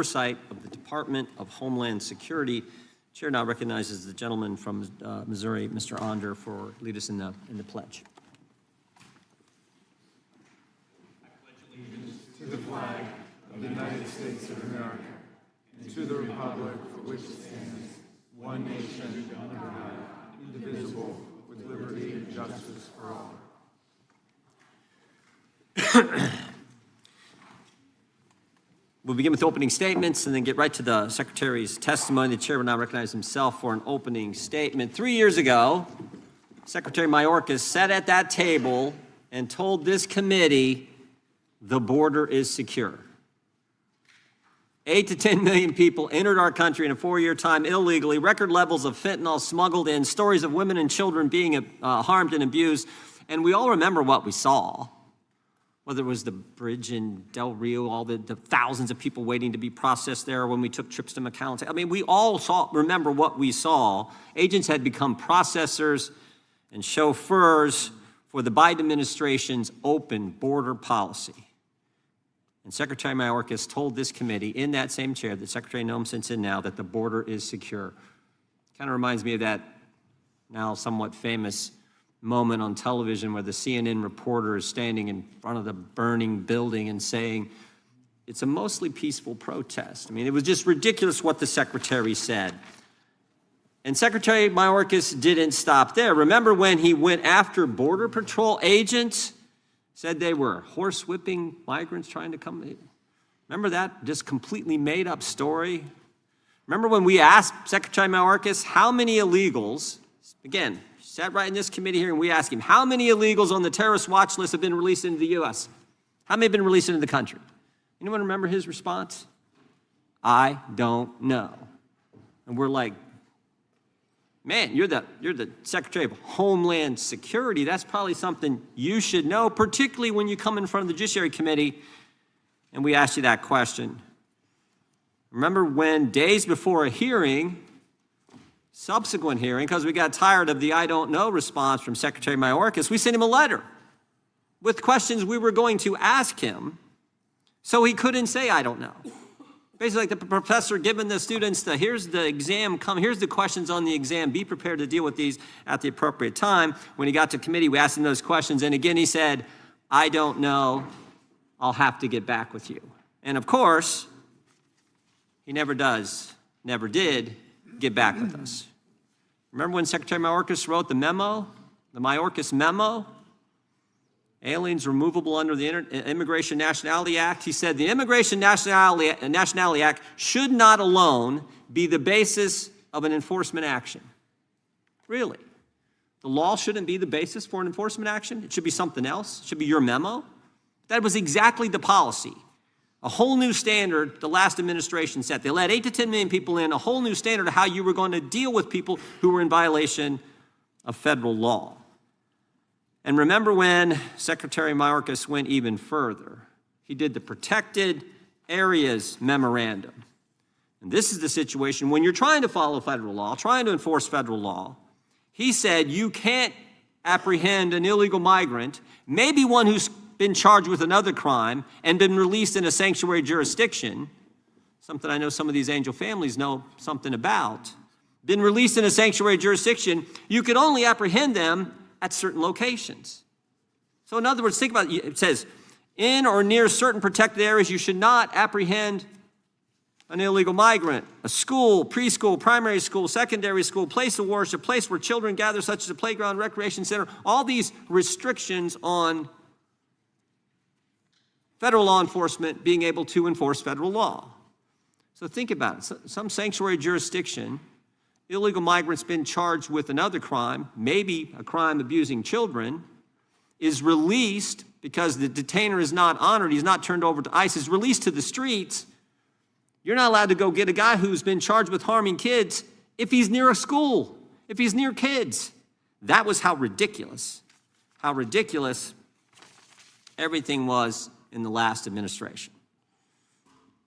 oversight of the Department of Homeland Security. Chair now recognizes the gentleman from Missouri, Mr. Onder, for lead us in the pledge. I pledge allegiance to the flag of the United States of America and to the republic for which it stands, one nation under God, indivisible, with liberty and justice for all. We'll begin with opening statements and then get right to the Secretary's testimony. The Chair will now recognize himself for an opening statement. 3 years ago, Secretary Mayorkas sat at that table and told this committee the border is secure. 8 to 10 million people entered our country in a 4-year time illegally, record levels of fentanyl smuggled in, stories of women and children being harmed and abused, and we all remember what we saw. Whether it was the bridge in Del Rio, all the thousands of people waiting to be processed there, when we took trips to McAllen. I mean, we all remember what we saw. Agents had become processors and chauffeurs for the Biden administration's open border policy. And Secretary Mayorkas told this committee in that same chair that Secretary Noem sits in now that the border is secure. Kind of reminds me of that now somewhat famous moment on television where the CNN reporter is standing in front of the burning building and saying, it's a mostly peaceful protest. I mean, it was just ridiculous what the secretary said. And Secretary Mayorkas didn't stop there. Remember when he went after Border Patrol agents, said they were horsewhipping migrants trying to come? Remember that just completely made up story? Remember when we asked Secretary Mayorkas how many illegals, again, sat right in this committee here and we asked him, how many illegals on the terrorist watch list have been released into the U.S.? How many have been released into the country? Anyone remember his response? I don't know. And we're like, man, you're the Secretary of Homeland Security. That's probably something you should know, particularly when you come in front of the Judiciary Committee and we ask you that question. Remember when days before a hearing, subsequent hearing, because we got tired of the I don't know response from Secretary Mayorkas, we sent him a letter with questions we were going to ask him so he couldn't say I don't know. Basically like the professor giving the students here's the exam, here's the questions on the exam, be prepared to deal with these at the appropriate time. When he got to committee, we asked him those questions, and again he said, I don't know, I'll have to get back with you. And of course, he never did get back with us. Remember when Secretary Mayorkas wrote the memo, the Mayorkas memo? Aliens removable under the Immigration Nationality Act. He said the Immigration Nationality Act should not alone be the basis of an enforcement action. Really? The law shouldn't be the basis for an enforcement action? It should be something else? It should be your memo? That was exactly the policy. A whole new standard the last administration set. They let 8 to 10 million people in, a whole new standard of how you were going to deal with people who were in violation of federal law. And remember when Secretary Mayorkas went even further. He did the Protected Areas Memorandum. And this is the situation when you're trying to follow federal law, trying to enforce federal law. He said you can't apprehend an illegal migrant, maybe one who's been charged with another crime and been released in a sanctuary jurisdiction, something I know some of these angel families know something about, been released in a sanctuary jurisdiction, you could only apprehend them at certain locations. So in other words, think about it. It says, in or near certain protected areas, you should not apprehend an illegal migrant. A school, preschool, primary school, secondary school, place of worship, place where children gather, such as a playground, recreation center, all these restrictions on federal law enforcement being able to enforce federal law. So think about it. Some sanctuary jurisdiction, illegal migrants been charged with another crime, maybe a crime abusing children, is released because the detainer is not honored, he's not turned over to ICE, is released to the streets. You're not allowed to go get a guy who's been charged with harming kids if he's near a school, if he's near kids. That was how ridiculous everything was in the last administration.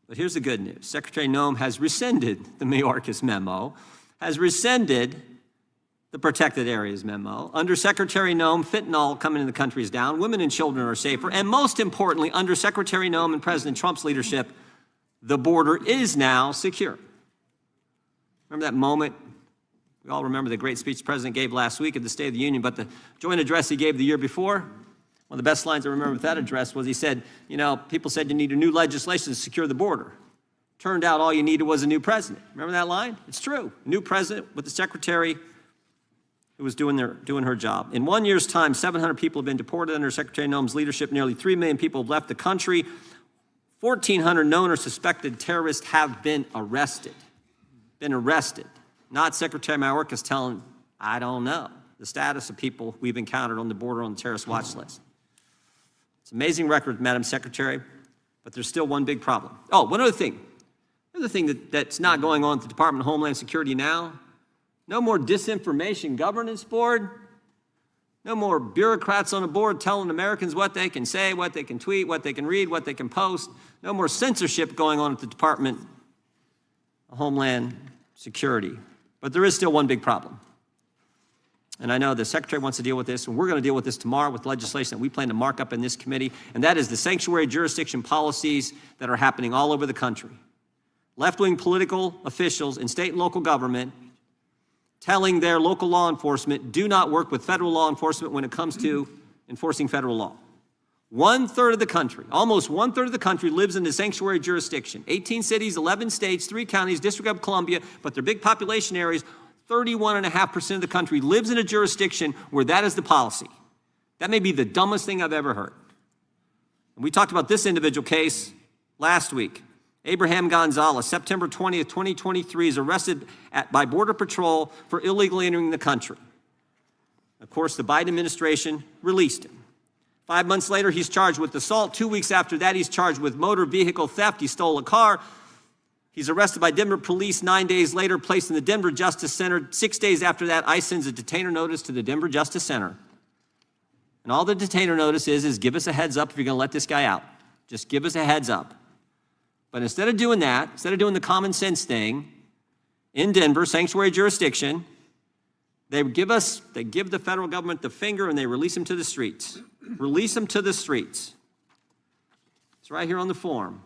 But here's the good news. Secretary Noem has rescinded the Mayorkas memo, has rescinded the Protected Areas memo. Under Secretary Noem, fentanyl coming into the country is down, women and children are safer, and most importantly, under Secretary Noem and President Trump's leadership, The border is now secure. Remember that moment? We all remember the great speech the president gave last week at the State of the Union, but the joint address he gave the year before, one of the best lines I remember with that address was he said, you know, people said you needed new legislation to secure the border. Turned out all you needed was a new president. Remember that line? It's true. A new president with the secretary who was doing her job. In 1 year's time, 700 people have been deported under Secretary Noem's leadership. Nearly 3 million people have left the country. 1,400 known or suspected terrorists have been arrested. Not Secretary Mayorkas telling, I don't know, the status of people we've encountered on the border on the terrorist watch list. It's an amazing record, Madam Secretary, but there's still one big problem. Oh, one other thing. Another thing that's not going on at the Department of Homeland Security now, no more disinformation governance board, no more bureaucrats on a board telling Americans what they can say, what they can tweet, what they can read, what they can post, no more censorship going on at the Department of Homeland Security. But there is still one big problem. And I know the Secretary wants to deal with this, and we're going to deal with this tomorrow with legislation that we plan to mark up in this committee, and that is the sanctuary jurisdiction policies that are happening all over the country. Left-wing political officials in state and local government telling their local law enforcement, do not work with federal law enforcement when it comes to enforcing federal law. 1/3 of the country, almost 1/3 of the country lives in the sanctuary jurisdiction. 18 cities, 11 states, 3 counties, District of Columbia, but they're big population areas. 31.5% of the country lives in a jurisdiction where that is the policy. That may be the dumbest thing I've ever heard. And we talked about this individual case last week. Abraham Gonzalez, September 20th, 2023, is arrested by Border Patrol for illegally entering the country. Of course, the Biden administration released him. 5 months later, he's charged with assault. 2 weeks after that, he's charged with motor vehicle theft. He stole a car. He's arrested by Denver police 9 days later, placed in the Denver Justice Center. 6 days after that, ICE sends a detainer notice to the Denver Justice Center. And all the detainer notice is give us a heads up if you're going to let this guy out. Just give us a heads up. But instead of doing that, instead of doing the common sense thing, in Denver, sanctuary jurisdiction, they give the federal government the finger and they release them to the streets. Release them to the streets. It's right here on the form.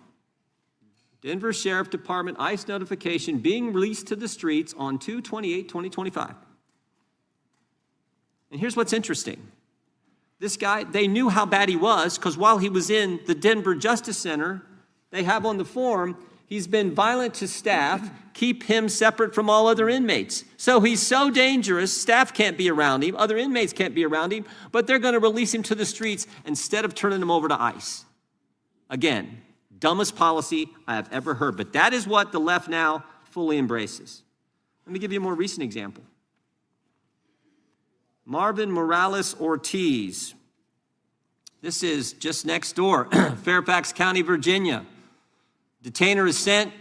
Denver Sheriff Department ICE notification being released to the streets on 2/28/2025. And here's what's interesting. This guy, they knew how bad he was because while he was in the Denver Justice Center, they have on the form, he's been violent to staff, keep him separate from all other inmates. So he's so dangerous, staff can't be around him, other inmates can't be around him, but they're going to release him to the streets instead of turning him over to ICE. Again, dumbest policy I have ever heard, but that is what the left now fully embraces. Let me give you a more recent example. Marvin Morales Ortiz. This is just next door, Fairfax County, Virginia. Detainer is sent,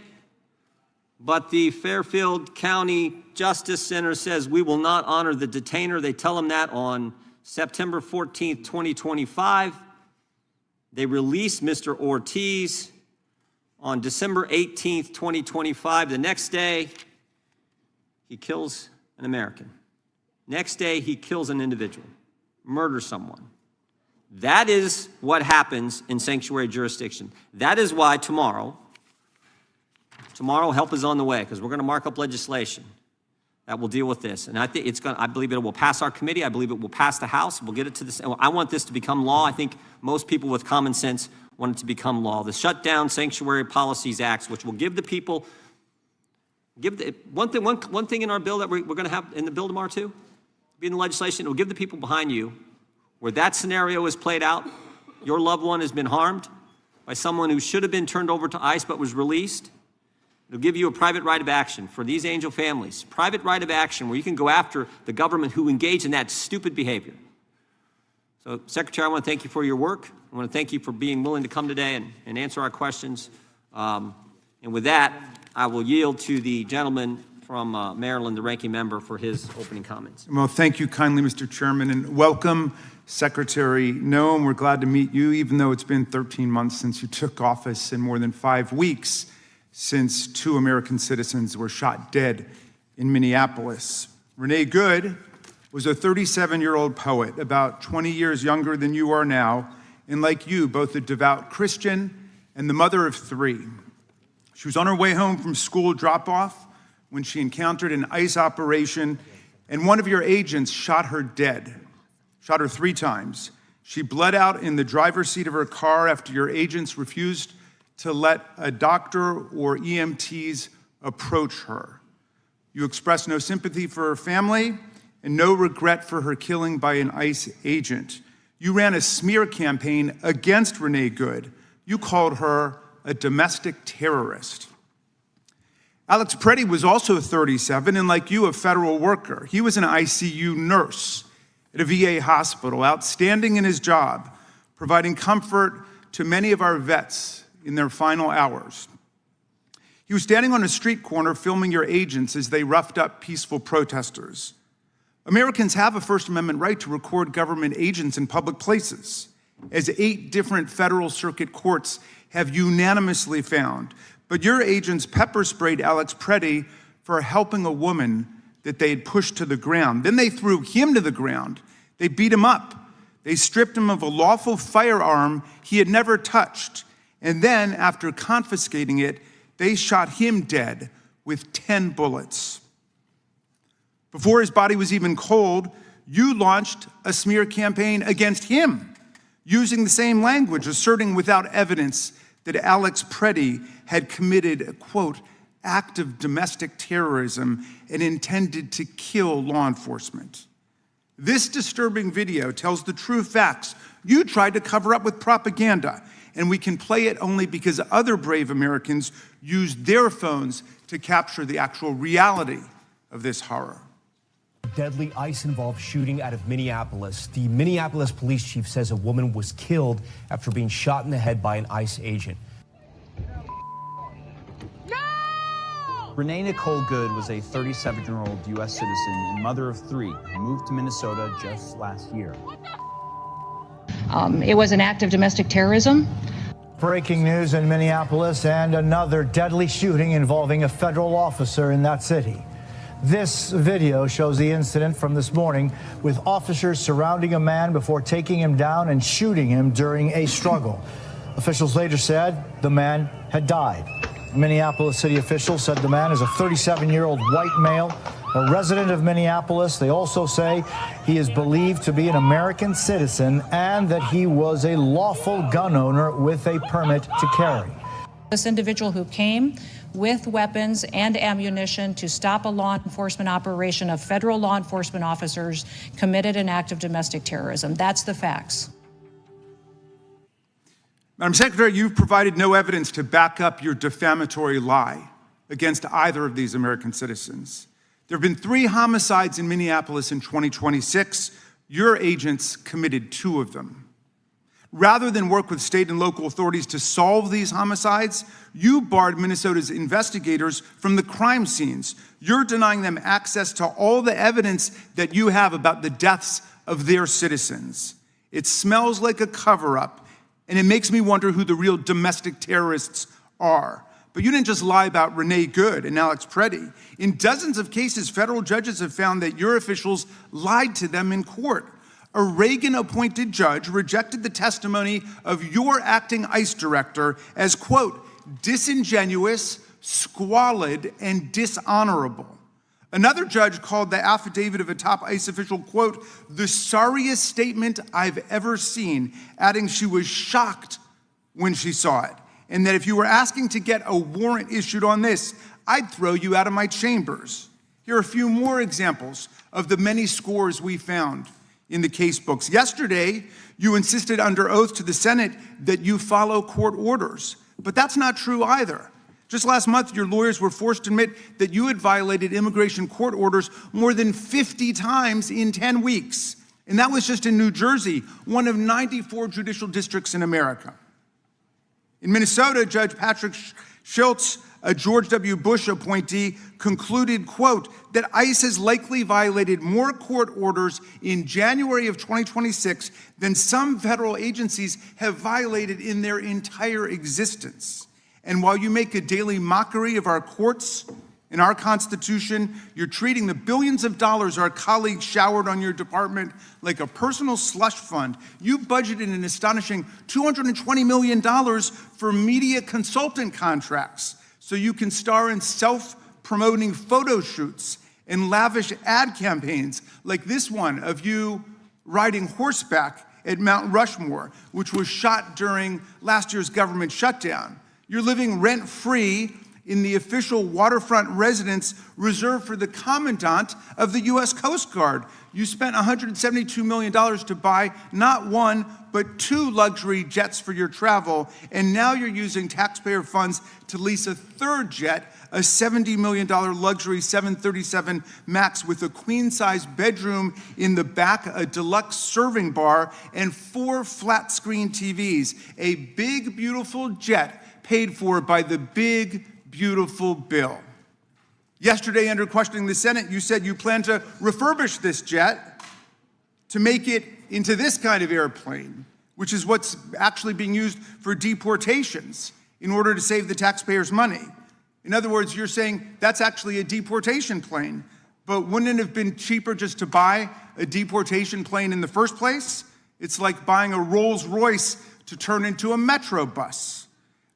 but the Fairfield County Justice Center says we will not honor the detainer. They tell him that on September 14th, 2025. They release Mr. Ortiz on December 18th, 2025. The next day, he kills an American. Next day, he kills an individual, murders someone. That is what happens in sanctuary jurisdiction. That is why tomorrow help is on the way because we're going to mark up legislation that will deal with this. And I think I believe it will pass our committee. I believe it will pass the House. We'll get it to the, I want this to become law. I think most people with common sense want it to become law. The Shutdown Sanctuary Policies Acts, which will give the people, one thing in our bill that we're going to have in the bill tomorrow too, be in the legislation, it will give the people behind you where that scenario is played out, your loved one has been harmed by someone who should have been turned over to ICE but was released. It'll give you a private right of action for these angel families. Private right of action where you can go after the government who engaged in that stupid behavior. So, Secretary, I want to thank you for your work. I want to thank you for being willing to come today and answer our questions. And with that, I will yield to the gentleman from Maryland, the ranking member, for his opening comments. Well, thank you kindly, Mr. Chairman, and welcome, Secretary Noem. We're glad to meet you, even though it's been 13 months since you took office and more than 5 weeks since 2 American citizens were shot dead in Minneapolis. Renee Good was a 37-year-old poet, about 20 years younger than you are now, and like you, both a devout Christian and the mother of 3. She was on her way home from school drop-off when she encountered an ICE operation, and one of your agents shot her dead, shot her 3 times. She bled out in the driver's seat of her car after your agents refused to let a doctor or EMTs approach her. You expressed no sympathy for her family and no regret for her killing by an ICE agent. You ran a smear campaign against Renee Good. You called her a domestic terrorist. Alex Preddy was also 37 and, like you, a federal worker. He was an ICU nurse at a VA hospital, outstanding in his job, providing comfort to many of our vets in their final hours. He was standing on a street corner filming your agents as they roughed up peaceful protesters. Americans have a First Amendment right to record government agents in public places, as 8 different federal circuit courts have unanimously found. But your agents pepper sprayed Alex Preddy for helping a woman that they had pushed to the ground. Then they threw him to the ground. They beat him up. They stripped him of a lawful firearm he had never touched. And then, after confiscating it, they shot him dead with 10 bullets. Before his body was even cold, you launched a smear campaign against him, using the same language, asserting without evidence that Alex Preddy had committed a, quote, act of domestic terrorism and intended to kill law enforcement. This disturbing video tells the true facts you tried to cover up with propaganda, and we can play it only because other brave Americans used their phones to capture the actual reality of this horror. Deadly ICE-involved shooting out of Minneapolis. The Minneapolis police chief says a woman was killed after being shot in the head by an ICE agent. Renee Nicole Good was a 37-year-old U.S. citizen and mother of 3 who moved to Minnesota just last year. It was an act of domestic terrorism. Breaking news in Minneapolis and another deadly shooting involving a federal officer in that city. This video shows the incident from this morning with officers surrounding a man before taking him down and shooting him during a struggle. Officials later said the man had died. Minneapolis city officials said the man is a 37-year-old white male, a resident of Minneapolis. They also say he is believed to be an American citizen and that he was a lawful gun owner with a permit to carry. This individual who came with weapons and ammunition to stop a law enforcement operation of federal law enforcement officers committed an act of domestic terrorism. That's the facts. Madam Secretary, you've provided no evidence to back up your defamatory lie against either of these American citizens. There have been 3 homicides in Minneapolis in 2026. Your agents committed 2 of them. Rather than work with state and local authorities to solve these homicides, you barred Minnesota's investigators from the crime scenes. You're denying them access to all the evidence that you have about the deaths of their citizens. It smells like a cover-up, and it makes me wonder who the real domestic terrorists are. But you didn't just lie about Renee Good and Alex Preddy. In dozens of cases, federal judges have found that your officials lied to them in court. A Reagan-appointed judge rejected the testimony of your acting ICE director as, quote, disingenuous, squalid, and dishonorable. Another judge called the affidavit of a top ICE official, quote, the sorriest statement I've ever seen, adding she was shocked when she saw it, and that if you were asking to get a warrant issued on this, I'd throw you out of my chambers. Here are a few more examples of the many scores we found in the case books. Yesterday, you insisted under oath to the Senate that you follow court orders, but that's not true either. Just last month, your lawyers were forced to admit that you had violated immigration court orders more than 50 times in 10 weeks. And that was just in New Jersey, one of 94 judicial districts in America. In Minnesota, Judge Patrick Schultz, a George W. Bush appointee, concluded, quote, that ICE has likely violated more court orders in January of 2026 than some federal agencies have violated in their entire existence. And while you make a daily mockery of our courts and our Constitution, you're treating the billions of dollars our colleagues showered on your department like a personal slush fund. You budgeted an astonishing $220 million for media consultant contracts. so you can star in self-promoting photo shoots and lavish ad campaigns like this one of you riding horseback at Mount Rushmore, which was shot during last year's government shutdown. You're living rent-free in the official waterfront residence reserved for the Commandant of the U.S. Coast Guard. You spent $172 million to buy not one, but 2 luxury jets for your travel, and now you're using taxpayer funds to lease a 3rd jet, a $70 million luxury 737 MAX with a queen-size bedroom in the back, a deluxe serving bar, and 4 flat-screen TVs. A big, beautiful jet paid for by the big, beautiful bill. Yesterday, under questioning the Senate, you said you plan to refurbish this jet to make it into this kind of airplane, which is what's actually being used for deportations in order to save the taxpayers' money. In other words, you're saying that's actually a deportation plane, but wouldn't it have been cheaper just to buy a deportation plane in the first place? It's like buying a Rolls Royce to turn into a Metro bus.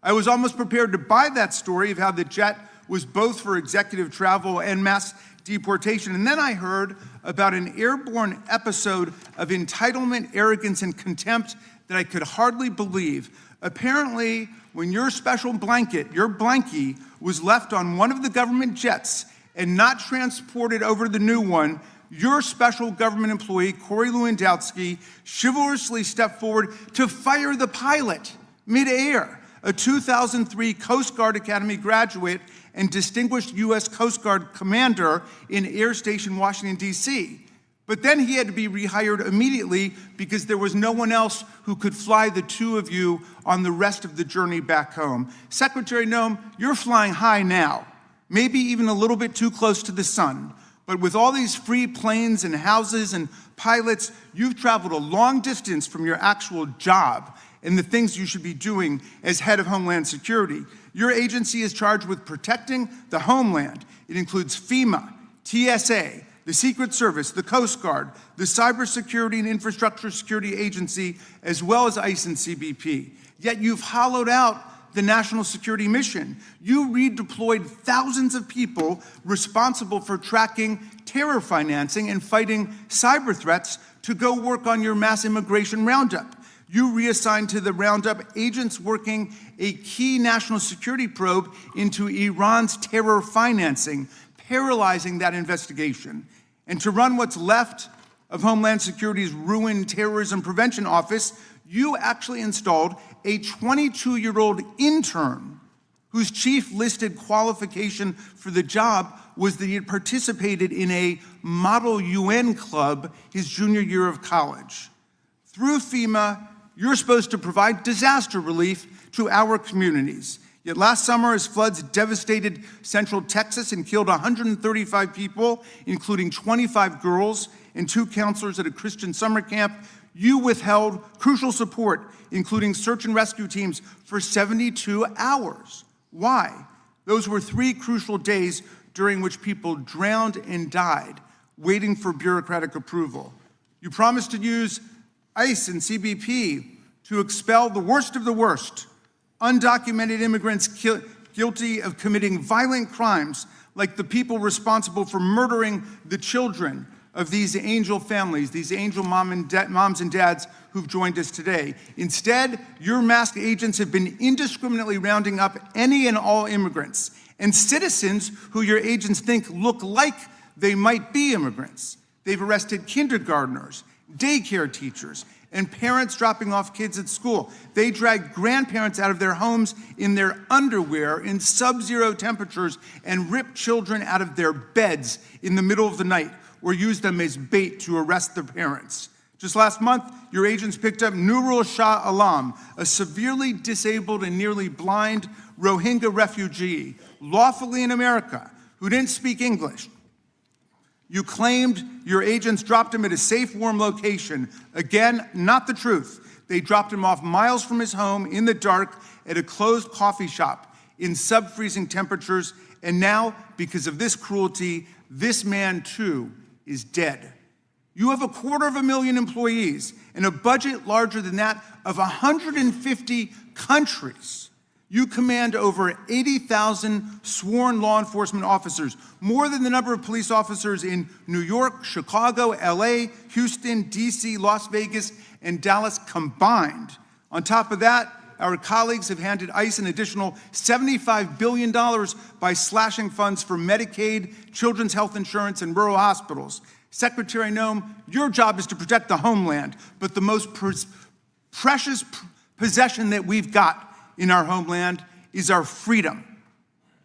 I was almost prepared to buy that story of how the jet was both for executive travel and mass deportation. And then I heard about an airborne episode of entitlement, arrogance, and contempt that I could hardly believe. Apparently, when your special blanket, your blankie, was left on one of the government jets and not transported over the new one, your special government employee, Corey Lewandowski, chivalrously stepped forward to fire the pilot midair, a 2003 Coast Guard Academy graduate and distinguished U.S. Coast Guard commander in Air Station Washington, D.C. But then he had to be rehired immediately because there was no one else who could fly the 2 of you on the rest of the journey back home. Secretary Noem, you're flying high now, maybe even a little bit too close to the sun. But with all these free planes and houses and pilots, you've traveled a long distance from your actual job and the things you should be doing as head of Homeland Security. Your agency is charged with protecting the homeland. It includes FEMA, TSA, the Secret Service, the Coast Guard, the Cybersecurity and Infrastructure Security Agency, as well as ICE and CBP. Yet you've hollowed out the national security mission. You redeployed thousands of people responsible for tracking terror financing and fighting cyber threats to go work on your mass immigration roundup. You reassigned to the roundup agents working a key national security probe into Iran's terror financing, paralyzing that investigation. And to run what's left of Homeland Security's ruined terrorism prevention office, you actually installed a 22-year-old intern whose chief listed qualification for the job was that he had participated in a model UN club his junior year of college. Through FEMA, you're supposed to provide disaster relief to our communities. Yet last summer, as floods devastated central Texas and killed 135 people, including 25 girls and 2 counselors at a Christian summer camp, you withheld crucial support, including search and rescue teams, for 72 hours. Why? Those were 3 crucial days during which people drowned and died, waiting for bureaucratic approval. You promised to use ICE and CBP to expel the worst of the worst, undocumented immigrants guilty of committing violent crimes like the people responsible for murdering the children of these angel families, these angel moms and dads who've joined us today. Instead, your masked agents have been indiscriminately rounding up any and all immigrants and citizens who your agents think look like they might be immigrants. They've arrested kindergartners, daycare teachers, and parents dropping off kids at school. They drag grandparents out of their homes in their underwear in sub-zero temperatures and rip children out of their beds in the middle of the night or use them as bait to arrest their parents. Just last month, your agents picked up Nurul Shah Alam, a severely disabled and nearly blind Rohingya refugee, lawfully in America, who didn't speak English. You claimed your agents dropped him at a safe, warm location. Again, not the truth. They dropped him off miles from his home in the dark at a closed coffee shop in sub-freezing temperatures. And now, because of this cruelty, this man too is dead. You have 250,000 employees and a budget larger than that of 150 countries. You command over 80,000 sworn law enforcement officers, more than the number of police officers in New York, Chicago, LA, Houston, DC, Las Vegas, and Dallas combined. On top of that, our colleagues have handed ICE an additional $75 billion by slashing funds for Medicaid, children's health insurance, and rural hospitals. Secretary Noem, your job is to protect the homeland, but the most precious possession that we've got in our homeland is our freedom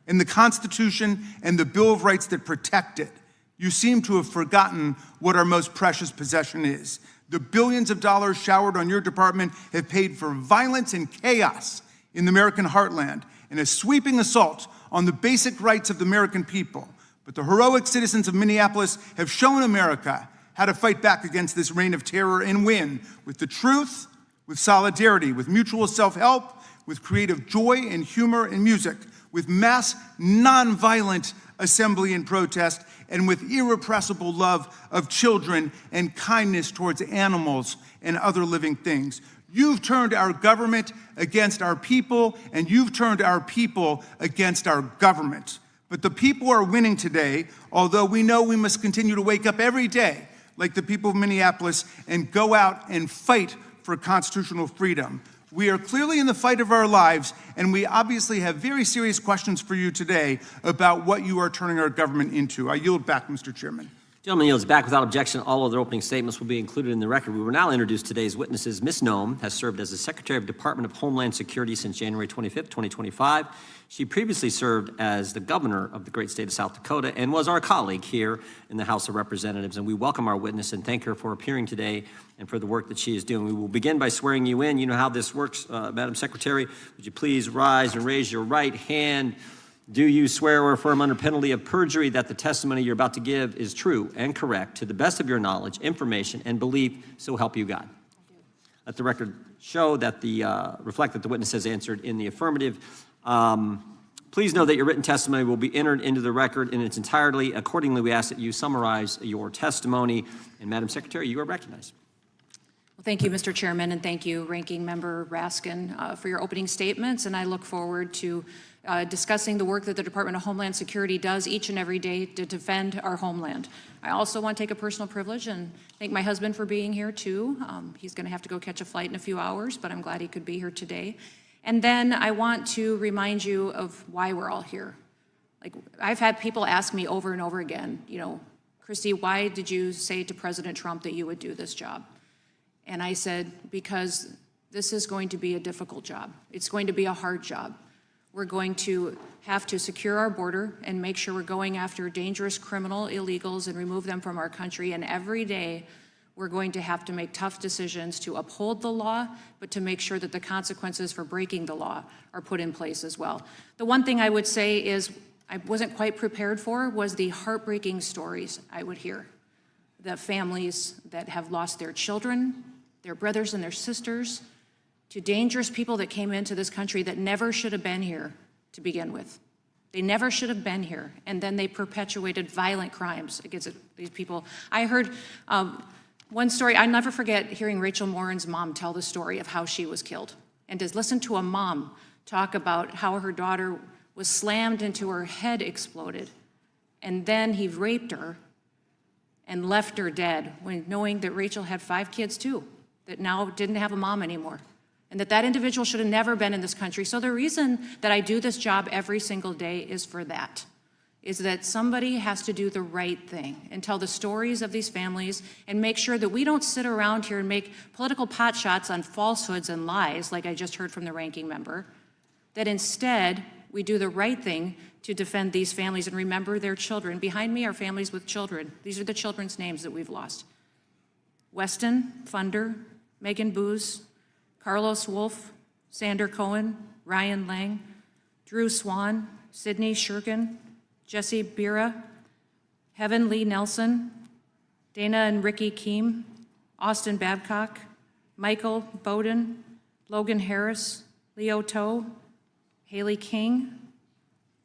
and the Constitution and the Bill of Rights that protect it. You seem to have forgotten what our most precious possession is. The billions of dollars showered on your department have paid for violence and chaos in the American heartland and a sweeping assault on the basic rights of the American people. But the heroic citizens of Minneapolis have shown America how to fight back against this reign of terror and win with the truth, with solidarity, with mutual self-help, with creative joy and humor and music, with mass nonviolent assembly and protest, and with irrepressible love of children and kindness towards animals and other living things. You've turned our government against our people, and you've turned our people against our government. But the people are winning today, although we know we must continue to wake up every day, like the people of Minneapolis, and go out and fight for constitutional freedom. We are clearly in the fight of our lives, and we obviously have very serious questions for you today about what you are turning our government into. I yield back, Mr. Chairman. Gentleman yields back without objection. All other opening statements will be included in the record. We will now introduce today's witnesses. Ms. Noem has served as the Secretary of Department of Homeland Security since January 25th, 2025. She previously served as the governor of the great state of South Dakota and was our colleague here in the House of Representatives. And we welcome our witness and thank her for appearing today and for the work that she is doing. We will begin by swearing you in. You know how this works, Madam Secretary. Would you please rise and raise your right hand? Do you swear or affirm under penalty of perjury that the testimony you're about to give is true and correct to the best of your knowledge, information, and belief, so help you God? Let the record show that reflect that the witness has answered in the affirmative. Please know that your written testimony will be entered into the record in its entirety. Accordingly, we ask that you summarize your testimony. And Madam Secretary, you are recognized. Well, thank you, Mr. Chairman, and thank you, Ranking Member Raskin, for your opening statements. And I look forward to discussing the work that the Department of Homeland Security does each and every day to defend our homeland. I also want to take a personal privilege and thank my husband for being here too. He's going to have to go catch a flight in a few hours, but I'm glad he could be here today. And then I want to remind you of why we're all here. Like, I've had people ask me over and over again, you know, Christy, why did you say to President Trump that you would do this job? And I said, because this is going to be a difficult job. It's going to be a hard job. We're going to have to secure our border and make sure we're going after dangerous criminal illegals and remove them from our country. And every day, we're going to have to make tough decisions to uphold the law, but to make sure that the consequences for breaking the law are put in place as well. The one thing I would say is I wasn't quite prepared for was the heartbreaking stories I would hear. The families that have lost their children, their brothers and their sisters, to dangerous people that came into this country that never should have been here to begin with. They never should have been here, and then they perpetuated violent crimes against these people. I heard one story, I'll never forget hearing Rachel Morin's mom tell the story of how she was killed. And to listen to a mom talk about how her daughter was slammed into her head exploded, and then he raped her and left her dead, when knowing that Rachel had 5 kids too, that now didn't have a mom anymore. And that individual should have never been in this country. So the reason that I do this job every single day is for that, is that somebody has to do the right thing and tell the stories of these families and make sure that we don't sit around here and make political potshots on falsehoods and lies, like I just heard from the ranking member, that instead we do the right thing to defend these families and remember their children. Behind me are families with children. These are the children's names that we've lost. Weston Funder, Megan Booz, Carlos Wolf, Sander Cohen, Ryan Lang, Drew Swan, Sydney Shurkin, Jesse Bira, Heaven Lee Nelson, Dana and Ricky Keem, Austin Babcock, Michael Bowden, Logan Harris, Leo Toe, Haley King,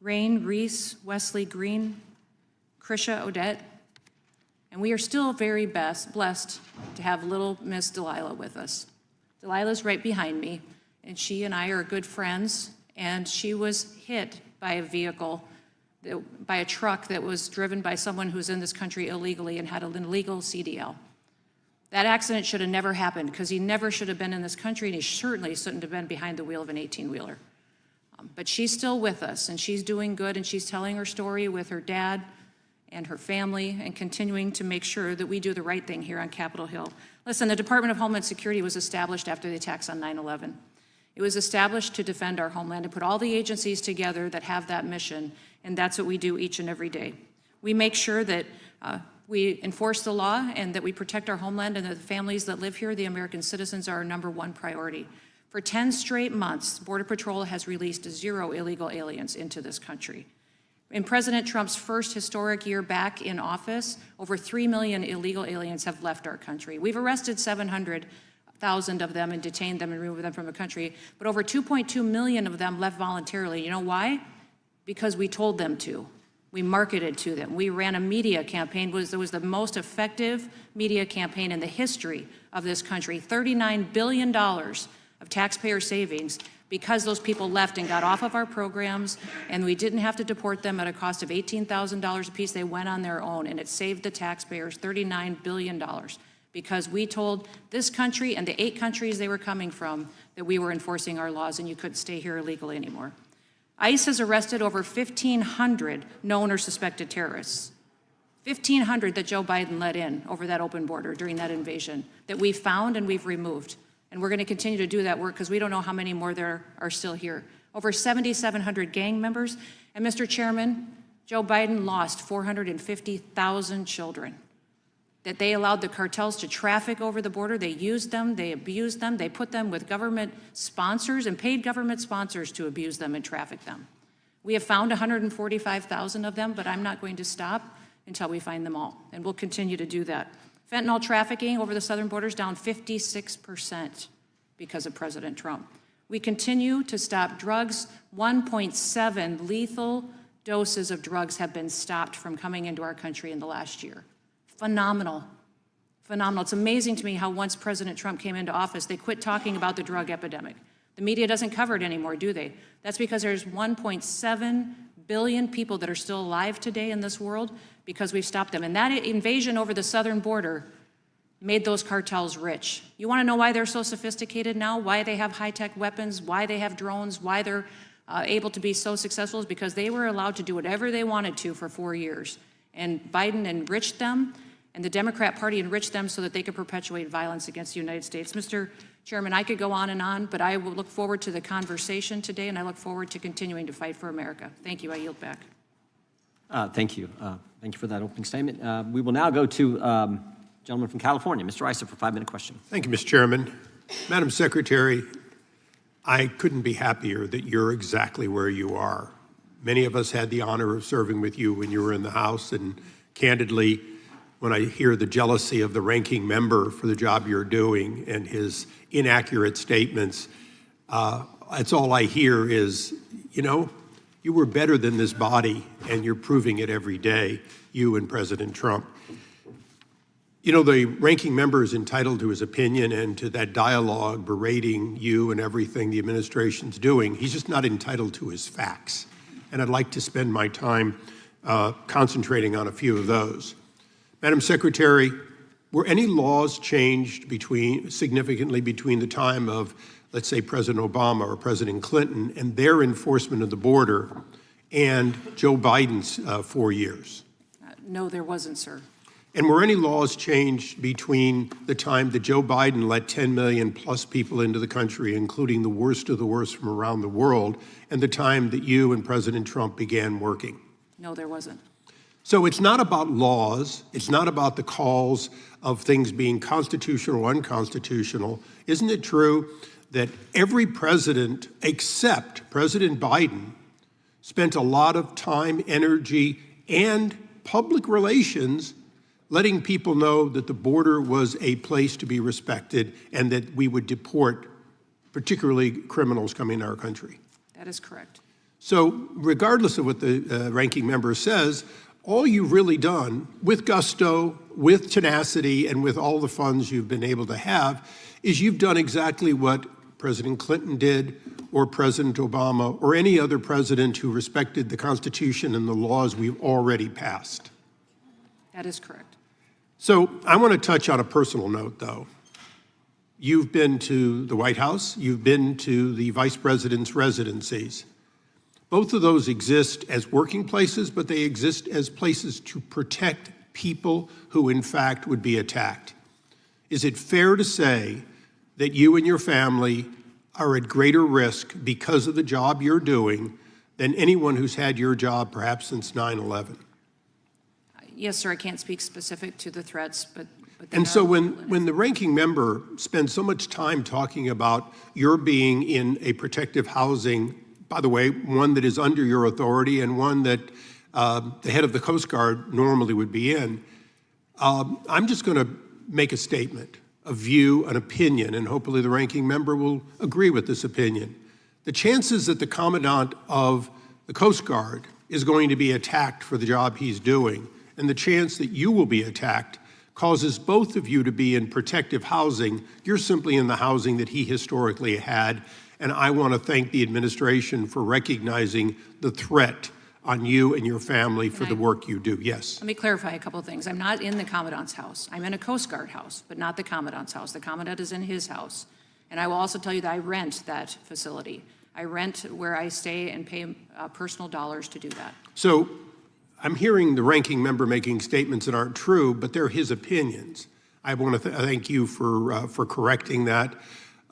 Rain Reese, Wesley Green, Krisha Odette, and we are still very blessed to have little Miss Delilah with us. Delilah's right behind me, and she and I are good friends, and she was hit by a vehicle, by a truck that was driven by someone who's in this country illegally and had an illegal CDL. That accident should have never happened because he never should have been in this country, and he certainly shouldn't have been behind the wheel of an 18-wheeler. But she's still with us, and she's doing good, and she's telling her story with her dad and her family and continuing to make sure that we do the right thing here on Capitol Hill. Listen, the Department of Homeland Security was established after the attacks on 9/11. It was established to defend our homeland and put all the agencies together that have that mission, and that's what we do each and every day. We make sure that we enforce the law and that we protect our homeland, and that the families that live here, the American citizens, are our #1 priority. For 10 straight months, Border Patrol has released 0 illegal aliens into this country. In President Trump's first historic year back in office, over 3 million illegal aliens have left our country. We've arrested 700,000 of them and detained them and removed them from the country, but over 2.2 million of them left voluntarily. You know why? Because we told them to. We marketed to them. We ran a media campaign. It was the most effective media campaign in the history of this country. $39 billion of taxpayer savings because those people left and got off of our programs, and we didn't have to deport them at a cost of $18,000 apiece. They went on their own, and it saved the taxpayers $39 billion because we told this country and the 8 countries they were coming from that we were enforcing our laws and you couldn't stay here illegally anymore. ICE has arrested over 1,500 known or suspected terrorists. 1,500 that Joe Biden let in over that open border during that invasion that we found and we've removed. And we're going to continue to do that work because we don't know how many more there are still here. Over 7,700 gang members. And Mr. Chairman, Joe Biden lost 450,000 children that they allowed the cartels to traffic over the border. They used them, they abused them, they put them with government sponsors and paid government sponsors to abuse them and traffic them. We have found 145,000 of them, but I'm not going to stop until we find them all, and we'll continue to do that. Fentanyl trafficking over the southern border is down 56% because of President Trump. We continue to stop drugs. 1.7 lethal doses of drugs have been stopped from coming into our country in the last year. Phenomenal. Phenomenal. It's amazing to me how once President Trump came into office, they quit talking about the drug epidemic. The media doesn't cover it anymore, do they? That's because there's 1.7 billion people that are still alive today in this world because we've stopped them. And that invasion over the southern border made those cartels rich. You want to know why they're so sophisticated now? Why they have high-tech weapons? Why they have drones? Why they're able to be so successful? Is because they were allowed to do whatever they wanted to for 4 years. And Biden enriched them, and the Democrat Party enriched them so that they could perpetuate violence against the United States. Mr. Chairman, I could go on, but I will look forward to the conversation today, and I look forward to continuing to fight for America. Thank you. I yield back. Thank you. Thank you for that opening statement. We will now go to gentleman from California, Mr. Issa, for a 5-minute question. Thank you, Mr. Chairman. Madam Secretary, I couldn't be happier that you're exactly where you are. Many of us had the honor of serving with you when you were in the House, and candidly, when I hear the jealousy of the ranking member for the job you're doing and his inaccurate statements, that's all I hear is, you know, you were better than this body, and you're proving it every day, you and President Trump. You know, the ranking member is entitled to his opinion and to that dialogue berating you and everything the administration's doing. He's just not entitled to his facts. And I'd like to spend my time concentrating on a few of those. Madam Secretary, were any laws changed significantly between the time of, let's say, President Obama or President Clinton and their enforcement of the border and Joe Biden's 4 years? No, there wasn't, sir. And were any laws changed between the time that Joe Biden let 10 million plus people into the country, including the worst of the worst from around the world, and the time that you and President Trump began working? No, there wasn't. So it's not about laws. It's not about the calls of things being constitutional or unconstitutional. Isn't it true that every president except President Biden spent a lot of time, energy, and public relations letting people know that the border was a place to be respected and that we would deport particularly criminals coming to our country? That is correct. So regardless of what the ranking member says, all you've really done with gusto, with tenacity, and with all the funds you've been able to have is you've done exactly what President Clinton did, or President Obama or any other president who respected the Constitution and the laws we've already passed. That is correct. So I want to touch on a personal note, though. You've been to the White House. You've been to the vice president's residencies. Both of those exist as working places, but they exist as places to protect people who, in fact, would be attacked. Is it fair to say that you and your family are at greater risk because of the job you're doing than anyone who's had your job perhaps since 9/11? Yes, sir, I can't speak specific to the threats, but they And are so real. when the ranking member spends so much time talking about your being in a protective housing, by the way, one that is under your authority and one that the head of the Coast Guard normally would be in, I'm just going to make a statement, a view, an opinion, and hopefully the ranking member will agree with this opinion. The chances that the commandant of the Coast Guard is going to be attacked for the job he's doing, and the chance that you will be attacked, causes both of you to be in protective housing. You're simply in the housing that he historically had, and I want to thank the administration for recognizing the threat on you and your family for the work you do. Yes. Let me clarify a couple of things. I'm not in the Commandant's house. I'm in a Coast Guard house, but not the Commandant's house. The Commandant is in his house. And I will also tell you that I rent that facility. I rent where I stay and pay personal dollars to do that. So I'm hearing the ranking member making statements that aren't true, but they're his opinions. I want to thank you for correcting that.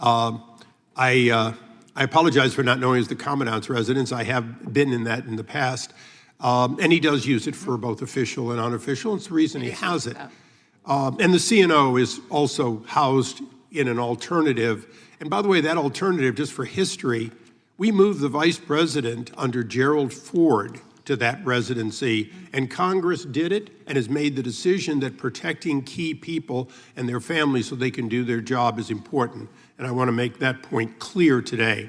I apologize for not knowing it's the Commandant's residence. I have been in that in the past. And he does use it for both official and unofficial. It's the reason he has it. And the CNO is also housed in an alternative. And by the way, that alternative, just for history, we moved the vice president under Gerald Ford to that residency, and Congress did it and has made the decision that protecting key people and their families so they can do their job is important. And I want to make that point clear today.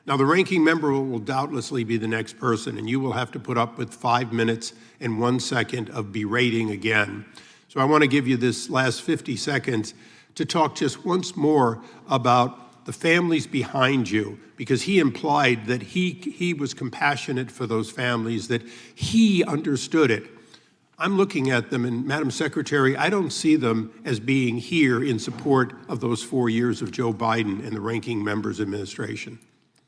Now, the ranking member will doubtlessly be the next person, and you will have to put up with 5 minutes and 1 second of berating again. So I want to give you this last 50 seconds to talk just once more about the families behind you, because he implied that he was compassionate for those families, that he understood it. I'm looking at them, and Madam Secretary, I don't see them as being here in support of those 4 years of Joe Biden and the ranking member's administration.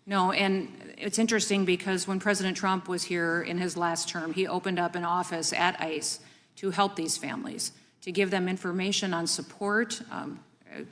No, and it's interesting because when President Trump was here in his last term, he opened up an office at ICE to help these families, to give them information on support,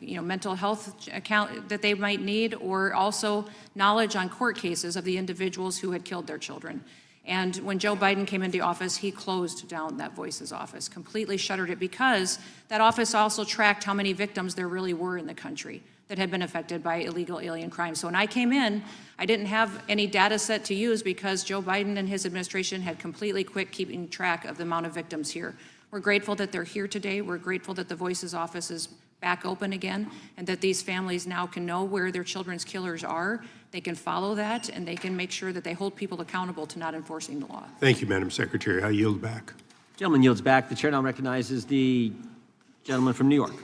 mental health account that they might need, or also knowledge on court cases of the individuals who had killed their children. And when Joe Biden came into office, he closed down that Voices office, completely shuttered it, because that office also tracked how many victims there really were in the country that had been affected by illegal alien crime. So when I came in, I didn't have any data set to use because Joe Biden and his administration had completely quit keeping track of the amount of victims here. We're grateful that they're here today. We're grateful that the Voices office is back open again, and that these families now can know where their children's killers are. They can follow that, and they can make sure that they hold people accountable to not enforcing the law. Thank you, Madam Secretary. I yield back. Gentleman yields back. The chair now recognizes the gentleman from New York.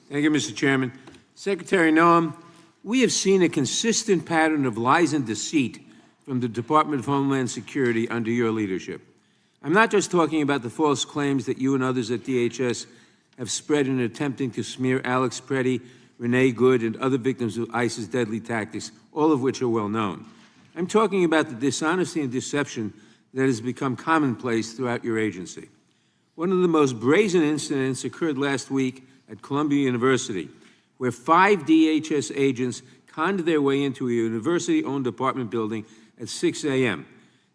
Thank you, Mr. Chairman. Secretary Noem, we have seen a consistent pattern of lies and deceit from the Department of Homeland Security under your leadership. I'm not just talking about the false claims that you and others at DHS have spread in attempting to smear Alex Preddy, Renee Good, and other victims of ICE's deadly tactics, all of which are well known. I'm talking about the dishonesty and deception that has become commonplace throughout your agency. One of the most brazen incidents occurred last week at Columbia University, where 5 DHS agents conned their way into a university-owned apartment building at 6 a.m.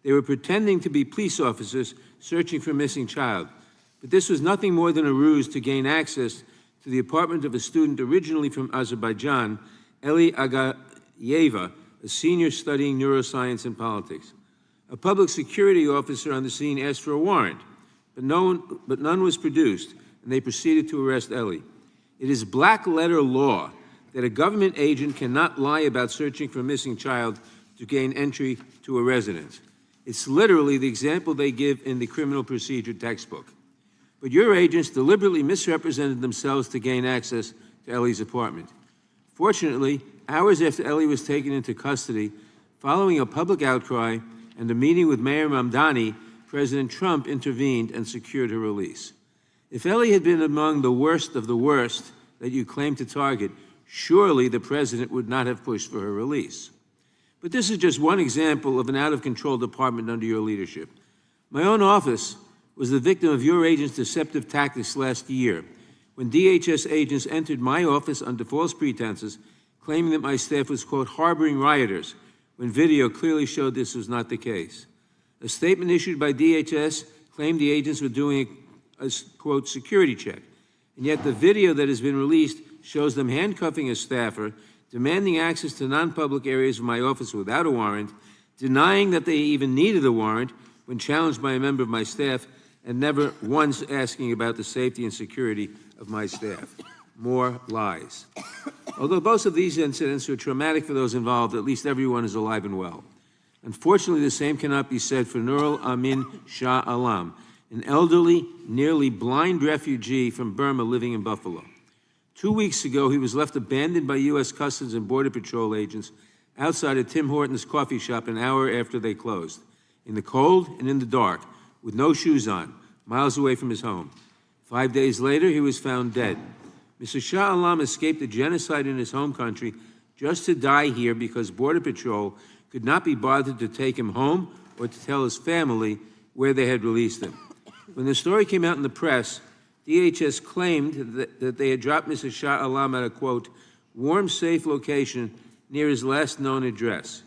They were pretending to be police officers searching for a missing child. But this was nothing more than a ruse to gain access to the apartment of a student originally from Azerbaijan, Eli Agayeva, a senior studying neuroscience and politics. A public security officer on the scene asked for a warrant, but none was produced, and they proceeded to arrest Eli. It is black-letter law that a government agent cannot lie about searching for a missing child to gain entry to a residence. It's literally the example they give in the criminal procedure textbook. But your agents deliberately misrepresented themselves to gain access to Ellie's apartment. Fortunately, hours after Ellie was taken into custody, following a public outcry and a meeting with Mayor Mamdani, President Trump intervened and secured her release. If Ellie had been among the worst of the worst that you claim to target, surely the president would not have pushed for her release. But this is just one example of an out-of-control department under your leadership. My own office was the victim of your agents' deceptive tactics last year, when DHS agents entered my office under false pretenses, claiming that my staff was, quote, harboring rioters, when video clearly showed this was not the case. A statement issued by DHS claimed the agents were doing a quote, security check, and yet the video that has been released shows them handcuffing a staffer, demanding access to non-public areas of my office without a warrant, denying that they even needed a warrant when challenged by a member of my staff, and never once asking about the safety and security of my staff. More lies. Although both of these incidents were traumatic for those involved, at least everyone is alive and well. Unfortunately, the same cannot be said for Nurul Amin Shah Alam, an elderly, nearly blind refugee from Burma living in Buffalo. 2 weeks ago, he was left abandoned by U.S. Customs and Border Patrol agents outside a Tim Hortons coffee shop an hour after they closed, in the cold and in the dark, with no shoes on, miles away from his home. 5 days later, he was found dead. Mr. Shah Alam escaped a genocide in his home country just to die here because Border Patrol could not be bothered to take him home or to tell his family where they had released him. When the story came out in the press, DHS claimed that they had dropped Mr. Shah Alam at a, quote, warm, safe location near his last known address.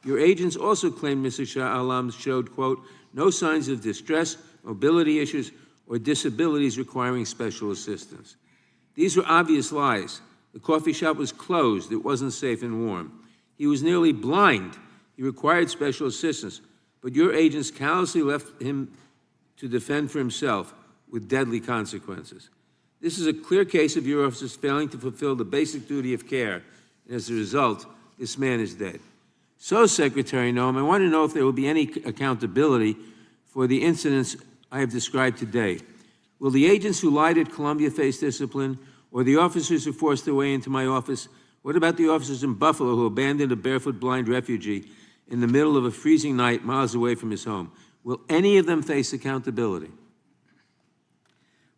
Your agents also claimed Mr. Shah Alam showed, quote, no signs of distress, mobility issues, or disabilities requiring special assistance. These were obvious lies. The coffee shop was closed. It wasn't safe and warm. He was nearly blind. He required special assistance. But your agents callously left him to defend for himself with deadly consequences. This is a clear case of your officers failing to fulfill the basic duty of care. And as a result, this man is dead. So, Secretary Noem, I want to know if there will be any accountability for the incidents I have described today. Will the agents who lied at Columbia face discipline, or the officers who forced their way into my office? What about the officers in Buffalo who abandoned a barefoot blind refugee in the middle of a freezing night miles away from his home? Will any of them face accountability?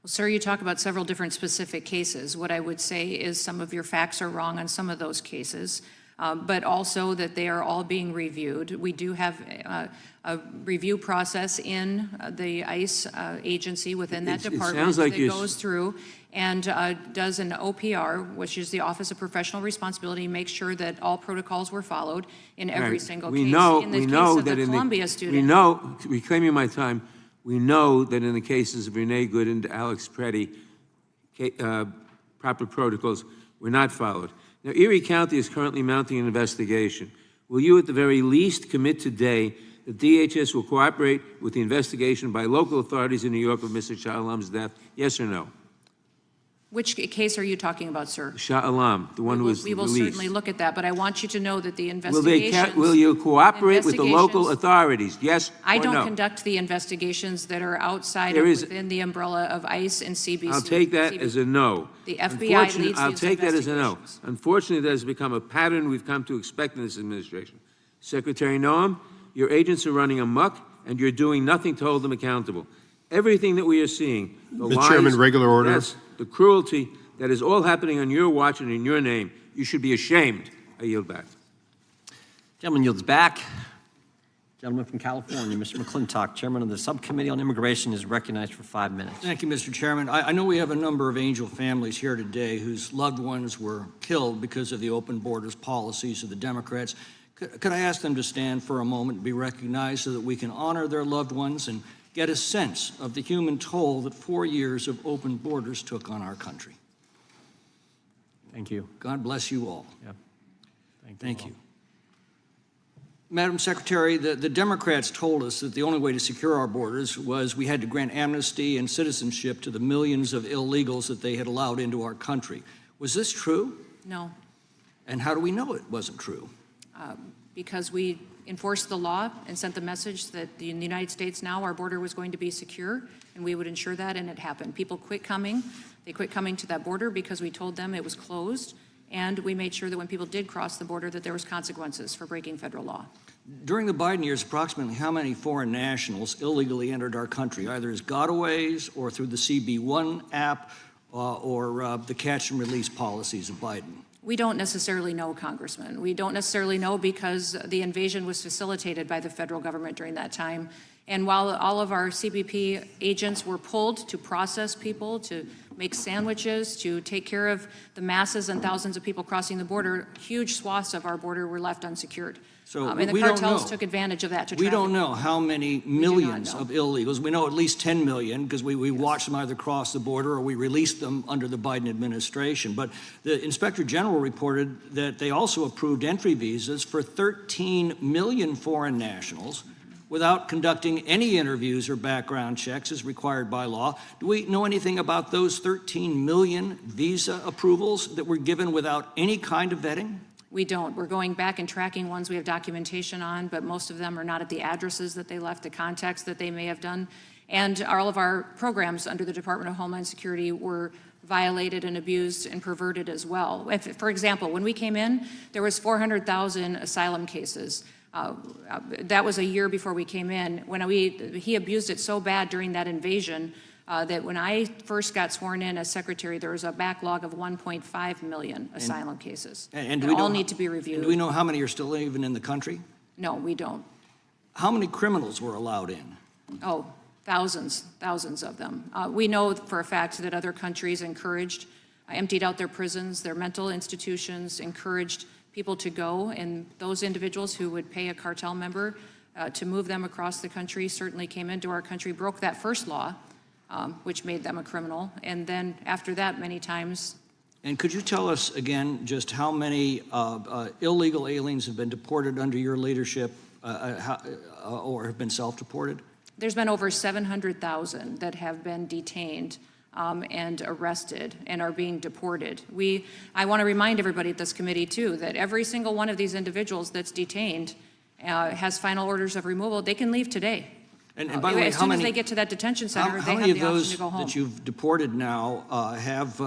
Well, sir, you talk about several different specific cases. What I would say is some of your facts are wrong on some of those cases, but also that they are all being reviewed. We do have a review process in the ICE agency within that department like that goes through and does an OPR, which is the Office of Professional Responsibility, makes sure that all protocols were followed in every single case. In the case of the Columbia student. We know, reclaiming my time, we know that in the cases of Renee Good and Alex Preddy, proper protocols were not followed. Now, Erie County is currently mounting an investigation. Will you at the very least commit today that DHS will cooperate with the investigation by local authorities in New York of Mr. Shah Alam's death? Yes or no? Which case are you talking about, sir? Shah Alam, the one who was We will released. certainly look at that, but I want you to know that the investigations... Will you cooperate with the local authorities? Yes or no? I don't conduct the investigations that are outside of within the umbrella of ICE and CBC. I'll take that as a no. The FBI leads I'll these take that as a no. investigations. Unfortunately, that has become a pattern we've come to expect in this administration. Secretary Noem, your agents are running amok, and you're doing nothing to hold them accountable. Everything that we are seeing, the lies, Chairman, regular order. yes, the cruelty, that is all happening on your watch and in your name. You should be ashamed. I yield back. Gentleman yields back. Gentleman from California, Mr. McClintock, Chairman of the Subcommittee on Immigration, is recognized for 5 minutes. Thank you, Mr. Chairman. I know we have a number of angel families here today whose loved ones were killed because of the open borders policies of the Democrats. Could I ask them to stand for a moment and be recognized so that we can honor their loved ones and get a sense of the human toll that 4 years of open borders took on our country? Thank you. God bless you all. Yep. Thank you. Madam Secretary, the Democrats told us that the only way to secure our borders was we had to grant amnesty and citizenship to the millions of illegals that they had allowed into our country. Was this true? No, And how do we know it wasn't true? because we enforced the law and sent the message that in the United States now our border was going to be secure, and we would ensure that, and it happened. People quit coming. They quit coming to that border because we told them it was closed, and we made sure that when people did cross the border that there was consequences for breaking federal law. During the Biden years, approximately how many foreign nationals illegally entered our country, either as gotaways or through the CB1 app or the catch and release policies of Biden? We don't necessarily know, Congressman. We don't necessarily know because the invasion was facilitated by the federal government during that time. And while all of our CBP agents were pulled to process people, to make sandwiches, to take care of the masses and thousands of people crossing the border, huge swaths of our border were left unsecured. So And the we don't cartels know. took advantage of that to We traffic. don't know how many millions know. of illegals. We know at least 10 million because we watched them either cross the border or we released them under the Biden administration. But the Inspector General reported that they also approved entry visas for 13 million foreign nationals without conducting any interviews or background checks as required by law. Do we know anything about those 13 million visa approvals that were given without any kind of vetting? We don't. We're going back and tracking ones we have documentation on, but most of them are not at the addresses that they left, the contacts that they may have done. And all of our programs under the Department of Homeland Security were violated and abused and perverted as well. For example, when we came in, there was 400,000 asylum cases. That was a year before we came in. He abused it so bad during that invasion that when I first got sworn in as secretary, there was a backlog of 1.5 million asylum cases. And that all need to be reviewed. Do we know how many are still even in the country? No, we don't. How many criminals were allowed in? Oh, thousands of them. We know for a fact that other countries emptied out their prisons, their mental institutions, encouraged people to go, and those individuals who would pay a cartel member to move them across the country certainly came into our country, broke that first law, which made them a criminal, and then after that, many times. And could you tell us again just how many illegal aliens have been deported under your leadership or have been self-deported? There's been over 700,000 that have been detained and arrested and are being deported. I want to remind everybody at this committee, too, that every single one of these individuals that's detained has final orders of removal. They can leave today. And by the way, as soon as they get to that detention center, they have the option to go home. How many of those that you've deported now have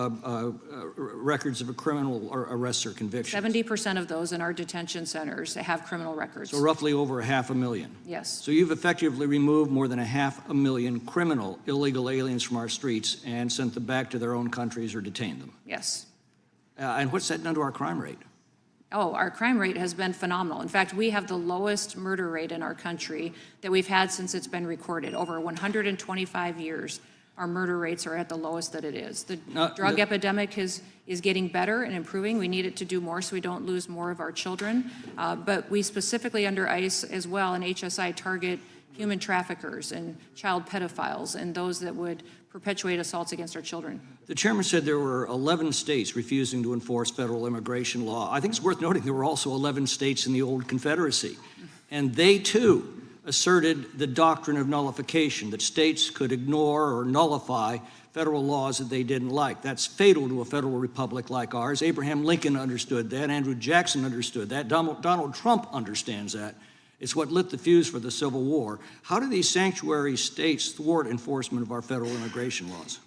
records of a criminal or arrests or convictions? 70% of those in our detention centers have criminal records. So roughly over 500,000. Yes. So you've effectively removed more than 500,000 criminal illegal aliens from our streets and sent them back to their own countries or detained them. Yes. And what's that done to our crime rate? Oh, our crime rate has been phenomenal. In fact, we have the lowest murder rate in our country that we've had since it's been recorded. Over 125 years, our murder rates are at the lowest that it is. The drug epidemic is getting better and improving. We need it to do more so we don't lose more of our children. But we specifically under ICE as well and HSI target human traffickers and child pedophiles and those that would perpetuate assaults against our children. The chairman said there were 11 states refusing to enforce federal immigration law. I think it's worth noting there were also 11 states in the old Confederacy. And they, too, asserted the doctrine of nullification, that states could ignore or nullify federal laws that they didn't like. That's fatal to a federal republic like ours. Abraham Lincoln understood that. Andrew Jackson understood that. Donald Trump understands that. It's what lit the fuse for the Civil War. How do these sanctuary states thwart enforcement of our federal immigration laws?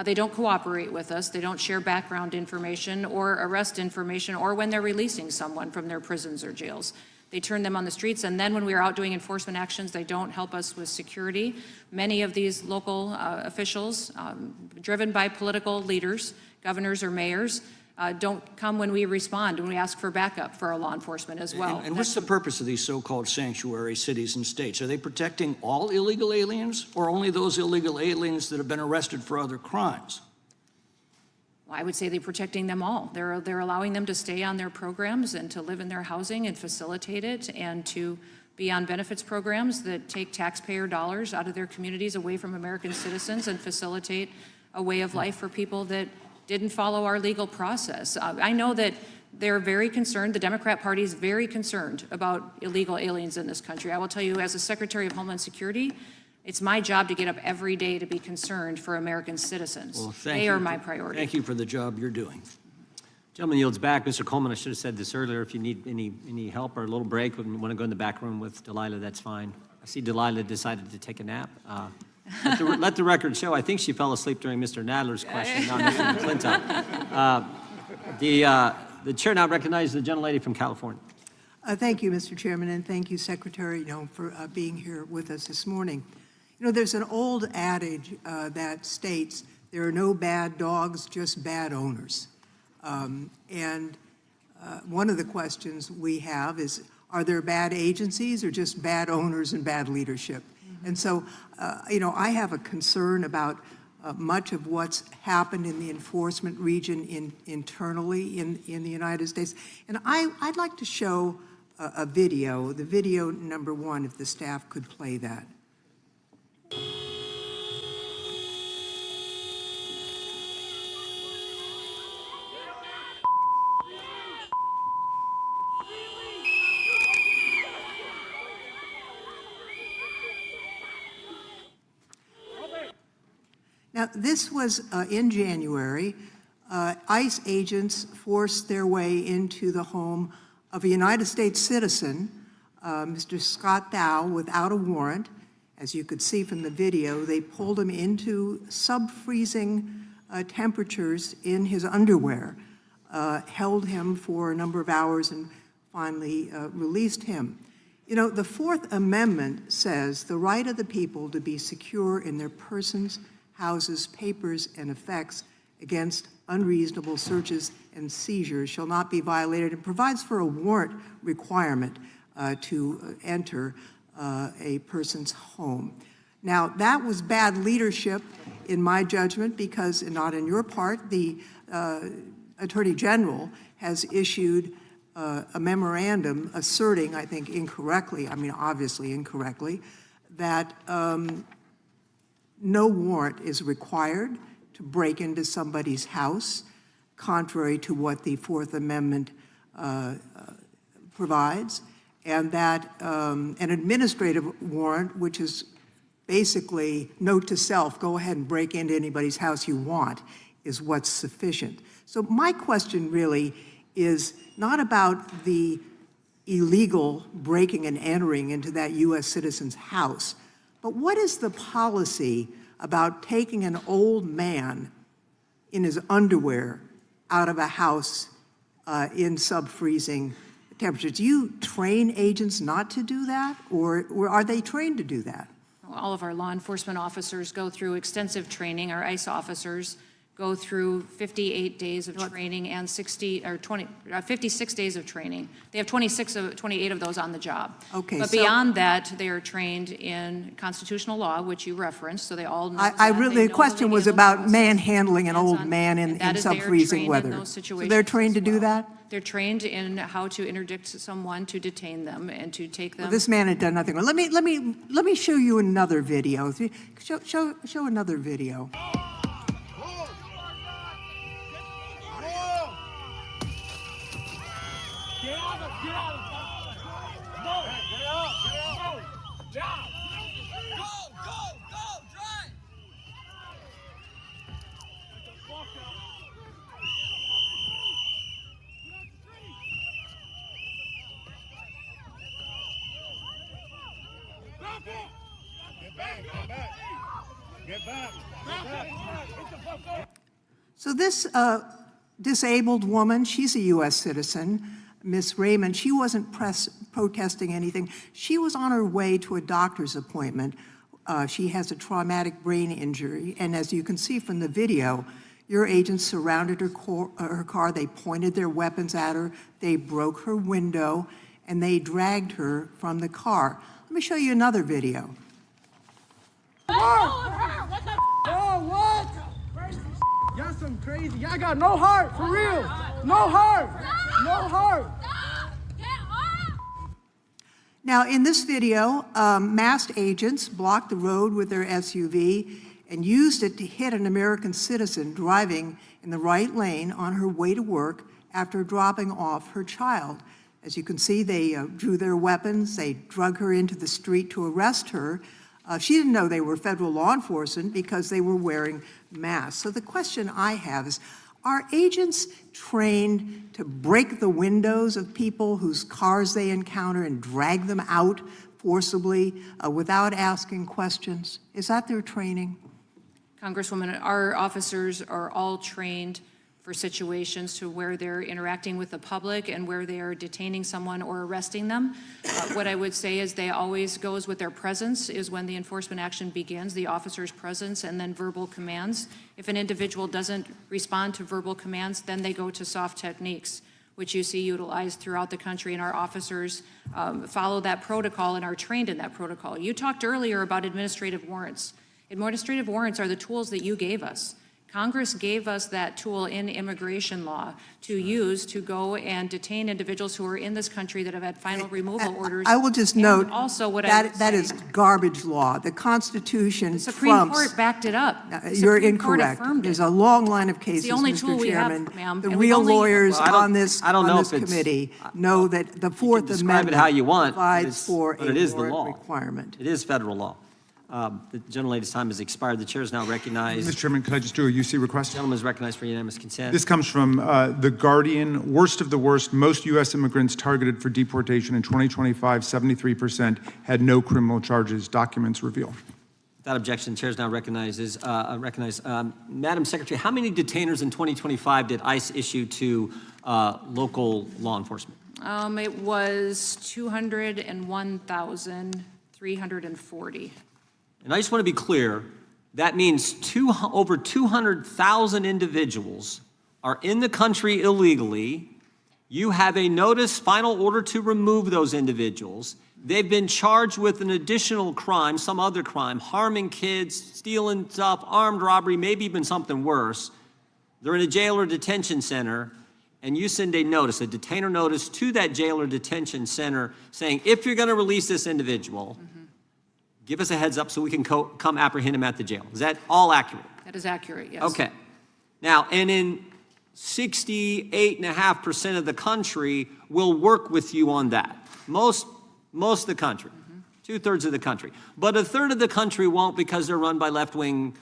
They don't cooperate with us. They don't share background information or arrest information or when they're releasing someone from their prisons or jails. They turn them on the streets, and then when we are out doing enforcement actions, they don't help us with security. Many of these local officials, driven by political leaders, governors or mayors, don't come when we respond, when we ask for backup for our law enforcement as well. And what's the purpose of these so-called sanctuary cities and states? Are they protecting all illegal aliens or only those illegal aliens that have been arrested for other crimes? Well, I would say they're protecting them all. They're allowing them to stay on their programs and to live in their housing and facilitate it and to be on benefits programs that take taxpayer dollars out of their communities away from American citizens and facilitate a way of life for people that didn't follow our legal process. I know that they're very concerned, the Democrat Party is very concerned about illegal aliens in this country. I will tell you, as a Secretary of Homeland Security, it's my job to get up every day to be concerned for American citizens. Well, thank they you are my priority. Thank you for the job you're doing. Gentleman yields back. Mr. Coleman, I should have said this earlier. If you need any help or a little break, when you want to go in the back room with Delilah, that's fine. I see Delilah decided to take a nap. Let the record show, I think she fell asleep during Mr. Nadler's question, not Mr. McClintock. The chair now recognizes the gentlelady from California. Thank you, Mr. Chairman, and thank you, Secretary Noem, for being here with us this morning. You know, there's an old adage that states there are no bad dogs, just bad owners. One of the questions we have is, are there bad agencies or just bad owners and bad leadership? And so, you know, I have a concern about much of what's happened in the enforcement region internally in the United States. And I'd like to show a video, the video number 1, if the staff could play that. Now, this was in January. ICE agents forced their way into the home of a United States citizen, Mr. Scott Thao, without a warrant. As you could see from the video, they pulled him into sub-freezing temperatures in his underwear, held him for a number of hours, and finally released him. You know, the Fourth Amendment says the right of the people to be secure in their persons, houses, papers, and effects against unreasonable searches and seizures shall not be violated, and provides for a warrant requirement to enter a person's home. Now, that was bad leadership, in my judgment, because, not in your part, the Attorney General has issued a memorandum asserting, I think incorrectly, I mean obviously incorrectly, that no warrant is required to break into somebody's house, contrary to what the Fourth Amendment provides, and that an administrative warrant, which is basically note to self, go ahead and break into anybody's house you want, is what's sufficient. So my question really is not about the illegal breaking and entering into that U.S. citizen's house, but what is the policy about taking an old man in his underwear out of a house in sub-freezing temperatures? Do you train agents not to do that, or are they trained to do that? All of our law enforcement officers go through extensive training. Our ICE officers go through 58 days of training and 56 days of training. They have 28 of those on the job. Okay, but beyond that, they are trained in constitutional law, which you referenced, so they all know The question was about manhandling an old man in sub-freezing weather. So they're trained to do that? They're trained in how to interdict someone, to detain them, and to take them. Well, this man had done nothing wrong. Let me show you another video. Show another video. So this disabled woman, she's a U.S. citizen, Miss Raymond, she wasn't protesting anything. She was on her way to a doctor's appointment. She has a traumatic brain injury, and as you can see from the video, your agents surrounded her car, they pointed their weapons at her, they broke her window, and they dragged her from the car. Let me show you another video. Oh, what? Y'all some crazy. Y'all got no heart, for real. No heart. No heart. Now, in this video, masked agents blocked the road with their SUV and used it to hit an American citizen driving in the right lane on her way to work after dropping off her child. As you can see, they drew their weapons, they drug her into the street to arrest her. She didn't know they were federal law enforcement because they were wearing masks. So the question I have is, are agents trained to break the windows of people whose cars they encounter and drag them out forcibly without asking questions? Is that their training? Congresswoman, our officers are all trained for situations to where they're interacting with the public and where they are detaining someone or arresting them. What I would say is they always goes with their presence is when the enforcement action begins, the officer's presence, and then verbal commands. If an individual doesn't respond to verbal commands, then they go to soft techniques, which you see utilized throughout the country, and our officers follow that protocol and are trained in that protocol. You talked earlier about administrative warrants. Administrative warrants are the tools that you gave us. Congress gave us that tool in immigration law to use to go and detain individuals who are in this country that have had final removal orders. I will just And note also what that is garbage law. The Constitution the Supreme trumps. Court backed it up. The You're Supreme Court incorrect. affirmed it. There's a long line of cases, the only Mr. tool we have, Chairman. ma'am, The and we've real only- lawyers Well, on this I don't know if it's- committee know that the Fourth describe Amendment it how you want, but provides for but a it is the warrant law. requirement. It is federal law. The gentlelady's time has expired. The chair is now recognized. Mr. Chairman, could I just do a UC request? The gentleman is recognized for unanimous consent. This comes from The Guardian. Worst of the worst, most U.S. immigrants targeted for deportation in 2025, 73% had no criminal charges, documents reveal. Without objection, the chair is now recognized. Madam Secretary, how many detainers in 2025 did ICE issue to local law enforcement? It was 201,340. And I just want to be clear, that means over 200,000 individuals are in the country illegally. You have a notice, final order to remove those individuals. They've been charged with an additional crime, some other crime, harming kids, stealing stuff, armed robbery, maybe even something worse. They're in a jail or detention center, and you send a notice, a detainer notice to that jail or detention center saying, if you're going to release this individual, give us a heads up so we can come apprehend him at the jail. Is that all accurate? That is accurate, yes. Okay. Now, and in 68.5% of the country will work with you on that. Most of the country, 2/3 of the country. But a third of the country won't because they're run by left-wing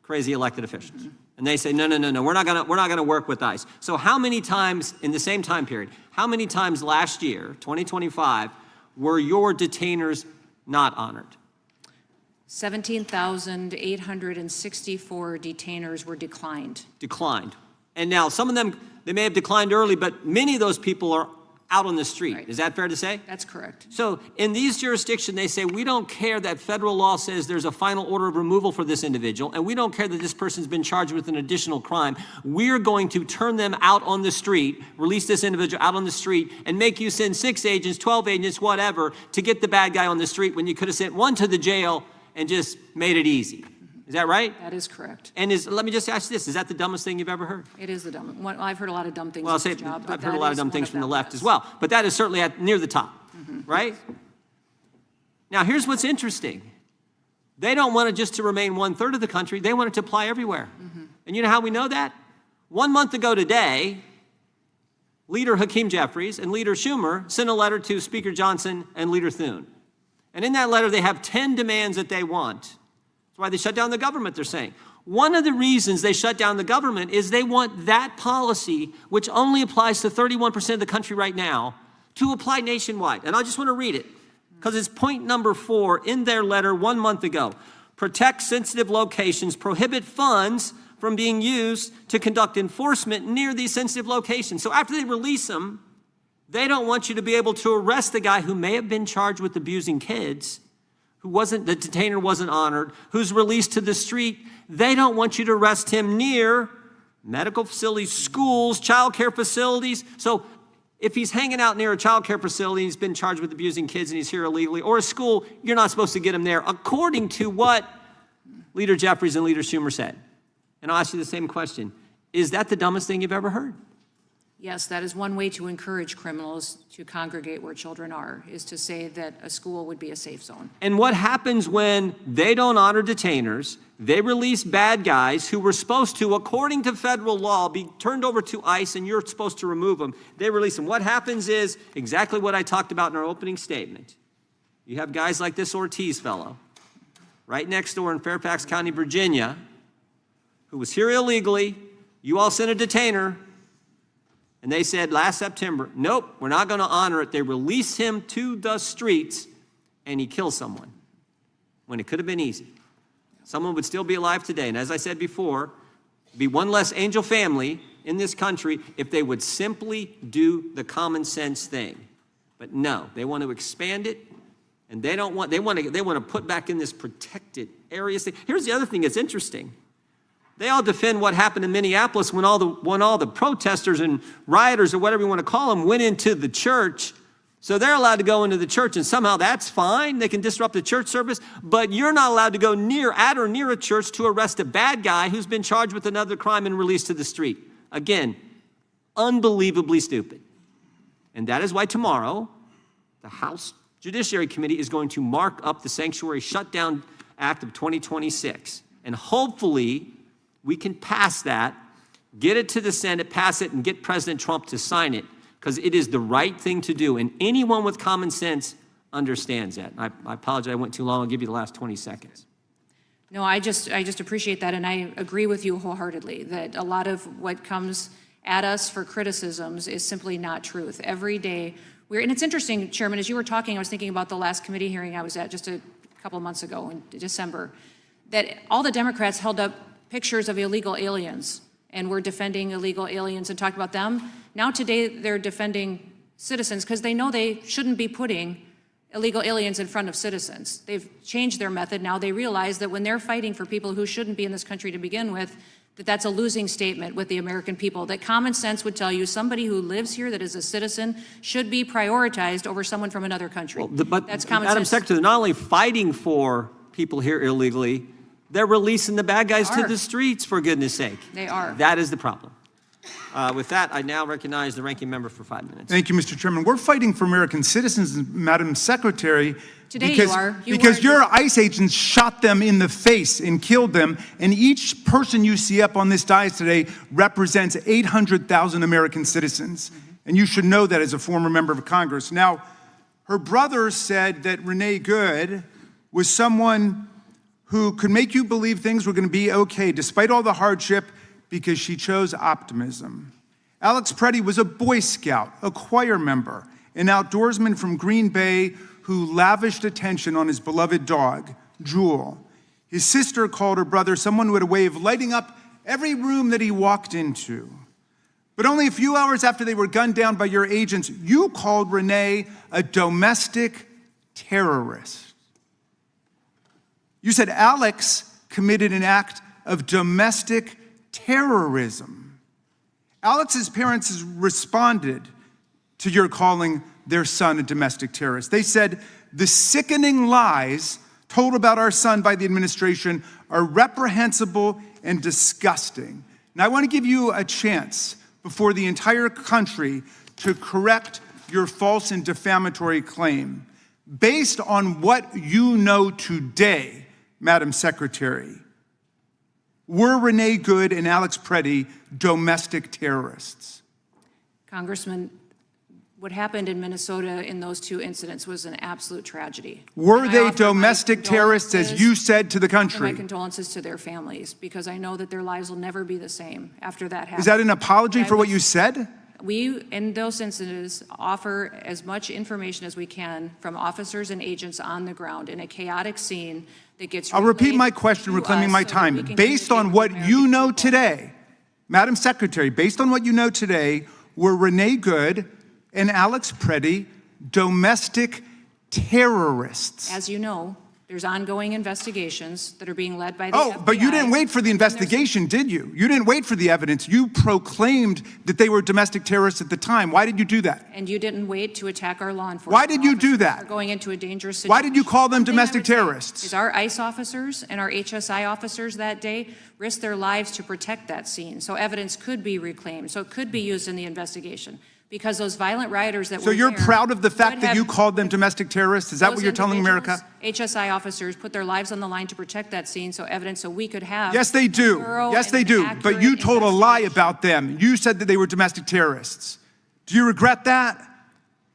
crazy elected officials. And they say, no, we're not gonna work with ICE. So how many times in the same time period, how many times last year, 2025, were your detainers not honored? 17,864 detainers were declined. Declined. And now some of them, they may have declined early, but many of those people are out on the street. Right. Is that fair to say? That's correct. So in these jurisdictions, they say, we don't care that federal law says there's a final order of removal for this individual, and we don't care that this person's been charged with an additional crime. We're going to turn them out on the street, release this individual out on the street, and make you send 6 agents, 12 agents, whatever, to get the bad guy on the street when you could have sent one to the jail and just made it easy. Is that right? That is correct. And let me just ask this, is that the dumbest thing you've ever heard? It is the dumb. Well, I've heard a lot of dumb things Well, in this job, but I've heard a lot that of is dumb one things from the them, left yes. as well, but that is certainly near the top, right? Now, here's what's interesting. They don't want it just to remain 1/3 of the country. They want it to apply everywhere. And you know how we know that? 1 month ago today, Leader Hakeem Jeffries and Leader Schumer sent a letter to Speaker Johnson and Leader Thune. And in that letter, they have 10 demands that they want. That's why they shut down the government, they're saying. One of the reasons they shut down the government is they want that policy, which only applies to 31% of the country right now, to apply nationwide. And I just want to read it, because it's point number 4 in their letter 1 month ago. Protect sensitive locations, prohibit funds from being used to conduct enforcement near these sensitive locations. So after they release them, they don't want you to be able to arrest the guy who may have been charged with abusing kids, the detainer wasn't honored, who's released to the street. They don't want you to arrest him near medical facilities, schools, child care facilities. So if he's hanging out near a child care facility, he's been charged with abusing kids and he's here illegally, or a school, you're not supposed to get him there, according to what Leader Jeffries and Leader Schumer said. And I'll ask you the same question. Is that the dumbest thing you've ever heard? Yes, that is one way to encourage criminals to congregate where children are, is to say that a school would be a safe zone. And what happens when they don't honor detainers? They release bad guys who were supposed to, according to federal law, be turned over to ICE, and you're supposed to remove them. They release them. What happens is exactly what I talked about in our opening statement. You have guys like this Ortiz fellow, right next door in Fairfax County, Virginia, who was here illegally. You all sent a detainer. And they said last September, nope, we're not going to honor it. They release him to the streets, and he kills someone when it could have been easy. Someone would still be alive today. And as I said before, be one less angel family in this country if they would simply do the common sense thing. But no, they want to expand it, and they want to put back in this protected areas thing. Here's the other thing that's interesting. They all defend what happened in Minneapolis when all the protesters and rioters, or whatever you want to call them, went into the church. So they're allowed to go into the church, and somehow that's fine. They can disrupt the church service, but you're not allowed to go near a church to arrest a bad guy who's been charged with another crime and released to the street. Again, unbelievably stupid. And that is why tomorrow, the House Judiciary Committee is going to mark up the Sanctuary Shutdown Act of 2026. And hopefully, we can pass that, get it to the Senate, pass it, and get President Trump to sign it, because it is the right thing to do. And anyone with common sense understands that. I apologize, I went too long. I'll give you the last 20 seconds. No, I just appreciate that, and I agree with you wholeheartedly that a lot of what comes at us for criticisms is simply not truth. Every day, and it's interesting, Chairman, as you were talking, I was thinking about the last committee hearing I was at just a couple of months ago in December, that all the Democrats held up pictures of illegal aliens and were defending illegal aliens and talked about them. Now today they're defending citizens because they know they shouldn't be putting illegal aliens in front of citizens. They've changed their method. Now they realize that when they're fighting for people who shouldn't be in this country to begin with, that's a losing statement with the American people, that common sense would tell you somebody who lives here that is a citizen should be prioritized over someone from another country. But that's common Madam sense. Secretary, they're not only fighting for people here illegally, they're releasing the bad guys to the streets, for goodness sake. They are. That is the problem. With that, I now recognize the ranking member for 5 minutes. Thank you, Mr. Chairman. We're fighting for American citizens, Madam Secretary. Today because, you are. because your ICE agents shot them in the face and killed them, and each person you see up on this dais today represents 800,000 American citizens. And you should know that as a former member of Congress. Now, her brother said that Renee Good was someone who could make you believe things were going to be okay despite all the hardship because she chose optimism. Alex Preddy was a Boy Scout, a choir member, an outdoorsman from Green Bay who lavished attention on his beloved dog, Jewel. His sister called her brother someone who had a way of lighting up every room that he walked into. But only a few hours after they were gunned down by your agents, you called Renee a domestic terrorist. You said Alex committed an act of domestic terrorism. Alex's parents responded to your calling their son a domestic terrorist. They said, the sickening lies told about our son by the administration are reprehensible and disgusting. And I want to give you a chance before the entire country to correct your false and defamatory claim. Based on what you know today, Madam Secretary, were Renee Good and Alex Preddy domestic terrorists? Congressman, what happened in Minnesota in those two incidents was an absolute tragedy. Were they domestic terrorists, as you said to the country? My condolences to their families, because I know that their lives will never be the same after that happened. Is that an apology for what you said? We, in those incidents, offer as much information as we can from officers and agents on the ground in a chaotic scene that gets I'll repeat relayed my question, to reclaiming us my so that time. we can Based on communicate what with you American know people. today, Madam Secretary, based on what you know today, were Renee Good and Alex Preddy domestic terrorists? As you know, there's ongoing investigations that are being led by the FBI. Oh, but you didn't wait for the investigation, did you? You didn't wait for the evidence. You proclaimed that they were domestic terrorists at the time. Why did you do that? And you didn't wait to attack our law enforcement. Why did you do officers that? who are going into a dangerous situation. Why did you call them One thing I domestic would say terrorists? is our ICE officers and our HSI officers that day risked their lives to protect that scene, so evidence could be reclaimed, so it could be used in the investigation. Because those violent rioters that So were you're there proud of the fact would that you have- called them domestic terrorists? Is that what those you're telling individuals, America? HSI officers put their lives on the line to protect that scene, so evidence, so we could have. Yes, they do. thorough Yes, they and do. But you accurate told a lie investigation. about them. You said that they were domestic terrorists. Do you regret that?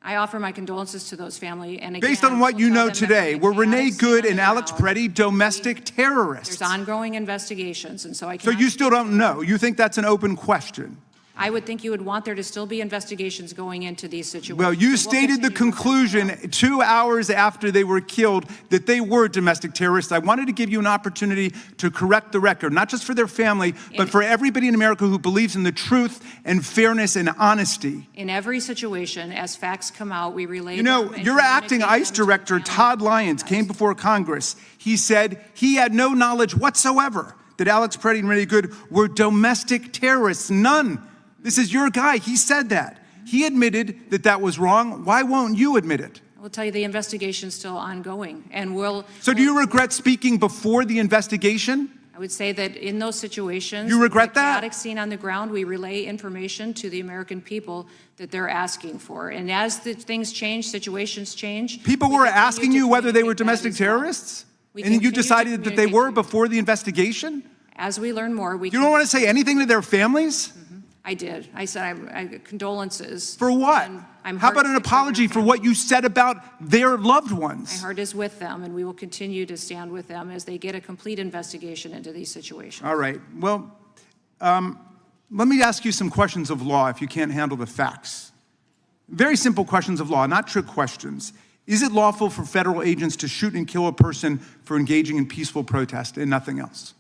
I offer my condolences to those family, and again, Based on what we'll you tell know them that today, in a were Renee chaotic Good scene and on the Alex ground, Preddy domestic terrorists? There's ongoing investigations, and so I So cannot. you still don't know. You think that's an open question. I would think you would want there to still be investigations going into these situations. Well, you So we'll stated the continue with that. conclusion 2 hours after they were killed that they were domestic terrorists. I wanted to give you an opportunity to correct the record, not just for their family, but for everybody in America who believes in the truth and fairness and honesty. In every situation, as facts come out, we relay You know, them and your acting communicate ICE them to the director, family. Todd Lyons, came before Congress. He said he had no knowledge whatsoever that Alex Preddy and Renee Good were domestic terrorists. None. This is your guy. He said that. He admitted that that was wrong. Why won't you admit it? We'll tell you the investigation's still ongoing, and we'll. So do you regret speaking before the investigation? I would say that in those situations. You regret the that? chaotic scene on the ground, we relay information to the American people that they're asking for. And as things change, situations change. People we were continue asking to you whether they were communicate that domestic as well. terrorists? We And you continue to decided that they were communicate. before the investigation? As we learn more, we You don't want to say anything to their families? I did. I said condolences. For what? And I'm How about an heartsick for apology their for what you said about their loved My ones? heart is with them, and we will continue to stand with them as they get a complete investigation into these situations. All right. Well, let me ask you some questions of law if you can't handle the facts. Very simple questions of law, not trick questions. Is it lawful for federal agents to shoot and kill a person for engaging in peaceful protest and nothing else?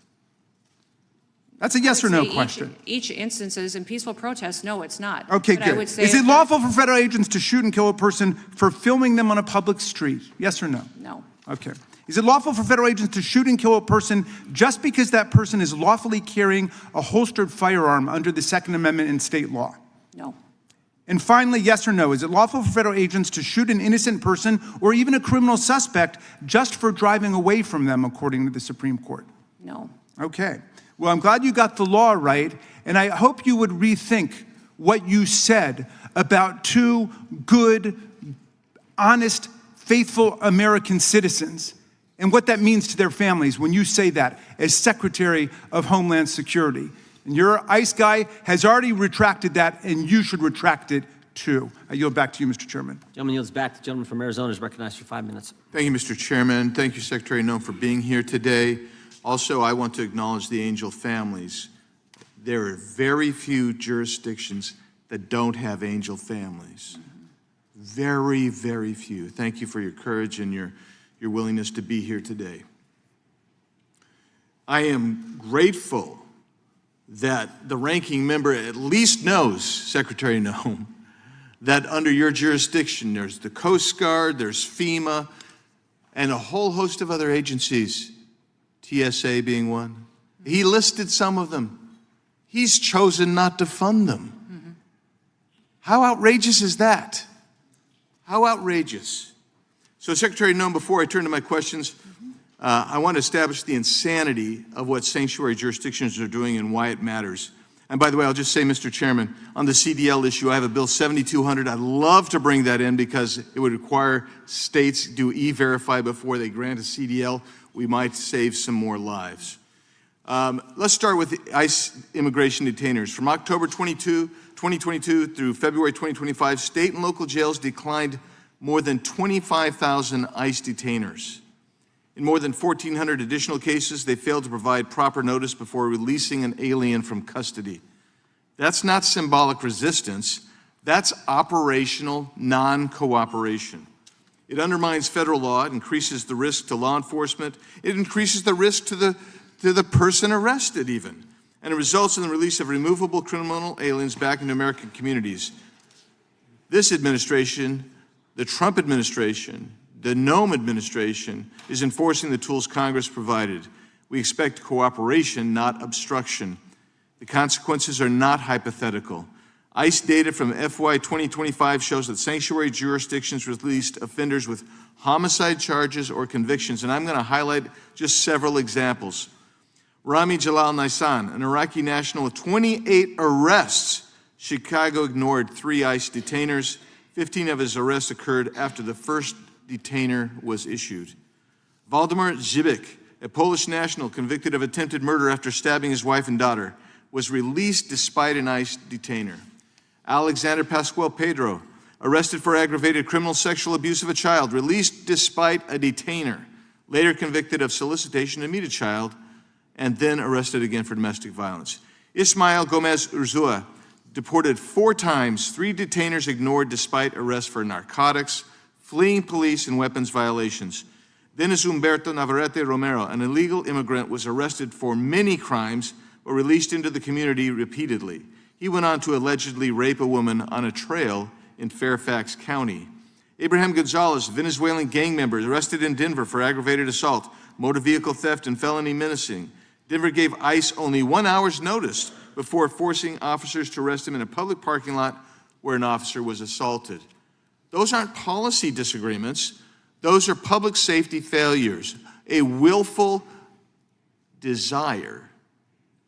That's a yes or I would no say question. Each instances in peaceful protest, no, it's not. Okay, But I would good. say Is it if- lawful for federal agents to shoot and kill a person for filming them on a public street? Yes or no? No. Okay. Is it lawful for federal agents to shoot and kill a person just because that person is lawfully carrying a holstered firearm under the Second Amendment in state law? No. And finally, yes or no, is it lawful for federal agents to shoot an innocent person or even a criminal suspect just for driving away from them, according to the Supreme Court? No. Okay. Well, I'm glad you got the law right, and I hope you would rethink what you said about two good, honest, faithful American citizens and what that means to their families when you say that as Secretary of Homeland Security. And your ICE guy has already retracted that, and you should retract it too. I yield back to you, Mr. Chairman. Gentleman yields back. The gentleman from Arizona is recognized for 5 minutes. Thank you, Mr. Chairman. Thank you, Secretary Noem, for being here today. Also, I want to acknowledge the Angel families. There are very few jurisdictions that don't have Angel families. Very, very few. Thank you for your courage and your willingness to be here today. I am grateful that the ranking member at least knows, Secretary Noem, that under your jurisdiction, there's the Coast Guard, there's FEMA, and a whole host of other agencies, TSA being one. He listed some of them. He's chosen not to fund them. How outrageous is that? How outrageous. So, Secretary Noem, before I turn to my questions, I want to establish the insanity of what sanctuary jurisdictions are doing and why it matters. And by the way, I'll just say, Mr. Chairman, on the CDL issue, I have a Bill 7200. I'd love to bring that in because it would require states do E-Verify before they grant a CDL. We might save some more lives. Let's start with the ICE immigration detainers. From October 2022 through February 2025, state and local jails declined more than 25,000 ICE detainers. In more than 1,400 additional cases, they failed to provide proper notice before releasing an alien from custody. That's not symbolic resistance. That's operational non-cooperation. It undermines federal law. It increases the risk to law enforcement. It increases the risk to the person arrested even. And it results in the release of removable criminal aliens back into American communities. This administration, the Trump administration, the Noem administration is enforcing the tools Congress provided. We expect cooperation, not obstruction. The consequences are not hypothetical. ICE data from FY 2025 shows that sanctuary jurisdictions released offenders with homicide charges or convictions, and I'm going to highlight just several examples. Rami Jalal Nisan, an Iraqi national with 28 arrests. Chicago ignored 3 ICE detainers. 15 of his arrests occurred after the first detainer was issued. Waldemar Zibik, a Polish national convicted of attempted murder after stabbing his wife and daughter, was released despite an ICE detainer. Alexander Pascual Pedro, arrested for aggravated criminal sexual abuse of a child, released despite a detainer, later convicted of solicitation to meet a child, and then arrested again for domestic violence. Ismael Gomez Urzua, deported 4 times, 3 detainers ignored despite arrest for narcotics, fleeing police and weapons violations. Dennis Humberto Navarrete Romero, an illegal immigrant, was arrested for many crimes but released into the community repeatedly. He went on to allegedly rape a woman on a trail in Fairfax County. Abraham Gonzalez, Venezuelan gang member, arrested in Denver for aggravated assault, motor vehicle theft, and felony menacing. Denver gave ICE only 1 hour's notice before forcing officers to arrest him in a public parking lot where an officer was assaulted. Those aren't policy disagreements. Those are public safety failures, a willful desire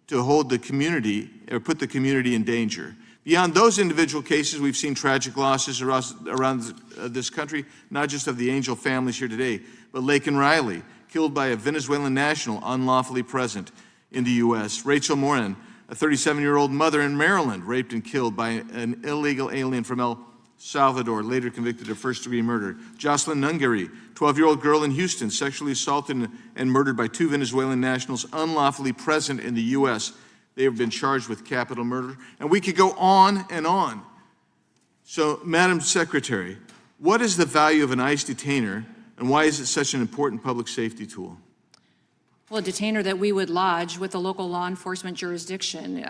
to hold the community or put the community in danger. Beyond those individual cases, we've seen tragic losses around this country, not just of the Angel families here today, but Laken Riley, killed by a Venezuelan national unlawfully present in the U.S. Rachel Morin, a 37-year-old mother in Maryland, raped and killed by an illegal alien from El Salvador, later convicted of first-degree murder. Jocelyn Nungary, 12-year-old girl in Houston, sexually assaulted and murdered by 2 Venezuelan nationals unlawfully present in the U.S. They have been charged with capital murder. And we could go on and on. So, Madam Secretary, what is the value of an ICE detainer, and why is it such an important public safety tool? Well, a detainer that we would lodge with the local law enforcement jurisdiction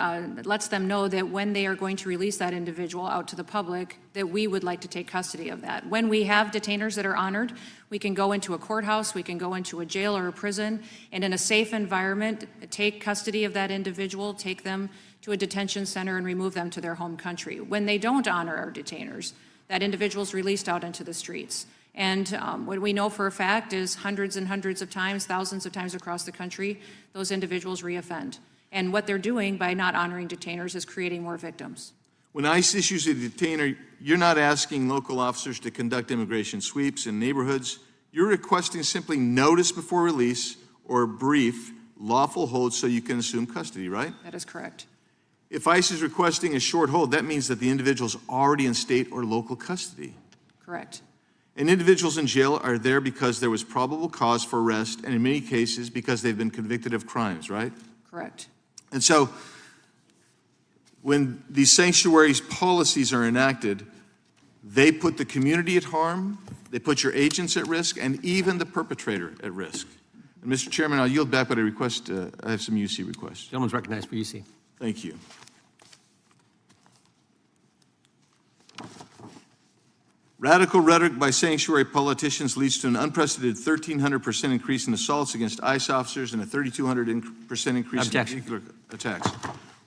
lets them know that when they are going to release that individual out to the public, that we would like to take custody of that. When we have detainers that are honored, we can go into a courthouse, we can go into a jail or a prison, and in a safe environment, take custody of that individual, take them to a detention center and remove them to their home country. When they don't honor our detainers, that individual is released out into the streets. And what we know for a fact is hundreds and hundreds of times, thousands of times across the country, those individuals reoffend. And what they're doing by not honoring detainers is creating more victims. When ICE issues a detainer, you're not asking local officers to conduct immigration sweeps in neighborhoods. You're requesting simply notice before release or brief lawful hold so you can assume custody, right? That is correct. If ICE is requesting a short hold, that means that the individual's already in state or local custody. Correct. And individuals in jail are there because there was probable cause for arrest, and in many cases because they've been convicted of crimes, right? Correct. And so when these sanctuaries policies are enacted, they put the community at harm, they put your agents at risk, and even the perpetrator at risk. And Mr. Chairman, I'll yield back, but I have some UC requests. Gentleman's recognized for UC. Thank you. Radical rhetoric by sanctuary politicians leads to an unprecedented 1,300% increase in assaults against ICE officers and a 3,200% increase in vehicular attacks.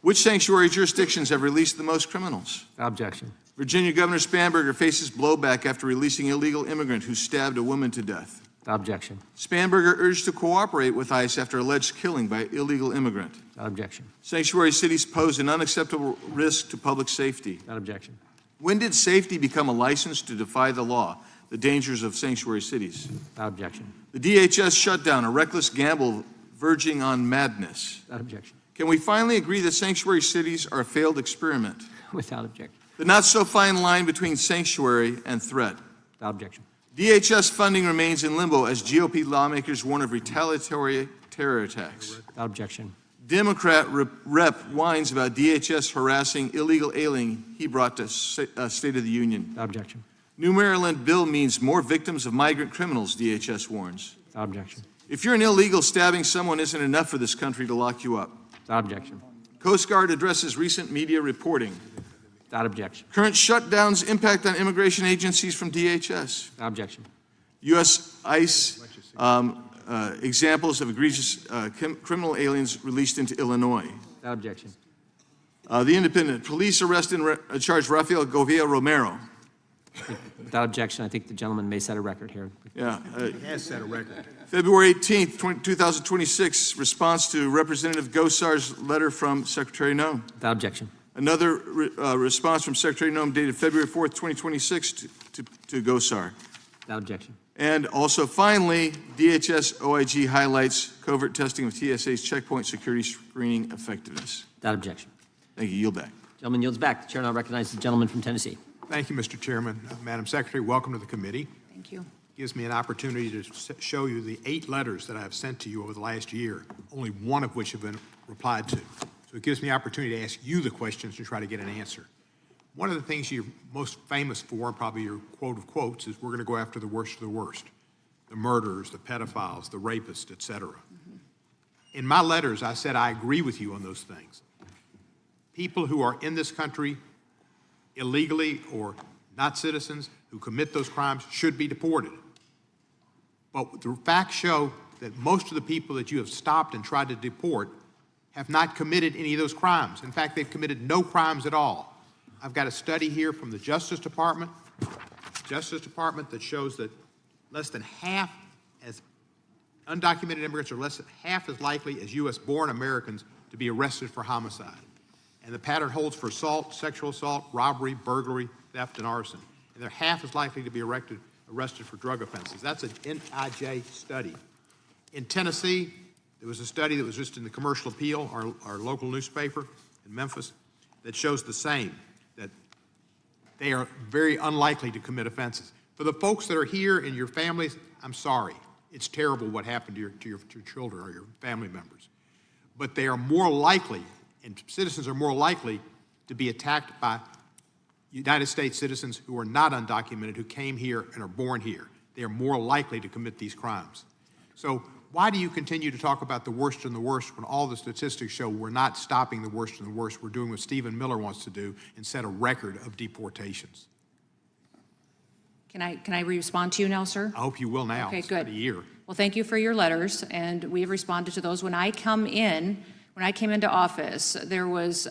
Which sanctuary jurisdictions have released the most criminals? Objection. Virginia Governor Spanberger faces blowback after releasing illegal immigrant who stabbed a woman to death. Objection. Spanberger urged to cooperate with ICE after alleged killing by illegal immigrant. Objection. Sanctuary cities pose an unacceptable risk to public safety. Objection. When did safety become a license to defy the law? The dangers of sanctuary cities. Objection. The DHS shutdown, a reckless gamble verging on madness. Objection. Can we finally agree that sanctuary cities are a failed experiment? Without objection. The not so fine line between sanctuary and threat. Objection. DHS funding remains in limbo as GOP lawmakers warn of retaliatory terror attacks. Objection. Democrat rep whines about DHS harassing illegal alien he brought to State of the Union. Objection. New Maryland bill means more victims of migrant criminals, DHS warns. Objection. If you're an illegal, stabbing someone isn't enough for this country to lock you up. Objection. Coast Guard addresses recent media reporting. Without objection. Current shutdowns impact on immigration agencies from DHS. Objection. U.S. ICE examples of egregious criminal aliens released into Illinois. Without objection. The Independent. Police arrest and charge Rafael Govia Romero. Without objection, I think the gentleman may set a record here. Yeah. He has set a record. February 18th, 2026, response to Representative Gosar's letter from Secretary Noem. Without objection. Another response from Secretary Noem dated February 4th, 2026 to Gosar. Without objection. And also, finally, DHS OIG highlights covert testing of TSA's checkpoint security screening effectiveness. Without objection. Thank you. Yield back. Gentleman yields back. The chair now recognizes the gentleman from Tennessee. Thank you, Mr. Chairman. Madam Secretary, welcome to the committee. Thank you. Gives me an opportunity to show you the 8 letters that I have sent to you over the last year, only one of which have been replied to. So it gives me the opportunity to ask you the questions and try to get an answer. One of the things you're most famous for, probably your quote of quotes, is we're going to go after the worst of the worst. The murderers, the pedophiles, the rapists, et cetera. In my letters, I said I agree with you on those things. People who are in this country illegally or not citizens who commit those crimes should be deported. But the facts show that most of the people that you have stopped and tried to deport have not committed any of those crimes. In fact, they've committed no crimes at all. I've got a study here from the Justice Department that shows that less than half as undocumented immigrants are less than half as likely as U.S.-born Americans to be arrested for homicide. And the pattern holds for assault, sexual assault, robbery, burglary, theft, and arson. And they're half as likely to be arrested for drug offenses. That's an NIJ study. In Tennessee, there was a study that was just in the Commercial Appeal, our local newspaper in Memphis, that shows the same, that they are very unlikely to commit offenses. For the folks that are here and your families, I'm sorry. It's terrible what happened to your children or your family members. But they are more likely, and citizens are more likely, to be attacked by United States citizens who are not undocumented, who came here and are born here. They are more likely to commit these crimes. So why do you continue to talk about the worst and the worst when all the statistics show we're not stopping the worst and the worst? We're doing what Stephen Miller wants to do and set a record of deportations. Can I respond to you now, sir? I hope you will now. Okay, It's good. been a year. Well, thank you for your letters, and we have responded to those. When I came into office, there was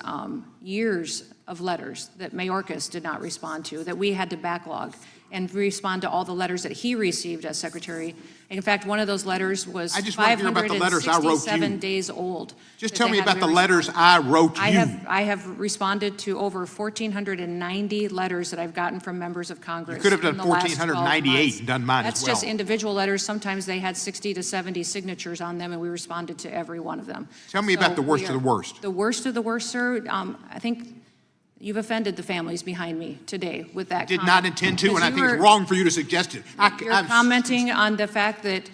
years of letters that Mayorkas did not respond to, that we had to backlog and respond to all the letters that he received as secretary. In fact, one of those letters was I just want to hear about the letters I wrote you. 567 days old. Just tell me about the letters I wrote you. I have responded to over 1,490 letters that I've gotten from members of Congress. You could have done in the last 12 1,498 months. and done mine That's as well. just individual letters. Sometimes they had 60 to 70 signatures on them, and we responded to every one of them. Tell me about the worst of the worst. The worst of the worst, sir, I think you've offended the families behind me today with that Did comment. not intend to, and I Because think you it's were- wrong for you to suggest it. You're commenting on the fact that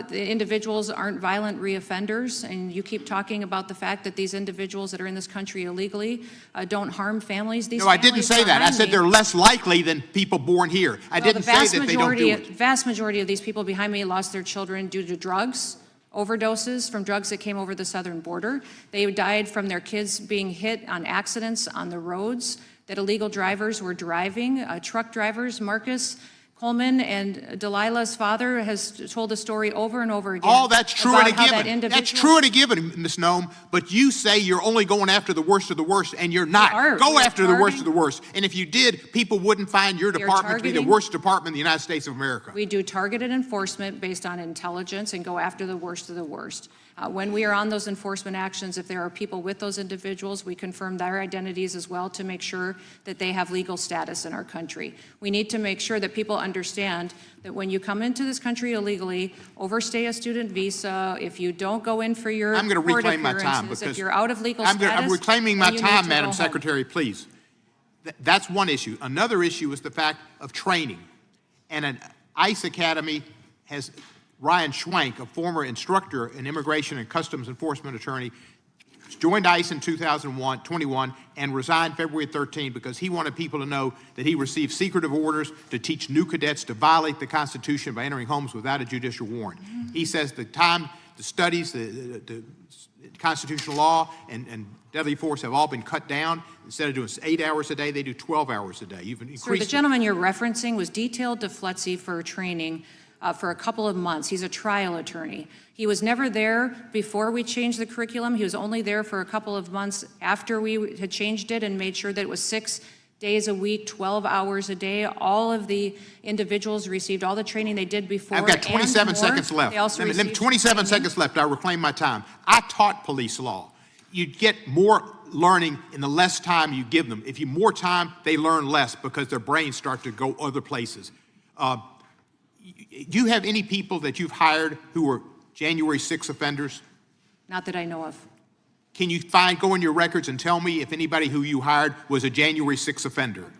the individuals aren't violent reoffenders, and you keep talking about the fact that these individuals that are in this country illegally don't harm families. These No, I didn't families say that. I behind said me- they're less likely than people born here. I didn't say that they don't do it. Vast majority of these people behind me lost their children due to drugs, overdoses from drugs that came over the southern border. They died from their kids being hit on accidents on the roads that illegal drivers were driving. Truck drivers, Marcus Coleman and Delilah's father has told the story over and over again. All that's true and a about how that given. That's individual- true and a given, Ms. Noem, but you say you're only going after the worst of the worst, and you're not. are. Go We're after the worst targeting- of the worst. And if you did, people wouldn't find your We are department to be the targeting- worst department in the United States of America. We do targeted enforcement based on intelligence and go after the worst of the worst. When we are on those enforcement actions, if there are people with those individuals, we confirm their identities as well to make sure that they have legal status in our country. We need to make sure that people understand that when you come into this country illegally, overstay a student visa, if you don't go in for your I'm going to court reclaim my time appearances, because if you're out of legal I'm status, reclaiming my then you need time, to Madam go home. Secretary, please. That's one issue. Another issue is the fact of training. And an ICE Academy has Ryan Schwank, a former instructor and immigration and customs enforcement attorney, joined ICE in 2021 and resigned February 13 because he wanted people to know that he received secretive orders to teach new cadets to violate the Constitution by entering homes without a judicial warrant. He says the time, the studies, the constitutional law and deadly force have all been cut down. Instead of doing 8 hours a day, they do 12 hours a day. You've increased. Sir, the gentleman you're referencing was detailed to FLETC for training for a couple of months. He's a trial attorney. He was never there before we changed the curriculum. He was only there for a couple of months after we had changed it and made sure that it was 6 days a week, 12 hours a day. All of the individuals received all the training they did before. I've got and 27 more. seconds left. They also Let me- received 27 training. seconds left. I reclaim my time. I taught police law. You get more learning in the less time you give them. If you more time, they learn less because their brains start to go other places. Do you have any people that you've hired who were January 6 offenders? Not that I know of. Can you go in your records and tell me if anybody who you hired was a January 6 offender?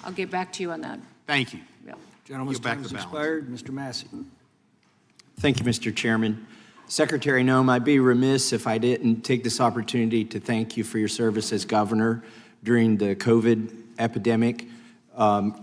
I'll get back to you on that. Thank you. Yeah. Gentleman's You're back time to has balance. expired. Mr. Massey. Thank you, Mr. Chairman. Secretary Noem, I'd be remiss if I didn't take this opportunity to thank you for your service as governor during the COVID epidemic,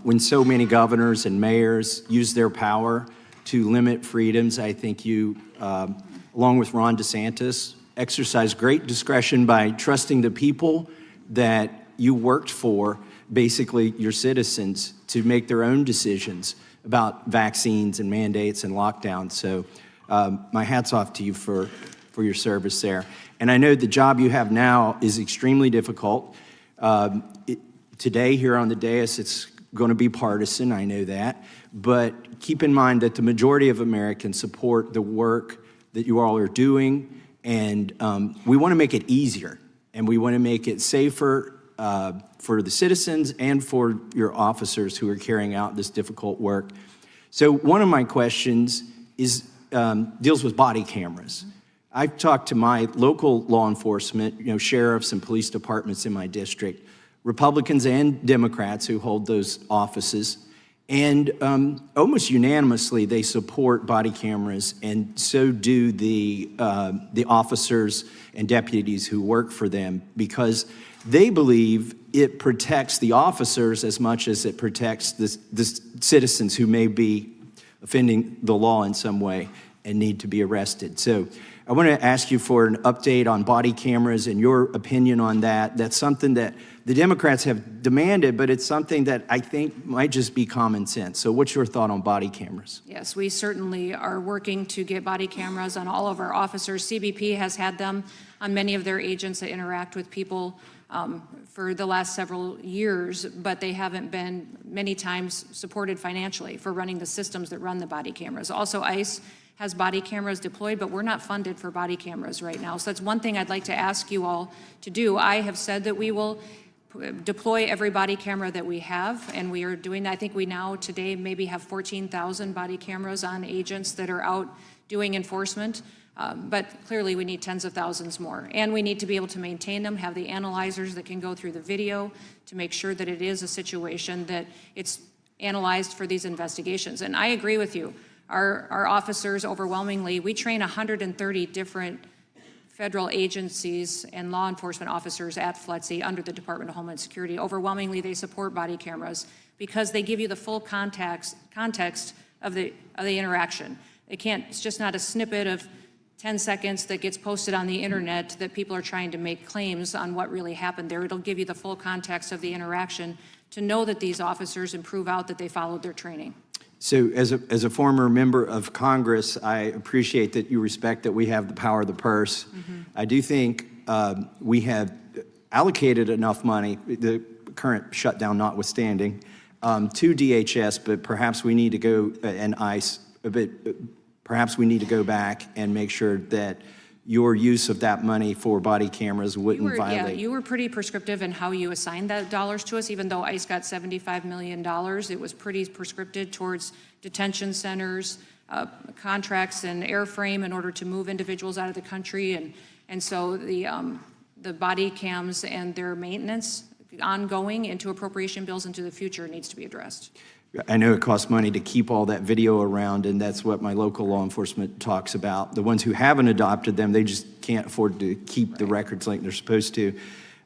when so many governors and mayors used their power to limit freedoms. I think you, along with Ron DeSantis, exercised great discretion by trusting the people that you worked for, basically your citizens, to make their own decisions about vaccines and mandates and lockdowns. So my hat's off to you for your service there. And I know the job you have now is extremely difficult. Today here on the dais, it's going to be partisan, I know that. But keep in mind that the majority of Americans support the work that you all are doing. And we want to make it easier. And we want to make it safer for the citizens and for your officers who are carrying out this difficult work. So one of my questions is deals with body cameras. I've talked to my local law enforcement, sheriffs and police departments in my district, Republicans and Democrats who hold those offices, and almost unanimously they support body cameras, and so do the officers and deputies who work for them, because they believe it protects the officers as much as it protects the citizens who may be offending the law in some way and need to be arrested. So I want to ask you for an update on body cameras and your opinion on that. That's something that the Democrats have demanded, but it's something that I think might just be common sense. So what's your thought on body cameras? Yes, we certainly are working to get body cameras on all of our officers. CBP has had them on many of their agents that interact with people for the last several years, but they haven't been many times supported financially for running the systems that run the body cameras. Also, ICE has body cameras deployed, but we're not funded for body cameras right now. So that's one thing I'd like to ask you all to do. I have said that we will deploy every body camera that we have, and we are doing that. I think we now today maybe have 14,000 body cameras on agents that are out doing enforcement. But clearly we need tens of thousands more. And we need to be able to maintain them, have the analyzers that can go through the video to make sure that it is a situation that it's analyzed for these investigations. And I agree with you. Our officers overwhelmingly, we train 130 different federal agencies and law enforcement officers at FLETC under the Department of Homeland Security. Overwhelmingly, they support body cameras because they give you the full context of the interaction. It's just not a snippet of 10 seconds that gets posted on the internet that people are trying to make claims on what really happened there. It'll give you the full context of the interaction to know that these officers and prove out that they followed their training. So as a former member of Congress, I appreciate that you respect that we have the power of the purse. Mm-hmm. I do think we have allocated enough money, the current shutdown notwithstanding, to DHS, but perhaps we need to go, and ICE, perhaps we need to go back and make sure that your use of that money for body cameras wouldn't violate. Yeah, you were pretty prescriptive in how you assigned that dollars to us. Even though ICE got $75 million, it was pretty prescriptive towards detention centers, contracts and airframe in order to move individuals out of the country. And so the body cams and their maintenance ongoing into appropriation bills into the future needs to be addressed. I know it costs money to keep all that video around, and that's what my local law enforcement talks about. The ones who haven't adopted them, they just can't afford to keep the records like they're supposed to.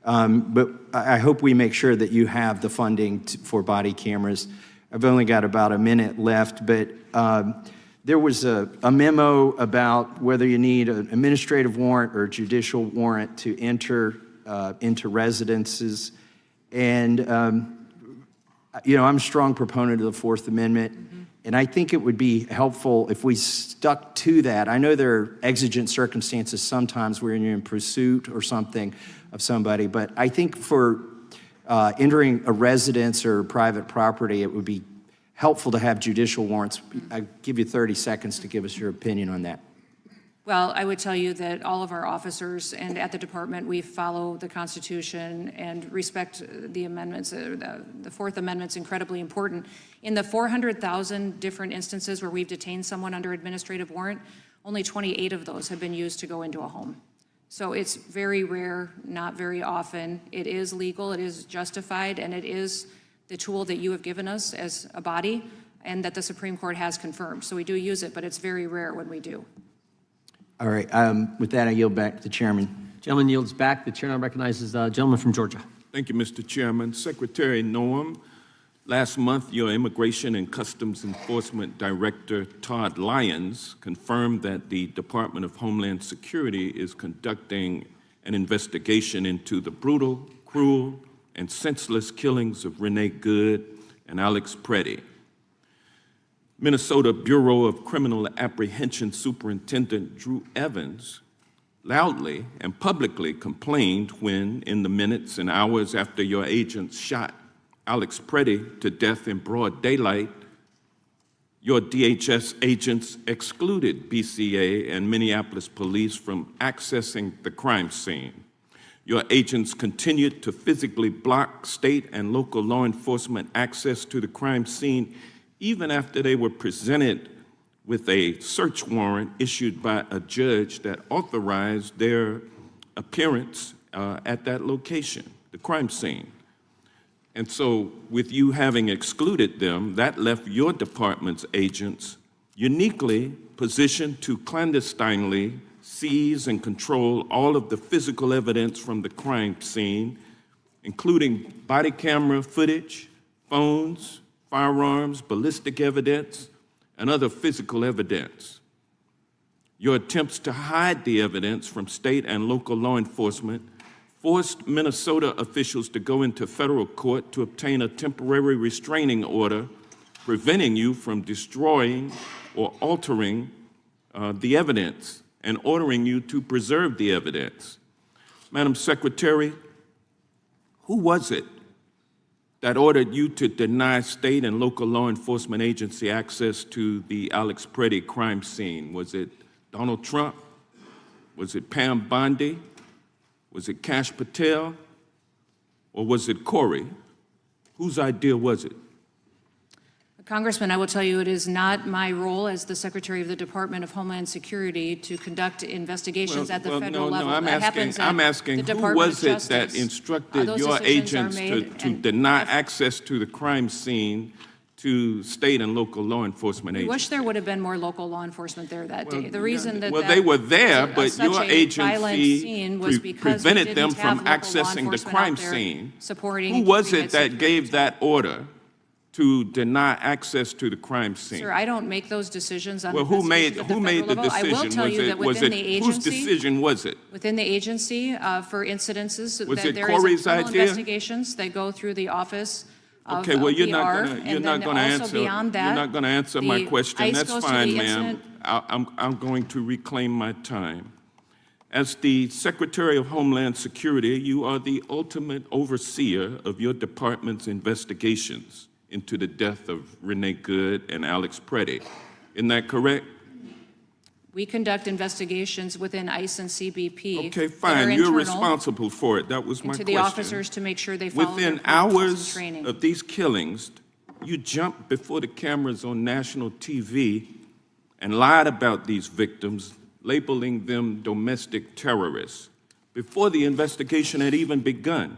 But I hope we make sure that you have the funding for body cameras. I've only got about a minute left, but there was a memo about whether you need an administrative warrant or a judicial warrant to enter into residences. And I'm a strong proponent of the Fourth Amendment, and I think it would be helpful if we stuck to that. I know there are exigent circumstances sometimes where you're in pursuit or something of somebody, but I think for entering a residence or private property, it would be helpful to have judicial warrants. I give you 30 seconds to give us your opinion on that. Well, I would tell you that all of our officers and at the department, we follow the Constitution and respect the amendments. The Fourth Amendment's incredibly important. In the 400,000 different instances where we've detained someone under administrative warrant, only 28 of those have been used to go into a home. So it's very rare, not very often. It is legal, it is justified, and it is the tool that you have given us as a body and that the Supreme Court has confirmed. So we do use it, but it's very rare when we do. All right. With that, I yield back to the chairman. Gentleman yields back. The chair now recognizes the gentleman from Georgia. Thank you, Mr. Chairman. Secretary Noem, last month, your Immigration and Customs Enforcement Director, Todd Lyons, confirmed that the Department of Homeland Security is conducting an investigation into the brutal, cruel, and senseless killings of Renee Good and Alex Preddy. Minnesota Bureau of Criminal Apprehension Superintendent Drew Evans loudly and publicly complained when, in the minutes and hours after your agents shot Alex Preddy to death in broad daylight, your DHS agents excluded BCA and Minneapolis police from accessing the crime scene. Your agents continued to physically block state and local law enforcement access to the crime scene even after they were presented with a search warrant issued by a judge that authorized their appearance at that location, the crime scene. And so, with you having excluded them, that left your department's agents uniquely positioned to clandestinely seize and control all of the physical evidence from the crime scene, including body camera footage, phones, firearms, ballistic evidence, and other physical evidence. Your attempts to hide the evidence from state and local law enforcement forced Minnesota officials to go into federal court to obtain a temporary restraining order preventing you from destroying or altering the evidence and ordering you to preserve the evidence. Madam Secretary, who was it that ordered you to deny state and local law enforcement agency access to the Alex Preddy crime scene? Was it Donald Trump? Was it Pam Bondi? Was it Kash Patel? Or was it Corey? Whose idea was it? Congressman, I will tell you it is not my role as the Secretary of the Department of Homeland Security to conduct investigations at the federal level. I'm asking who was it that instructed your agents to deny access to the crime scene to state and local law enforcement I agents? wish there would have been more local law enforcement there that day. The reason that they were there, but such your a violent agency scene was because we prevented them didn't have from local law accessing the enforcement crime out there scene. supporting Who was keeping it that secure. gave that order to deny access to the crime scene? Sir, I don't make those decisions on Well, who made investigations at the federal level. I will decision? tell you that within the Whose agency, decision was it? within the agency, for incidences, Was that it there Corey's is internal idea? investigations that go through the office of Okay, well, you're not PR, gonna and then also answer. beyond that, You're not gonna answer my the question. ICE That's goes to fine, the ma'am. incident. I'm going to reclaim my time. As the Secretary of Homeland Security, you are the ultimate overseer of your department's investigations into the death of Renee Good and Alex Preddy. Isn't that correct? We conduct investigations within ICE and CBP. Okay, that are fine. You're internal responsible for it. That was my to question. the officers to make sure they follow their Within protocols and hours training. of these killings, you jumped before the cameras on national TV and lied about these victims, labeling them domestic terrorists, before the investigation had even begun.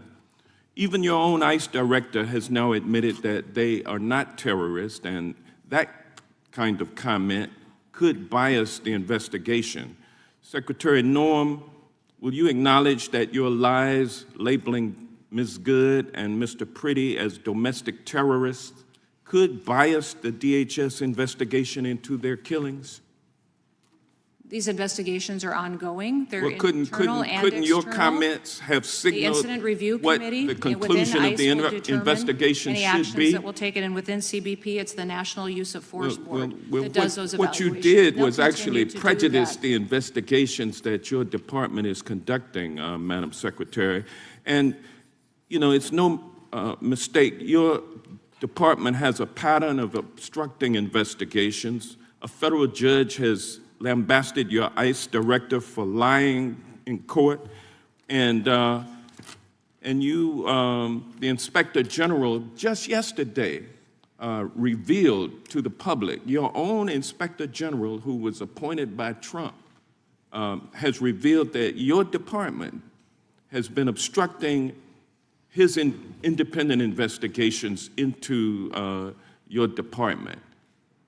Even your own ICE director has now admitted that they are not terrorists, and that kind of comment could bias the investigation. Secretary Noem, will you acknowledge that your lies labeling Ms. Good and Mr. Preddy as domestic terrorists could bias the DHS investigation into their killings? These investigations are ongoing. They're Well, couldn't your external. comments have The signaled Incident Review what Committee the within conclusion ICE of the will determine investigation any should actions be? that will take it, and within CBP, it's the National Use of Force Board that does those what evaluations. you did They'll was continue actually to do prejudice that. the investigations that your department is conducting, Madam Secretary. And, you know, it's no mistake. Your department has a pattern of obstructing investigations. A federal judge has lambasted your ICE director for lying in court, and you, the Inspector General, just yesterday revealed to the public, your own Inspector General, who was appointed by Trump, has revealed that your department has been obstructing his independent investigations into your department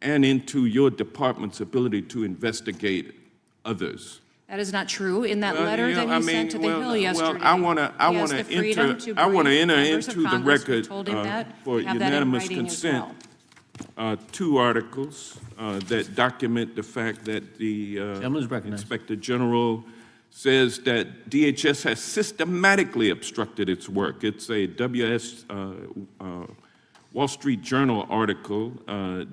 and into your department's ability to investigate others. That is not true. In that letter yeah, that he sent to the Hill yesterday, I want to enter into the record for unanimous consent two articles that document the fact that the Inspector General says that DHS has systematically obstructed its work. It's a Wall Street Journal article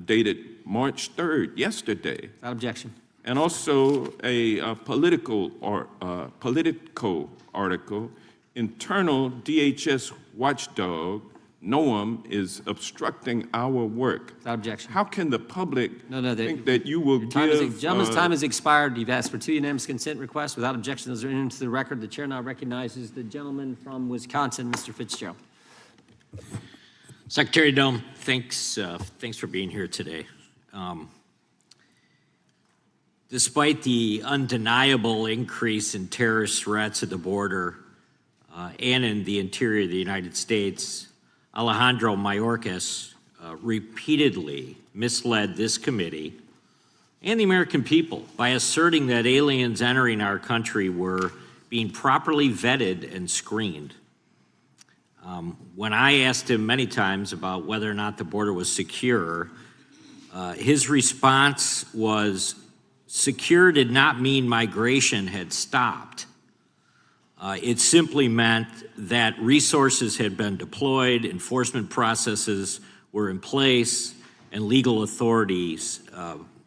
dated March 3rd, yesterday. Without objection. And also a Politico article, internal DHS watchdog, Noem, is obstructing our work. Without objection. How can the public think that you will give... Gentleman's time has expired. You've asked for two unanimous consent requests. Without objection, those are into the record. The chair now recognizes the gentleman from Wisconsin, Mr. Fitzgerald. Secretary Noem, thanks for being here today. Despite the undeniable increase in terrorist threats at the border and in the interior of the United States, Alejandro Mayorkas repeatedly misled this committee and the American people by asserting that aliens entering our country were being properly vetted and screened. When I asked him many times about whether or not the border was secure, his response was, secure did not mean migration had stopped. It simply meant that resources had been deployed, enforcement processes were in place, and legal authorities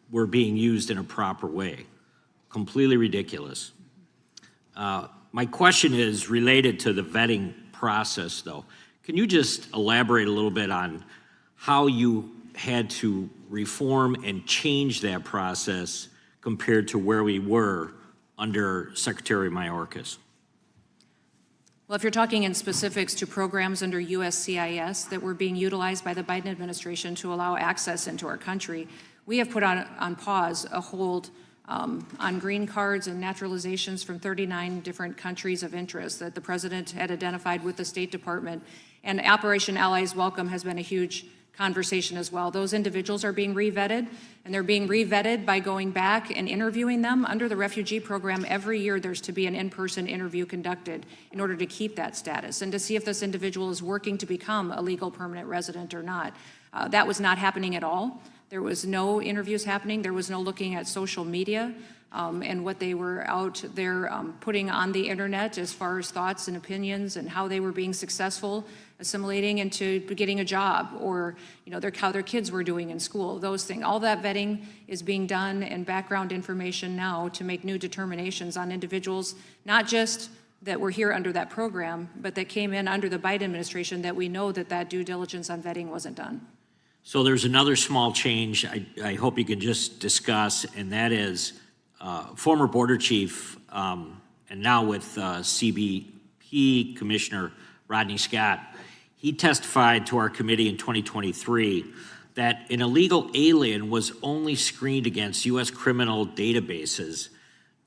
were being used in a proper way. Completely ridiculous. My question is related to the vetting process, though. Can you just elaborate a little bit on how you had to reform and change that process compared to where we were under Secretary Mayorkas? Well, if you're talking in specifics to programs under USCIS that were being utilized by the Biden administration to allow access into our country, we have put on pause a hold on green cards and naturalizations from 39 different countries of interest that the president had identified with the State Department. And Operation Allies Welcome has been a huge conversation as well. Those individuals are being re-vetted, and they're being re-vetted by going back and interviewing them. Under the refugee program, every year there's to be an in-person interview conducted in order to keep that status and to see if this individual is working to become a legal permanent resident or not. That was not happening at all. There was no interviews happening. There was no looking at social media and what they were out there putting on the internet as far as thoughts and opinions and how they were being successful assimilating into getting a job, or how their kids were doing in school, those things. All that vetting is being done and background information now to make new determinations on individuals, not just that were here under that program, but that came in under the Biden administration that we know that due diligence on vetting wasn't done. So there's another small change I hope you can just discuss, and that is former border chief and now with CBP Commissioner Rodney Scott. He testified to our committee in 2023 that an illegal alien was only screened against U.S. criminal databases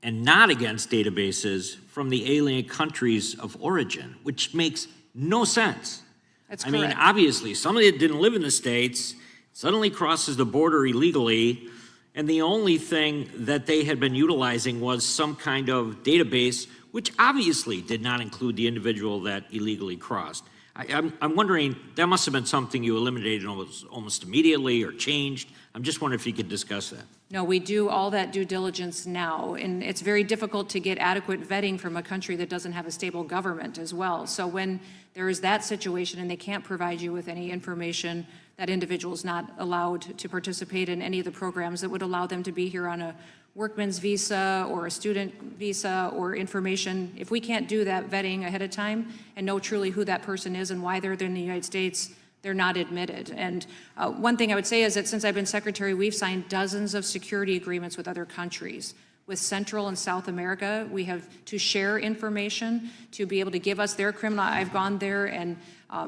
and not against databases from the alien countries of origin, which makes no sense. That's correct. I mean, obviously, somebody that didn't live in the States suddenly crosses the border illegally, and the only thing that they had been utilizing was some kind of database, which obviously did not include the individual that illegally crossed. I'm wondering, that must have been something you eliminated almost immediately or changed. I'm just wondering if you could discuss that. No, we do all that due diligence now, and it's very difficult to get adequate vetting from a country that doesn't have a stable government as well. So when there is that situation and they can't provide you with any information, that individual is not allowed to participate in any of the programs that would allow them to be here on a workman's visa or a student visa or information. If we can't do that vetting ahead of time and know truly who that person is and why they're in the United States, they're not admitted. And one thing I would say is that since I've been secretary, we've signed dozens of security agreements with other countries. With Central and South America, we have to share information to be able to give us their criminal. I've gone there and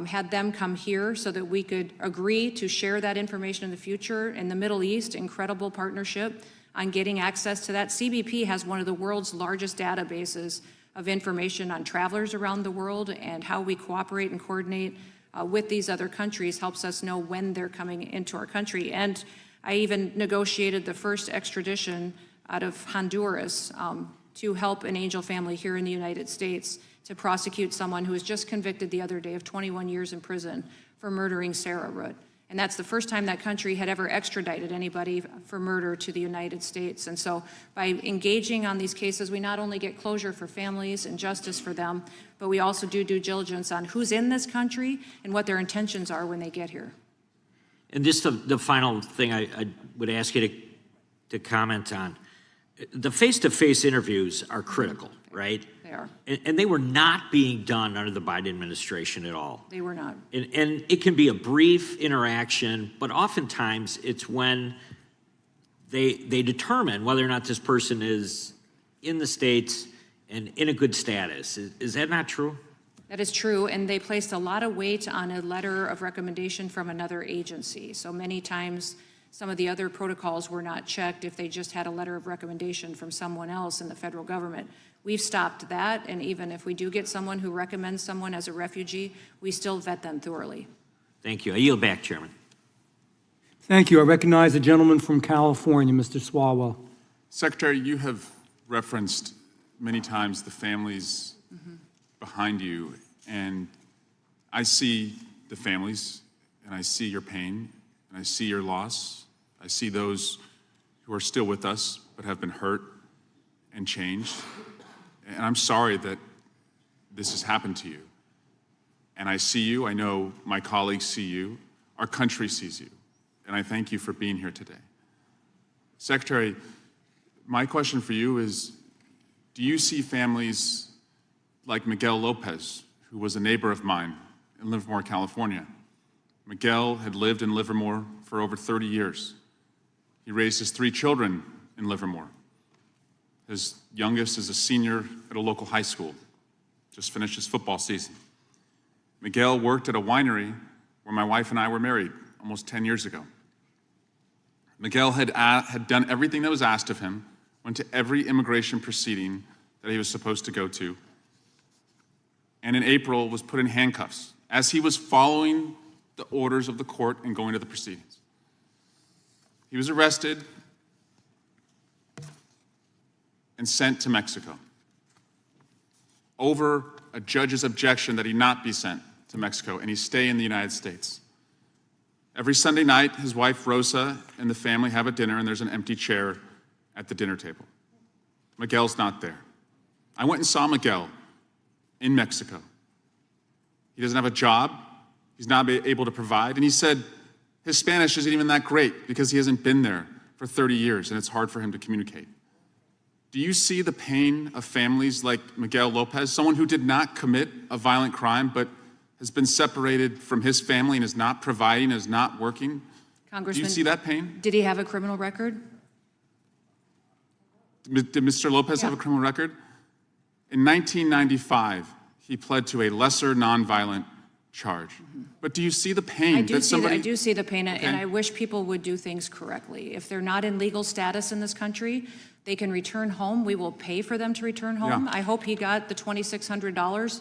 had them come here so that we could agree to share that information in the future. In the Middle East, incredible partnership on getting access to that. CBP has one of the world's largest databases of information on travelers around the world, and how we cooperate and coordinate with these other countries helps us know when they're coming into our country. And I even negotiated the first extradition out of Honduras to help an angel family here in the United States to prosecute someone who was just convicted the other day of 21 years in prison for murdering Sarah Root. And that's the first time that country had ever extradited anybody for murder to the United States. And so by engaging on these cases, we not only get closure for families and justice for them, but we also do due diligence on who's in this country and what their intentions are when they get here. And just the final thing I would ask you to comment on. The face-to-face interviews are critical, right? They are. And they were not being done under the Biden administration at all. They were not. And it can be a brief interaction, but oftentimes it's when they determine whether or not this person is in the States and in a good status. Is that not true? That is true, and they placed a lot of weight on a letter of recommendation from another agency. So many times, some of the other protocols were not checked if they just had a letter of recommendation from someone else in the federal government. We've stopped that, and even if we do get someone who recommends someone as a refugee, we still vet them thoroughly. Thank you. I yield back, Chairman. Thank you. I recognize the gentleman from California, Mr. Swalwell. Secretary, you have referenced many times the families behind you, and I see the families, and I see your pain, and I see your loss. I see those who are still with us but have been hurt and changed. And I'm sorry that this has happened to you. And I see you, I know my colleagues see you, our country sees you, and I thank you for being here today. Secretary, my question for you is, do you see families like Miguel Lopez, who was a neighbor of mine in Livermore, California? Miguel had lived in Livermore for over 30 years. He raised his 3 children in Livermore. His youngest is a senior at a local high school, just finished his football season. Miguel worked at a winery where my wife and I were married almost 10 years ago. Miguel had done everything that was asked of him, went to every immigration proceeding that he was supposed to go to, and in April was put in handcuffs as he was following the orders of the court and going to the proceedings. He was arrested and sent to Mexico over a judge's objection that he not be sent to Mexico and he stay in the United States. Every Sunday night, his wife Rosa and the family have a dinner, and there's an empty chair at the dinner table. Miguel's not there. I went and saw Miguel in Mexico. He doesn't have a job. He's not able to provide. And he said his Spanish isn't even that great because he hasn't been there for 30 years and it's hard for him to communicate. Do you see the pain of families like Miguel Lopez, someone who did not commit a violent crime but has been separated from his family and is not providing, is not working? Congressman, do you see that pain? Did he have a criminal record? Did Mr. Lopez have a criminal record? In 1995, he pled to a lesser nonviolent charge. But do you see the pain I do see the pain, Okay. and I wish people would do things correctly. If they're not in legal status in this country, they can return home. We will pay for them to return home. Yeah. I hope he got the $2,600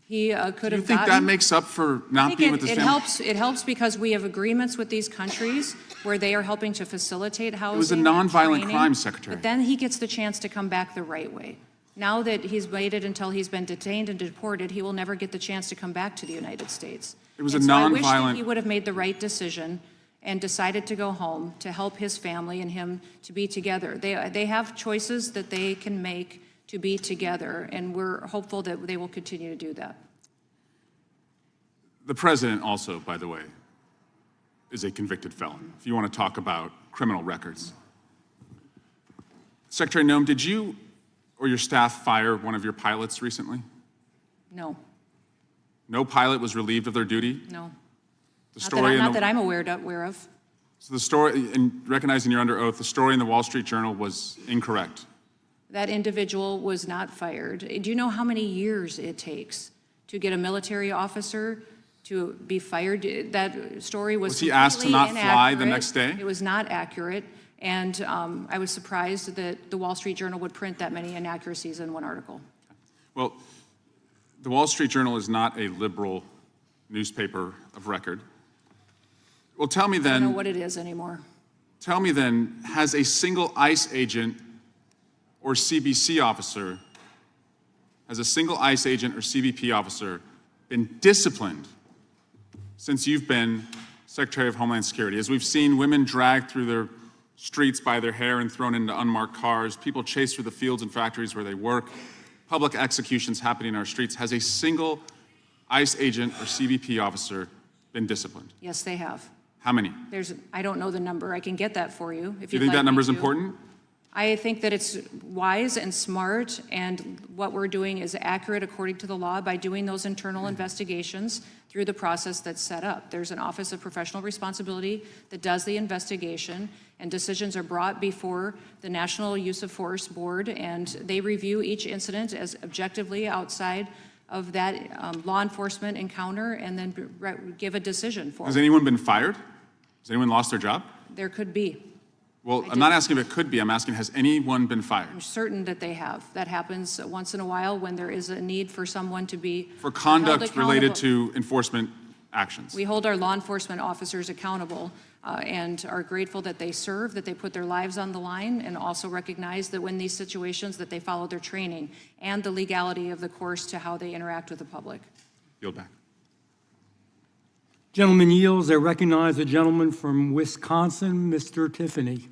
he could have gotten. Do you think that makes up for not being with his family? It helps because we have agreements with these countries where they are helping to facilitate housing. It was a and nonviolent training, crime, Secretary. But then he gets the chance to come back the right way. Now that he's waited until he's been detained and deported, he will never get the chance to come back to the United States. It was And a so I wish that nonviolent- he would have made the right decision and decided to go home to help his family and him to be together. They have choices that they can make to be together, and we're hopeful that they will continue to do that. The president also, by the way, is a convicted felon, if you want to talk about criminal records. Secretary Noem, did you or your staff fire one of your pilots recently? No, No pilot was relieved of their duty? no. The Not story that I'm aware of. So the story, and recognizing you're under oath, the story in the Wall Street Journal was incorrect. That individual was not fired. Do you know how many years it takes to get a military officer to be fired? That story was Was he asked to not completely fly the inaccurate. next day? It was not accurate, and I was surprised that the Wall Street Journal would print that many inaccuracies in one article. Well, the Wall Street Journal is not a liberal newspaper of record. Well, tell me I don't know then, what it is anymore. has a single ICE agent or CBC officer, has a single ICE agent or CBP officer been disciplined since you've been Secretary of Homeland Security? As we've seen women dragged through their streets by their hair and thrown into unmarked cars, people chased through the fields and factories where they work, public executions happening in our streets. Has a single ICE agent or CBP officer been disciplined? Yes, they have. How many? I don't know the number. I can get that for you if Do you you'd think like that number me is to. important? I think that it's wise and smart, and what we're doing is accurate according to the law by doing those internal investigations through the process that's set up. There's an Office of Professional Responsibility that does the investigation, and decisions are brought before the National Use of Force Board, and they review each incident as objectively outside of that law enforcement encounter, and then give a decision for Has it. anyone been fired? Has anyone lost their job? There could be. Well, I'm not asking if it could be. I'm asking, has anyone been fired? I'm certain that they have. That happens once in a while when there is a need for someone to be For held conduct related accountable. to enforcement actions? We hold our law enforcement officers accountable and are grateful that they serve, that they put their lives on the line, and also recognize that when these situations that they follow their training and the legality of the course to how they interact with the public. Yield back. Gentleman yields. I recognize the gentleman from Wisconsin, Mr. Tiffany.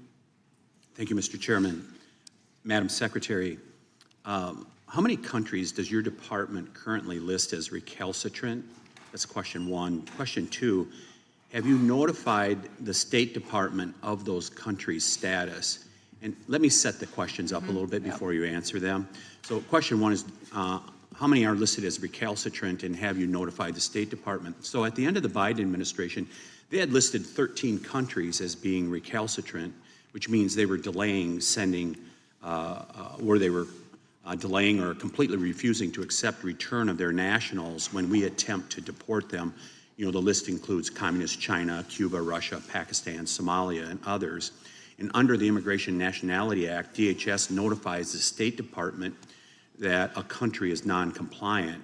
Thank you, Mr. Chairman. Madam Secretary, how many countries does your department currently list as recalcitrant? That's question one. Question two, have you notified the State Department of those countries' status? And let me set the questions up a little bit before you answer them. So question one is, how many are listed as recalcitrant, and have you notified the State Department? So at the end of the Biden administration, they had listed 13 countries as being recalcitrant, which means they were delaying sending, where they were delaying or completely refusing to accept return of their nationals when we attempt to deport them. You know, the list includes Communist China, Cuba, Russia, Pakistan, Somalia, and others. And under the Immigration and Nationality Act, DHS notifies the State Department that a country is non-compliant.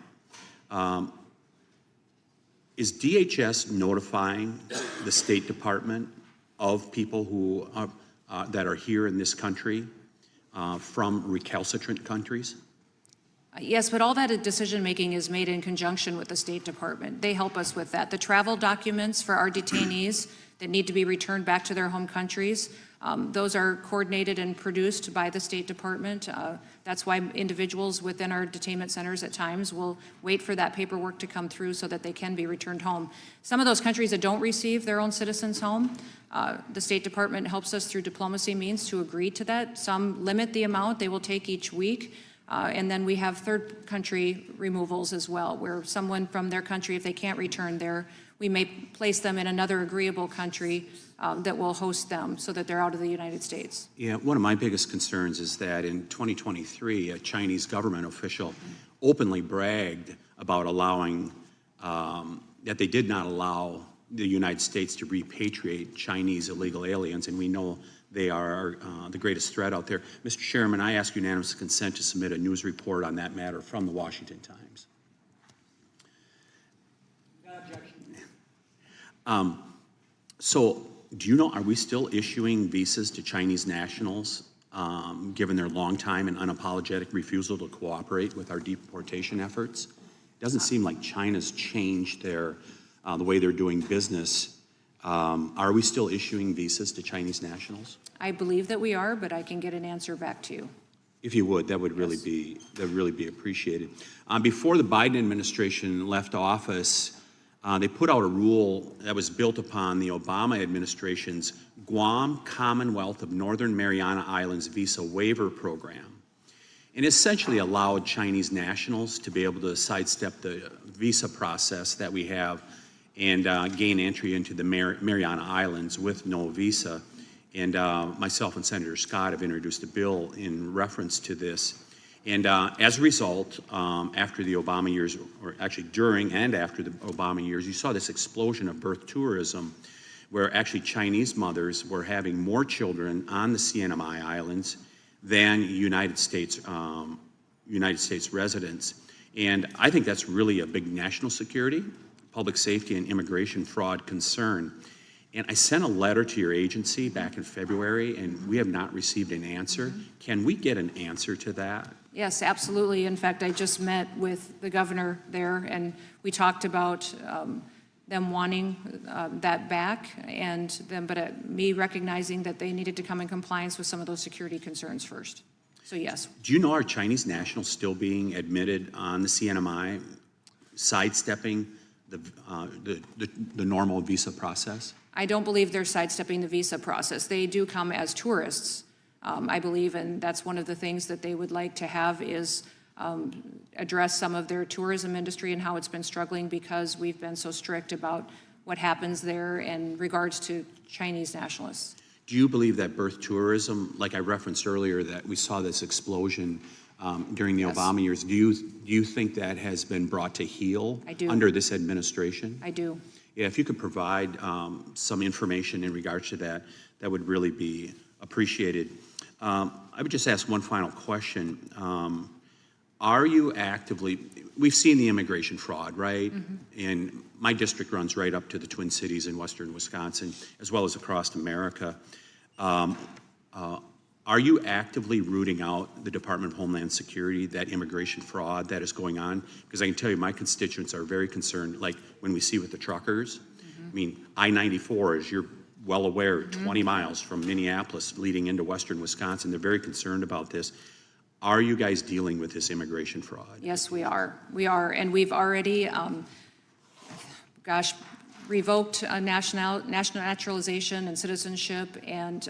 Is DHS notifying the State Department of people who are, that are here in this country from recalcitrant countries? Yes, but all that decision-making is made in conjunction with the State Department. They help us with that. The travel documents for our detainees that need to be returned back to their home countries, those are coordinated and produced by the State Department. That's why individuals within our detainment centers at times will wait for that paperwork to come through so that they can be returned home. Some of those countries that don't receive their own citizens home, the State Department helps us through diplomacy means to agree to that. Some limit the amount they will take each week. And then we have third country removals as well, where someone from their country, if they can't return there, we may place them in another agreeable country that will host them so that they're out of the United States. Yeah, one of my biggest concerns is that in 2023, a Chinese government official openly bragged about allowing, that they did not allow the United States to repatriate Chinese illegal aliens, and we know they are the greatest threat out there. Mr. Chairman, I ask unanimous consent to submit a news report on that matter from the Washington Times. So, do you know, are we still issuing visas to Chinese nationals, given their long time and unapologetic refusal to cooperate with our deportation efforts? It doesn't seem like China's changed their, the way they're doing business. Are we still issuing visas to Chinese nationals? I believe that we are, but I can get an answer back to you. If you would, that would really be appreciated. Before the Biden administration left office, they put out a rule that was built upon the Obama administration's Guam Commonwealth of Northern Mariana Islands visa waiver program, and essentially allowed Chinese nationals to be able to sidestep the visa process that we have and gain entry into the Mariana Islands with no visa. And myself and Senator Scott have introduced a bill in reference to this. And as a result, after the Obama years, or actually during and after the Obama years, you saw this explosion of birth tourism where actually Chinese mothers were having more children on the CNMI Islands than United States residents. And I think that's really a big national security, public safety, and immigration fraud concern. And I sent a letter to your agency back in February, and we have not received an answer. Can we get an answer to that? Yes, absolutely. In fact, I just met with the governor there, and we talked about them wanting that back, but me recognizing that they needed to come in compliance with some of those security concerns first. So yes. Do you know, are Chinese nationals still being admitted on the CNMI, sidestepping the normal visa process? I don't believe they're sidestepping the visa process. They do come as tourists, I believe, and that's one of the things that they would like to have is address some of their tourism industry and how it's been struggling because we've been so strict about what happens there in regards to Chinese nationalists. Do you believe that birth tourism, like I referenced earlier, that we saw this explosion during the Obama years, do you think that has been brought to heel under this administration? I do. Yeah, if you could provide some information in regards to that, that would really be appreciated. I would just ask one final question. Are you actively, we've seen the immigration fraud, right? And my district runs right up to the Twin Cities in western Wisconsin, as well as across America. Are you actively rooting out the Department of Homeland Security, that immigration fraud that is going on? Because I can tell you my constituents are very concerned, like when we see with the truckers. I mean, I-94, as you're well aware, 20 miles from Minneapolis leading into western Wisconsin. They're very concerned about this. Are you guys dealing with this immigration fraud? Yes, we are. We are, and we've already, revoked national naturalization and citizenship and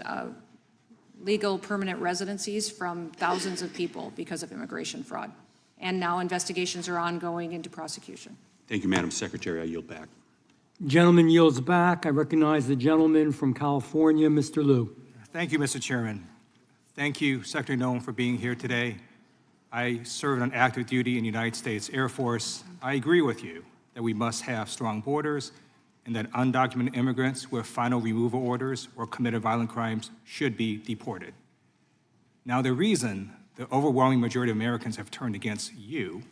legal permanent residencies from thousands of people because of immigration fraud. And now investigations are ongoing into prosecution. Thank you, Madam Secretary. I yield back. Gentleman yields back. I recognize the gentleman from California, Mr. Liu. Thank you, Mr. Chairman. Thank you, Secretary Noem, for being here today. I served on active duty in the United States Air Force. I agree with you that we must have strong borders and that undocumented immigrants with final removal orders or committed violent crimes should be deported. Now, the reason the overwhelming majority of Americans have turned against you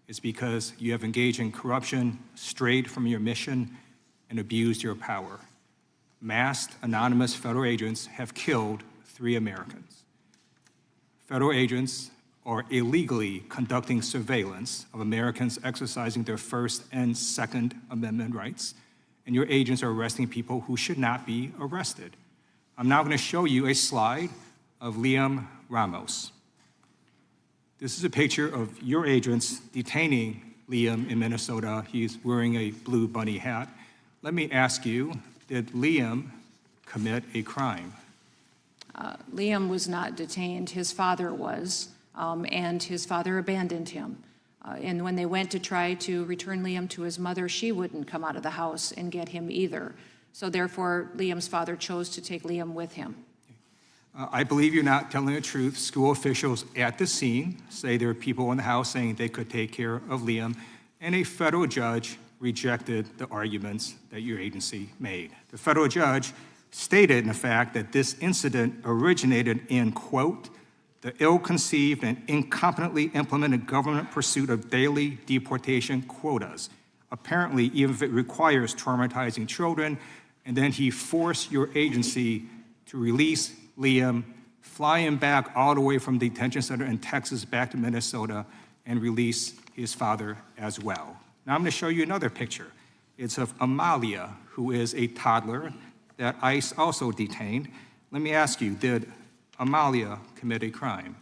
is because you have engaged in corruption, strayed from your mission, and abused your power. Masked, anonymous federal agents have killed 3 Americans. Federal agents are illegally conducting surveillance of Americans exercising their First and Second Amendment rights, and your agents are arresting people who should not be arrested. I'm now going to show you a slide of Liam Ramos. This is a picture of your agents detaining Liam in Minnesota. He's wearing a blue bunny hat. Let me ask you, did Liam commit a crime? Liam was not detained. His father was, and his father abandoned him. And when they went to try to return Liam to his mother, she wouldn't come out of the house and get him either. So therefore, Liam's father chose to take Liam with him. I believe you're not telling the truth. School officials at the scene say there are people in the house saying they could take care of Liam, and a federal judge rejected the arguments that your agency made. The federal judge stated, in fact, that this incident originated in, quote, the ill-conceived and incompetently implemented government pursuit of daily deportation quotas, apparently even if it requires traumatizing children, and then he forced your agency to release Liam, fly him back all the way from the detention center in Texas back to Minnesota, and release his father as well. Now I'm going to show you another picture. It's of Amalia, who is a toddler that ICE also detained. Let me ask you, did Amalia commit a crime?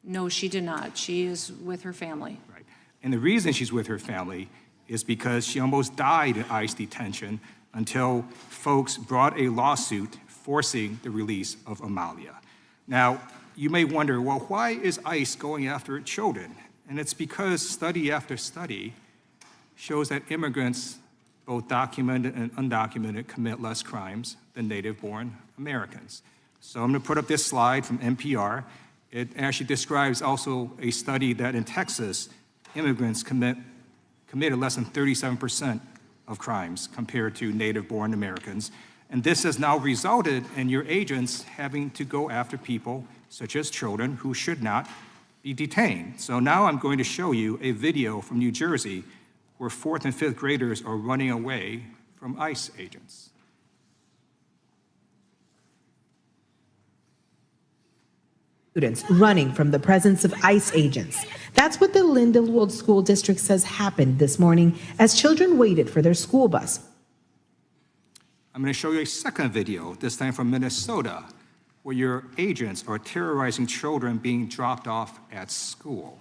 No, she did not. She is with her family. Right. And the reason she's with her family is because she almost died in ICE detention until folks brought a lawsuit forcing the release of Amalia. Now, you may wonder, well, why is ICE going after children? And it's because study after study shows that immigrants, both documented and undocumented, commit less crimes than native-born Americans. So I'm going to put up this slide from NPR. It actually describes also a study that in Texas, immigrants committed less than 37% of crimes compared to native-born Americans. And this has now resulted in your agents having to go after people, such as children, who should not be detained. So now I'm going to show you a video from New Jersey where 4th and 5th graders are running away from ICE agents. students running from the presence of ICE agents. That's what the Lindenwold School District says happened this morning as children waited for their school bus. I'm going to show you a second video, this time from Minnesota, where your agents are terrorizing children being dropped off at school.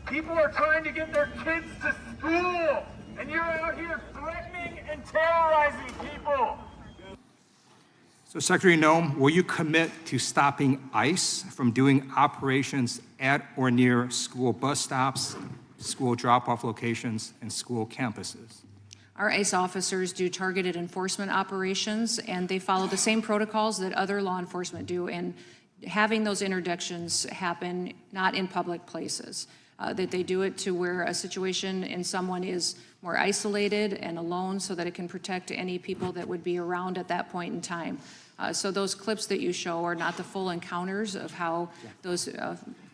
People are trying to get their kids to school, and you're out here threatening and terrorizing people. So, Secretary Noem, will you commit to stopping ICE from doing operations at or near school bus stops, school drop-off locations, and school campuses? Our ICE officers do targeted enforcement operations, and they follow the same protocols that other law enforcement do, and having those interdictions happen not in public places. That they do it to where a situation in someone is more isolated and alone so that it can protect any people that would be around at that point in time. So those clips that you show are not the full encounters of how those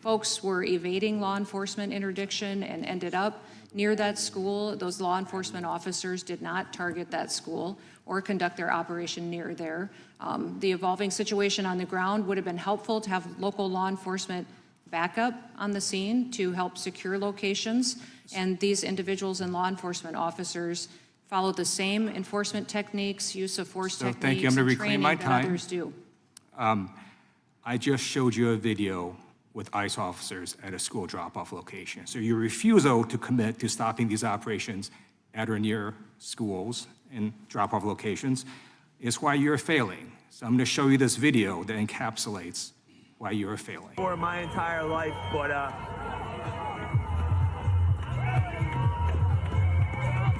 folks were evading law enforcement interdiction and ended up near that school. Those law enforcement officers did not target that school or conduct their operation near there. The evolving situation on the ground would have been helpful to have local law enforcement backup on the scene to help secure locations, and these individuals and law enforcement officers follow the same enforcement techniques, use of force techniques, thank you. I'm going to and reclaim training my that time. others do. I just showed you a video with ICE officers at a school drop-off location. So your refusal to commit to stopping these operations at or near schools and drop-off locations is why you're failing. So I'm going to show you this video that encapsulates why you're failing. For my entire life, but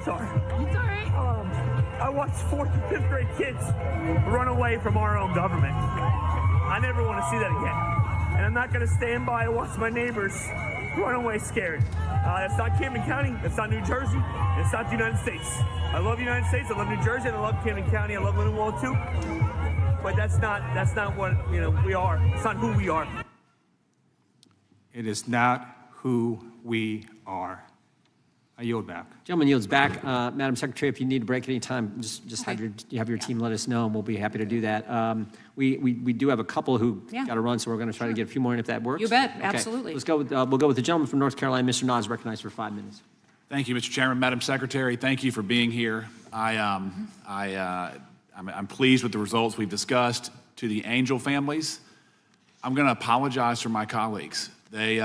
sorry. It's all right. I watched 4th and 5th grade kids run away from our own government. I never want to see that again. And I'm not going to stand by and watch my neighbors run away scared. That's not Camden County. That's not New Jersey. It's not the United States. I love the United States. I love New Jersey. And I love Camden County. I love Lindenwold too. But that's not what, we are. It's not who we are. It is not who we are. I yield back. Gentleman yields back. Madam Secretary, if you need a break at any time, just have your team let us know, and we'll be happy to do that. We do have a couple who got to run, so we're going to try to get a few more in if that works. You bet, Okay. absolutely. Let's go with, we'll go with the gentleman from North Carolina. Mr. Nas, recognized for 5 minutes. Thank you, Mr. Chairman. Madam Secretary, thank you for being here. I'm pleased with the results we've discussed. To the Angel families, I'm going to apologize for my colleagues. They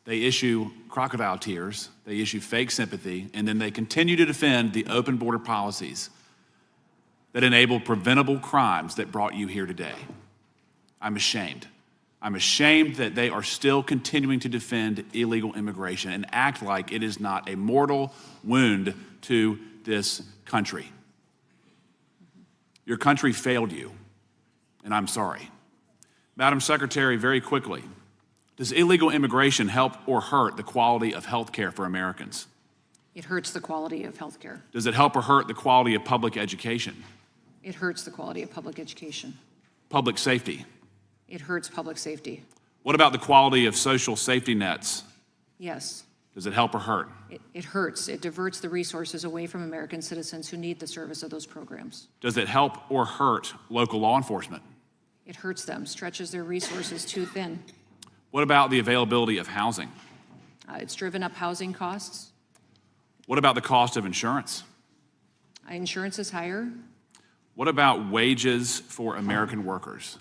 issue crocodile tears, they issue fake sympathy, and then they continue to defend the open border policies that enable preventable crimes that brought you here today. I'm ashamed. I'm ashamed that they are still continuing to defend illegal immigration and act like it is not a mortal wound to this country. Your country failed you, and I'm sorry. Madam Secretary, very quickly, does illegal immigration help or hurt the quality of health care for Americans? It hurts the quality of health care. Does it help or hurt the quality of public education? It hurts the quality of public education. Public safety? It hurts public safety. What about the quality of social safety nets? Yes. Does it help or hurt? It hurts. It diverts the resources away from American citizens who need the service of those programs. Does it help or hurt local law enforcement? It hurts them, stretches their resources too thin. What about the availability of housing? It's driven up housing costs. What about the cost of insurance? Insurance is higher. What about wages for American workers?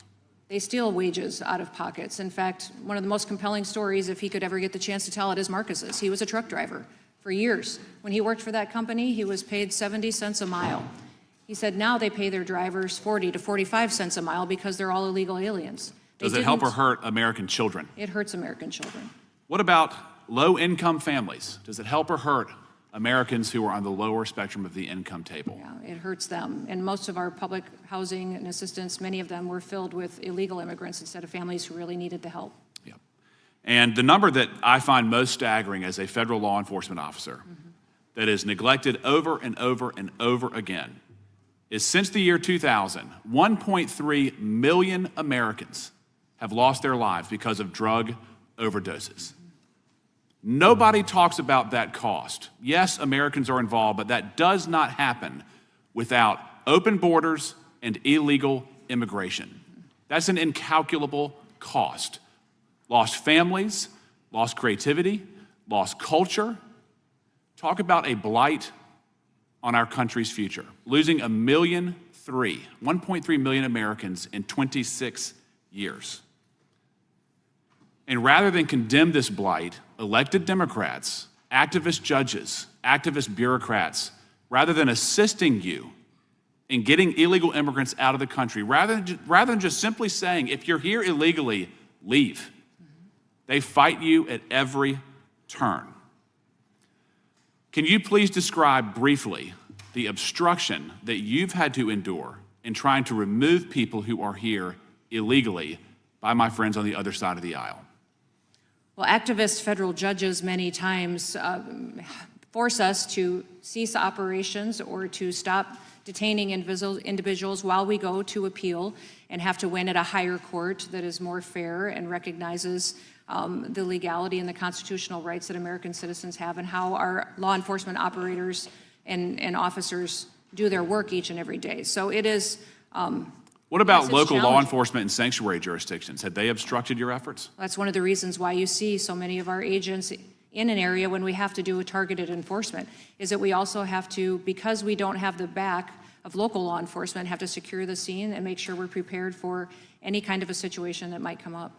They steal wages out of pockets. In fact, one of the most compelling stories, if he could ever get the chance to tell it, is Marcus's. He was a truck driver for years. When he worked for that company, he was paid 70 cents a mile. He said now they pay their drivers 40 to 45 cents a mile because they're all illegal aliens. Does it help or hurt American children? It hurts American children. What about low-income families? Does it help or hurt Americans who are on the lower spectrum of the income table? Yeah, it hurts them. And most of our public housing and assistance, many of them were filled with illegal immigrants instead of families who really needed the help. Yeah. And the number that I find most staggering as a federal law enforcement officer that is neglected over and over and over again is since the year 2000, 1.3 million Americans have lost their lives because of drug overdoses. Nobody talks about that cost. Yes, Americans are involved, but that does not happen without open borders and illegal immigration. That's an incalculable cost. Lost families, lost creativity, lost culture. Talk about a blight on our country's future. Losing 1.3 million Americans in 26 years. And rather than condemn this blight, elected Democrats, activist judges, activist bureaucrats, rather than assisting you in getting illegal immigrants out of the country, rather than just simply saying, if you're here illegally, leave. They fight you at every turn. Can you please describe briefly the obstruction that you've had to endure in trying to remove people who are here illegally by my friends on the other side of the aisle? Well, activist federal judges many times force us to cease operations or to stop detaining individuals while we go to appeal and have to win at a higher court that is more fair and recognizes the legality and the constitutional rights that American citizens have and how our law enforcement operators and officers do their work each and every day. So it is. What about it's local law challenging. enforcement and sanctuary jurisdictions? Have they obstructed your efforts? That's one of the reasons why you see so many of our agents in an area when we have to do a targeted enforcement, is that we also have to, because we don't have the back of local law enforcement, have to secure the scene and make sure we're prepared for any kind of a situation that might come up.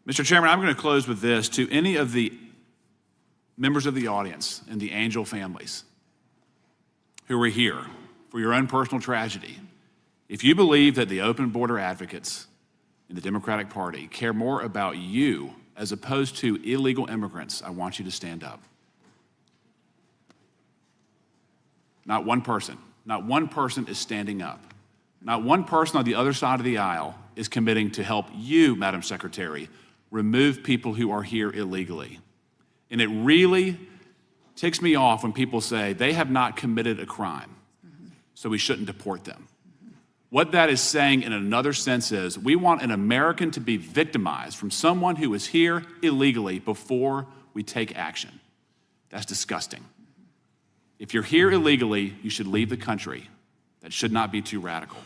Mr. Chairman, I'm going to close with this. To any of the members of the audience and the Angel families who are here for your own personal tragedy, if you believe that the open border advocates in the Democratic Party care more about you as opposed to illegal immigrants, I want you to stand up. Not one person is standing up. Not one person on the other side of the aisle is committing to help you, Madam Secretary, remove people who are here illegally. And it really ticks me off when people say they have not committed a crime, so we shouldn't deport them. What that is saying in another sense is we want an American to be victimized from someone who is here illegally before we take action. That's disgusting. If you're here illegally, you should leave the country. That should not be too radical.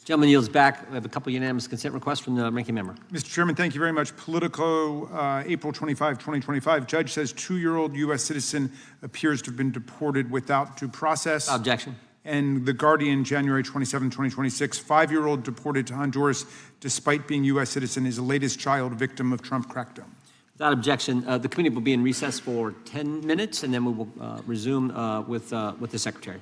Gentleman yields back. We have a couple unanimous consent requests from the ranking member. Mr. Chairman, thank you very much. Politico, April 25, 2025. Judge says 2-year-old U.S. citizen appears to have been deported without due process. Objection. And The Guardian, January 27, 2026. 5-year-old deported to Honduras despite being U.S. citizen is the latest child victim of Trump crackdown. Without objection, the committee will be in recess for 10 minutes, and then we will resume with the Secretary.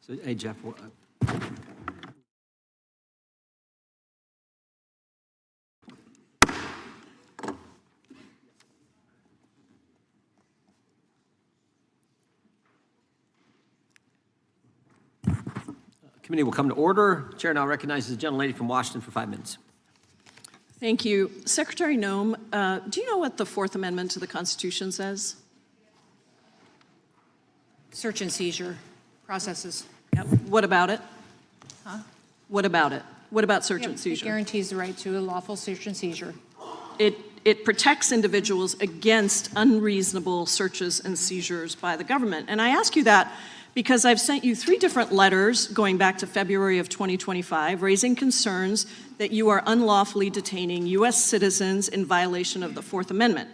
So, hey, Jeff. Committee will come to order. Chair now recognizes the gentlelady from Washington for 5 minutes. Thank you. Secretary Noem, do you know what the Fourth Amendment to the Constitution says? Search and seizure processes. Yep. What about it? Huh? What about it? What about search and seizure? It guarantees the right to a lawful search and seizure. It protects individuals against unreasonable searches and seizures by the government. And I ask you that because I've sent you 3 different letters going back to February of 2025 raising concerns that you are unlawfully detaining U.S. citizens in violation of the Fourth Amendment.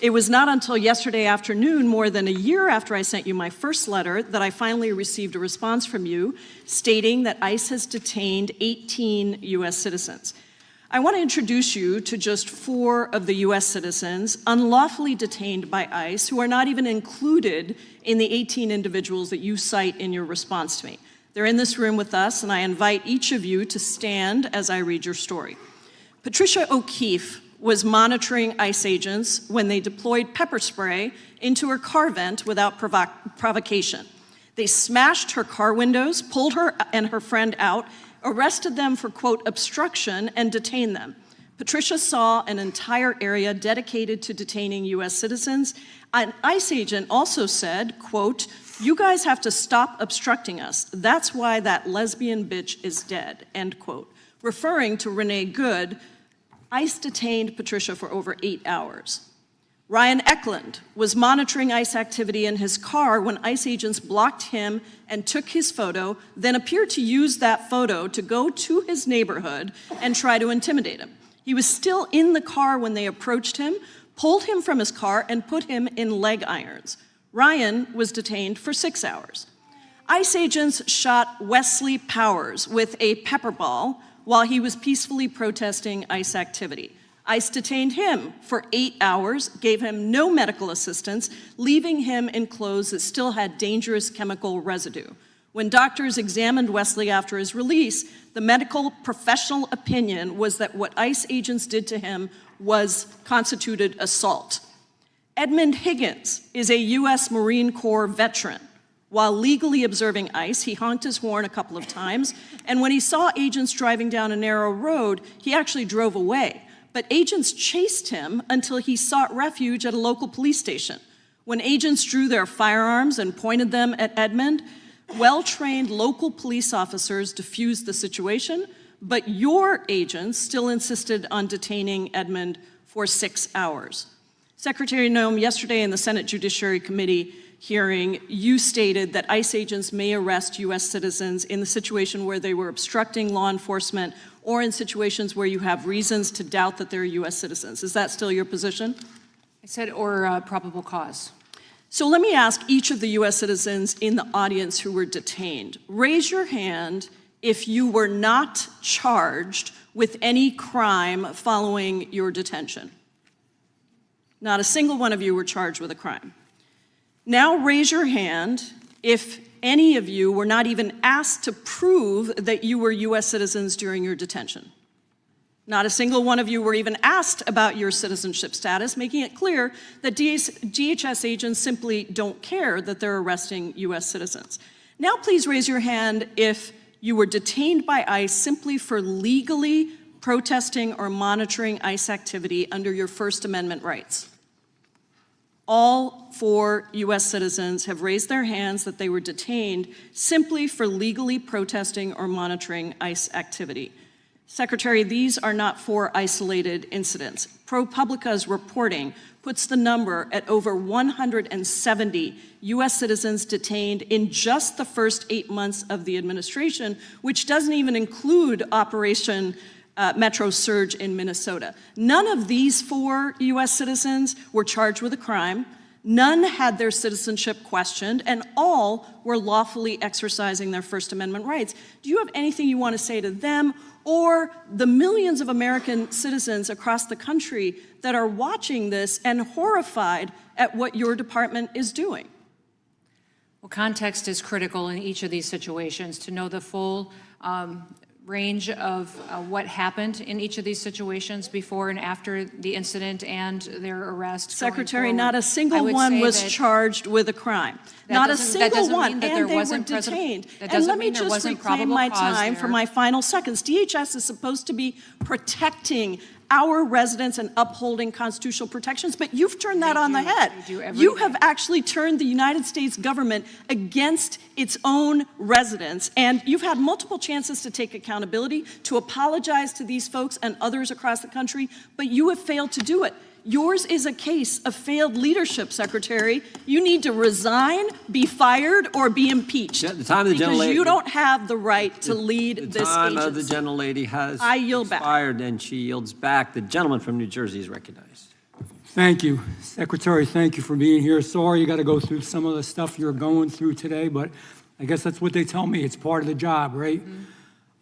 It was not until yesterday afternoon, more than a year after I sent you my first letter, that I finally received a response from you stating that ICE has detained 18 U.S. citizens. I want to introduce you to just 4 of the U.S. citizens unlawfully detained by ICE who are not even included in the 18 individuals that you cite in your response to me. They're in this room with us, and I invite each of you to stand as I read your story. Patricia O'Keefe was monitoring ICE agents when they deployed pepper spray into her car vent without provocation. They smashed her car windows, pulled her and her friend out, arrested them for, quote, obstruction, and detained them. Patricia saw an entire area dedicated to detaining U.S. citizens. An ICE agent also said, quote, "You guys have to stop obstructing us. That's why that lesbian bitch is dead," end quote. Referring to Renee Good, ICE detained Patricia for over 8 hours. Ryan Eklund was monitoring ICE activity in his car when ICE agents blocked him and took his photo, then appeared to use that photo to go to his neighborhood and try to intimidate him. He was still in the car when they approached him, pulled him from his car, and put him in leg irons. Ryan was detained for 6 hours. ICE agents shot Wesley Powers with a pepper ball while he was peacefully protesting ICE activity. ICE detained him for 8 hours, gave him no medical assistance, leaving him in clothes that still had dangerous chemical residue. When doctors examined Wesley after his release, the medical professional opinion was that what ICE agents did to him constituted assault. Edmund Higgins is a U.S. Marine Corps veteran. While legally observing ICE, he honked his horn a couple of times, and when he saw agents driving down a narrow road, he actually drove away. But agents chased him until he sought refuge at a local police station. When agents drew their firearms and pointed them at Edmund, well-trained local police officers diffused the situation, but your agents still insisted on detaining Edmund for 6 hours. Secretary Noem, yesterday in the Senate Judiciary Committee hearing, you stated that ICE agents may arrest U.S. citizens in the situation where they were obstructing law enforcement or in situations where you have reasons to doubt that they're U.S. citizens. Is that still your position? I said, or probable cause. So let me ask each of the U.S. citizens in the audience who were detained. Raise your hand if you were not charged with any crime following your detention. Not a single one of you were charged with a crime. Now raise your hand if any of you were not even asked to prove that you were U.S. citizens during your detention. Not a single one of you were even asked about your citizenship status, making it clear that DHS agents simply don't care that they're arresting U.S. citizens. Now please raise your hand if you were detained by ICE simply for legally protesting or monitoring ICE activity under your First Amendment rights. All 4 U.S. citizens have raised their hands that they were detained simply for legally protesting or monitoring ICE activity. Secretary, these are not 4 isolated incidents. ProPublica's reporting puts the number at over 170 U.S. citizens detained in just the first 8 months of the administration, which doesn't even include Operation Metro Surge in Minnesota. None of these 4 U.S. citizens were charged with a crime. None had their citizenship questioned, and all were lawfully exercising their First Amendment rights. Do you have anything you want to say to them or the millions of American citizens across the country that are watching this and horrified at what your department is doing? Well, context is critical in each of these situations. To know the full range of what happened in each of these situations before and after the incident and their arrest. Secretary, not a single one was charged with a crime. Not a single one, and they were detained. And let me just reclaim my time for my final seconds. DHS is supposed to be protecting our residents and upholding constitutional protections, but you've turned that on the head. You have actually turned the United States government against its own residents, and you've had multiple chances to take accountability, to apologize to these folks and others across the country, but you have failed to do it. Yours is a case of failed leadership, Secretary. You need to resign, be fired, or be impeached. The time of the because you don't have the right to lead this agency. The time of the gentlelady has expired, and she yields back. The gentleman from New Jersey is recognized. Thank you. Secretary, thank you for being here. Sorry you got to go through some of the stuff you're going through today, but I guess that's what they tell me. It's part of the job, right? Mm-hmm.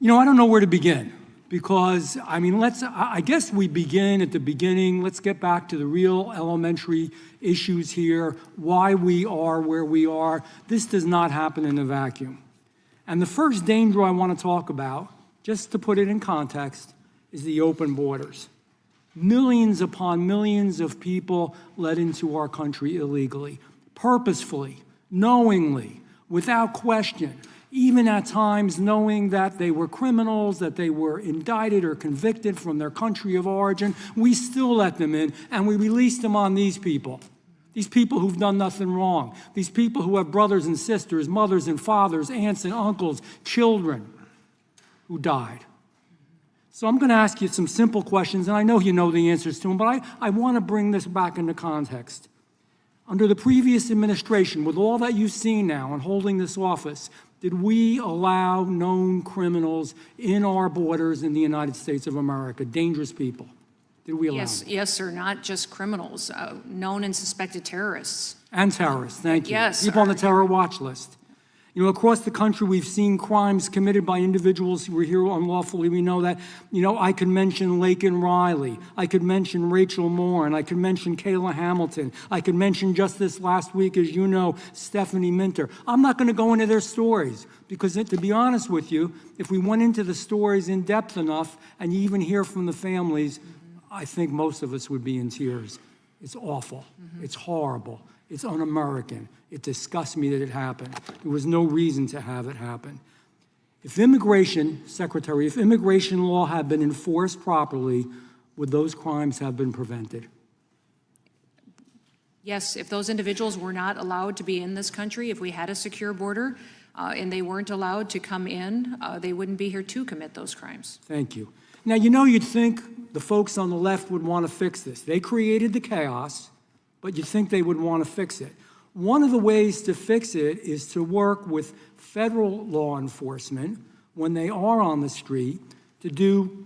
You know, I don't know where to begin. Because, I mean, I guess we begin at the beginning. Let's get back to the real elementary issues here, why we are where we are. This does not happen in a vacuum. And the first danger I want to talk about, just to put it in context, is the open borders. Millions upon millions of people let into our country illegally, purposefully, knowingly, without question. Even at times knowing that they were criminals, that they were indicted or convicted from their country of origin, we still let them in, and we released them on these people who've done nothing wrong, these people who have brothers and sisters, mothers and fathers, aunts and uncles, children who died. So I'm going to ask you some simple questions, and I know you know the answers to them, but I want to bring this back into context. Under the previous administration, with all that you've seen now in holding this office, did we allow known criminals in our borders in the United States of America, dangerous people? Did we allow them? Yes, sir, not just criminals, known and suspected terrorists. And terrorists, thank you. Yes, people on the terror watch list. You know, across the country, we've seen crimes committed by individuals who were here unlawfully. We know that. You know, I could mention Laken Riley. I could mention Rachel Moore, and I could mention Kayla Hamilton. I could mention just this last week, as you know, Stephanie Minter. I'm not going to go into their stories because, to be honest with you, if we went into the stories in depth enough and you even hear from the families, I think most of us would be in tears. It's awful. It's horrible. It's un-American. It disgusts me that it happened. There was no reason to have it happen. If immigration, Secretary, if immigration law had been enforced properly, would those crimes have been prevented? Yes, if those individuals were not allowed to be in this country, if we had a secure border and they weren't allowed to come in, they wouldn't be here to commit those crimes. Thank you. Now, you know, you'd think the folks on the left would want to fix this. They created the chaos, but you'd think they would want to fix it. One of the ways to fix it is to work with federal law enforcement when they are on the street to do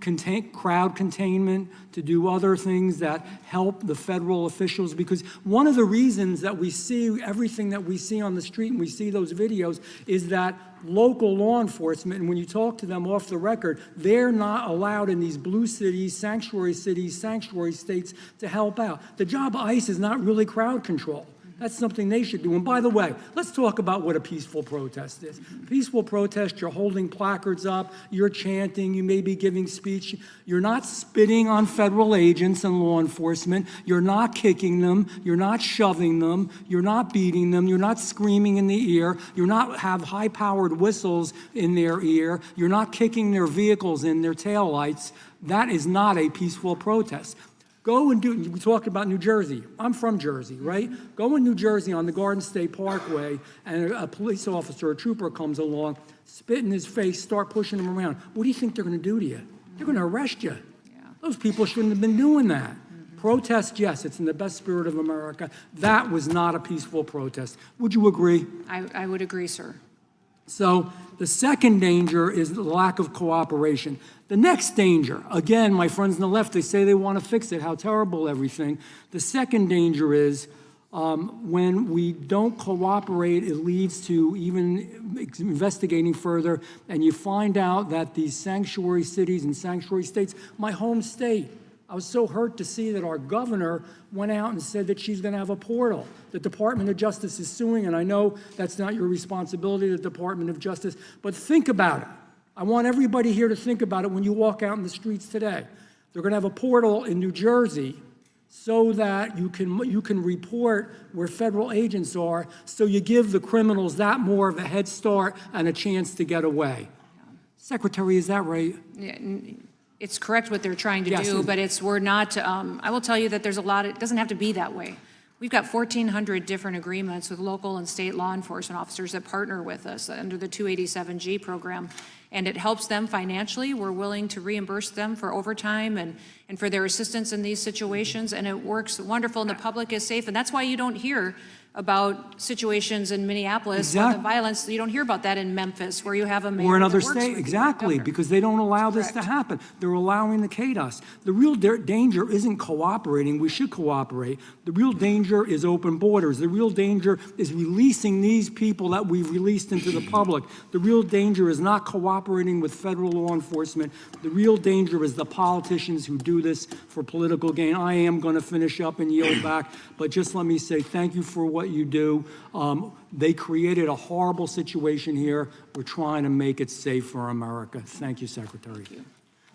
crowd containment, to do other things that help the federal officials, because one of the reasons that we see everything that we see on the street and we see those videos is that local law enforcement, and when you talk to them off the record, they're not allowed in these blue cities, sanctuary states to help out. The job of ICE is not really crowd control. That's something they should do. And by the way, let's talk about what a peaceful protest is. Peaceful protest, you're holding placards up, you're chanting, you may be giving speech. You're not spitting on federal agents and law enforcement. You're not kicking them. You're not shoving them. You're not beating them. You're not screaming in the ear. You're not have high-powered whistles in their ear. You're not kicking their vehicles in their taillights. That is not a peaceful protest. Go and do, we talked about New Jersey. I'm from Jersey, right? Go in New Jersey on the Garden State Parkway, and a police officer, a trooper comes along, spit in his face, start pushing him around. What do you think they're going to do to you? They're going to arrest you. Yeah. Those people shouldn't have been doing that. Mm-hmm. Protest, yes, it's in the best spirit of America. That was not a peaceful protest. Would you agree? I would agree, sir. So the second danger is the lack of cooperation. The next danger, again, my friends on the left, they say they want to fix it, how terrible everything. The second danger is when we don't cooperate, it leads to even investigating further, and you find out that these sanctuary cities and sanctuary states, my home state, I was so hurt to see that our governor went out and said that she's going to have a portal. The Department of Justice is suing, and I know that's not your responsibility, the Department of Justice, but think about it. I want everybody here to think about it when you walk out in the streets today. They're going to have a portal in New Jersey so that you can report where federal agents are, so you give the criminals that more of a head start and a chance to get away. Secretary, is that right? Yeah, it's correct what they're trying to do, but we're not, I will tell you that there's a lot, it doesn't have to be that way. We've got 1,400 different agreements with local and state law enforcement officers that partner with us under the 287G program, and it helps them financially. We're willing to reimburse them for overtime and for their assistance in these situations, and it works wonderful, and the public is safe, and that's why you don't hear about situations in Minneapolis with the violence. You don't hear about that in Memphis, where you have a mayor or another that works state, with exactly, because they don't allow this to happen. They're allowing the chaos. The real danger isn't cooperating. We should cooperate. The real danger is open borders. The real danger is releasing these people that we've released into the public. The real danger is not cooperating with federal law enforcement. The real danger is the politicians who do this for political gain. I am going to finish up and yield back, but just let me say thank you for what you do. They created a horrible situation here. We're trying to make it safe for America. Thank you, Secretary. Thank you.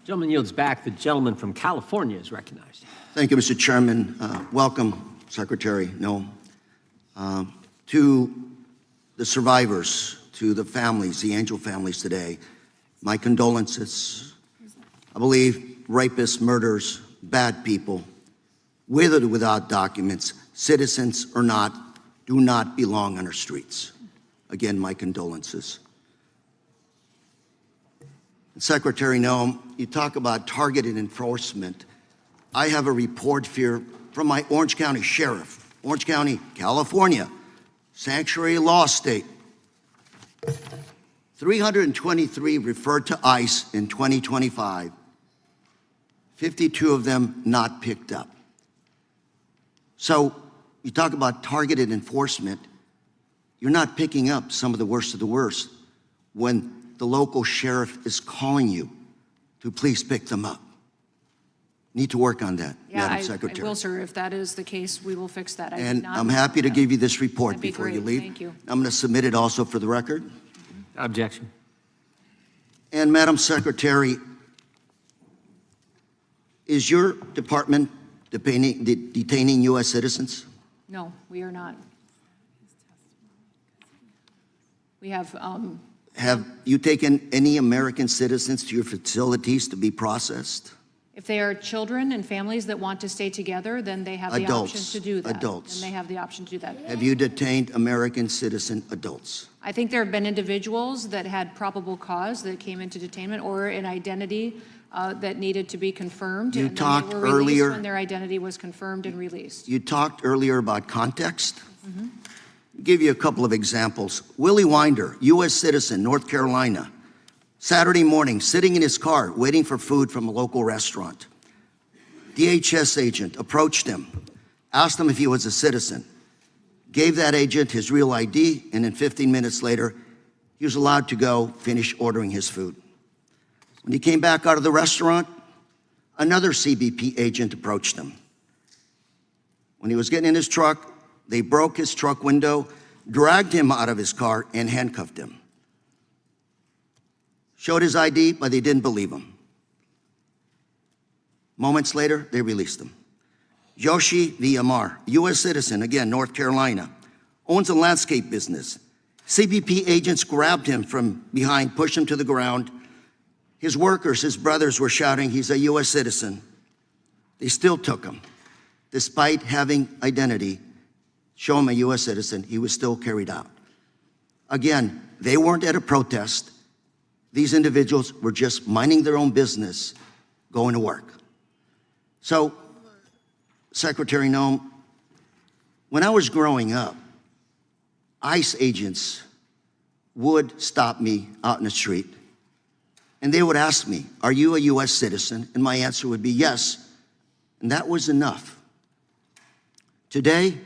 Gentleman yields back. The gentleman from California is recognized. Thank you, Mr. Chairman. Welcome, Secretary Noem. To the survivors, to the families, the angel families today, my condolences. I believe rapists, murderers, bad people, with or without documents, citizens or not, do not belong on our streets. Again, my condolences. And Secretary Noem, you talk about targeted enforcement. I have a report here from my Orange County Sheriff, Orange County, California, sanctuary law state. 323 referred to ICE in 2025, 52 of them not picked up. So you talk about targeted enforcement, you're not picking up some of the worst when the local sheriff is calling you to please pick them up. Need to work on that, Madam Secretary. I will, sir. If that is the case, we will fix that. And I'm happy to give you this report before you leave. Thank you. I'm going to submit it also for the record. Objection. And Madam Secretary, is your department detaining U.S. citizens? No, we are not. We have, Have you taken any American citizens to your facilities to be processed? if they are children and families that want to stay together, then they have the Adults. option to do that. Adults. And they have the option to do that. Have you detained American citizen adults? I think there have been individuals that had probable cause that came into detainment or an identity that needed to be confirmed. You and then talked they were released earlier- when their identity was confirmed and released. You talked earlier about context. I'll give you a couple of examples. Willie Winder, U.S. citizen, North Carolina, Saturday morning, sitting in his car, waiting for food from a local restaurant. DHS agent approached him, asked him if he was a citizen, gave that agent his real ID, and then 15 minutes later, he was allowed to go finish ordering his food. When he came back out of the restaurant, another CBP agent approached him. When he was getting in his truck, they broke his truck window, dragged him out of his car, and handcuffed him. Showed his ID, but they didn't believe him. Moments later, they released him. Yoshi Villamar, U.S. citizen, again, North Carolina, owns a landscape business. CBP agents grabbed him from behind, pushed him to the ground. His workers, his brothers, were shouting, he's a U.S. citizen. They still took him. Despite having identity, show him a U.S. citizen, he was still carried out. Again, they weren't at a protest. These individuals were just minding their own business, going to work. So, Secretary Noem, when I was growing up, ICE agents would stop me out in the street, and they would ask me, are you a U.S. citizen? And my answer would be yes, and that was enough. Today,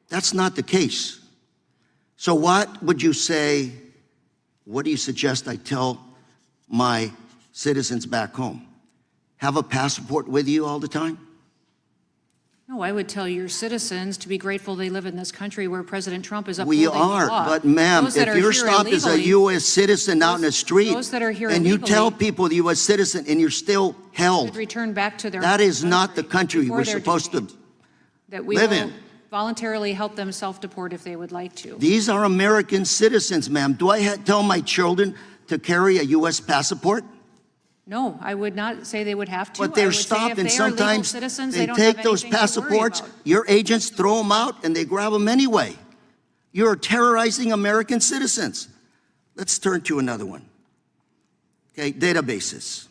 that's not the case. So what would you say, what do you suggest I tell my citizens back home? Have a passport with you all the time? No, I would tell your citizens to be grateful they live in this country where President Trump is We upholding the are, law. but ma'am, Those that if are you're here stopped as a illegally- U.S. citizen out in the street, those that are here and you illegally tell people the U.S. citizen and you're still held, should return back to their that is home not the country before we're they're supposed to that we live will in. voluntarily help them self-deport if they would like to. These are American citizens, ma'am. Do I tell my children to carry a U.S. passport? No, I would not say they would have to. But I they're would say stopped, if and they are legal sometimes citizens, they don't take have those anything to worry passports, about. your agents throw them out, and they grab them anyway. You're terrorizing American citizens. Let's turn to another one. Okay, databases.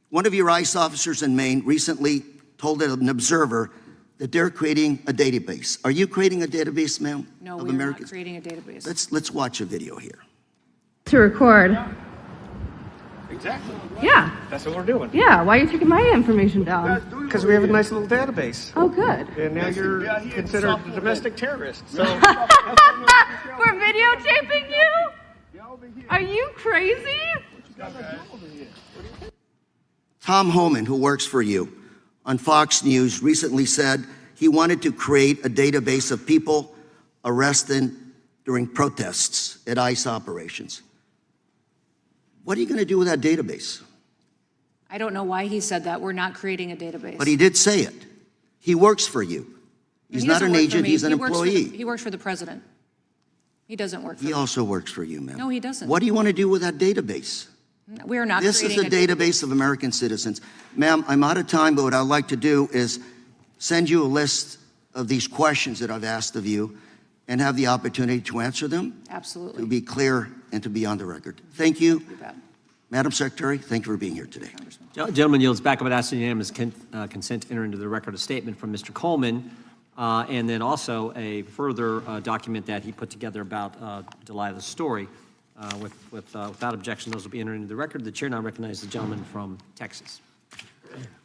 One of your ICE officers in Maine recently told an observer that they're creating a database. Are you creating a database, ma'am? No, of we are not Americans? creating a database. Let's watch a video here. To record. Exactly. Yeah. That's what we're doing. Yeah. Why are you taking my information down? Because we have a nice little database. Oh, good. And now you're considered a domestic terrorist. So We're videotaping you? Are you crazy? Tom Homan, who works for you, on Fox News recently said he wanted to create a database of people arrested during protests at ICE operations. What are you going to do with that database? I don't know why he said that. We're not creating a database. But he did say it. He works for you. He's He not doesn't an work for agent, me. he's an He works for the- employee. He works for the president. He doesn't work for He me. also works for you, ma'am. No, he doesn't. What do you want to do with that database? We are not This is creating a database of American citizens. Ma'am, I'm out of time, but what I'd like to do is send you a list of these questions that I've asked of you and have the opportunity to answer them, Absolutely. to be clear and to be on the record. Thank you. You bet. Madam Secretary, thank you for being here today. Gentleman yields back. I would ask unanimous consent to enter into the record a statement from Mr. Coleman, and then also a further document that he put together about Delilah's story. Without objection, those will be entered into the record. The chair now recognizes the gentleman from Texas.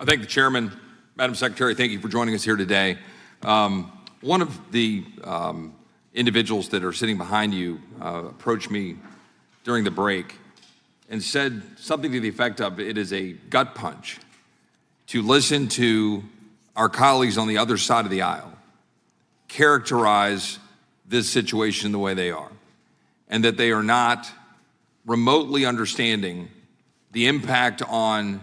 I thank the chairman. Madam Secretary, thank you for joining us here today. One of the individuals that are sitting behind you approached me during the break and said something to the effect of, it is a gut punch to listen to our colleagues on the other side of the aisle characterize this situation the way they are, and that they are not remotely understanding the impact on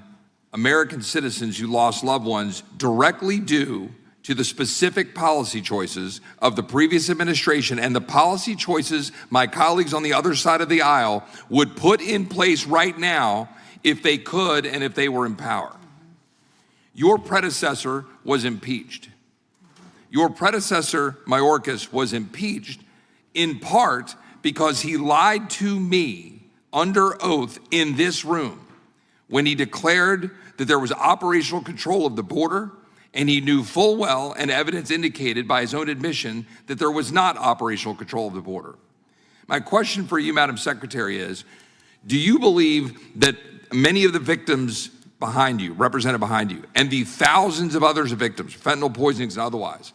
American citizens who lost loved ones directly due to the specific policy choices of the previous administration and the policy choices my colleagues on the other side of the aisle would put in place right now if they could and if they were in power. Your predecessor was impeached. Your predecessor, Mayorkas, was impeached in part because he lied to me under oath in this room when he declared that there was operational control of the border, and he knew full well, and evidence indicated by his own admission, that there was not operational control of the border. My question for you, Madam Secretary, is, do you believe that many of the victims behind you, represented behind you, and the thousands of others of victims, fentanyl poisonings and otherwise,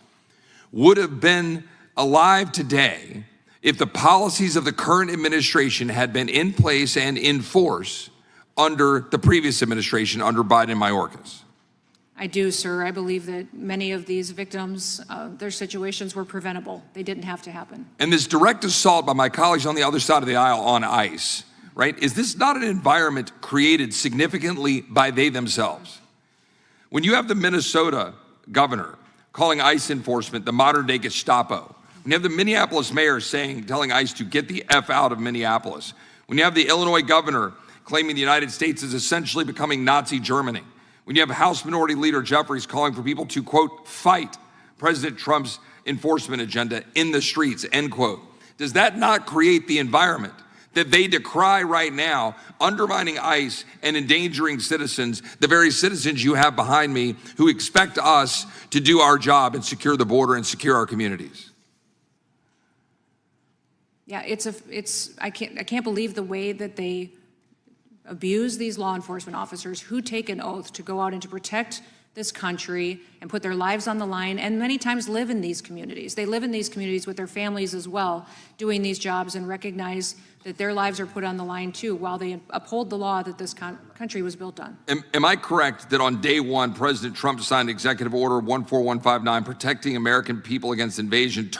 would have been alive today if the policies of the current administration had been in place and in force under the previous administration, under Biden and Mayorkas? I do, sir. I believe that many of these victims, their situations were preventable. They didn't have to happen. And this direct assault by my colleagues on the other side of the aisle on ICE, right? Is this not an environment created significantly by they themselves? When you have the Minnesota governor calling ICE enforcement the modern day Gestapo, when you have the Minneapolis mayor telling ICE to get the F out of Minneapolis, when you have the Illinois governor claiming the United States is essentially becoming Nazi Germany, when you have House Minority Leader Jeffries calling for people to, quote, fight President Trump's enforcement agenda in the streets, end quote, does that not create the environment that they decry right now, undermining ICE and endangering citizens, the very citizens you have behind me who expect us to do our job and secure the border and secure our communities? Yeah, I can't believe the way that they abuse these law enforcement officers who take an oath to go out and to protect this country and put their lives on the line, and many times live in these communities. They live in these communities with their families as well, doing these jobs, and recognize that their lives are put on the line too while they uphold the law that this country was built on. Am I correct that on day one, President Trump signed Executive Order 14159 protecting American people against invasion,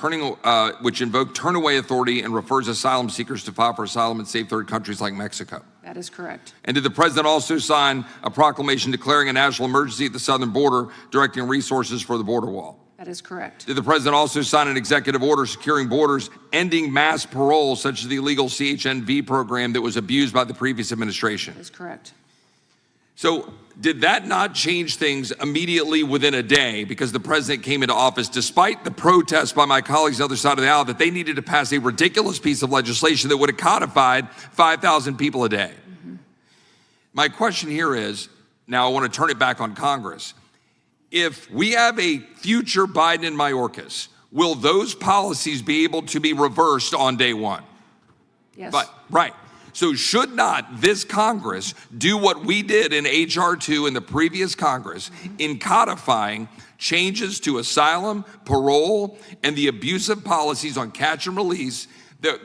which invoked turn-away authority and refers asylum seekers to file for asylum in safe third countries like Mexico? That is correct. And did the president also sign a proclamation declaring a national emergency at the southern border, directing resources for the border wall? That is correct. Did the president also sign an executive order securing borders, ending mass parole, such as the illegal CHNV program that was abused by the previous administration? That is correct. So did that not change things immediately within a day because the president came into office despite the protests by my colleagues on the other side of the aisle that they needed to pass a ridiculous piece of legislation that would have codified 5,000 people a day? Mm-hmm. My question here is, now I want to turn it back on Congress. If we have a future Biden and Mayorkas, will those policies be able to be reversed on day one? Yes. Right. So should not this Congress do what we did in H.R. 2 in the previous Congress in codifying changes to asylum, parole, and the abusive policies on catch and release that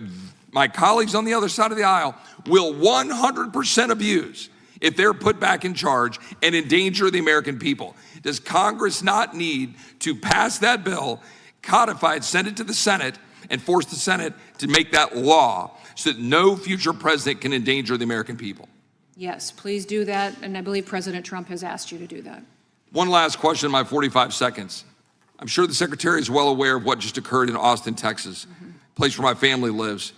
my colleagues on the other side of the aisle will 100% abuse if they're put back in charge and endanger the American people? Does Congress not need to pass that bill, codify it, send it to the Senate, and force the Senate to make that law so that no future president can endanger the American people? Yes, please do that, and I believe President Trump has asked you to do that. One last question in my 45 seconds. I'm sure the Secretary is well aware of what just occurred in Austin, Texas, a place where my family lives.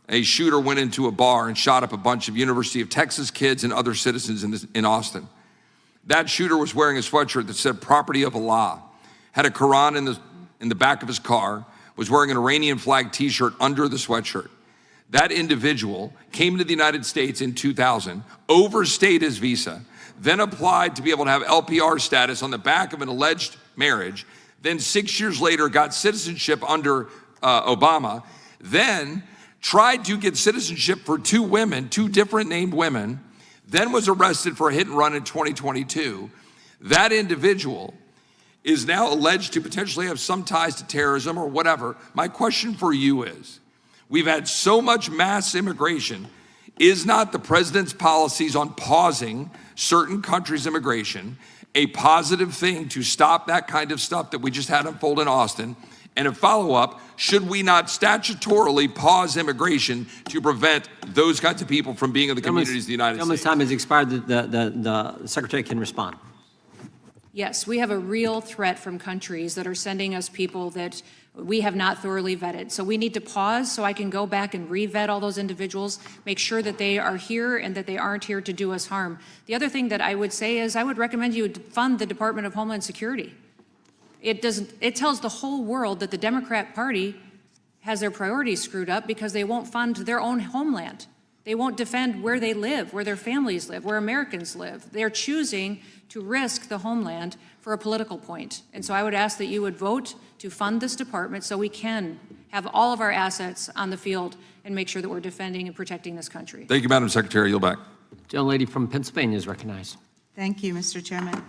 A shooter went into a bar and shot up a bunch of University of Texas kids and other citizens in Austin. That shooter was wearing a sweatshirt that said "Property of Allah," had a Quran in the back of his car, was wearing an Iranian flag t-shirt under the sweatshirt. That individual came to the United States in 2000, overstayed his visa, then applied to be able to have LPR status on the back of an alleged marriage, then 6 years later got citizenship under Obama, then tried to get citizenship for two different named women, then was arrested for a hit and run in 2022. That individual is now alleged to potentially have some ties to terrorism or whatever. My question for you is, we've had so much mass immigration. Is not the president's policies on pausing certain countries' immigration a positive thing to stop that kind of stuff that we just had unfold in Austin? And a follow-up, should we not statutorily pause immigration to prevent those kinds of people from being in the communities of the United States? Gentleman's time has expired. The Secretary can respond. Yes, we have a real threat from countries that are sending us people that we have not thoroughly vetted. So we need to pause so I can go back and re-vet all those individuals, make sure that they are here and that they aren't here to do us harm. The other thing that I would say is I would recommend you fund the Department of Homeland Security. It tells the whole world that the Democrat Party has their priorities screwed up because they won't fund their own homeland. They won't defend where they live, where their families live, where Americans live. They're choosing to risk the homeland for a political point. And so I would ask that you would vote to fund this department so we can have all of our assets on the field and make sure that we're defending and protecting this country. Thank you, Madam Secretary. Yield back. Gentlelady from Pennsylvania is recognized. Thank you, Mr. Chairman.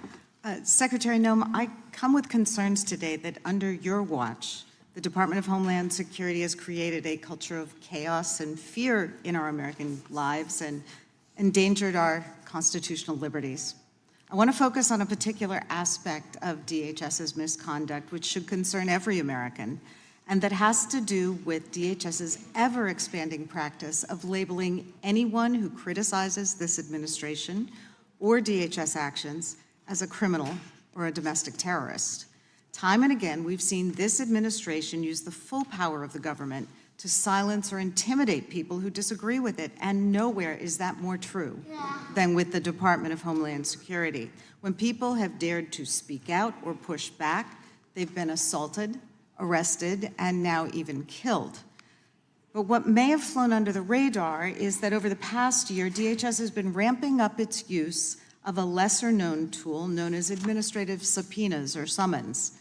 Secretary Noem, I come with concerns today that under your watch, the Department of Homeland Security has created a culture of chaos and fear in our American lives and endangered our constitutional liberties. I want to focus on a particular aspect of DHS's misconduct, which should concern every American, and that has to do with DHS's ever-expanding practice of labeling anyone who criticizes this administration or DHS actions as a criminal or a domestic terrorist. Time and again, we've seen this administration use the full power of the government to silence or intimidate people who disagree with it, and nowhere is that more true than with the Department of Homeland Security. When people have dared to speak out or push back, they've been assaulted, arrested, and now even killed. But what may have flown under the radar is that over the past year, DHS has been ramping up its use of a lesser-known tool known as administrative subpoenas or summons.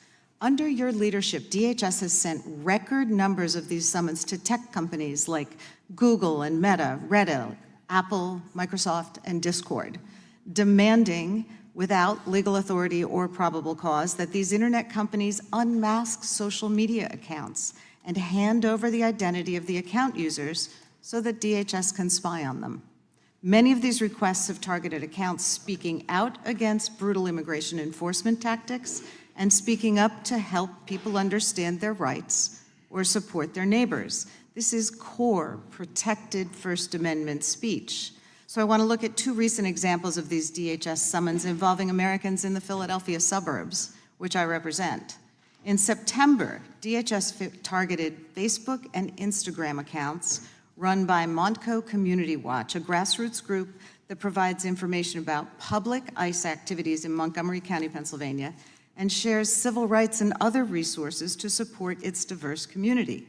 Under your leadership, DHS has sent record numbers of these summons to tech companies like Google and Meta, Reddit, Apple, Microsoft, and Discord, demanding, without legal authority or probable cause, that these internet companies unmask social media accounts and hand over the identity of the account users so that DHS can spy on them. Many of these requests have targeted accounts speaking out against brutal immigration enforcement tactics and speaking up to help people understand their rights or support their neighbors. This is core, protected First Amendment speech. So I want to look at two recent examples of these DHS summons involving Americans in the Philadelphia suburbs, which I represent. In September, DHS targeted Facebook and Instagram accounts run by Montco Community Watch, a grassroots group that provides information about public ICE activities in Montgomery County, Pennsylvania, and shares civil rights and other resources to support its diverse community.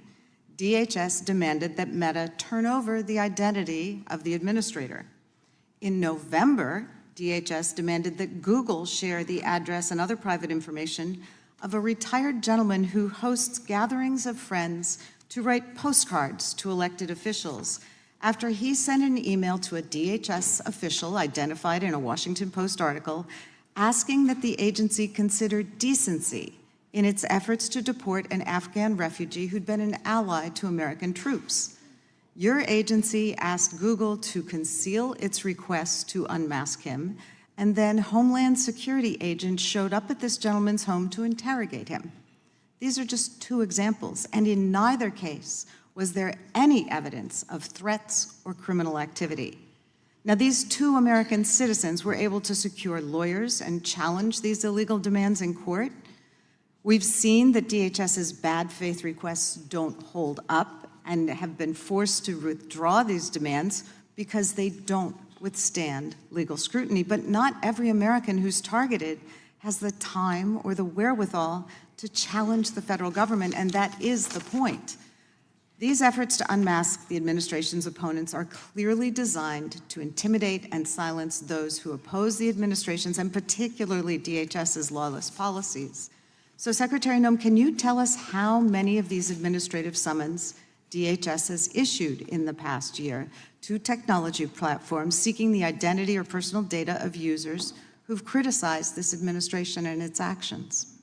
DHS demanded that Meta turn over the identity of the administrator. In November, DHS demanded that Google share the address and other private information of a retired gentleman who hosts gatherings of friends to write postcards to elected officials after he sent an email to a DHS official identified in a Washington Post article asking that the agency consider decency in its efforts to deport an Afghan refugee who'd been an ally to American troops. Your agency asked Google to conceal its requests to unmask him, and then Homeland Security agents showed up at this gentleman's home to interrogate him. These are just two examples, and in neither case was there any evidence of threats or criminal activity. Now, these two American citizens were able to secure lawyers and challenge these illegal demands in court. We've seen that DHS's bad faith requests don't hold up and have been forced to withdraw these demands because they don't withstand legal scrutiny. But not every American who's targeted has the time or the wherewithal to challenge the federal government, and that is the point. These efforts to unmask the administration's opponents are clearly designed to intimidate and silence those who oppose the administration's and particularly DHS's lawless policies. So, Secretary Noem, can you tell us how many of these administrative summons DHS has issued in the past year to technology platforms seeking the identity or personal data of users who've criticized this administration and its actions?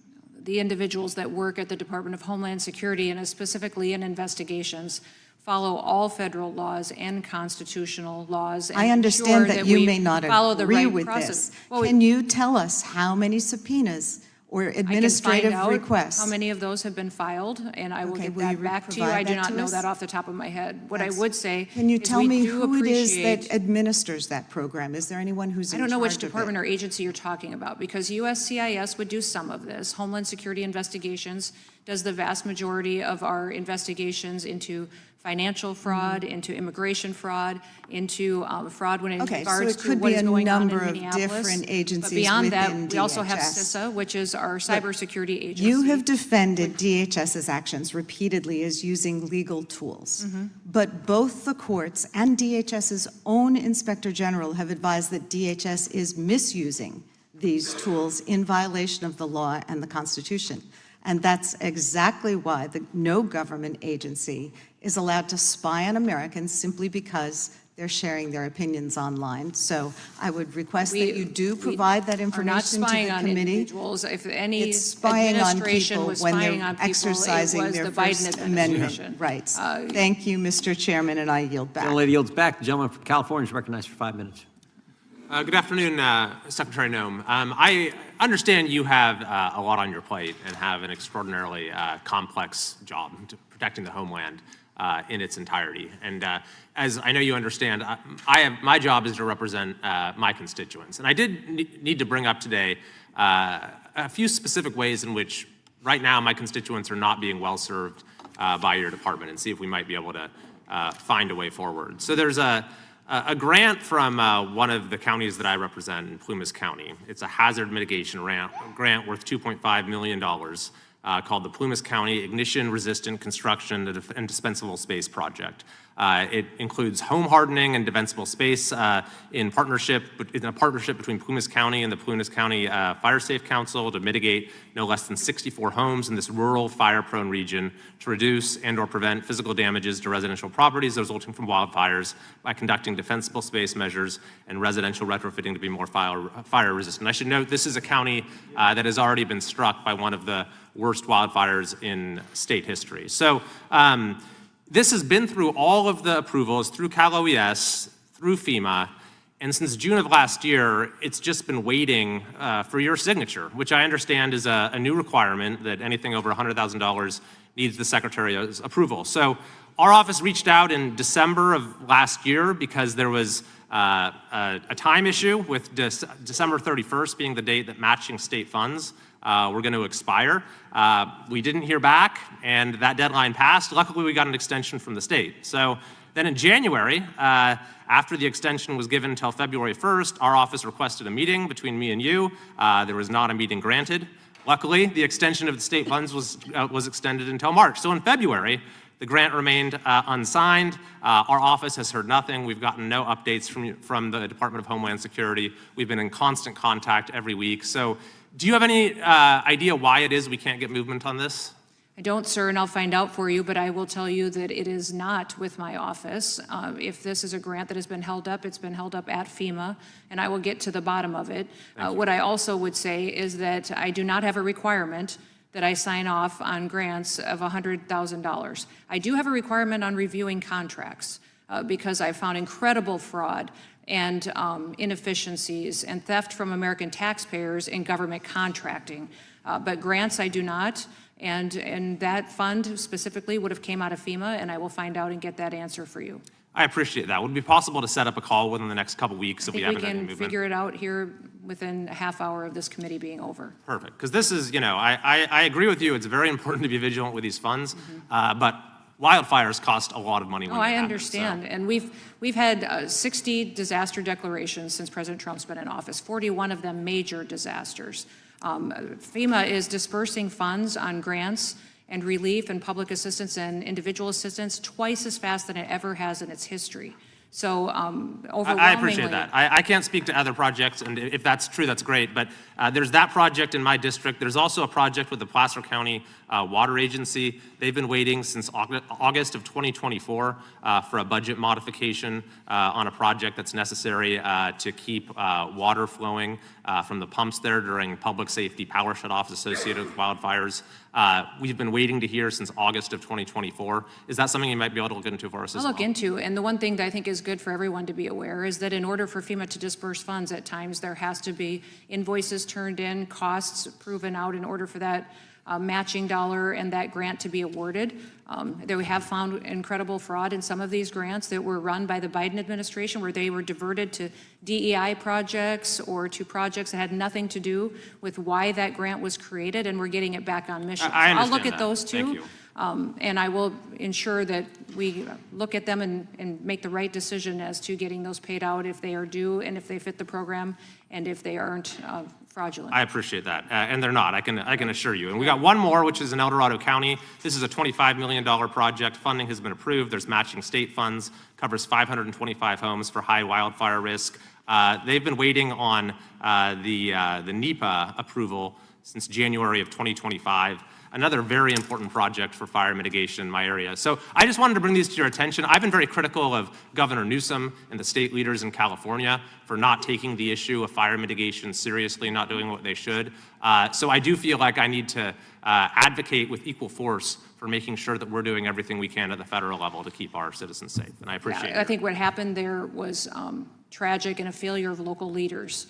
The individuals that work at the Department of Homeland Security and specifically in investigations follow all federal laws and constitutional laws. And I understand that you may not follow the agree right with process. this. Well, Can you tell us how many subpoenas or I can administrative find out requests. how many of those have been filed, and I will Okay, get will you that back to you. provide I do that not to know us? that off the top of my head. What I That's- would say Can you is tell we me do who it is that appreciate- administers that program? Is there anyone who's I in don't know which charge of department it? or agency you're talking about, because USCIS would do some of this. Homeland Security Investigations does the vast majority of our investigations into financial fraud, into immigration fraud, into fraud when it Okay, so regards it to could what be is a going on in number of Minneapolis. different agencies But beyond that, within we also have DHS. CISA, which is our cybersecurity agency. You have defended DHS's actions repeatedly as using legal tools. But both the courts and DHS's own Inspector General have advised that DHS is misusing these tools in violation of the law and the Constitution. And that's exactly why no government agency is allowed to spy on Americans simply because they're sharing their opinions online. So I would request that you do provide that Are not information to spying the on committee. individuals. If any It's spying on administration people was when spying they're on people, it exercising was their the Biden First administration. Amendment rights. Thank you, Mr. Chairman, and I yield back. The lady yields back. The gentleman from California is recognized for 5 minutes. Good afternoon, Secretary Noem. I understand you have a lot on your plate and have an extraordinarily complex job to protecting the homeland in its entirety. And as I know you understand, my job is to represent my constituents. And I did need to bring up today a few specific ways in which right now my constituents are not being well served by your department, and see if we might be able to find a way forward. So there's a grant from one of the counties that I represent in Plumas County. It's a hazard mitigation grant worth $2.5 million called the Plumas County Ignition Resistant Construction and Dispensable Space Project. It includes home hardening and defensible space in a partnership between Plumas County and the Plumas County Fire Safe Council to mitigate no less than 64 homes in this rural fire-prone region to reduce and/or prevent physical damages to residential properties resulting from wildfires by conducting defensible space measures and residential retrofitting to be more fire-resistant. I should note this is a county that has already been struck by one of the worst wildfires in state history. So this has been through all of the approvals, through Cal OES, through FEMA, and since June of last year, it's just been waiting for your signature, which I understand is a new requirement that anything over $100,000 needs the Secretary's approval. So our office reached out in December of last year because there was a time issue with December 31st being the date that matching state funds were going to expire. We didn't hear back, and that deadline passed. Luckily, we got an extension from the state. So then in January, after the extension was given until February 1st, our office requested a meeting between me and you. There was not a meeting granted. Luckily, the extension of the state funds was extended until March. So in February, the grant remained unsigned. Our office has heard nothing. We've gotten no updates from the Department of Homeland Security. We've been in constant contact every week. So do you have any idea why it is we can't get movement on this? I don't, sir, and I'll find out for you, but I will tell you that it is not with my office. If this is a grant that has been held up, it's been held up at FEMA, and I will get to the bottom of it. What I also would say is that I do not have a requirement that I sign off on grants of $100,000. I do have a requirement on reviewing contracts because I found incredible fraud and inefficiencies and theft from American taxpayers in government contracting. But grants, I do not. And that fund specifically would have came out of FEMA, and I will find out and get that answer for you. I appreciate that. Would it be possible to set up a call within the next couple weeks if we I haven't think had we any can movement? figure it out here within a half hour of this committee being over. Perfect. Because this is, I agree with you. It's very important to be vigilant with these funds, but wildfires cost a lot of money when they I happen, understand. And we've had 60 disaster declarations since President Trump's been in office, 41 of them major disasters. FEMA is dispersing funds on grants and relief and public assistance and individual assistance twice as fast than it ever has in its history. So overwhelmingly. I appreciate that. I can't speak to other projects, and if that's true, that's great. But there's that project in my district. There's also a project with the Placer County Water Agency. They've been waiting since August of 2024 for a budget modification on a project that's necessary to keep water flowing from the pumps there during public safety power shutoffs associated with wildfires. We've been waiting to hear since August of 2024. Is that something you might be able to look into for us as I'll well? look into, and the one thing that I think is good for everyone to be aware is that in order for FEMA to disperse funds, at times there has to be invoices turned in, costs proven out in order for that matching dollar and that grant to be awarded. There we have found incredible fraud in some of these grants that were run by the Biden administration, where they were diverted to DEI projects or to projects that had nothing to do with why that grant was created, and we're getting it back on mission. I I'll look understand at that. those two. Thank you. And I will ensure that we look at them and make the right decision as to getting those paid out if they are due and if they fit the program and if they aren't fraudulent. I appreciate that, and they're not, I can assure you. And we got one more, which is in El Dorado County. This is a $25 million project. Funding has been approved. There's matching state funds, covers 525 homes for high wildfire risk. They've been waiting on the NEPA approval since January of 2025. Another very important project for fire mitigation in my area. So I just wanted to bring these to your attention. I've been very critical of Governor Newsom and the state leaders in California for not taking the issue of fire mitigation seriously, not doing what they should. So I do feel like I need to advocate with equal force for making sure that we're doing everything we can at the federal level to keep our citizens safe. And I appreciate it. I think what happened there was tragic and a failure of local leaders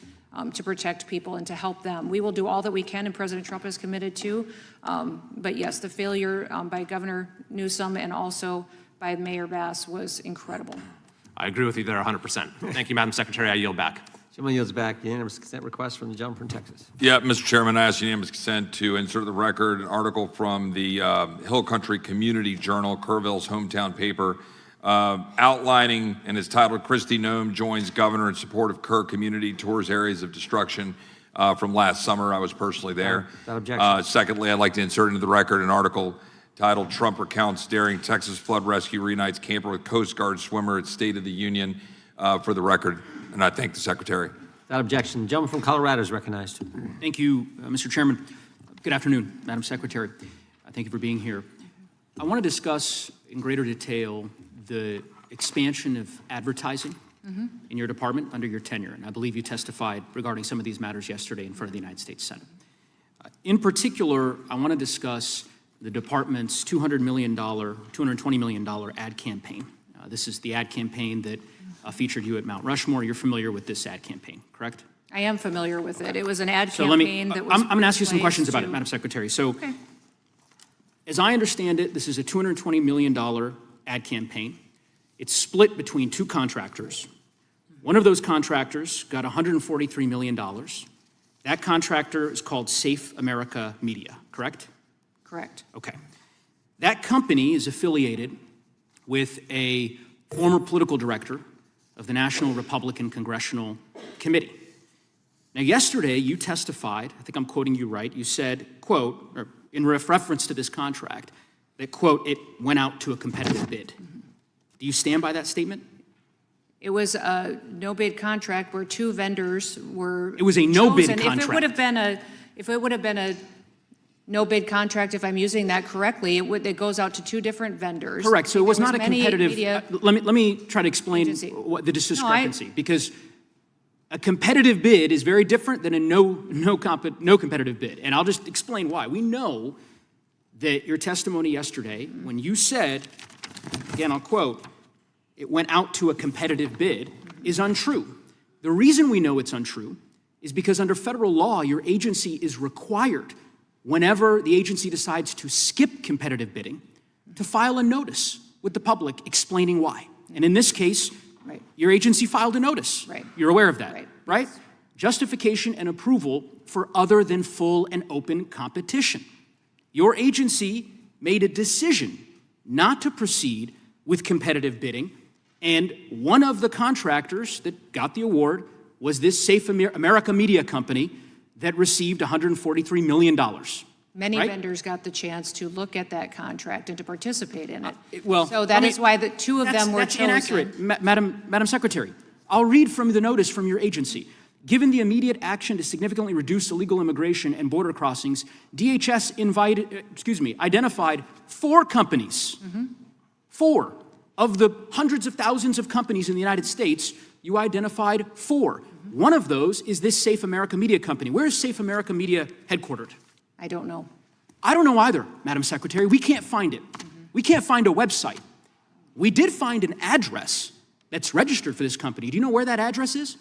to protect people and to help them. We will do all that we can, and President Trump is committed to. But yes, the failure by Governor Newsom and also by Mayor Bass was incredible. I agree with you there 100%. Thank you, Madam Secretary. I yield back. Gentleman yields back. Unanimous consent request from the gentleman from Texas. Yeah, Mr. Chairman, I ask unanimous consent to insert the record an article from the Hill Country Community Journal, Kerrville's hometown paper, outlining, and it's titled, Kristi Noem Joins Governor in Support of Kerr Community, Tours Areas of Destruction from last summer. I was personally there. Without objection. Secondly, I'd like to insert into the record an article titled, Trump Recounts Daring Texas Flood Rescue Reunites Camper with Coast Guard Swimmer at State of the Union, for the record. And I thank the Secretary. Without objection. The gentleman from Colorado is recognized. Thank you, Mr. Chairman. Good afternoon, Madam Secretary. Thank you for being here. I want to discuss in greater detail the expansion of advertising in your department under your tenure, and I believe you testified regarding some of these matters yesterday in front of the United States Senate. In particular, I want to discuss the department's $220 million ad campaign. This is the ad campaign that featured you at Mount Rushmore. You're familiar with this ad campaign, correct? I am familiar with it. It was an ad So campaign that was I'm going to ask you some placed questions about it, to- Madam Secretary. So, Okay. as I understand it, this is a $220 million ad campaign. It's split between two contractors. One of those contractors got $143 million. That contractor is called Safe America Media, correct? Correct. Okay. That company is affiliated with a former political director of the National Republican Congressional Committee. Now, yesterday you testified, I think I'm quoting you right, you said, quote, or in reference to this contract, that, quote, it went out to a competitive bid. Do you stand by that statement? It was a no-bid contract where two vendors were. It was a no-bid chosen. contract. If it would have been a no-bid contract, if I'm using that correctly, it goes out to two different vendors. Correct. So it was There not a many competitive. media Let me try to explain agency. what the discrepancy, because a competitive bid is very different than a no competitive bid, and I'll just explain why. We know that your testimony yesterday, when you said, again, I'll quote, it went out to a competitive bid, is untrue. The reason we know it's untrue is because under federal law, your agency is required, whenever the agency decides to skip competitive bidding, to file a notice with the public explaining why. And in this case, your agency filed a notice. Right. You're aware of that, right? Justification and approval for other than full and open competition. Your agency made a decision not to proceed with competitive bidding, and one of the contractors that got the award was this Safe America Media Company that received $143 million. Many right? vendors got the chance to look at that contract and to participate in it. Well, So that is why the two of them were that's chosen. inaccurate, Madam Secretary. I'll read from the notice from your agency. Given the immediate action to significantly reduce illegal immigration and border crossings, DHS identified 4 companies. 4 of the hundreds of thousands of companies in the United States, you identified 4. One of those is this Safe America Media Company. Where is Safe America Media headquartered? I don't know. I don't know either, Madam Secretary. We can't find it. We can't find a website. We did find an address, that's registered for this company. Do you know where that address is?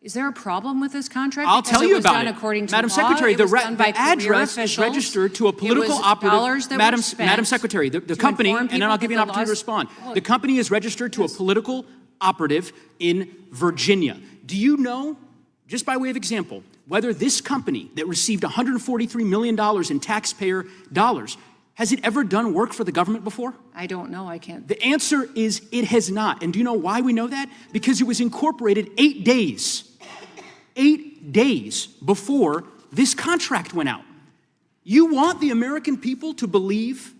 Is there a problem with this contract? I'll Because tell you was about done it. according to Madam law. Secretary, It was done by the career address is officials. registered to a political It was operative. dollars that Madam, were spent Madam Secretary, the to company, inform and then people I'll give you an that the opportunity to laws- respond. Look. The company is registered to a political operative in Virginia. Do you know, just by way of example, whether this company that received $143 million in taxpayer dollars, has it ever done work for the government before? I don't know. I can't. The answer is it has not. And do you know why we know that? Because it was incorporated 8 days before this contract went out. You want the American people to believe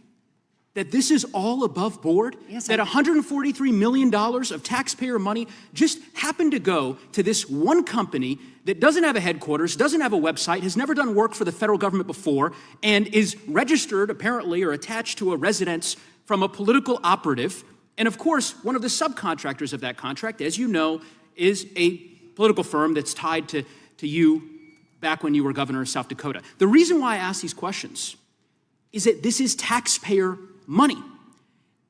that this is all above board? Yes, that $143 million of taxpayer money just happened to go to this one company that doesn't have a headquarters, doesn't have a website, has never done work for the federal government before, and is registered, apparently, or attached to a residence from a political operative. And of course, one of the subcontractors of that contract, as you know, is a political firm that's tied to you back when you were governor of South Dakota. The reason why I ask these questions is that this is taxpayer money.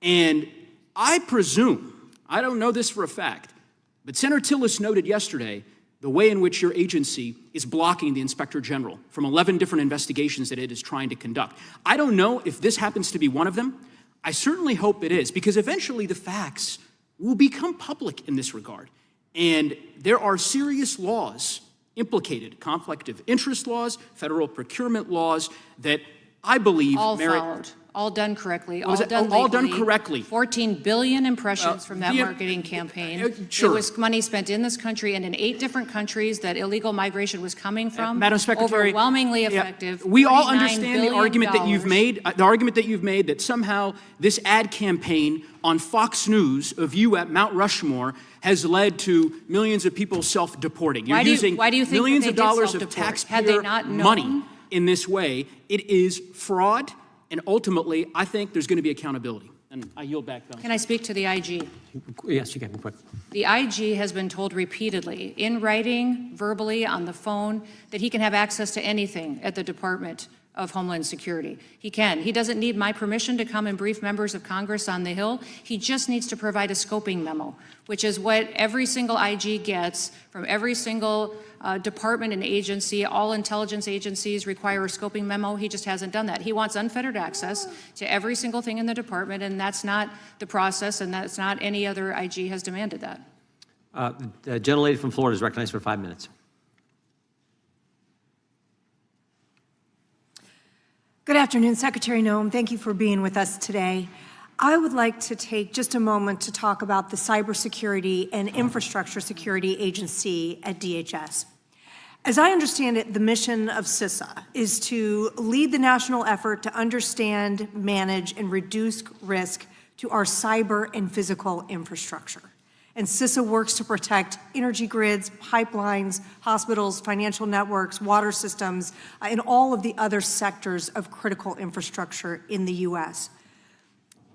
And I presume, I don't know this for a fact, but Senator Tillis noted yesterday the way in which your agency is blocking the Inspector General from 11 different investigations that it is trying to conduct. I don't know if this happens to be one of them. I certainly hope it is, because eventually the facts will become public in this regard. And there are serious laws implicated, conflict of interest laws, federal procurement laws, that I believe All merit... followed. All done correctly, What was all it? done All done legally. correctly. 14 billion impressions from that via- marketing campaign. sure. It was money spent in this country and in 8 different countries that illegal migration was coming from. Madam Secretary, Overwhelmingly yeah, effective. we all $49 understand the argument that you've billion. made, the argument that you've made that somehow this ad campaign on Fox News of you at Mount Rushmore has led to millions of people self-deporting. You're Why do you- using why do you think millions that of they did dollars of self-deport? Had they taxpayer not known? money in this way. It is fraud, and ultimately, I think there's going to be accountability. And I yield back, Madam. Can I speak to the IG? Yes, you can. Quick. The IG has been told repeatedly, in writing, verbally, on the phone, that he can have access to anything at the Department of Homeland Security. He can. He doesn't need my permission to come and brief members of Congress on the Hill. He just needs to provide a scoping memo, which is what every single IG gets from every single department and agency. All intelligence agencies require a scoping memo. He just hasn't done that. He wants unfettered access to every single thing in the department, and that's not the process, and that's not any other IG has demanded that. The gentlelady from Florida is recognized for 5 minutes. Good afternoon, Secretary Noem. Thank you for being with us today. I would like to take just a moment to talk about the Cybersecurity and Infrastructure Security Agency at DHS. As I understand it, the mission of CISA is to lead the national effort to understand, manage, and reduce risk to our cyber and physical infrastructure. And CISA works to protect energy grids, pipelines, hospitals, financial networks, water systems, and all of the other sectors of critical infrastructure in the U.S.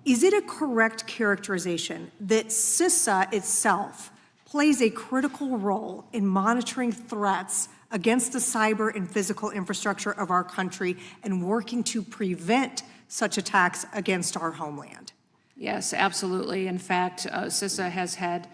Is it a correct characterization that CISA itself plays a critical role in monitoring threats against the cyber and physical infrastructure of our country and working to prevent such attacks against our homeland? Yes, absolutely. In fact, CISA has had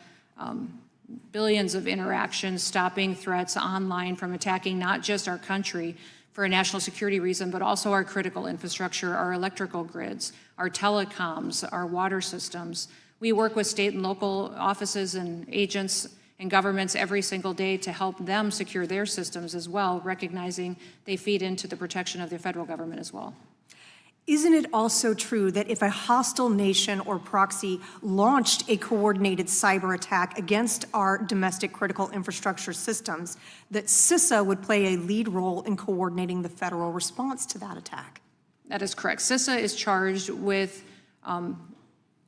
billions of interactions stopping threats online from attacking not just our country for a national security reason, but also our critical infrastructure, our electrical grids, our telecoms, our water systems. We work with state and local offices and agents and governments every single day to help them secure their systems as well, recognizing they feed into the protection of the federal government as well. Isn't it also true that if a hostile nation or proxy launched a coordinated cyber attack against our domestic critical infrastructure systems, that CISA would play a lead role in coordinating the federal response to that attack? That is correct. CISA is charged with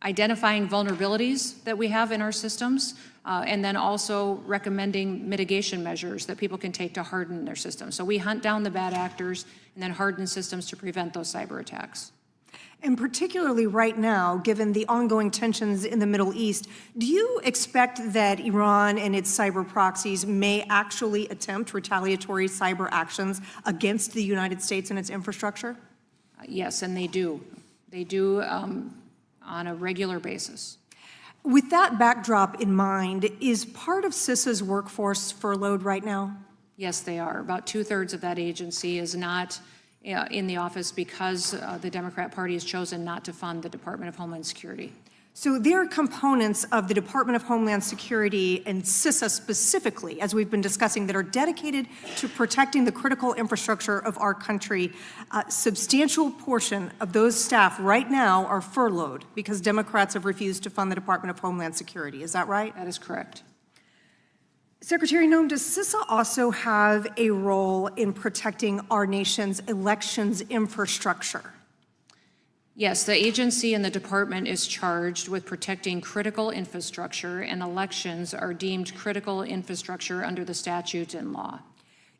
identifying vulnerabilities that we have in our systems, and then also recommending mitigation measures that people can take to harden their systems. So we hunt down the bad actors and then harden systems to prevent those cyber attacks. And particularly right now, given the ongoing tensions in the Middle East, do you expect that Iran and its cyber proxies may actually attempt retaliatory cyber actions against the United States and its infrastructure? Yes, and they do. They do on a regular basis. With that backdrop in mind, is part of CISA's workforce furloughed right now? Yes, they are. About 2/3 of that agency is not in the office because the Democrat Party has chosen not to fund the Department of Homeland Security. So there are components of the Department of Homeland Security and CISA specifically, as we've been discussing, that are dedicated to protecting the critical infrastructure of our country. A substantial portion of those staff right now are furloughed because Democrats have refused to fund the Department of Homeland Security. Is that right? That is correct. Secretary Noem, does CISA also have a role in protecting our nation's elections infrastructure? Yes, the agency and the department is charged with protecting critical infrastructure, and elections are deemed critical infrastructure under the statute and law.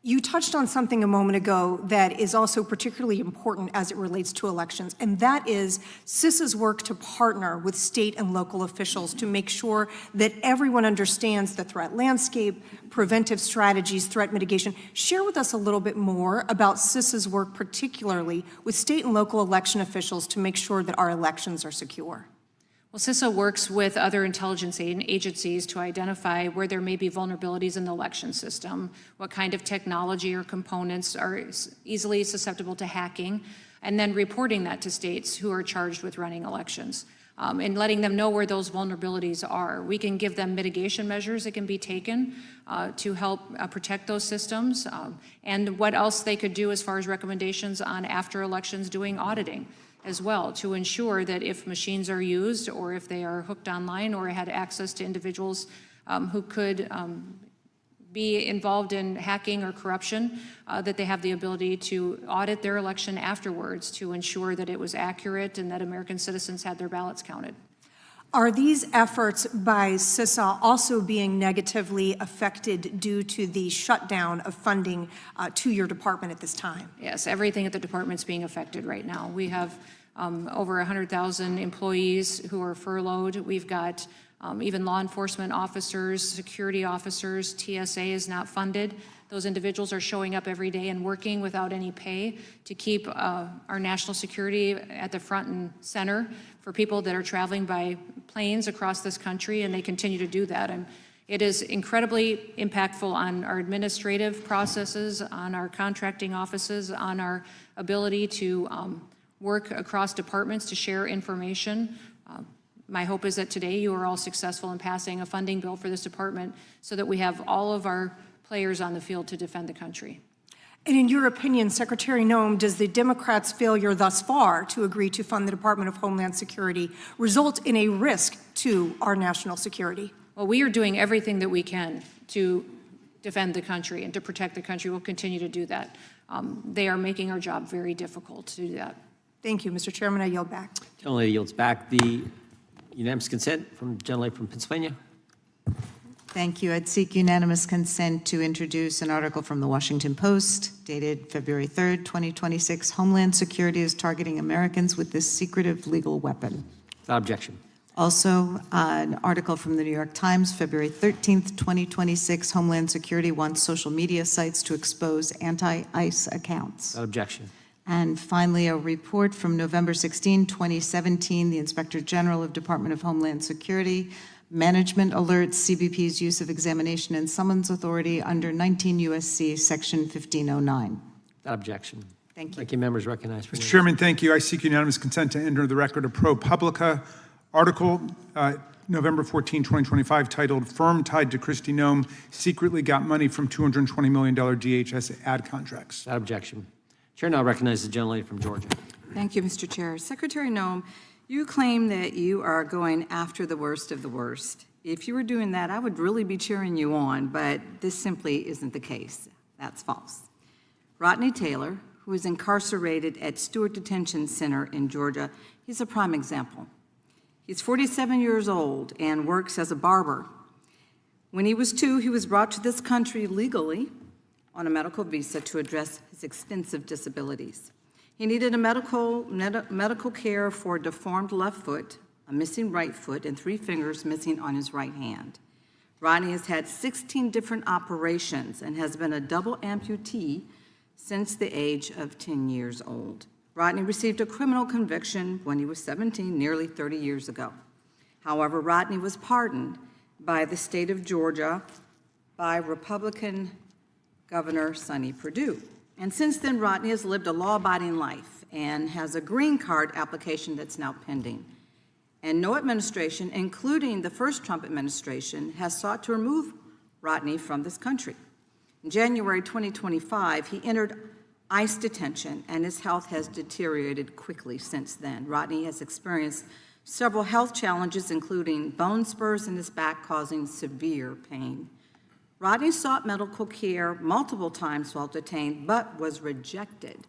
You touched on something a moment ago that is also particularly important as it relates to elections, and that is CISA's work to partner with state and local officials to make sure that everyone understands the threat landscape, preventive strategies, threat mitigation. Share with us a little bit more about CISA's work, particularly with state and local election officials, to make sure that our elections are secure. Well, CISA works with other intelligence agencies to identify where there may be vulnerabilities in the election system, what kind of technology or components are easily susceptible to hacking, and then reporting that to states who are charged with running elections, and letting them know where those vulnerabilities are. We can give them mitigation measures that can be taken to help protect those systems, and what else they could do as far as recommendations on after elections doing auditing as well, to ensure that if machines are used or if they are hooked online or had access to individuals who could be involved in hacking or corruption, that they have the ability to audit their election afterwards to ensure that it was accurate and that American citizens had their ballots counted. Are these efforts by CISA also being negatively affected due to the shutdown of funding to your department at this time? Yes, everything at the department's being affected right now. We have over 100,000 employees who are furloughed. We've got even law enforcement officers, security officers. TSA is not funded. Those individuals are showing up every day and working without any pay to keep our national security at the front and center for people that are traveling by planes across this country, and they continue to do that. And it is incredibly impactful on our administrative processes, on our contracting offices, on our ability to work across departments to share information. My hope is that today you are all successful in passing a funding bill for this department so that we have all of our players on the field to defend the country. And in your opinion, Secretary Noem, does the Democrats' failure thus far to agree to fund the Department of Homeland Security result in a risk to our national security? Well, we are doing everything that we can to defend the country and to protect the country. We'll continue to do that. They are making our job very difficult to do that. Thank you, Mr. Chairman. I yield back. Gentlelady yields back. The unanimous consent from Gentlelady from Pennsylvania. Thank you. I'd seek unanimous consent to introduce an article from the Washington Post dated February 3rd, 2026. Homeland Security is targeting Americans with this secretive legal weapon. Without objection. Also, an article from the New York Times, February 13th, 2026. Homeland Security wants social media sites to expose anti-ICE accounts. Without objection. And finally, a report from November 16, 2017, the Inspector General of Department of Homeland Security. Management alerts CBP's use of examination and summons authority under 19 U.S.C. Section 1509. Without objection. Thank you. Ranking members recognized. Mr. Chairman, thank you. I seek unanimous consent to enter the record a ProPublica article, November 14, 2025, titled "Firm Tied to Kristi Noem Secretly Got Money from $220 Million DHS Ad Contracts." Without objection. Chair now recognizes the gentlelady from Georgia. Thank you, Mr. Chair. Secretary Noem, you claim that you are going after the worst of the worst. If you were doing that, I would really be cheering you on, but this simply isn't the case. That's false. Rodney Taylor, who is incarcerated at Stewart Detention Center in Georgia, he's a prime example. He's 47 years old and works as a barber. When he was 2, he was brought to this country legally on a medical visa to address his extensive disabilities. He needed a medical care for a deformed left foot, a missing right foot, and 3 fingers missing on his right hand. Rodney has had 16 different operations and has been a double amputee since the age of 10 years old. Rodney received a criminal conviction when he was 17, nearly 30 years ago. However, Rodney was pardoned by the state of Georgia by Republican Governor Sonny Perdue. And since then, Rodney has lived a law-abiding life and has a green card application that's now pending. And no administration, including the first Trump administration, has sought to remove Rodney from this country. In January 2025, he entered ICE detention, and his health has deteriorated quickly since then. Rodney has experienced several health challenges, including bone spurs in his back causing severe pain. Rodney sought medical care multiple times while detained, but was rejected.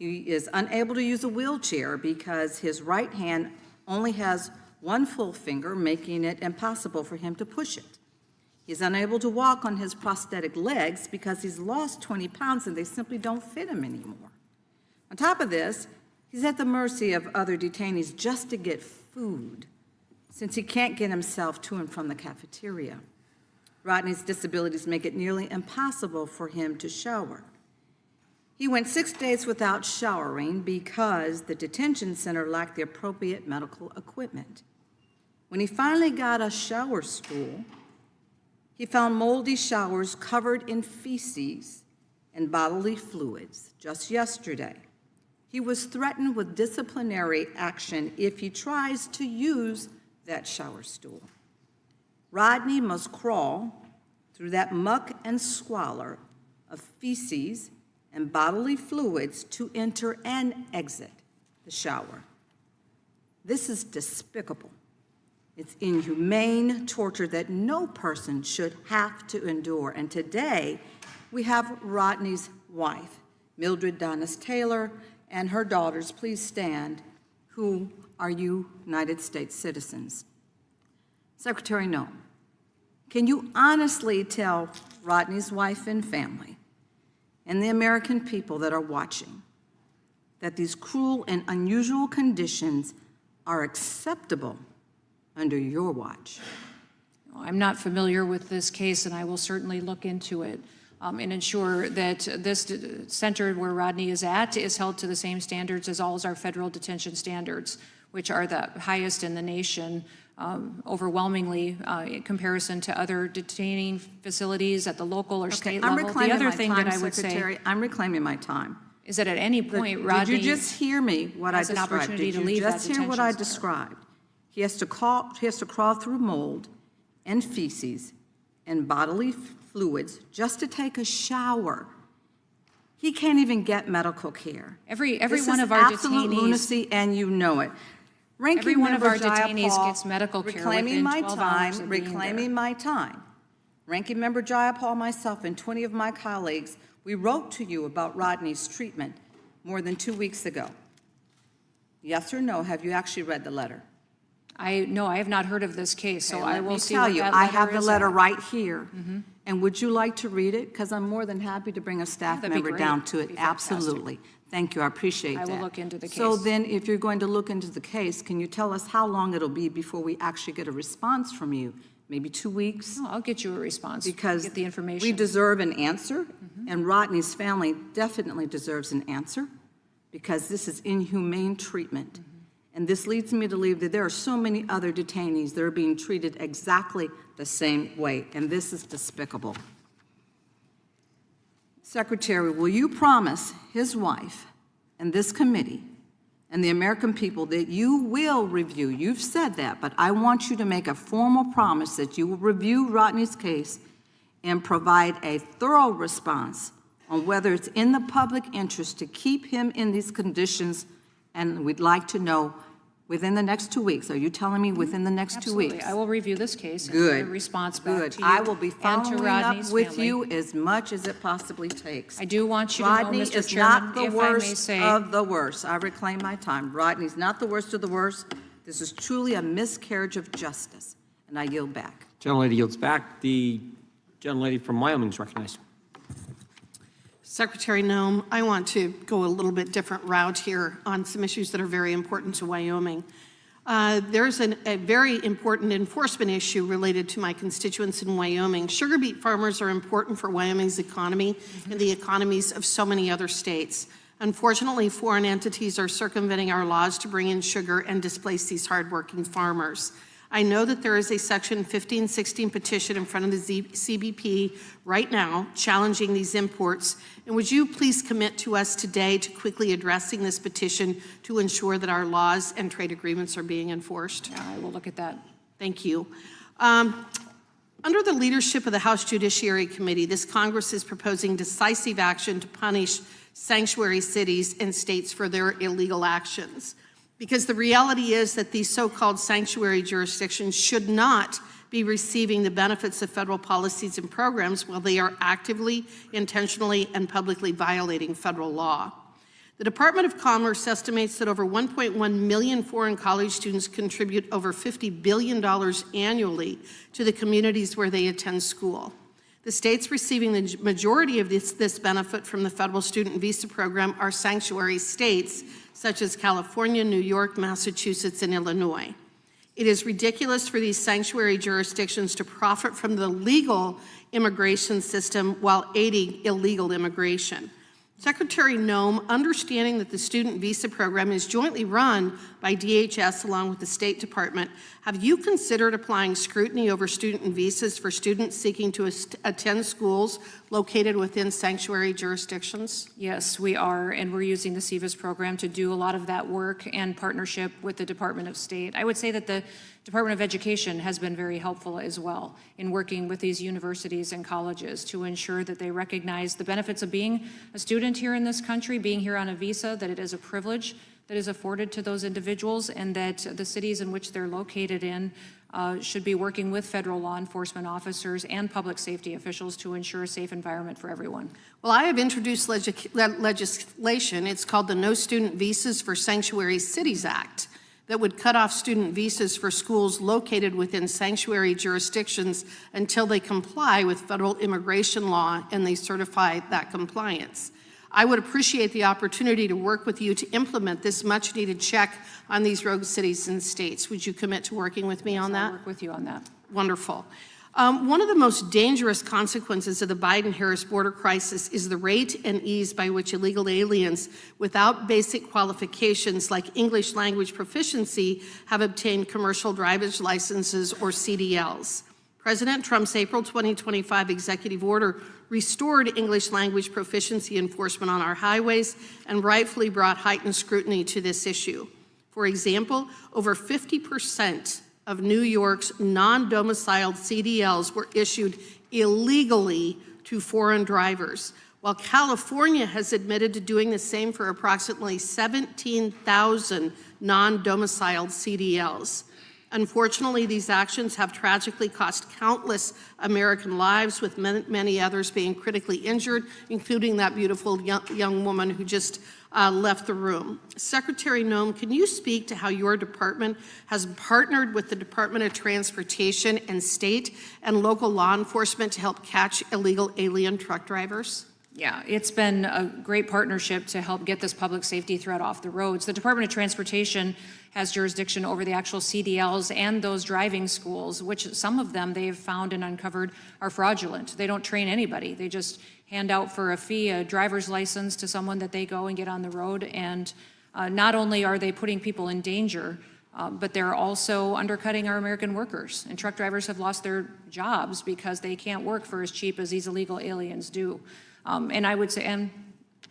He is unable to use a wheelchair because his right hand only has one full finger, making it impossible for him to push it. He's unable to walk on his prosthetic legs because he's lost 20 pounds and they simply don't fit him anymore. On top of this, he's at the mercy of other detainees just to get food, since he can't get himself to and from the cafeteria. Rodney's disabilities make it nearly impossible for him to shower. He went 6 days without showering because the detention center lacked the appropriate medical equipment. When he finally got a shower stool, he found moldy showers covered in feces and bodily fluids just yesterday. He was threatened with disciplinary action if he tries to use that shower stool. Rodney must crawl through that muck and squalor of feces and bodily fluids to enter and exit the shower. This is despicable. It's inhumane torture that no person should have to endure. And today, we have Rodney's wife, Mildred Donis Taylor, and her daughters, please stand, who are United States citizens. Secretary Noem, can you honestly tell Rodney's wife and family and the American people that are watching that these cruel and unusual conditions are acceptable under your watch? I'm not familiar with this case, and I will certainly look into it and ensure that this center where Rodney is at is held to the same standards as all of our federal detention standards, which are the highest in the nation, overwhelmingly in comparison to other detaining facilities at the local or state level. The other thing that I would say, I'm reclaiming my time. Is that at any point, Rodney did you just hear me what I has an described? opportunity Did to you leave that just hear what I detention center. described? He has to crawl through mold and feces and bodily fluids just to take a shower. He can't even get medical care. Every This one is of our absolute detainees, lunacy, and you know it. every one of our Member detainees Jayapal, gets medical care reclaiming within my 12 hours time, of being reclaiming there. my time. Ranking Member Jayapal, myself, and 20 of my colleagues, we wrote to you about Rodney's treatment more than 2 weeks ago. Yes or no, have you actually read the letter? No, I have not heard of this case, so I will see Let what me tell that you, I letter have the is letter at. right here. And would you like to read it? Because I'm more than happy to bring a staff that'd be member great. down to That'd it. be fantastic. Absolutely. Thank you, I appreciate that. I will look into the So case. then, if you're going to look into the case, can you tell us how long it'll be before we actually get a response from you? Maybe 2 weeks? No, I'll get you a response. Because get the information. we deserve an answer, and Rodney's family definitely deserves an answer, because this is inhumane treatment. And this leads me to believe that there are so many other detainees that are being treated exactly the same way, and this is despicable. Secretary, will you promise his wife and this committee and the American people that you will review, you've said that, but I want you to make a formal promise that you will review Rodney's case and provide a thorough response on whether it's in the public interest to keep him in these conditions, and we'd like to know within the next 2 weeks. Are you telling me within the next 2 Absolutely. weeks? I will review this case and Good. get a response back Good. to you I will be and to following Rodney's up with family. you as much as it possibly takes. I do want you to Rodney know, Mr. is Chairman, not the if I may worst say, of the worst. I reclaim my time. Rodney's not the worst of the worst. This is truly a miscarriage of justice, and I yield back. Gentlelady yields back. The gentlelady from Wyoming is recognized. Secretary Noem, I want to go a little bit different route here on some issues that are very important to Wyoming. There's a very important enforcement issue related to my constituents in Wyoming. Sugar beet farmers are important for Wyoming's economy and the economies of so many other states. Unfortunately, foreign entities are circumventing our laws to bring in sugar and displace these hardworking farmers. I know that there is a Section 1516 petition in front of the CBP right now challenging these imports. And would you please commit to us today to quickly addressing this petition to ensure that our laws and trade agreements are being enforced? Yeah, I will look at that. Thank you. Under the leadership of the House Judiciary Committee, this Congress is proposing decisive action to punish sanctuary cities and states for their illegal actions. Because the reality is that these so-called sanctuary jurisdictions should not be receiving the benefits of federal policies and programs while they are actively, intentionally, and publicly violating federal law. The Department of Commerce estimates that over 1.1 million foreign college students contribute over $50 billion annually to the communities where they attend school. The states receiving the majority of this benefit from the federal student visa program are sanctuary states such as California, New York, Massachusetts, and Illinois. It is ridiculous for these sanctuary jurisdictions to profit from the legal immigration system while aiding illegal immigration. Secretary Noem, understanding that the student visa program is jointly run by DHS along with the State Department, have you considered applying scrutiny over student visas for students seeking to attend schools located within sanctuary jurisdictions? Yes, we are, and we're using the SEVIS program to do a lot of that work and partnership with the Department of State. I would say that the Department of Education has been very helpful as well in working with these universities and colleges to ensure that they recognize the benefits of being a student here in this country, being here on a visa, that it is a privilege that is afforded to those individuals, and that the cities in which they're located in should be working with federal law enforcement officers and public safety officials to ensure a safe environment for everyone. Well, I have introduced legislation. It's called the No Student Visas for Sanctuary Cities Act that would cut off student visas for schools located within sanctuary jurisdictions until they comply with federal immigration law and they certify that compliance. I would appreciate the opportunity to work with you to implement this much-needed check on these rogue cities and states. Would you commit to working with me on that? I'll work with you on that. Wonderful. One of the most dangerous consequences of the Biden-Harris border crisis is the rate and ease by which illegal aliens without basic qualifications like English language proficiency have obtained commercial driver's licenses or CDLs. President Trump's April 2025 executive order restored English language proficiency enforcement on our highways and rightfully brought heightened scrutiny to this issue. For example, over 50% of New York's non-domiciled CDLs were issued illegally to foreign drivers, while California has admitted to doing the same for approximately 17,000 non-domiciled CDLs. Unfortunately, these actions have tragically cost countless American lives, with many others being critically injured, including that beautiful young woman who just left the room. Secretary Noem, can you speak to how your department has partnered with the Department of Transportation and state and local law enforcement to help catch illegal alien truck drivers? Yeah, it's been a great partnership to help get this public safety threat off the roads. The Department of Transportation has jurisdiction over the actual CDLs and those driving schools, which some of them they have found and uncovered are fraudulent. They don't train anybody. They just hand out for a fee a driver's license to someone that they go and get on the road. And not only are they putting people in danger, but they're also undercutting our American workers. And truck drivers have lost their jobs because they can't work for as cheap as these illegal aliens do. And I would say, and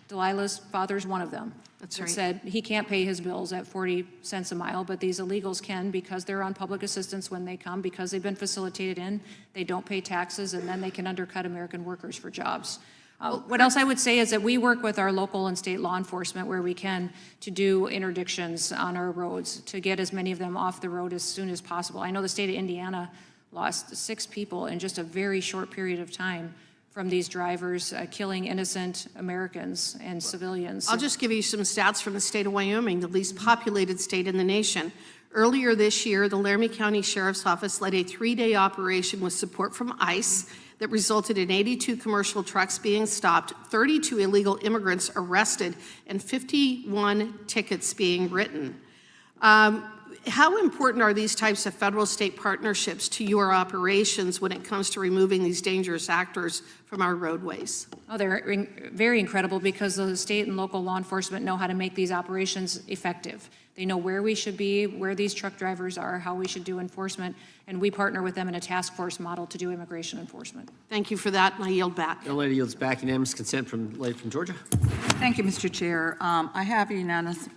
Delilah's father's one of them. That's that right. Said he can't pay his bills at 40 cents a mile, but these illegals can because they're on public assistance when they come, because they've been facilitated in, they don't pay taxes, and then they can undercut American workers for jobs. What else I would say is that we work with our local and state law enforcement where we can to do interdictions on our roads to get as many of them off the road as soon as possible. I know the state of Indiana lost 6 people in just a very short period of time from these drivers killing innocent Americans and civilians. I'll just give you some stats from the state of Wyoming, the least populated state in the nation. Earlier this year, the Laramie County Sheriff's Office led a 3-day operation with support from ICE that resulted in 82 commercial trucks being stopped, 32 illegal immigrants arrested, and 51 tickets being written. How important are these types of federal-state partnerships to your operations when it comes to removing these dangerous actors from our roadways? Oh, they're very incredible because the state and local law enforcement know how to make these operations effective. They know where we should be, where these truck drivers are, how we should do enforcement, and we partner with them in a task force model to do immigration enforcement. Thank you for that, and I yield back. The lady yields back. Unanimous consent from the lady from Georgia. Thank you, Mr. Chair. I have a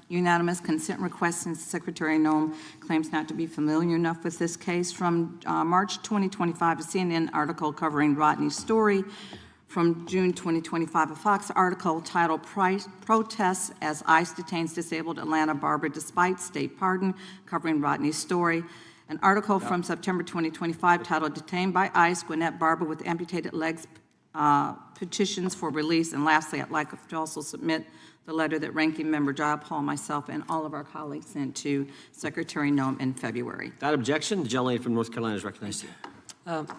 unanimous consent request since Secretary Noem claims not to be familiar enough with this case. From March 2025, a CNN article covering Rodney's story. From June 2025, a Fox article titled Protests as ICE Detains Disabled Atlanta Barber Despite State Pardon, covering Rodney's story. An article from September 2025 titled Detained by ICE, Gwinnett Barber with Amputated Legs Petitions for Release. And lastly, I'd like to also submit the letter that Ranking Member Jayapal, myself, and all of our colleagues sent to Secretary Noem in February. Without objection, the gentlelady from North Carolina is recognized.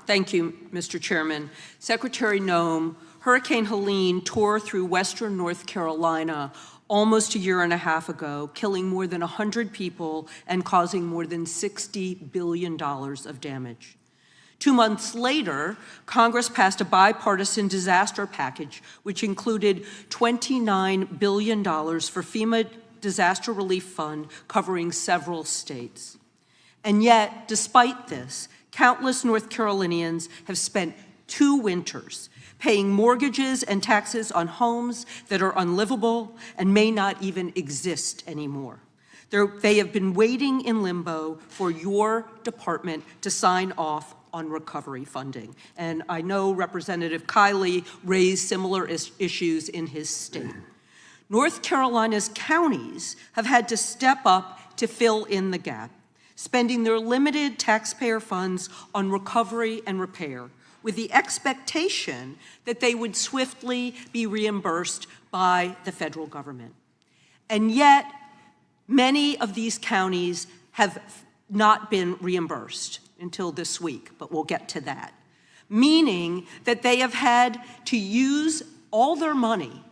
Thank you, Mr. Chairman. Secretary Noem, Hurricane Helene tore through western North Carolina almost a year and a half ago, killing more than 100 people and causing more than $60 billion of damage. 2 months later, Congress passed a bipartisan disaster package, which included $29 billion for FEMA Disaster Relief Fund covering several states. And yet, despite this, countless North Carolinians have spent 2 winters paying mortgages and taxes on homes that are unlivable and may not even exist anymore. They have been waiting in limbo for your department to sign off on recovery funding. And I know Representative Kiley raised similar issues in his state. North Carolina's counties have had to step up to fill in the gap, spending their limited taxpayer funds on recovery and repair, with the expectation that they would swiftly be reimbursed by the federal government. And yet, many of these counties have not been reimbursed until this week, but we'll get to that, meaning that they have had to use all their money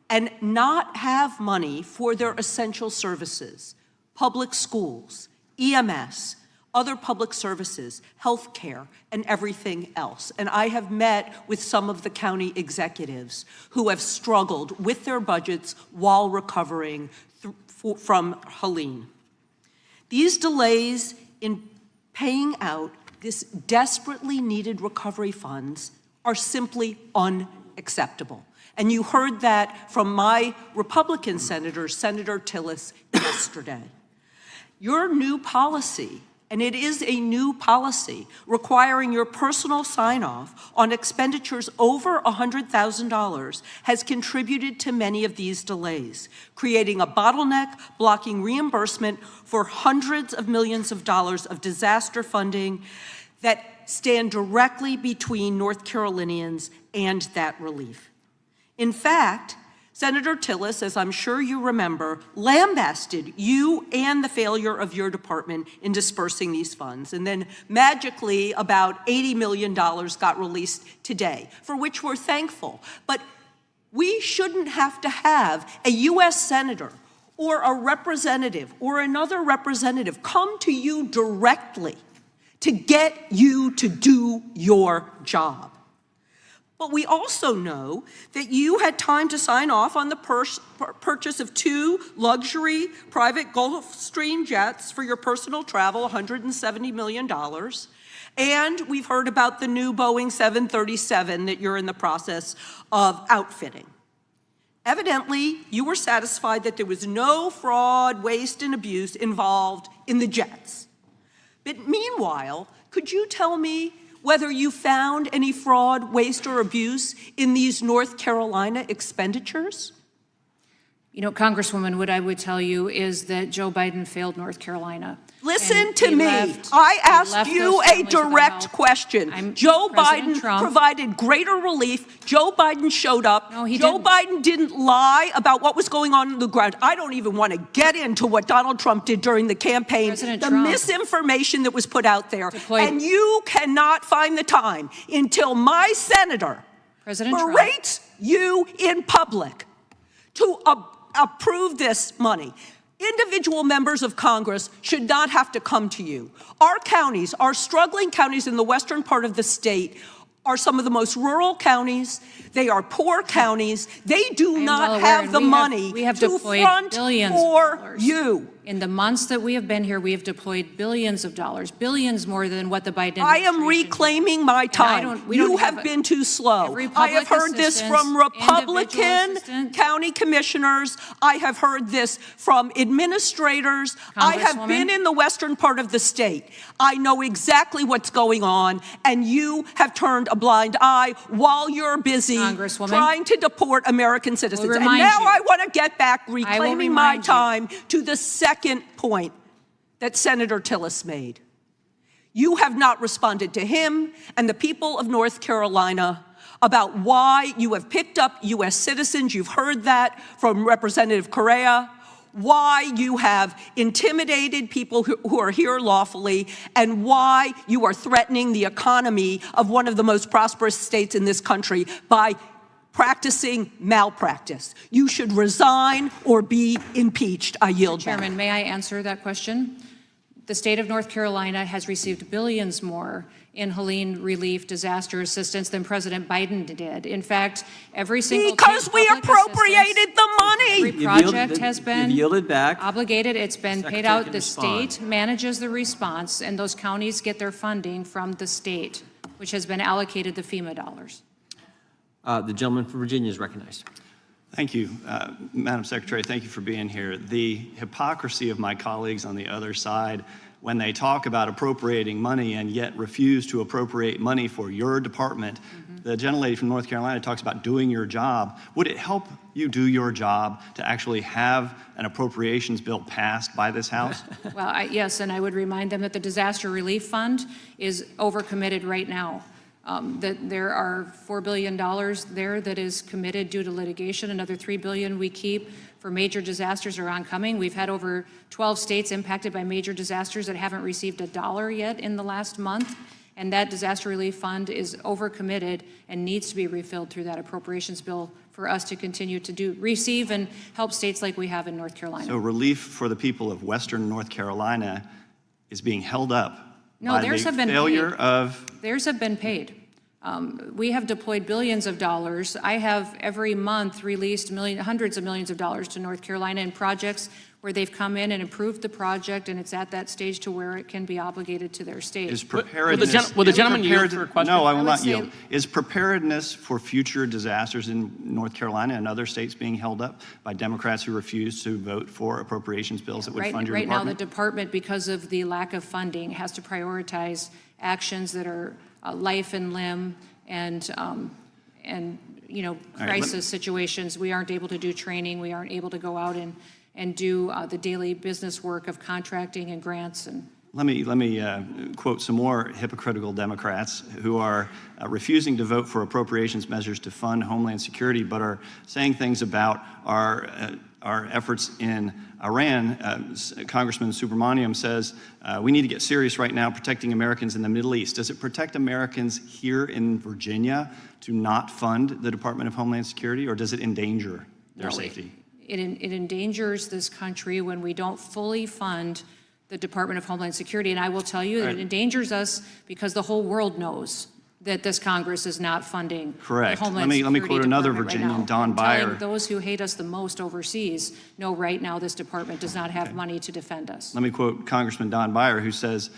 and not have money for their essential services, public schools, EMS, other public services, health care, and everything else. And I have met with some of the county executives who have struggled with their budgets while recovering from Helene. These delays in paying out this desperately needed recovery funds are simply unacceptable. And you heard that from my Republican senator, Senator Tillis, yesterday. Your new policy, and it is a new policy, requiring your personal sign-off on expenditures over $100,000 has contributed to many of these delays, creating a bottleneck, blocking reimbursement for hundreds of millions of dollars of disaster funding that stand directly between North Carolinians and that relief. In fact, Senator Tillis, as I'm sure you remember, lambasted you and the failure of your department in dispersing these funds. And then magically, about $80 million got released today, for which we're thankful. But we shouldn't have to have a U.S. senator or a representative or another representative come to you directly to get you to do your job. But we also know that you had time to sign off on the purchase of 2 luxury private Gulfstream jets for your personal travel, $170 million. And we've heard about the new Boeing 737 that you're in the process of outfitting. Evidently, you were satisfied that there was no fraud, waste, and abuse involved in the jets. But meanwhile, could you tell me whether you found any fraud, waste, or abuse in these North Carolina expenditures? You know, Congresswoman, what I would tell you is that Joe Biden failed North Carolina. Listen to me. I asked you a direct question. Joe Biden provided greater relief. Joe Biden showed up. Joe Biden didn't lie about what was going on the ground. I don't even want to get into what Donald Trump did during the campaign, the misinformation that was put out there. And you cannot find the time until my senator berates you in public to approve this money. Individual members of Congress should not have to come to you. Our counties, our struggling counties in the western part of the state, are some of the most rural counties. They are poor counties. They do I am not well aware, have and the we have- money we have to deployed front billions of for dollars. you. In the months that we have been here, we have deployed billions of dollars, billions more than what the Biden I administration am reclaiming my I time. don't- we You don't have have been too slow. every I have public heard this assistance, from individual Republican assistant. county commissioners. I have heard this from administrators. I have Congresswoman. been in the western part of the state. I know exactly what's going on, and you have turned a blind eye while you're busy Congresswoman. trying to deport American citizens. And remind now you. I want to get back, reclaiming my remind you. time, to the second point that Senator Tillis made. You have not responded to him and the people of North Carolina about why you have picked up U.S. citizens. You've heard that from Representative Correa. Why you have intimidated people who are here lawfully, and why you are threatening the economy of one of the most prosperous states in this country by practicing malpractice. You should resign or be impeached. I yield back. Chairman, may I answer that question? The state of North Carolina has received billions more in Helene relief disaster assistance than President Biden did. In fact, every single Because we public appropriated the money. Every project has You've been yielded back. obligated. It's been paid Secretary out. can The respond. state manages the response, and those counties get their funding from the state, which has been allocated the FEMA dollars. The gentleman from Virginia is recognized. Thank you. Madam Secretary, thank you for being here. The hypocrisy of my colleagues on the other side when they talk about appropriating money and yet refuse to appropriate money for your department. The gentlelady from North Carolina talks about doing your job. Would it help you do your job to actually have an appropriations bill passed by this House? Well, yes, and I would remind them that the disaster relief fund is overcommitted right now. That there are $4 billion there that is committed due to litigation. Another $3 billion we keep for major disasters are oncoming. We've had over 12 states impacted by major disasters that haven't received a dollar yet in the last month. And that disaster relief fund is overcommitted and needs to be refilled through that appropriations bill for us to continue to receive and help states like we have in North Carolina. So relief for the people of Western North Carolina is being held up by theirs the have been failure paid. of Theirs have been paid. We have deployed billions of dollars. I have every month released hundreds of millions of dollars to North Carolina in projects where they've come in and improved the project, and it's at that stage to where it can be obligated to their state. Is preparedness... Will the gentleman yield for a question? No, I will not say- yield. Is preparedness for future disasters in North Carolina and other states being held up by Democrats who refuse to vote for appropriations bills that would fund your Right now, the department? department, because of the lack of funding, has to prioritize actions that are life and limb and crisis situations. We aren't able to do training. We aren't able to go out and do the daily business work of contracting and grants. And Let me quote some more hypocritical Democrats who are refusing to vote for appropriations measures to fund Homeland Security, but are saying things about our efforts in Iran. Congressman Subramaniam says we need to get serious right now protecting Americans in the Middle East. Does it protect Americans here in Virginia to not fund the Department of Homeland Security, or does it endanger their safety? it endangers this country when we don't fully fund the Department of Homeland Security. And I will tell you that it endangers us because the whole world knows that this Congress is not funding Correct. the Homeland Let me quote another Department right Virginian, now. Don I'm telling Beyer. those who hate us the most overseas know right now this department does not have money to defend us. Let me quote Congressman Don Beyer, who says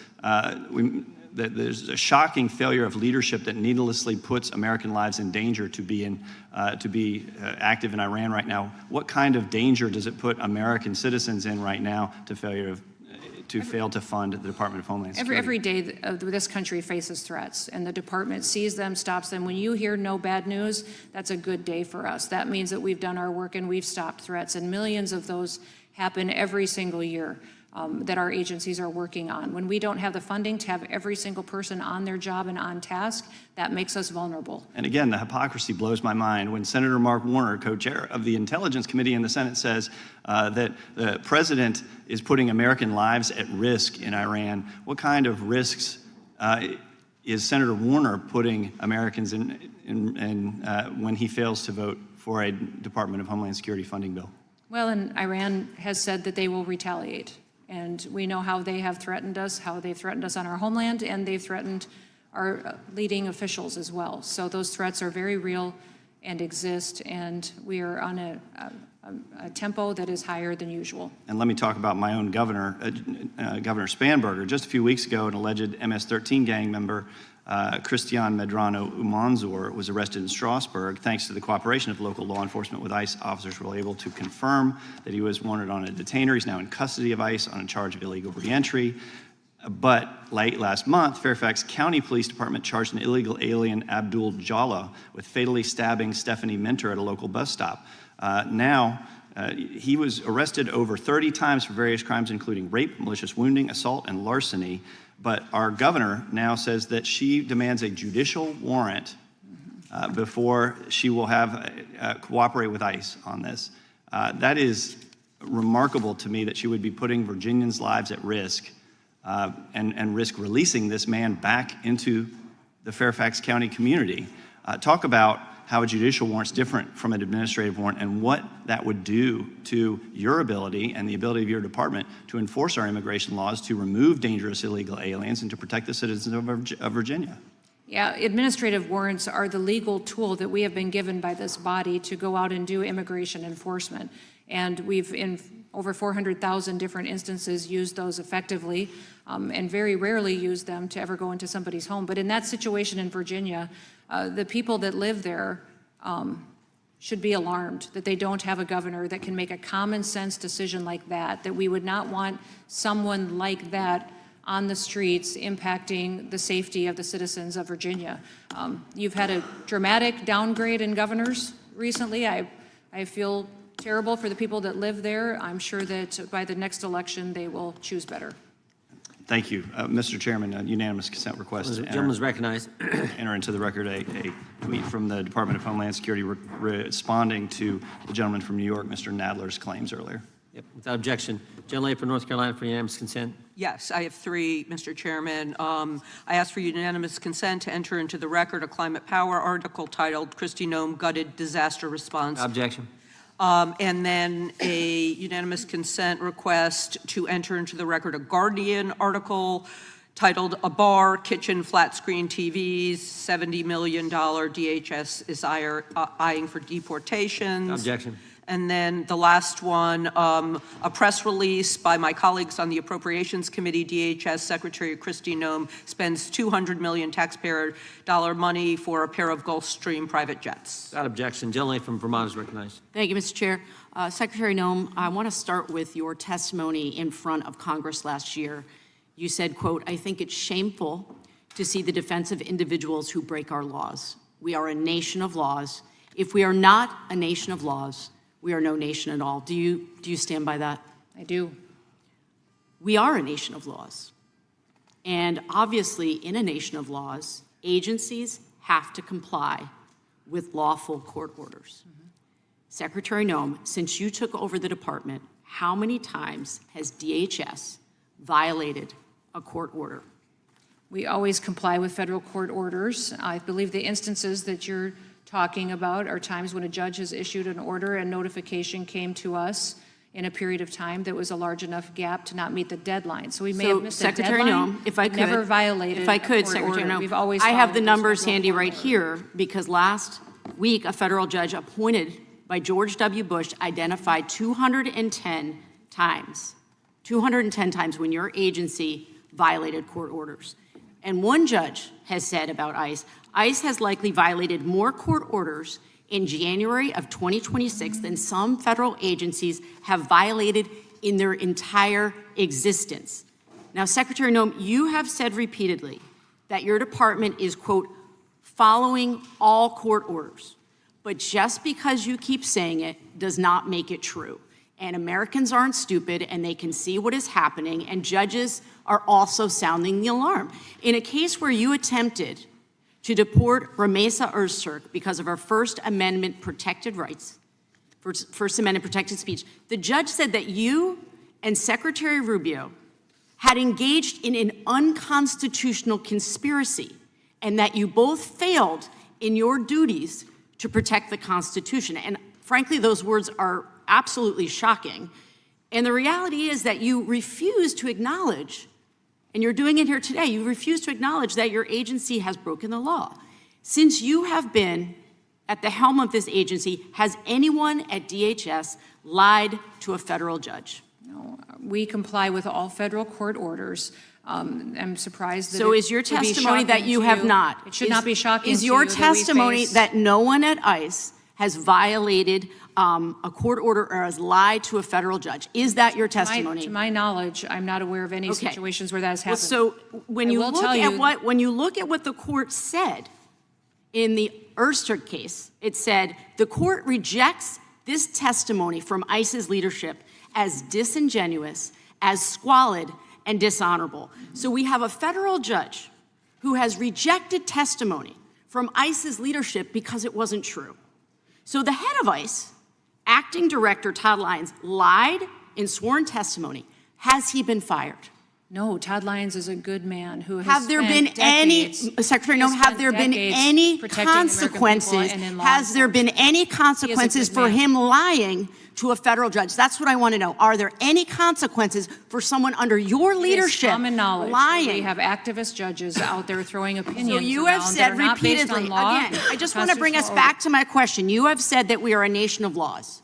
that there's a shocking failure of leadership that needlessly puts American lives in danger to be active in Iran right now. What kind of danger does it put American citizens in right now to fail to fund the Department of Homeland Security? Every day this country faces threats, and the department sees them, stops them. When you hear no bad news, that's a good day for us. That means that we've done our work and we've stopped threats, and millions of those happen every single year that our agencies are working on. When we don't have the funding to have every single person on their job and on task, that makes us vulnerable. And again, the hypocrisy blows my mind when Senator Mark Warner, co-chair of the Intelligence Committee in the Senate, says that the president is putting American lives at risk in Iran. What kind of risks is Senator Warner putting Americans in when he fails to vote for a Department of Homeland Security funding bill? Well, and Iran has said that they will retaliate. And we know how they have threatened us, how they've threatened us on our homeland, and they've threatened our leading officials as well. So those threats are very real and exist, and we are on a tempo that is higher than usual. And let me talk about my own governor, Governor Spanberger. Just a few weeks ago, an alleged MS-13 gang member, Christian Medrano Umanzor, was arrested in Strasbourg. Thanks to the cooperation of local law enforcement with ICE, officers were able to confirm that he was wanted on a detainer. He's now in custody of ICE on a charge of illegal reentry. But late last month, Fairfax County Police Department charged an illegal alien, Abdul Jalla, with fatally stabbing Stephanie Minter at a local bus stop. He was arrested over 30 times for various crimes, including rape, malicious wounding, assault, and larceny. But our governor now says that she demands a judicial warrant before she will have cooperate with ICE on this. That is remarkable to me that she would be putting Virginians' lives at risk and risk releasing this man back into the Fairfax County community. Talk about how a judicial warrant is different from an administrative warrant and what that would do to your ability and the ability of your department to enforce our immigration laws, to remove dangerous illegal aliens, and to protect the citizens of Virginia. Yeah, administrative warrants are the legal tool that we have been given by this body to go out and do immigration enforcement. And we've, in over 400,000 different instances, used those effectively, and very rarely used them to ever go into somebody's home. But in that situation in Virginia, the people that live there should be alarmed that they don't have a governor that can make a common sense decision like that, that we would not want someone like that on the streets impacting the safety of the citizens of Virginia. You've had a dramatic downgrade in governors recently. I feel terrible for the people that live there. I'm sure that by the next election, they will choose better. Thank you. Mr. Chairman, a unanimous consent request to Gentleman's recognized. enter into the record a tweet from the Department of Homeland Security responding to the gentleman from New York, Mr. Nadler's claims earlier. Yep, without objection. Gentlelady from North Carolina for unanimous consent. Yes, I have three, Mr. Chairman. I ask for unanimous consent to enter into the record a climate power article titled Kristi Noem Gutted Disaster Response. Objection. And then a unanimous consent request to enter into the record a Guardian article titled A Bar, Kitchen, Flat Screen TVs, $70 million DHS is eyeing for deportations. Objection. And then the last one, a press release by my colleagues on the Appropriations Committee. DHS Secretary Kristi Noem spends $200 million taxpayer dollar money for a pair of Gulfstream private jets. Without objection. Gentlelady from Vermont is recognized. Thank you, Mr. Chair. Secretary Noem, I want to start with your testimony in front of Congress last year. You said, quote, "I think it's shameful to see the defense of individuals who break our laws. We are a nation of laws. If we are not a nation of laws, we are no nation at all." Do you stand by that? I do. We are a nation of laws. And obviously, in a nation of laws, agencies have to comply with lawful court orders. Secretary Noem, since you took over the department, how many times has DHS violated a court order? We always comply with federal court orders. I believe the instances that you're talking about are times when a judge has issued an order and notification came to us in a period of time that was a large enough gap to not meet the deadline. So we may have missed Secretary a deadline. Noem, if I could, never violated if I could, a court Secretary order. Noem, We've always I have followed the those numbers federal handy court right orders. here because last week a federal judge appointed by George W. Bush identified 210 times when your agency violated court orders. And one judge has said about ICE, ICE has likely violated more court orders in January of 2026 than some federal agencies have violated in their entire existence. Now, Secretary Noem, you have said repeatedly that your department is, quote, following all court orders. But just because you keep saying it does not make it true. And Americans aren't stupid, and they can see what is happening, and judges are also sounding the alarm. In a case where you attempted to deport Ramesa Öztürk because of her First Amendment protected rights, First Amendment protected speech, the judge said that you and Secretary Rubio had engaged in an unconstitutional conspiracy and that you both failed in your duties to protect the Constitution. And frankly, those words are absolutely shocking. And the reality is that you refuse to acknowledge And you're doing it here today. You refuse to acknowledge that your agency has broken the law. Since you have been at the helm of this agency, has anyone at DHS lied to a federal judge? No, we comply with all federal court orders. I'm surprised that So it is your would be testimony that shocking you to have not? It should not be shocking Is to your you that we testimony face- that no one at ICE has violated a court order or has lied to a federal judge? Is that your testimony? To my knowledge, I'm not aware of any Okay. situations where that has Well, happened. so when I you will look tell at you- when you look at what the court said in the Erster case, it said the court rejects this testimony from ICE's leadership as disingenuous, as squalid, and dishonorable. So we have a federal judge who has rejected testimony from ICE's leadership because it wasn't true. So the head of ICE, Acting Director Todd Lyons, lied in sworn testimony. Has he been fired? No, Todd Lyons is a good man who has Have there been spent any, decades- Secretary he has Noem, have spent there been decades any protecting the American people consequences? and in law Has there been any good consequences for man. him lying to a federal judge? That's what I want to know. Are there any consequences for someone under your It is leadership common knowledge that lying? we have activist judges out there throwing opinions So you have around that said are not based on repeatedly, law, again, I just want to bring us constitutional back to my question. You have said that we are a nation of laws.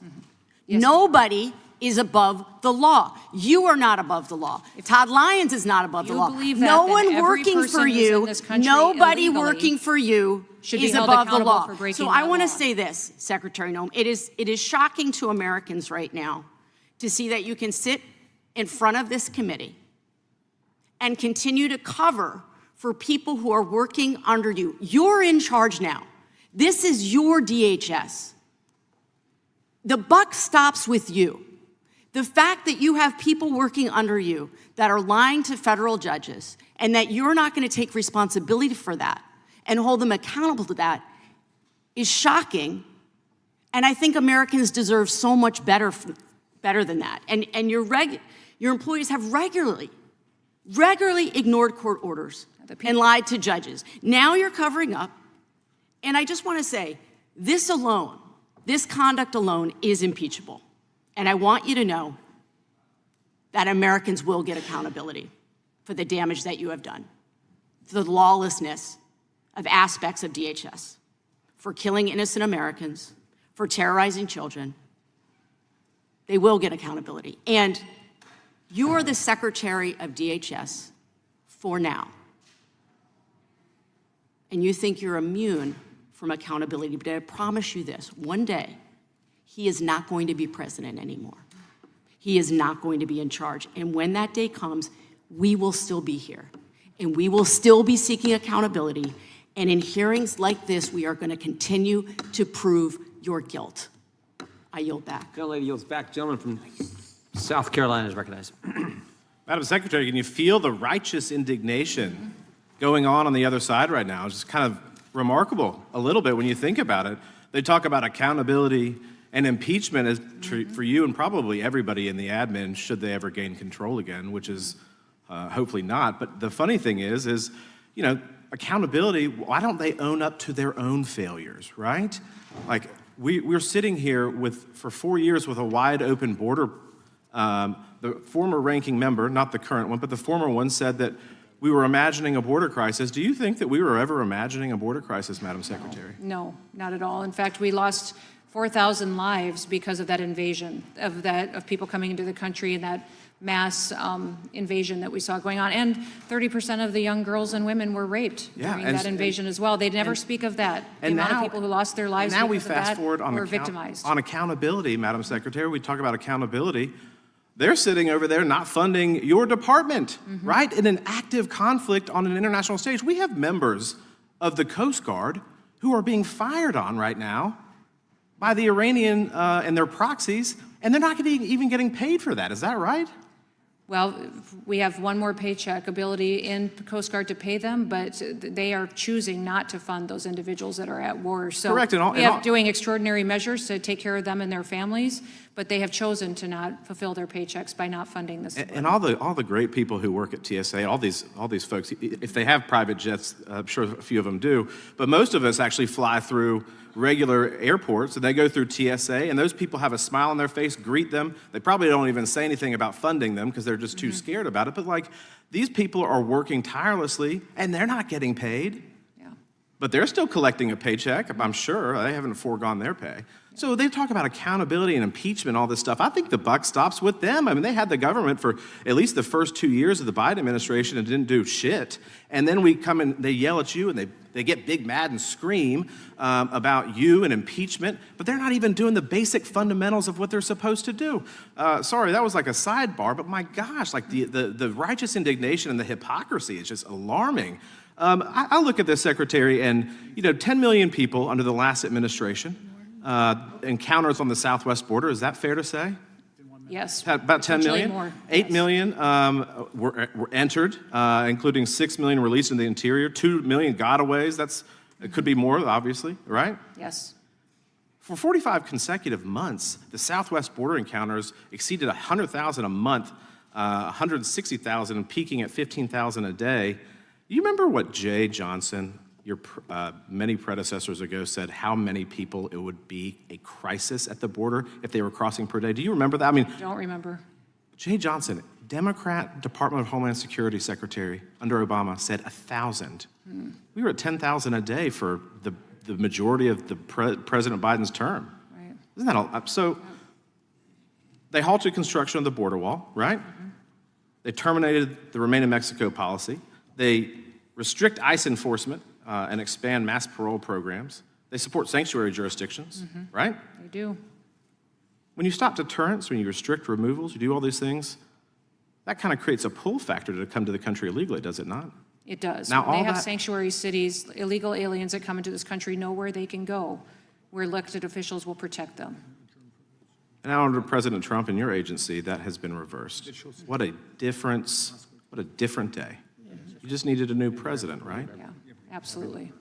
Yes, Nobody is above the law. You are not above the law. Todd Lyons is not above the you law. believe that, No then one every working person for who's you, in this country nobody illegally working for you should be is held above the accountable law. for breaking So I that want to law. say this, Secretary Noem. It is shocking to Americans right now to see that you can sit in front of this committee and continue to cover for people who are working under you. You're in charge now. This is your DHS. The buck stops with you. The fact that you have people working under you that are lying to federal judges and that you're not going to take responsibility for that and hold them accountable to that is shocking. And I think Americans deserve so much better than that. And your employees have regularly ignored court orders and lied to judges. Now you're covering up. And I just want to say, this conduct alone is impeachable. And I want you to know that Americans will get accountability for the damage that you have done, for the lawlessness of aspects of DHS, for killing innocent Americans, for terrorizing children. They will get accountability. And you are the Secretary of DHS for now. And you think you're immune from accountability, but I promise you this, one day, he is not going to be president anymore. He is not going to be in charge. And when that day comes, we will still be here. And we will still be seeking accountability. And in hearings like this, we are going to continue to prove your guilt. I yield back. The lady yields back. Gentleman from South Carolina is recognized. Madam Secretary, can you feel the righteous indignation going on the other side right now? It's just kind of remarkable a little bit when you think about it. They talk about accountability and impeachment as for you and probably everybody in the admin should they ever gain control again, which is hopefully not. But the funny thing is, you know, accountability, why don't they own up to their own failures, right? Like, we're sitting here for 4 years with a wide open border. The former ranking member, not the current one, but the former one said that we were imagining a border crisis. Do you think that we were ever imagining a border crisis, Madam Secretary? No, not at all. In fact, we lost 4,000 lives because of that invasion, of people coming into the country and that mass invasion that we saw going on. And 30% of the young girls and women were raped during that invasion as well. They never speak of that. The amount of people who lost their lives now we because of fast that forward were victimized. on accountability, Madam Secretary. We talk about accountability. They're sitting over there not funding your department, right? In an active conflict on an international stage. We have members of the Coast Guard who are being fired on right now by the Iranian and their proxies, and they're not even getting paid for that. Is that right? Well, we have one more paycheck ability in the Coast Guard to pay them, but they are choosing not to fund those individuals that are at war. So Correct. we have doing extraordinary measures to take care of them and their families, but they have chosen to not fulfill their paychecks by not funding this. And all the great people who work at TSA, all these folks, if they have private jets, I'm sure a few of them do, but most of us actually fly through regular airports, and they go through TSA, and those people have a smile on their face, greet them. They probably don't even say anything about funding them because they're just too scared about it. But like, these people are working tirelessly, and they're not getting paid. Yeah. But they're still collecting a paycheck, I'm sure. They haven't foregone their pay. So they talk about accountability and impeachment, all this stuff. I think the buck stops with them. I mean, they had the government for at least the first 2 years of the Biden administration and didn't do shit. And then we come and they yell at you and they get big mad and scream about you and impeachment, but they're not even doing the basic fundamentals of what they're supposed to do. Sorry, that was like a sidebar, but my gosh, like the righteous indignation and the hypocrisy is just alarming. I look at this, Secretary, and 10 million people under the last administration, encounters on the southwest border. Is that fair to say? Yes. About 10 million? More. 8 million were entered, including 6 million released in the interior, 2 million gotaways. It could be more, obviously, right? Yes. For 45 consecutive months, the southwest border encounters exceeded 100,000 a month, 160,000, peaking at 15,000 a day. You remember what Jay Johnson, your many predecessors ago, said how many people it would be a crisis at the border if they were crossing per day? Do you remember that? I mean, Don't remember. Jay Johnson, Democrat Department of Homeland Security Secretary under Obama, said 1,000. We were at 10,000 a day for the majority of the President Biden's term. Right. Isn't that all? So they halted construction of the border wall, right? They terminated the Remain in Mexico policy. They restrict ICE enforcement and expand mass parole programs. They support sanctuary jurisdictions, right? They do. When you stop deterrence, when you restrict removals, you do all these things, that kind of creates a pull factor to come to the country illegally, does it not? It does. Now, When they all have that- sanctuary cities, illegal aliens that come into this country know where they can go, where elected officials will protect them. And now under President Trump and your agency, that has been reversed. What a difference, what a different day. You just needed a new president, right? Yeah, absolutely.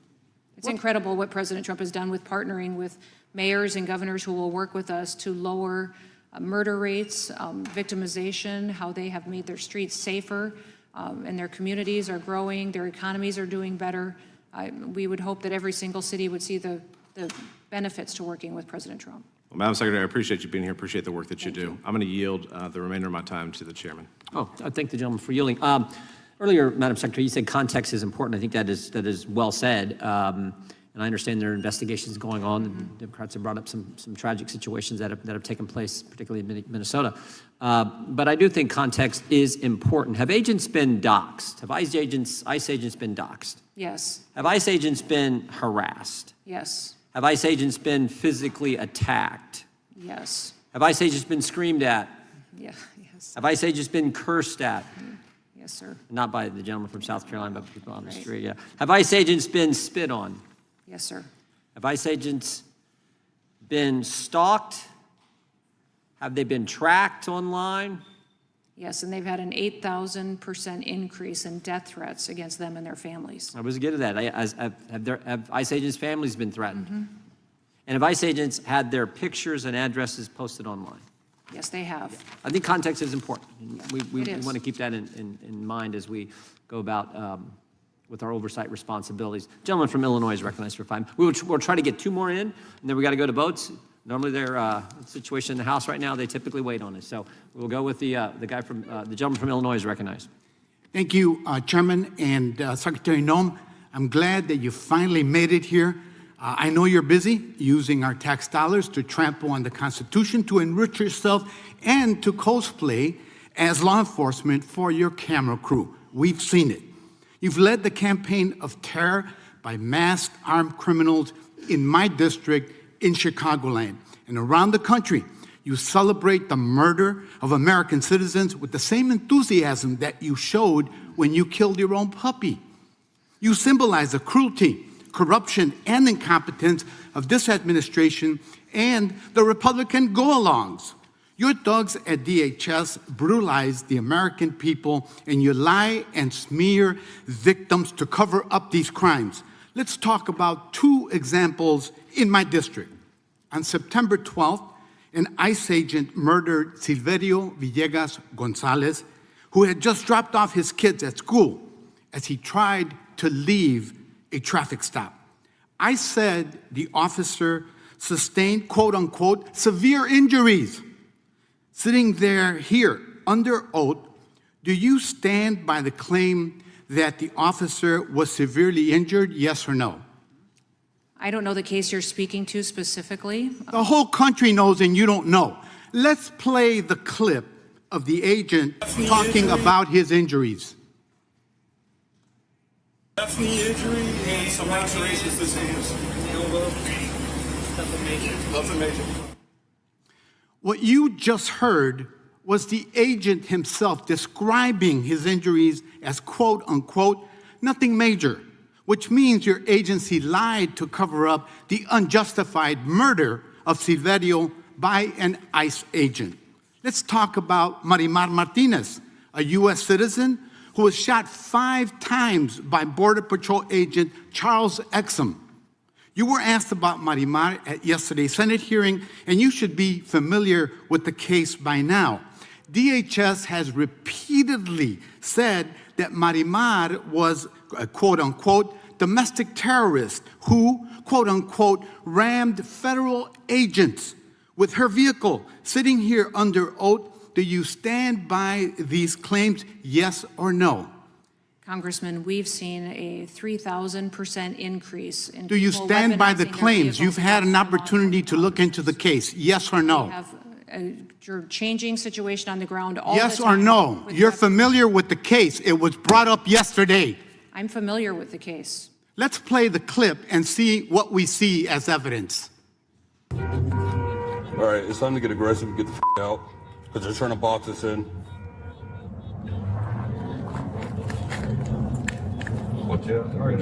It's incredible what President Trump has done with partnering with mayors and governors who will work with us to lower murder rates, victimization, how they have made their streets safer, and their communities are growing, their economies are doing better. We would hope that every single city would see the benefits to working with President Trump. Well, Madam Secretary, I appreciate you being here, appreciate the work that you do. I'm going to yield the remainder of my time to the chairman. Oh, I thank the gentleman for yielding. Earlier, Madam Secretary, you said context is important. I think that is well said. And I understand there are investigations going on. And Democrats have brought up some tragic situations that have taken place, particularly in Minnesota. But I do think context is important. Have agents been doxxed? Have ICE agents been doxxed? Yes, Have ICE agents been harassed? yes, Have ICE agents been physically attacked? yes, Have ICE agents been screamed at? yeah, yes, Have ICE agents been cursed at? yes, sir. Not by the gentleman from South Carolina, but people on the Right. street, yeah. Have ICE agents been spit on? Yes, sir. Have ICE agents been stalked? Have they been tracked online? Yes, and they've had an 8,000% increase in death threats against them and their families. I was getting to that. Have ICE agents' families been threatened? And have ICE agents had their pictures and addresses posted online? Yes, they have. I think context is important. We It is. want to keep that in mind as we go about with our oversight responsibilities. Gentleman from Illinois is recognized for 5 minutes. We'll try to get 2 more in, and then we got to go to votes. Normally, their situation in the House right now, they typically wait on it. So we'll go with the guy from the gentleman from Illinois is recognized. Thank you, Chairman and Secretary Noem. I'm glad that you finally made it here. I know you're busy using our tax dollars to trample on the Constitution, to enrich yourself, and to cosplay as law enforcement for your camera crew. We've seen it. You've led the campaign of terror by masked armed criminals in my district in Chicagoland. And around the country, you celebrate the murder of American citizens with the same enthusiasm that you showed when you killed your own puppy. You symbolize the cruelty, corruption, and incompetence of this administration and the Republican go-alongs. Your thugs at DHS brutalize the American people, and you lie and smear victims to cover up these crimes. Let's talk about 2 examples in my district. On September 12th, an ICE agent murdered Silverio Villegas Gonzalez, who had just dropped off his kids at school as he tried to leave a traffic stop. I said the officer sustained, quote unquote, severe injuries. Sitting there here under oath, do you stand by the claim that the officer was severely injured, yes or no? I don't know the case you're speaking to specifically. The whole country knows and you don't know. Let's play the clip of the agent talking about his injuries. That's knee injury and some lacerations to his hands. Elbow. Nothing major. What you just heard was the agent himself describing his injuries as quote unquote, nothing major, which means your agency lied to cover up the unjustified murder of Silverio by an ICE agent. Let's talk about Marimar Martinez, a U.S. citizen who was shot 5 times by Border Patrol agent Charles Exum. You were asked about Marimar at yesterday's Senate hearing, and you should be familiar with the case by now. DHS has repeatedly said that Marimar was a quote-unquote domestic terrorist who, quote-unquote, rammed federal agents with her vehicle. Sitting here under oath, do you stand by these claims, yes or no? Congressman, we've seen a 3,000% increase in Do you people stand by the weaponizing their claims? You've vehicles had an against opportunity to look into the case, yes or no? We have a changing situation on the ground all Yes the or time. no? with You're weapons. familiar with the case. It was brought up yesterday. I'm familiar with the case. Let's play the clip and see what we see as evidence. All right, it's time to get aggressive and get the out, because they're trying to box us in. Watch out. All right,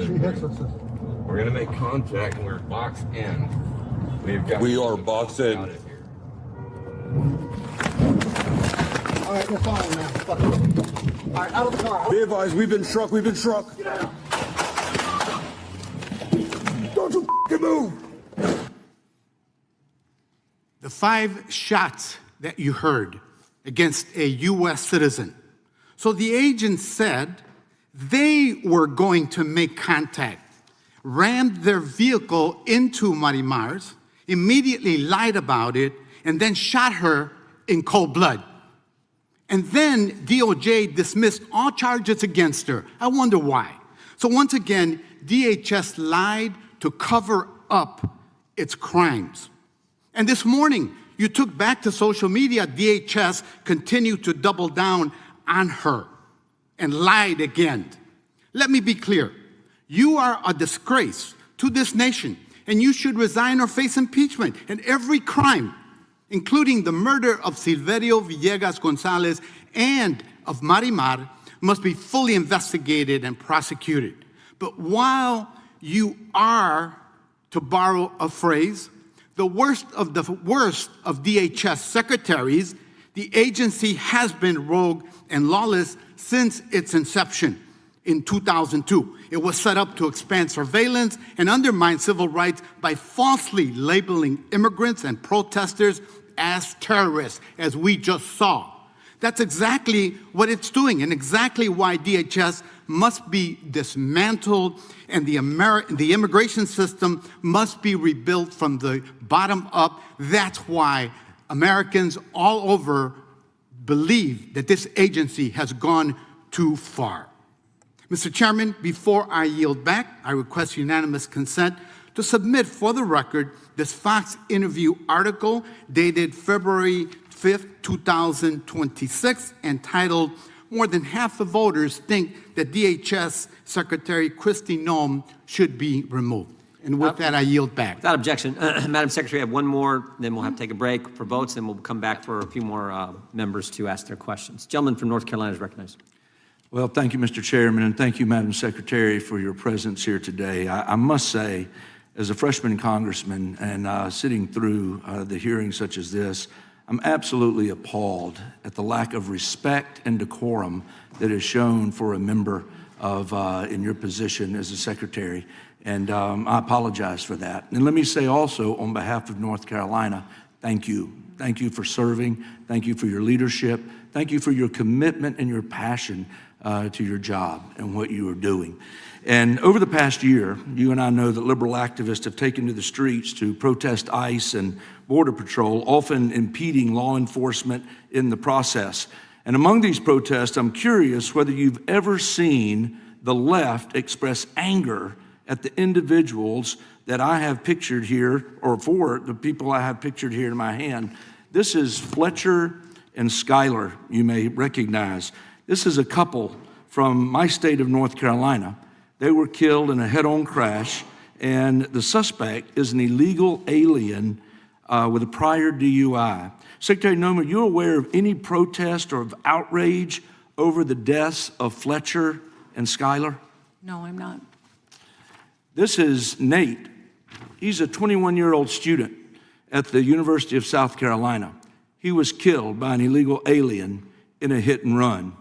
we're gonna make contact and we're boxed in. We are boxed in. All right, we're following now. Fuck it. All right, out of the car. Be advised, we've been struck, we've been struck. Don't you move. The 5 shots that you heard against a U.S. citizen. So the agent said they were going to make contact, rammed their vehicle into Marimar's, immediately lied about it, and then shot her in cold blood. And then DOJ dismissed all charges against her. I wonder why. So once again, DHS lied to cover up its crimes. And this morning, you took back to social media, DHS continued to double down on her and lied again. Let me be clear. You are a disgrace to this nation, and you should resign or face impeachment. And every crime, including the murder of Silverio Villegas Gonzalez and of Marimar, must be fully investigated and prosecuted. But while you are, to borrow a phrase, the worst of DHS secretaries, the agency has been rogue and lawless since its inception in 2002. It was set up to expand surveillance and undermine civil rights by falsely labeling immigrants and protesters as terrorists, as we just saw. That's exactly what it's doing, and exactly why DHS must be dismantled and the immigration system must be rebuilt from the bottom up. That's why Americans all over believe that this agency has gone too far. Mr. Chairman, before I yield back, I request unanimous consent to submit for the record this Fox interview article dated February 5th, 2026, entitled, "More than half the voters think that DHS Secretary Kristi Noem should be removed." And with that, I yield back. Without objection, Madam Secretary, I have one more, then we'll have to take a break for votes, then we'll come back for a few more members to ask their questions. Gentleman from North Carolina is recognized. Well, thank you, Mr. Chairman, and thank you, Madam Secretary, for your presence here today. I must say, as a freshman congressman and sitting through the hearings such as this, I'm absolutely appalled at the lack of respect and decorum that is shown for a member of in your position as a secretary, and I apologize for that. And let me say also, on behalf of North Carolina, thank you. Thank you for serving. Thank you for your leadership. Thank you for your commitment and your passion to your job and what you are doing. And over the past year, you and I know that liberal activists have taken to the streets to protest ICE and Border Patrol, often impeding law enforcement in the process. And among these protests, I'm curious whether you've ever seen the left express anger at the individuals that I have pictured here, or for the people I have pictured here in my hand. This is Fletcher and Schuyler, you may recognize. This is a couple from my state of North Carolina. They were killed in a head-on crash, and the suspect is an illegal alien with a prior DUI. Secretary Noem, are you aware of any protest or of outrage over the deaths of Fletcher and Schuyler? No, I'm not. This is Nate. He's a 21-year-old student at the University of South Carolina. He was killed by an illegal alien in a hit and run.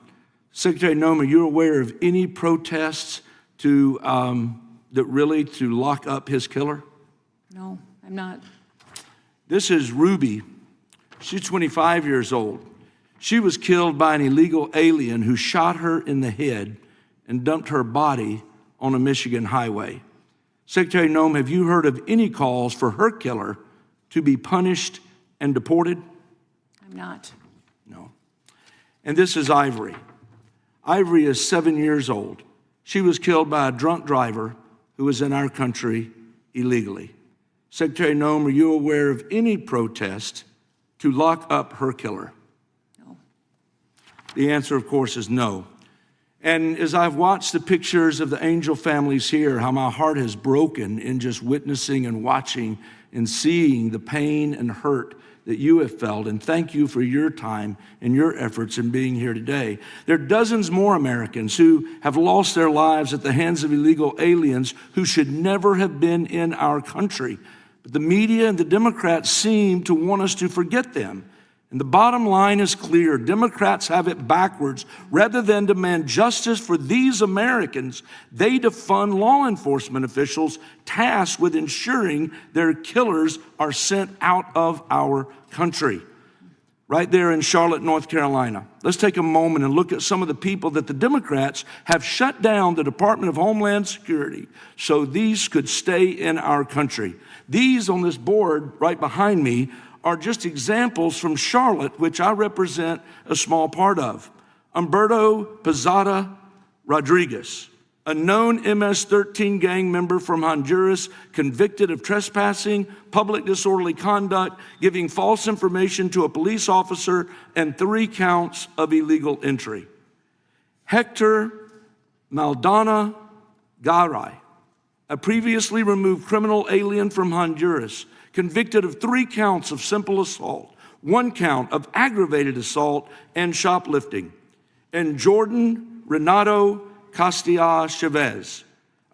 Secretary Noem, are you aware of any protests to lock up his killer? No, I'm not. This is Ruby. She's 25 years old. She was killed by an illegal alien who shot her in the head and dumped her body on a Michigan highway. Secretary Noem, have you heard of any calls for her killer to be punished and deported? I'm not. No. And this is Ivory. Ivory is 7 years old. She was killed by a drunk driver who was in our country illegally. Secretary Noem, are you aware of any protest to lock up her killer? No. The answer, of course, is no. And as I've watched the pictures of the angel families here, how my heart has broken in just witnessing and watching and seeing the pain and hurt that you have felt, and thank you for your time and your efforts in being here today. There are dozens more Americans who have lost their lives at the hands of illegal aliens who should never have been in our country. But the media and the Democrats seem to want us to forget them. And the bottom line is clear. Democrats have it backwards. Rather than demand justice for these Americans, they defund law enforcement officials tasked with ensuring their killers are sent out of our country. Right there in Charlotte, North Carolina. Let's take a moment and look at some of the people that the Democrats have shut down the Department of Homeland Security so these could stay in our country. These on this board right behind me are just examples from Charlotte, which I represent a small part of. Humberto Pizada Rodriguez, a known MS-13 gang member from Honduras, convicted of trespassing, public disorderly conduct, giving false information to a police officer, and 3 counts of illegal entry. Hector Maldonado Garay, a previously removed criminal alien from Honduras, convicted of 3 counts of simple assault, 1 count of aggravated assault and shoplifting. And Jordan Renato Castilla Chavez,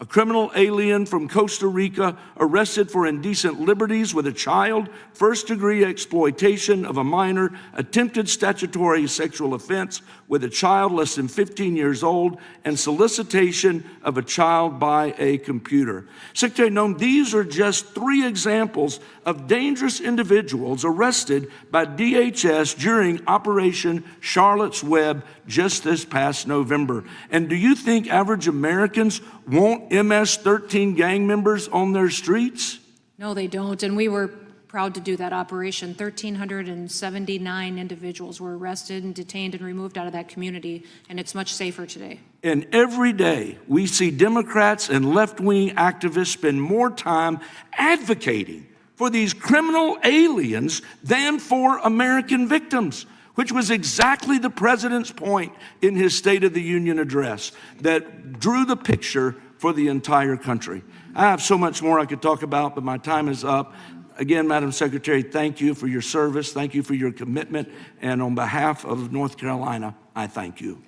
a criminal alien from Costa Rica, arrested for indecent liberties with a child, first-degree exploitation of a minor, attempted statutory sexual offense with a child less than 15 years old, and solicitation of a child by a computer. Secretary Noem, these are just 3 examples of dangerous individuals arrested by DHS during Operation Charlotte's Web just this past November. And do you think average Americans want MS-13 gang members on their streets? No, they don't. And we were proud to do that operation. 1,379 individuals were arrested and detained and removed out of that community, and it's much safer today. And every day we see Democrats and left-wing activists spend more time advocating for these criminal aliens than for American victims, which was exactly the president's point in his State of the Union address that drew the picture for the entire country. I have so much more I could talk about, but my time is up. Again, Madam Secretary, thank you for your service. Thank you for your commitment. And on behalf of North Carolina, I thank you.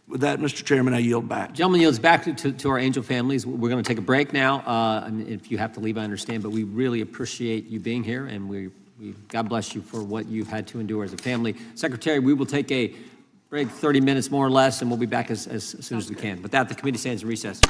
With that, Mr. Chairman, I yield back. Gentleman yields back to our angel families. We're going to take a break now. And if you have to leave, I understand, but we really appreciate you being here, and we God bless you for what you've had to endure as a family. Secretary, we will take a break, 30 minutes more or less, and we'll be back as soon as we can. With that, the committee stands in recess.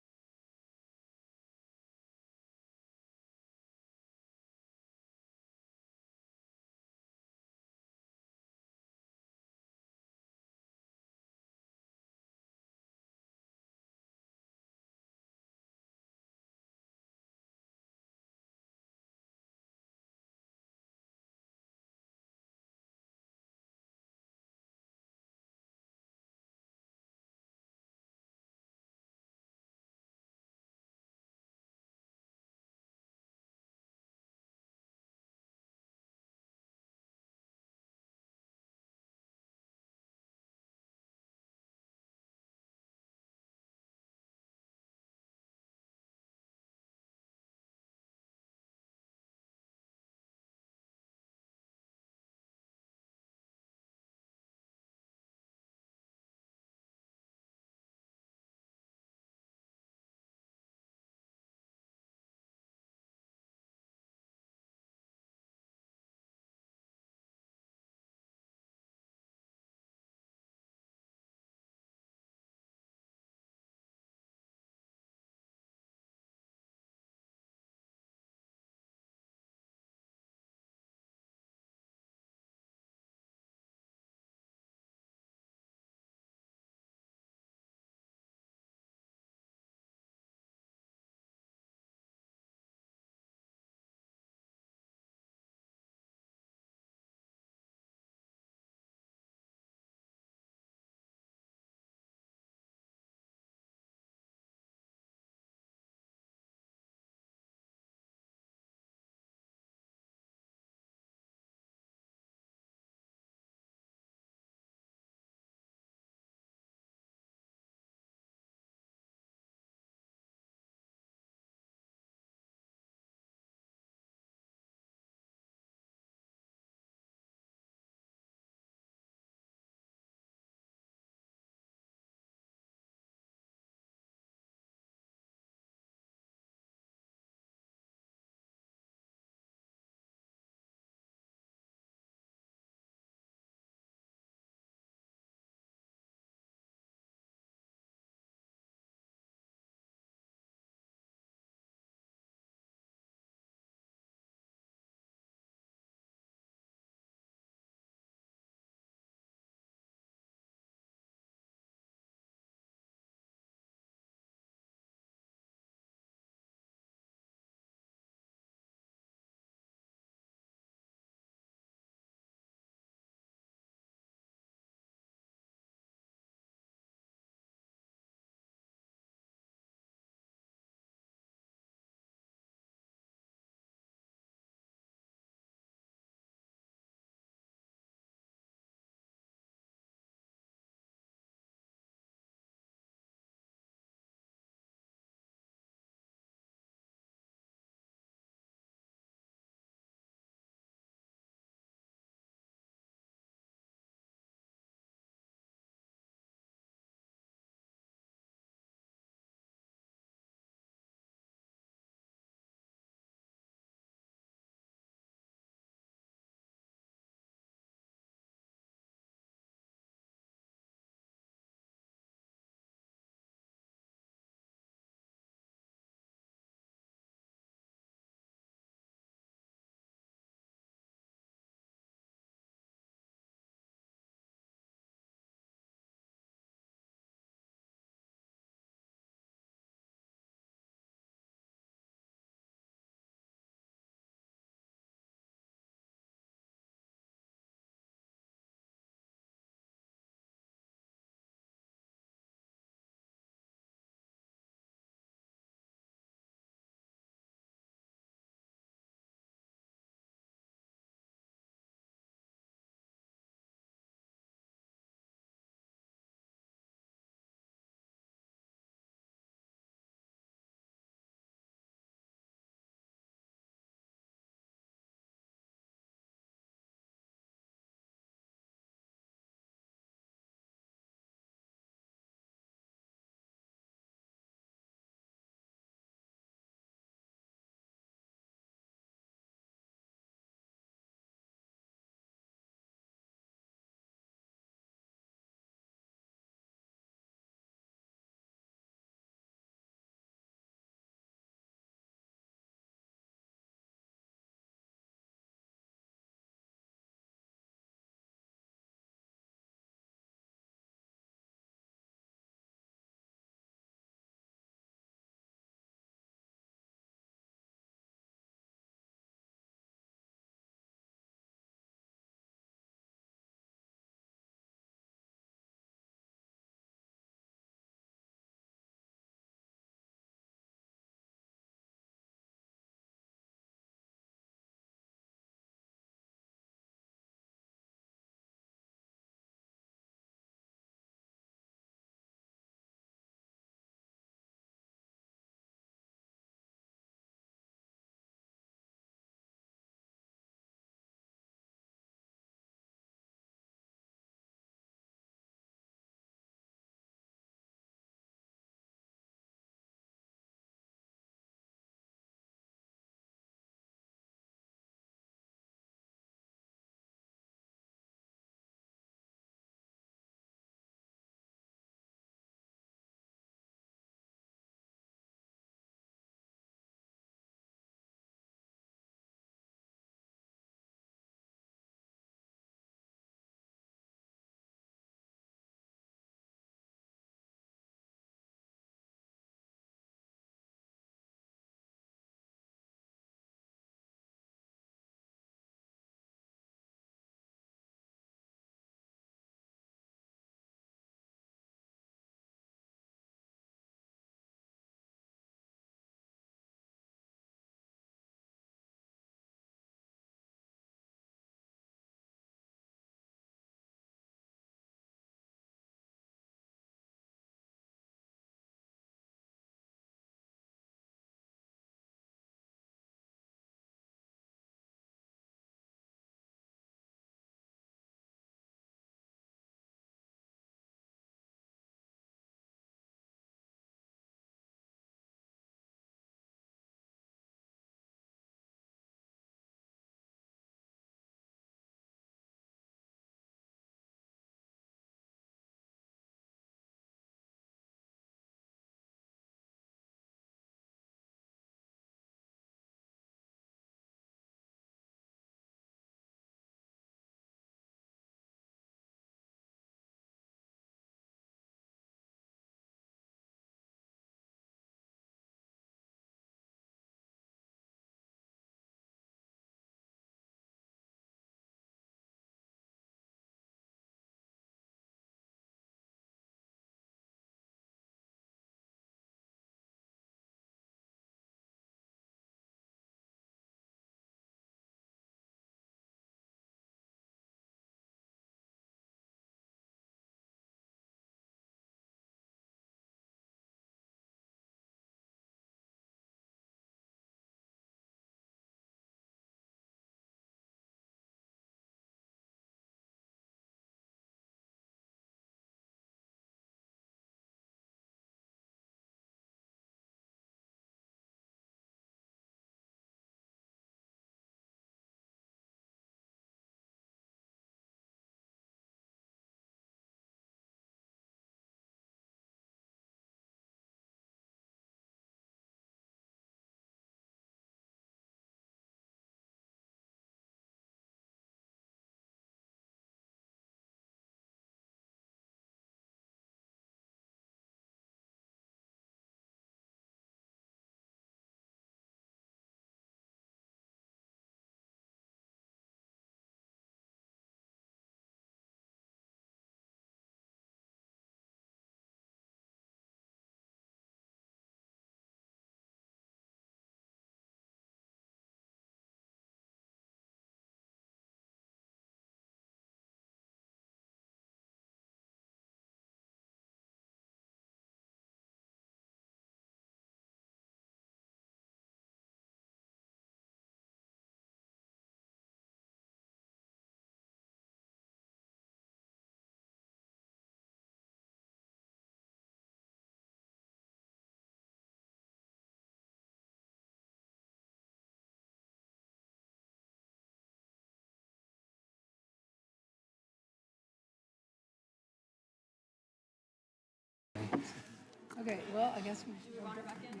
Okay, well, I guess we should go back in.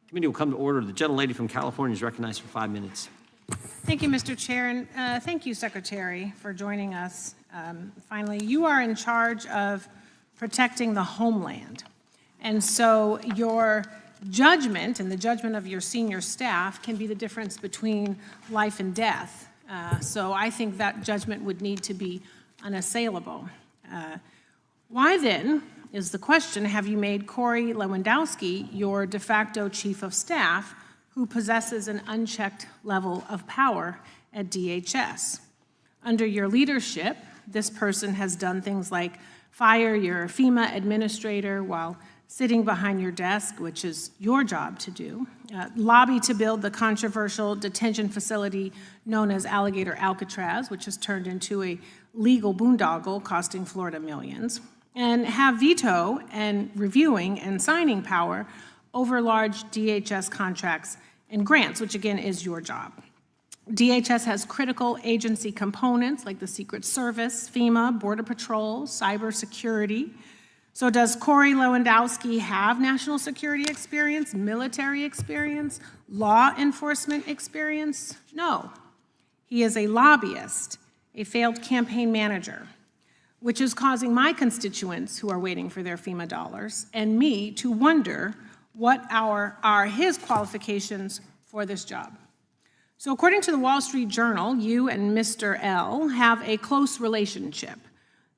Committee will come to order. The gentlelady from California is recognized for 5 minutes. Thank you, Mr. Chair, and thank you, Secretary, for joining us. Finally, you are in charge of protecting the homeland. And so your judgment and the judgment of your senior staff can be the difference between life and death. So I think that judgment would need to be unassailable. Why then, is the question, have you made Corey Lewandowski your de facto chief of staff who possesses an unchecked level of power at DHS? Under your leadership, this person has done things like fire your FEMA administrator while sitting behind your desk, which is your job to do, lobby to build the controversial detention facility known as Alligator Alcatraz, which has turned into a legal boondoggle costing Florida millions, and have veto and reviewing and signing power over large DHS contracts and grants, which again is your job. DHS has critical agency components like the Secret Service, FEMA, Border Patrol, cybersecurity. So does Corey Lewandowski have national security experience, military experience, law enforcement experience? No. He is a lobbyist, a failed campaign manager, which is causing my constituents who are waiting for their FEMA dollars and me to wonder what are his qualifications for this job. So according to the Wall Street Journal, you and Mr. L have a close relationship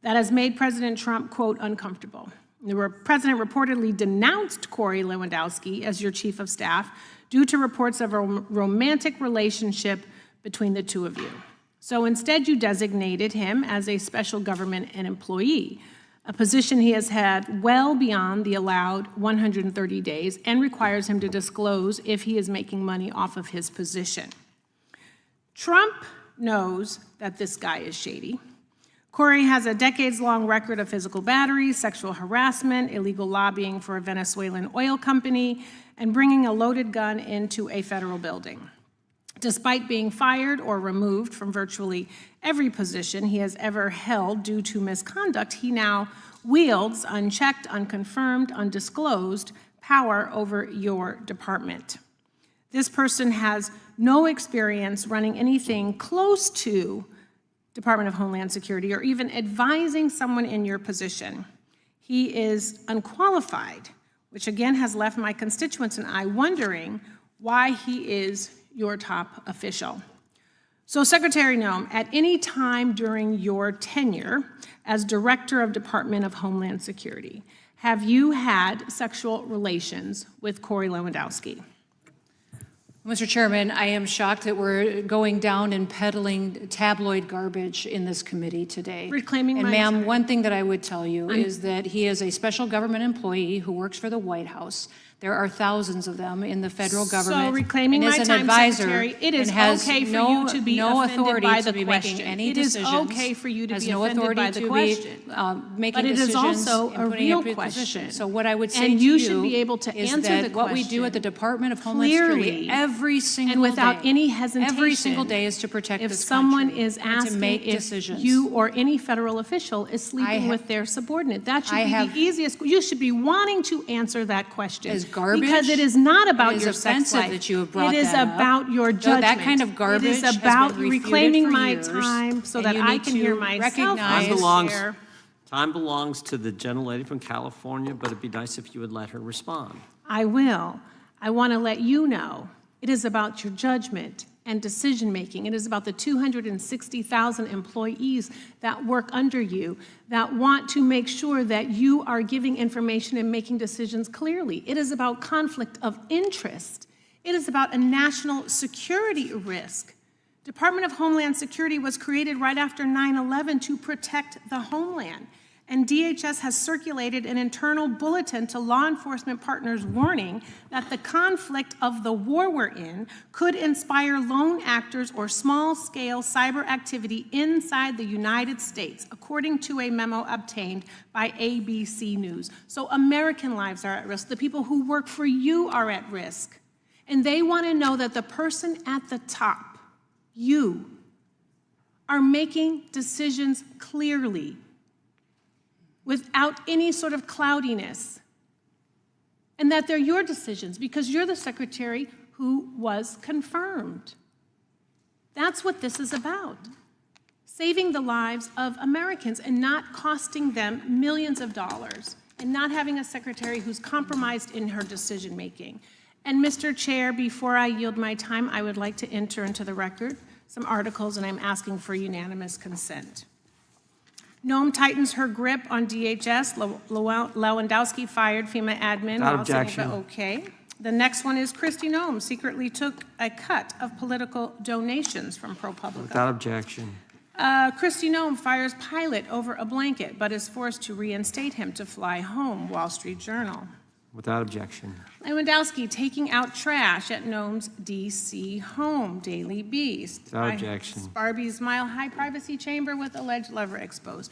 that has made President Trump, quote, uncomfortable. The president reportedly denounced Corey Lewandowski as your chief of staff due to reports of a romantic relationship between the two of you. So instead, you designated him as a special government employee, a position he has had well beyond the allowed 130 days and requires him to disclose if he is making money off of his position. Trump knows that this guy is shady. Corey has a decades-long record of physical battery, sexual harassment, illegal lobbying for a Venezuelan oil company, and bringing a loaded gun into a federal building. Despite being fired or removed from virtually every position he has ever held due to misconduct, he now wields unchecked, unconfirmed, undisclosed power over your department. This person has no experience running anything close to Department of Homeland Security or even advising someone in your position. He is unqualified, which again has left my constituents and I wondering why he is your top official. So Secretary Noem, at any time during your tenure as Director of Department of Homeland Security, have you had sexual relations with Corey Lewandowski? Mr. Chairman, I am shocked that we're going down and peddling tabloid garbage in this committee today. Reclaiming and my ma'am, time. one thing that I would tell you is that he is a special government employee who works for the White House. There are thousands of them in the federal government. So reclaiming and my as time, an advisor, Secretary, it is and has okay for no, you to be no offended authority by to the be question. making any It is decisions. okay for you to has be no offended authority by the to question. be making But it is decisions also and a putting real up your question. position. So what I would say And to you should be able to is answer that the what we do at the question Department of Homeland Security clearly every single and without day, any hesitation. every single day is to protect if this someone country is and asking to make if decisions. you or any federal official is sleeping with their subordinate, that should be the easiest. You should be wanting to answer that question. Is garbage? Because it is not about It is your sex offensive life. that you have brought It is that up. about your So judgment. that kind of garbage It is has about been refuted reclaiming for my years, time so and that you I need can to hear myself. recognize- Time belongs to the gentlelady from California, but it'd be nice if you would let her respond. I will. I want to let you know it is about your judgment and decision-making. It is about the 260,000 employees that work under you that want to make sure that you are giving information and making decisions clearly. It is about conflict of interest. It is about a national security risk. Department of Homeland Security was created right after 9/11 to protect the homeland. And DHS has circulated an internal bulletin to law enforcement partners warning that the conflict of the war we're in could inspire lone actors or small-scale cyber activity inside the United States, according to a memo obtained by ABC News. So American lives are at risk. The people who work for you are at risk. And they want to know that the person at the top, you, are making decisions clearly, without any sort of cloudiness, and that they're your decisions because you're the secretary who was confirmed. That's what this is about. Saving the lives of Americans and not costing them millions of dollars and not having a secretary who's compromised in her decision-making. And Mr. Chair, before I yield my time, I would like to enter into the record some articles, and I'm asking for unanimous consent. Noem tightens her grip on DHS. Lewandowski fired FEMA admin. Without while sitting objection. Okay. The next one is Kristi Noem secretly took a cut of political donations from ProPublica. Without objection. Kristi Noem fires pilot over a blanket, but is forced to reinstate him to fly home. Wall Street Journal. Without objection. Lewandowski taking out trash at Noem's D.C. home. Daily Beast. Without objection. Barbie's Mile High privacy chamber with alleged lover exposed.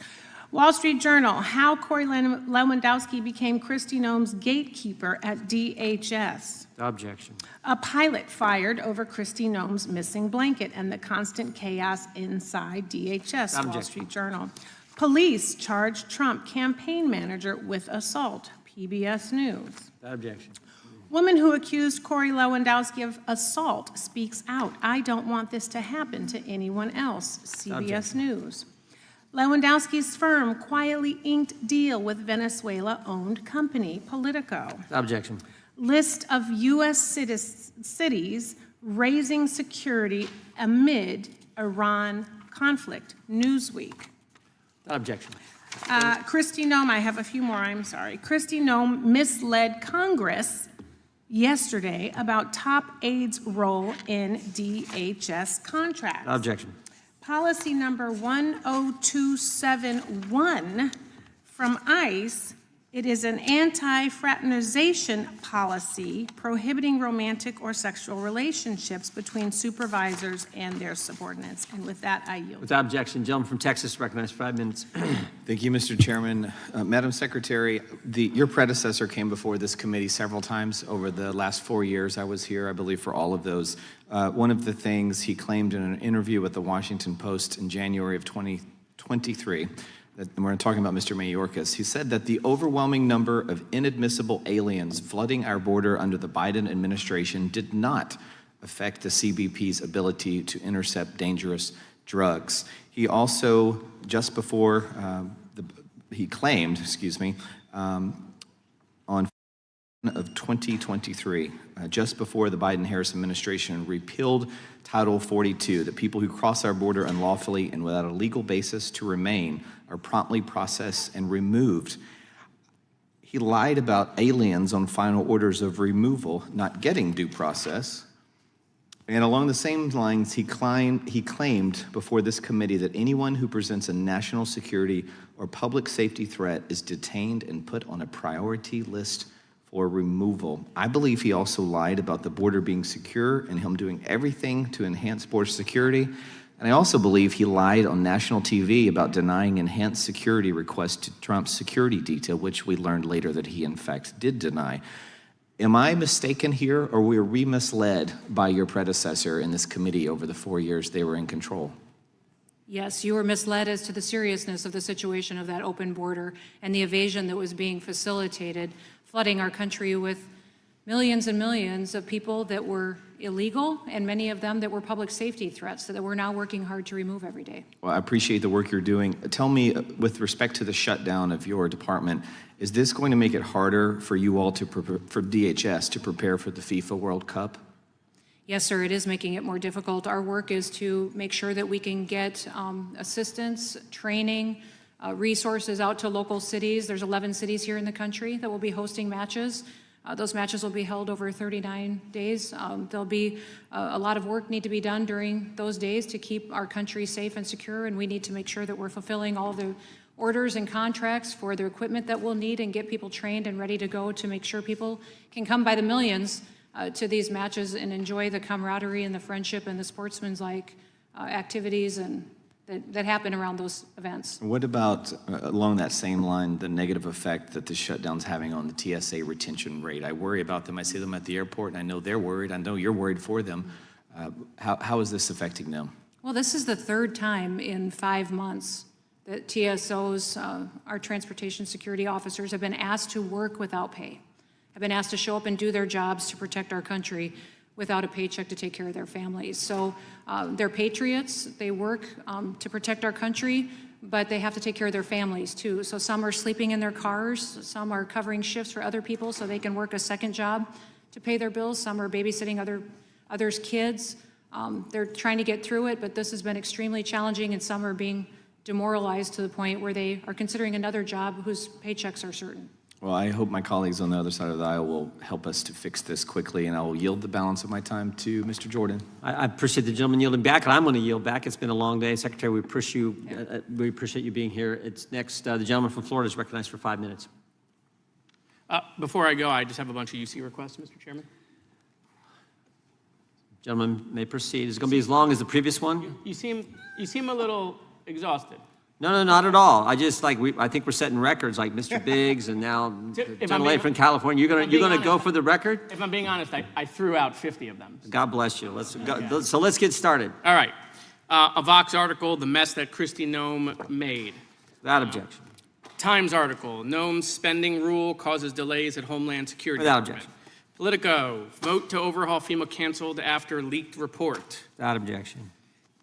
Wall Street Journal, how Corey Lewandowski became Kristi Noem's gatekeeper at DHS. Without objection. A pilot fired over Kristi Noem's missing blanket and the constant chaos inside DHS. Without Wall objection. Street Journal. Police charged Trump campaign manager with assault. PBS News. Without objection. Woman who accused Corey Lewandowski of assault speaks out. I don't want this to happen to anyone else. CBS News. Lewandowski's firm quietly inked deal with Venezuela-owned company, Politico. Without objection. List of U.S. cities raising security amid Iran conflict. Newsweek. Without objection. Kristi Noem, I have a few more, I'm sorry. Kristi Noem misled Congress yesterday about top aides' role in DHS contracts. Without objection. Policy number 10271 from ICE, it is an anti-fraternization policy prohibiting romantic or sexual relationships between supervisors and their subordinates. And with that, I yield. Without objection. Gentleman from Texas, recognized 5 minutes. Thank you, Mr. Chairman. Madam Secretary, your predecessor came before this committee several times over the last 4 years I was here, I believe, for all of those. One of the things he claimed in an interview with the Washington Post in January of 2023, and we're talking about Mr. Mayorkas, he said that the overwhelming number of inadmissible aliens flooding our border under the Biden administration did not affect the CBP's ability to intercept dangerous drugs. He also, just before he claimed, on of 2023, just before the Biden-Harris administration repealed Title 42, that people who cross our border unlawfully and without a legal basis to remain are promptly processed and removed. He lied about aliens on final orders of removal not getting due process, And along the same lines, he claimed before this committee that anyone who presents a national security or public safety threat is detained and put on a priority list for removal. I believe he also lied about the border being secure and him doing everything to enhance border security. And I also believe he lied on national TV about denying enhanced security requests to Trump's security detail, which we learned later that he in fact did deny. Am I mistaken here, or were we misled by your predecessor in this committee over the 4 years they were in control? Yes, you were misled as to the seriousness of the situation of that open border and the evasion that was being facilitated, flooding our country with millions and millions of people that were illegal, and many of them that were public safety threats that we're now working hard to remove every day. Well, I appreciate the work you're doing. Tell me, with respect to the shutdown of your department, is this going to make it harder for you all to prepare, for DHS to prepare for the FIFA World Cup? Yes, sir, it is making it more difficult. Our work is to make sure that we can get assistance, training, resources out to local cities. There's 11 cities here in the country that will be hosting matches. Those matches will be held over 39 days. There'll be a lot of work need to be done during those days to keep our country safe and secure, and we need to make sure that we're fulfilling all the orders and contracts for the equipment that we'll need and get people trained and ready to go to make sure people can come by the millions to these matches and enjoy the camaraderie and the friendship and the sportsmanlike activities and that happen around those events. What about, along that same line, the negative effect that the shutdown's having on the TSA retention rate? I worry about them. I see them at the airport, and I know they're worried. I know you're worried for them. How is this affecting them? Well, this is the third time in 5 months that TSOs, our transportation security officers, have been asked to work without pay, have been asked to show up and do their jobs to protect our country without a paycheck to take care of their families. So they're patriots, they work to protect our country, but they have to take care of their families too. So some are sleeping in their cars, some are covering shifts for other people so they can work a second job to pay their bills, some are babysitting others' kids. They're trying to get through it, but this has been extremely challenging, and some are being demoralized to the point where they are considering another job whose paychecks are certain. Well, I hope my colleagues on the other side of the aisle will help us to fix this quickly, and I will yield the balance of my time to Mr. Jordan. I appreciate the gentleman yielding back, and I'm going to yield back. It's been a long day. Secretary, we appreciate you being here. It's next, the gentleman from Florida is recognized for 5 minutes. Before I go, I just have a bunch of UC requests, Mr. Chairman. Gentleman may proceed. It's going to be as long as the previous one. You seem a little exhausted. No, not at all. I just I think we're setting records, like Mr. Biggs, and now the gentle from California. You're gonna go for the record? If I'm being honest, I threw out 50 of them. God bless you. Let's go. So let's get started. All right. A Vox article, the mess that Kristi Noem made. Without objection. Times article, Noem's spending rule causes delays at Homeland Security. Without objection. Politico, vote to overhaul FEMA canceled after leaked report. Without objection.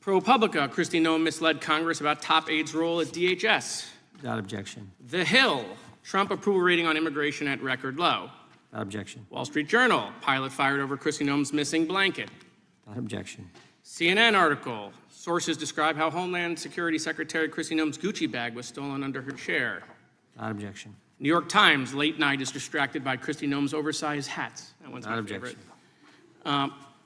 ProPublica, Kristi Noem misled Congress about top aide's role at DHS. Without objection. The Hill, Trump approval rating on immigration at record low. Without objection. Wall Street Journal, pilot fired over Kristi Noem's missing blanket. Without objection. CNN article, sources describe how Homeland Security Secretary Kristi Noem's Gucci bag was stolen under her chair. Without objection. New York Times, late night is distracted by Kristi Noem's oversized hats. That one's my favorite.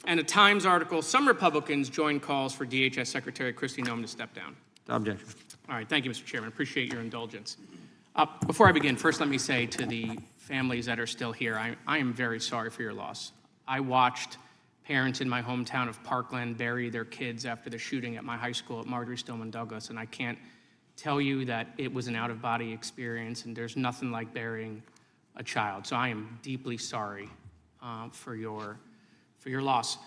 And a Times article, some Republicans join calls for DHS Secretary Kristi Noem to step down. Without objection. All right, thank you, Mr. Chairman. Appreciate your indulgence. Before I begin, first let me say to the families that are still here, I am very sorry for your loss. I watched parents in my hometown of Parkland bury their kids after the shooting at my high school at Marjorie Stoneman Douglas, and I can't tell you that it was an out-of-body experience, and there's nothing like burying a child. So I am deeply sorry for your loss.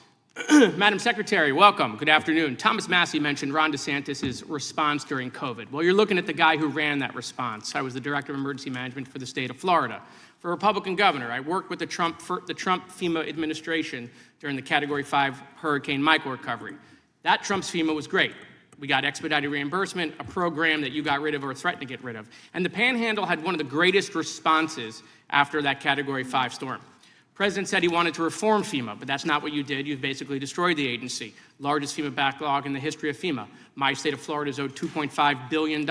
Madam Secretary, welcome. Good afternoon. Thomas Massey mentioned Ron DeSantis' response during COVID. Well, you're looking at the guy who ran that response. I was the Director of Emergency Management for the state of Florida. For a Republican governor, I worked with the Trump FEMA administration during the Category 5 Hurricane Michael recovery. That Trump's FEMA was great. We got expedited reimbursement, a program that you got rid of or threatened to get rid of. And the Panhandle had one of the greatest responses after that Category 5 storm. The President said he wanted to reform FEMA, but that's not what you did. You've basically destroyed the agency. Largest FEMA backlog in the history of FEMA. My state of Florida is owed $2.5 billion.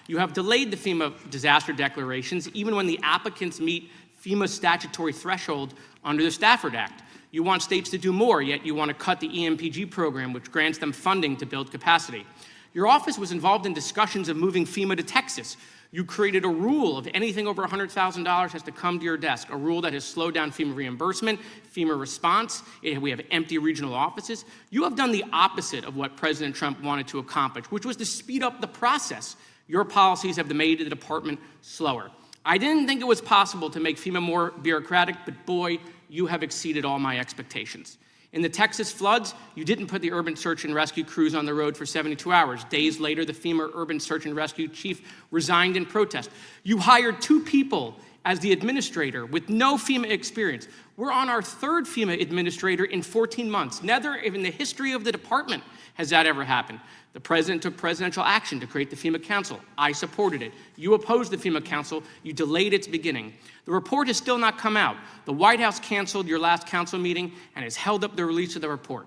You have delayed the FEMA disaster declarations even when the applicants meet FEMA's statutory threshold under the Stafford Act. You want states to do more, yet you want to cut the EMPG program, which grants them funding to build capacity. Your office was involved in discussions of moving FEMA to Texas. You created a rule of anything over $100,000 has to come to your desk, a rule that has slowed down FEMA reimbursement, FEMA response. We have empty regional offices. You have done the opposite of what President Trump wanted to accomplish, which was to speed up the process. Your policies have made the department slower. I didn't think it was possible to make FEMA more bureaucratic, but boy, you have exceeded all my expectations. In the Texas floods, you didn't put the urban search and rescue crews on the road for 72 hours. Days later, the FEMA urban search and rescue chief resigned in protest. You hired 2 people as the administrator with no FEMA experience. We're on our 3rd FEMA administrator in 14 months. Never in the history of the department has that ever happened. The president took presidential action to create the FEMA Council. I supported it. You opposed the FEMA Council. You delayed its beginning. The report has still not come out. The White House canceled your last council meeting and has held up the release of the report.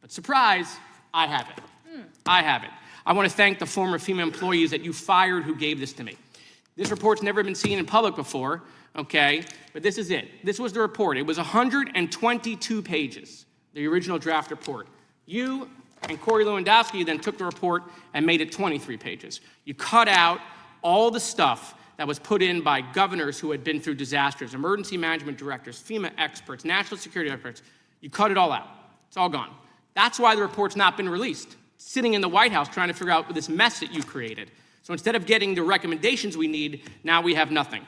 But surprise, I have it. I have it. I want to thank the former FEMA employees that you fired who gave this to me. This report's never been seen in public before, okay? But this is it. This was the report. It was 122 pages, the original draft report. You and Corey Lewandowski then took the report and made it 23 pages. You cut out all the stuff that was put in by governors who had been through disasters, emergency management directors, FEMA experts, national security experts. You cut it all out. It's all gone. That's why the report's not been released. It's sitting in the White House trying to figure out this mess that you created. So instead of getting the recommendations we need, now we have nothing.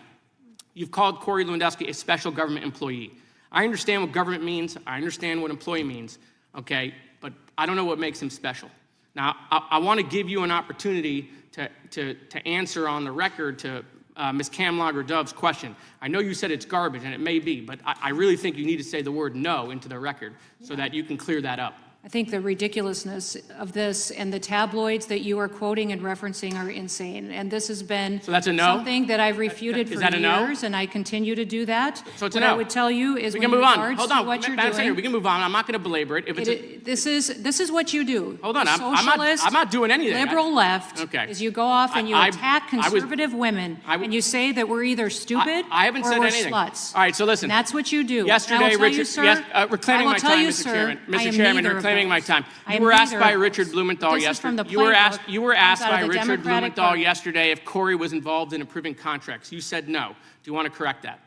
You've called Corey Lewandowski a special government employee. I understand what government means. I understand what employee means, okay? But I don't know what makes him special. Now, I want to give you an opportunity to answer on the record to Ms. Kamlager-Dove's question. I know you said it's garbage, and it may be, but I really think you need to say the word no into the record so that you can clear that up. I think the ridiculousness of this and the tabloids that you are quoting and referencing are insane. And this has been So that's a no? something that I've refuted Is for that a no? years, and I continue to do that. So it's a what no. I would tell you is We when can move on. regards Hold to on. what you're Madam Secretary, doing, we can move on. I'm not going to belabor it. If it's this is what you do. Hold on. Socialist, I'm not doing anything. liberal left Okay. is you go off and you attack conservative women, and you say that we're either stupid I haven't or said we're anything. sluts. All right, so listen. And that's what you do. Yesterday, And I will tell Richard, you, sir, yes, reclaiming I will my tell time, you, Mr. sir, Chairman. I Mr. am Chairman, neither of reclaiming my those. time. I You am were asked neither by of Richard those. Blumenthal This is from yesterday. the You were asked playbook by comes out of the Richard Democratic Blumenthal Party. yesterday if Corey was involved in approving contracts. You said no. Do you want to correct that?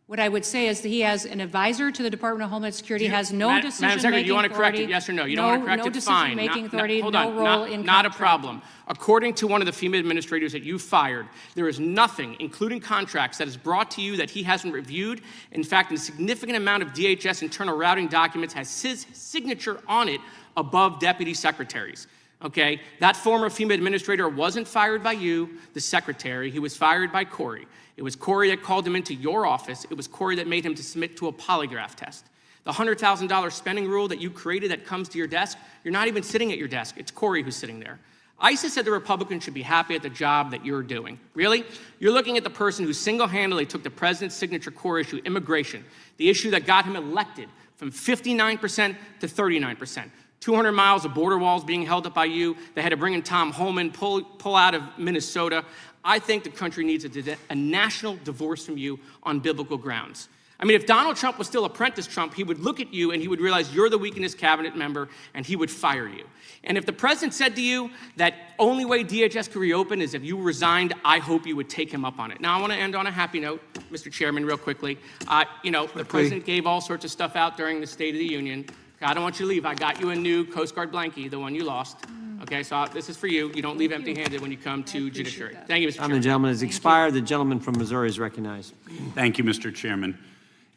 What I would say is that he has an advisor to the Department of Homeland Security, has no Madam Secretary, decision-making do you want to correct authority. it, yes or no? You don't want to correct no it? Fine. decision-making authority, hold no on. role in Not a contracting. problem. According to one of the FEMA administrators that you fired, there is nothing, including contracts, that is brought to you that he hasn't reviewed. In fact, a significant amount of DHS internal routing documents has his signature on it above deputy secretaries. Okay? That former FEMA administrator wasn't fired by you, the secretary. He was fired by Corey. It was Corey that called him into your office. It was Corey that made him to submit to a polygraph test. The $100,000 spending rule that you created that comes to your desk, you're not even sitting at your desk. It's Corey who's sitting there. ISIS said the Republicans should be happy at the job that you're doing. Really? You're looking at the person who single-handedly took the president's signature core issue, immigration, the issue that got him elected from 59% to 39%. 200 miles of border walls being held up by you. They had to bring in Tom Homan, pull out of Minnesota. I think the country needs a national divorce from you on biblical grounds. I mean, if Donald Trump was still apprentice Trump, he would look at you and he would realize you're the weakest cabinet member and he would fire you. And if the president said to you that only way DHS could reopen is if you resigned, I hope you would take him up on it. Now, I want to end on a happy note, Mr. Chairman, real quickly. The president gave all sorts of stuff out during the State of the Union. I don't want you to leave. I got you a new Coast Guard blankie, the one you lost. Okay, so this is for you. You don't leave empty-handed when you come to judiciary. Thank you, Mr. Chairman. The gentleman has expired. The gentleman from Missouri is recognized. Thank you, Mr. Chairman.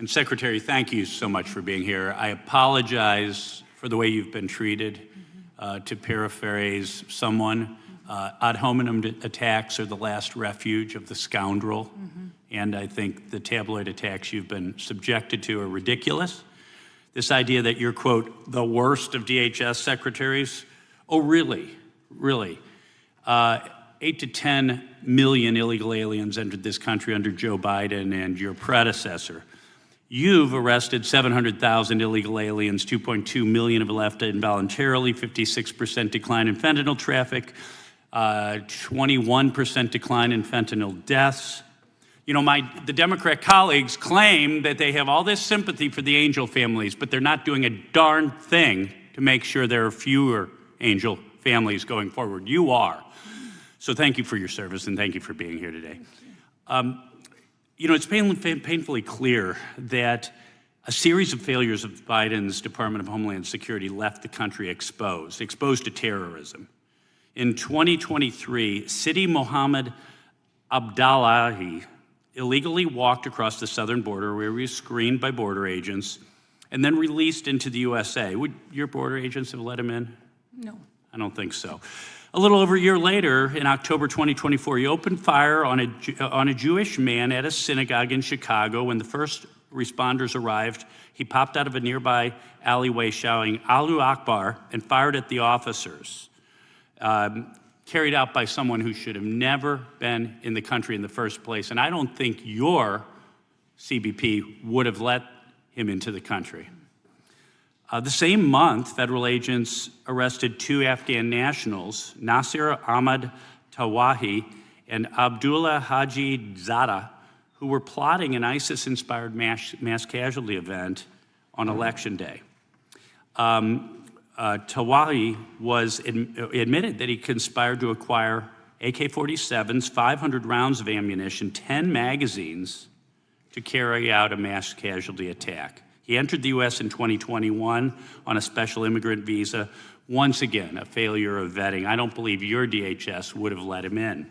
And Secretary, thank you so much for being here. I apologize for the way you've been treated. To paraphrase someone, ad hominem attacks are the last refuge of the scoundrel. And I think the tabloid attacks you've been subjected to are ridiculous. This idea that you're, quote, the worst of DHS secretaries. Oh, really? Really? 8 to 10 million illegal aliens entered this country under Joe Biden and your predecessor. You've arrested 700,000 illegal aliens, 2.2 million have left involuntarily, 56% decline in fentanyl traffic, 21% decline in fentanyl deaths. You know, the Democrat colleagues claim that they have all this sympathy for the Angel families, but they're not doing a darn thing to make sure there are fewer Angel families going forward. You are. So thank you for your service, and thank you for being here today. You know, it's painfully clear that a series of failures of Biden's Department of Homeland Security left the country exposed to terrorism. In 2023, Sidi Mohammed Abdullahi illegally walked across the southern border where he was screened by border agents and then released into the USA. Would your border agents have let him in? No. I don't think so. A little over a year later, in October 2024, he opened fire on a Jewish man at a synagogue in Chicago. When the first responders arrived, he popped out of a nearby alleyway shouting, "Allahu Akbar," and fired at the officers, carried out by someone who should have never been in the country in the first place. And I don't think your CBP would have let him into the country. The same month, federal agents arrested 2 Afghan nationals, Nasir Ahmad Tawahi and Abdullah Haji Zada, who were plotting an ISIS-inspired mass casualty event on Election Day. Tawahi admitted that he conspired to acquire AK-47s, 500 rounds of ammunition, 10 magazines to carry out a mass casualty attack. He entered the U.S. in 2021 on a special immigrant visa. Once again, a failure of vetting. I don't believe your DHS would have let him in.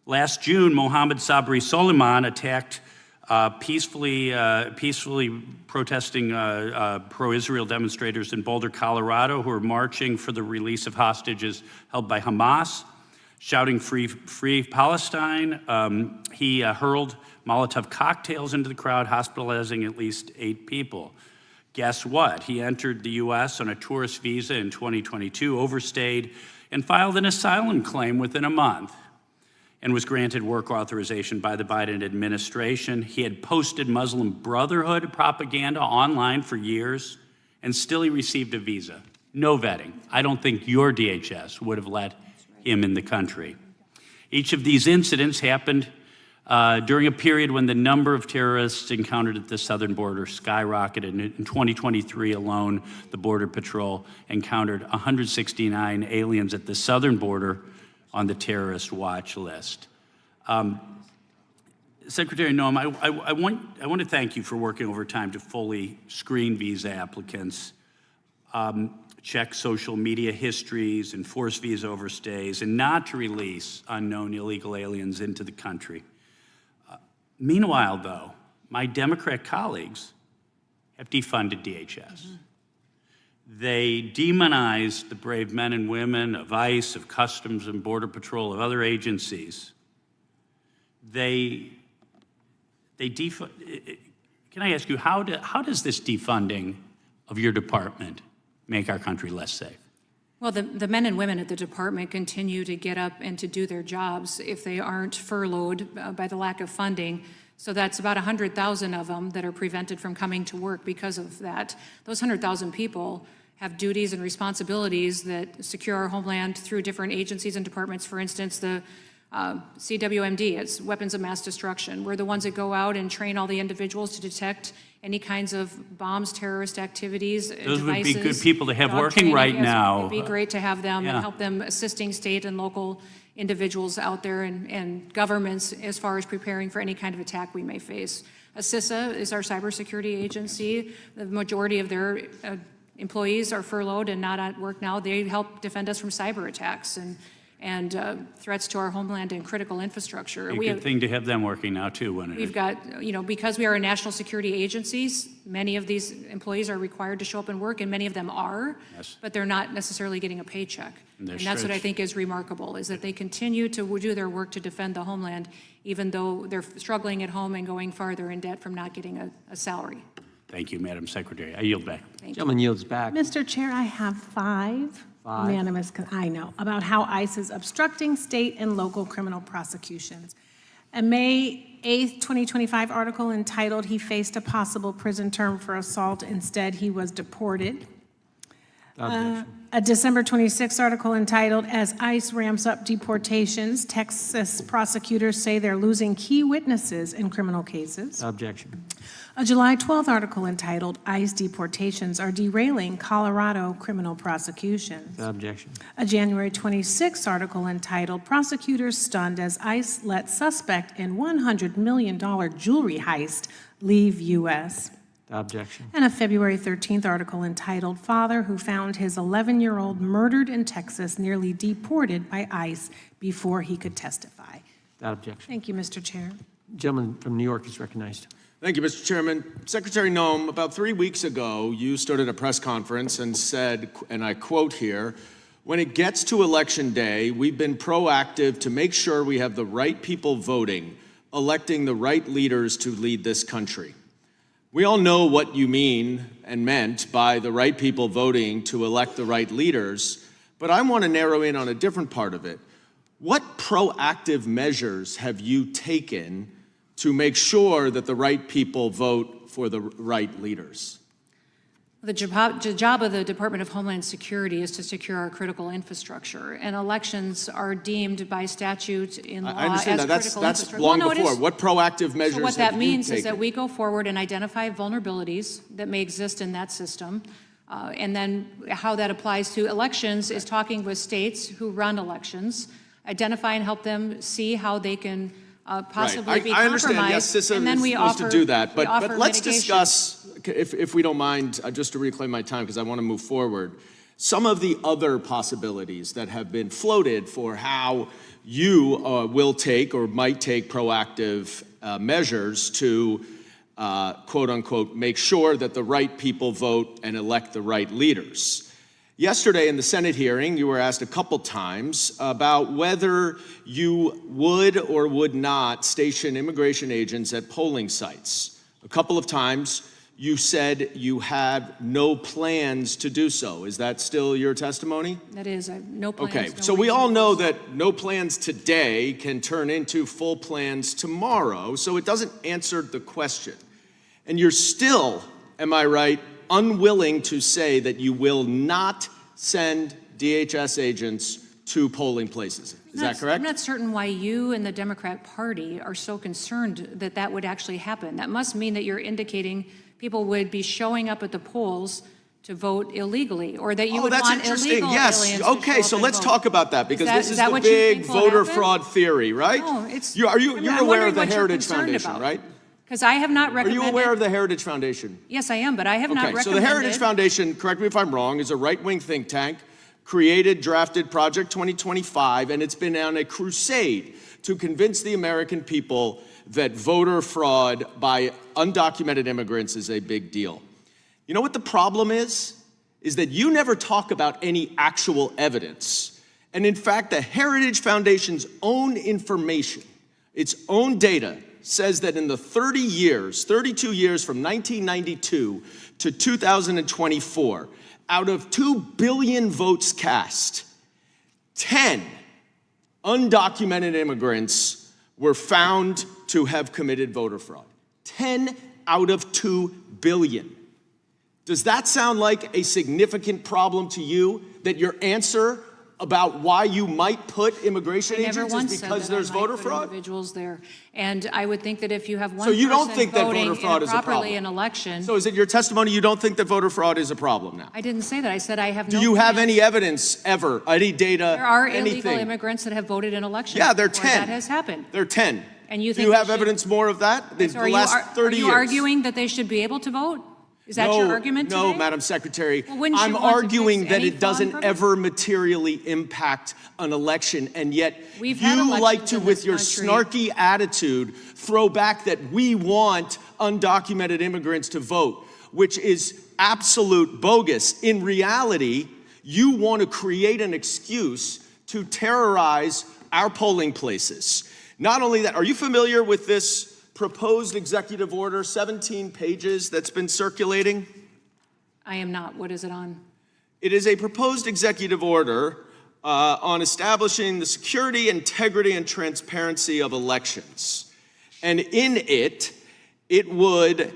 Last June, Mohammed Sabri Soliman attacked peacefully protesting pro-Israel demonstrators in Boulder, Colorado, who were marching for the release of hostages held by Hamas, shouting free Palestine. He hurled Molotov cocktails into the crowd, hospitalizing at least 8 people. Guess what? He entered the U.S. on a tourist visa in 2022, overstayed, and filed an asylum claim within a month, and was granted work authorization by the Biden administration. He had posted Muslim Brotherhood propaganda online for years, and still he received a visa. No vetting. I don't think your DHS would have let him in the country. Each of these incidents happened during a period when the number of terrorists encountered at the southern border skyrocketed. In 2023 alone, the Border Patrol encountered 169 aliens at the southern border on the terrorist watch list. Secretary Noem, I want to thank you for working overtime to fully screen visa applicants, check social media histories, enforce visa overstays, and not to release unknown illegal aliens into the country. Meanwhile, though, my Democrat colleagues have defunded DHS. They demonize the brave men and women of ICE, of Customs and Border Patrol, of other agencies. Can I ask you, how does this defunding of your department make our country less safe? Well, the men and women at the department continue to get up and to do their jobs if they aren't furloughed by the lack of funding. So that's about 100,000 of them that are prevented from coming to work because of that. Those 100,000 people have duties and responsibilities that secure our homeland through different agencies and departments. For instance, the CWMD, it's weapons of mass destruction. We're the ones that go out and train all the individuals to detect any kinds of bombs, terrorist activities, Those devices. would be good people to have dog working training. right Yes, now. It'd be great to have them Yeah. and help them assisting state and local individuals out there and governments as far as preparing for any kind of attack we may face. CISA is our cybersecurity agency. The majority of their employees are furloughed and not at work now. They help defend us from cyber attacks and threats to our homeland and critical infrastructure. A good thing to have them working now, too, when We've got, because we are a national security agencies, many of these employees are required to show up and work, and many of them are, Yes. but they're not necessarily getting a paycheck. And they're And that's what I stretched. think is remarkable, is that they continue to do their work to defend the homeland, even though they're struggling at home and going farther in debt from not getting a salary. Thank you, Madam Secretary. I yield back. Gentleman yields back. Mr. Chair, I have five unanimous, about how ICE is obstructing state and local criminal prosecutions. A May 8th, 2025 article entitled, "He Faced a Possible Prison Term for Assault. Instead, He Was Deported." A December 26 article entitled, "As ICE Ramps Up Deportations, Texas Prosecutors Say They're Losing Key Witnesses in Criminal Cases." Objection. A July 12 article entitled, "ICE Deportations Are Derailing Colorado Criminal Prosecutions." Objection. A January 26 article entitled, "Prosecutors Stunned as ICE Let Suspect in $100 Million Jewelry Heist Leave U.S." Objection. And a February 13th article entitled, "Father Who Found His 11-Year-Old Murdered in Texas Nearly Deported by ICE Before He Could Testify." Without objection. Thank you, Mr. Chair. Gentleman from New York is recognized. Thank you, Mr. Chairman. Secretary Noem, about 3 weeks ago, you stood at a press conference and said, and I quote here, "When it gets to Election Day, we've been proactive to make sure we have the right people voting, electing the right leaders to lead this country." We all know what you mean and meant by the right people voting to elect the right leaders, but I want to narrow in on a different part of it. What proactive measures have you taken to make sure that the right people vote for the right leaders? The job of the Department of Homeland Security is to secure our critical infrastructure, and elections are deemed by statute in law I understand as that. critical That's infrastructure. long Well, no, it before. is. What proactive measures So what have that you means is taken? that we go forward and identify vulnerabilities that may exist in that system, and then how that applies to elections is talking with states who run elections, identify and help them see how they can possibly be I understand, compromised, yes, CISA and then is we supposed offer to do that, we but offer let's mitigation. discuss, if we don't mind, just to reclaim my time, because I want to move forward, some of the other possibilities that have been floated for how you will take or might take proactive measures to, quote unquote, make sure that the right people vote and elect the right leaders. Yesterday in the Senate hearing, you were asked a couple times about whether you would or would not station immigration agents at polling sites. A couple of times you said you had no plans to do so. Is that still your testimony? That is, I have no plans. Okay, no so we all reason. know that no plans today can turn into full plans tomorrow, so it doesn't answer the question. And you're still, am I right, unwilling to say that you will not send DHS agents to polling places. Is that correct? I'm not certain why you and the Democrat Party are so concerned that that would actually happen. That must mean that you're indicating people would be showing up at the polls to vote illegally, or that you would that's want interesting. illegal Yes. aliens to Okay, show so up let's and talk vote. about that, because this is that the what you big think will voter happen? fraud theory, right? No, it's. You're I'm aware of wondering the what you're Heritage concerned Foundation, about. right? Because I have not Are recommended. you aware of the Heritage Foundation? Yes, I am, but I have not Okay, recommended. so the Heritage Foundation, correct me if I'm wrong, is a right-wing think tank, created, drafted Project 2025, and it's been on a crusade to convince the American people that voter fraud by undocumented immigrants is a big deal. You know what the problem is? Is that you never talk about any actual evidence. And in fact, the Heritage Foundation's own information, its own data, says that in the 32 years from 1992 to 2024, out of 2 billion votes cast, 10 undocumented immigrants were found to have committed voter fraud. 10 out of 2 billion. Does that sound like a significant problem to you, that your answer about why you might put immigration I never agents once is said because that there's I might voter put fraud? individuals there, and I would think that if you have one So you don't person think that voting voter fraud is a improperly problem? in election. So is it your testimony you don't think that voter fraud is a problem now? I didn't say that. I said I have no. Do you have plans. any evidence ever, any data, There are anything? illegal immigrants that have voted in elections. Yeah, they're before 10. That has happened. They're 10. And you Do think you they have should- evidence more of that? The So are last 30 you years. arguing that they should be able to vote? Is that your argument today? No, Madam Secretary. Well, wouldn't you I'm want to arguing fix that any it doesn't fraud from it? ever materially impact an election, and yet We've had you elections like to, in with this your country. snarky attitude, throw back that we want undocumented immigrants to vote, which is absolute bogus. In reality, you want to create an excuse to terrorize our polling places. Not only that, are you familiar with this proposed executive order, 17 pages, that's been circulating? I am not. What is it on? It is a proposed executive order on establishing the security, integrity, and transparency of elections. And in it, it would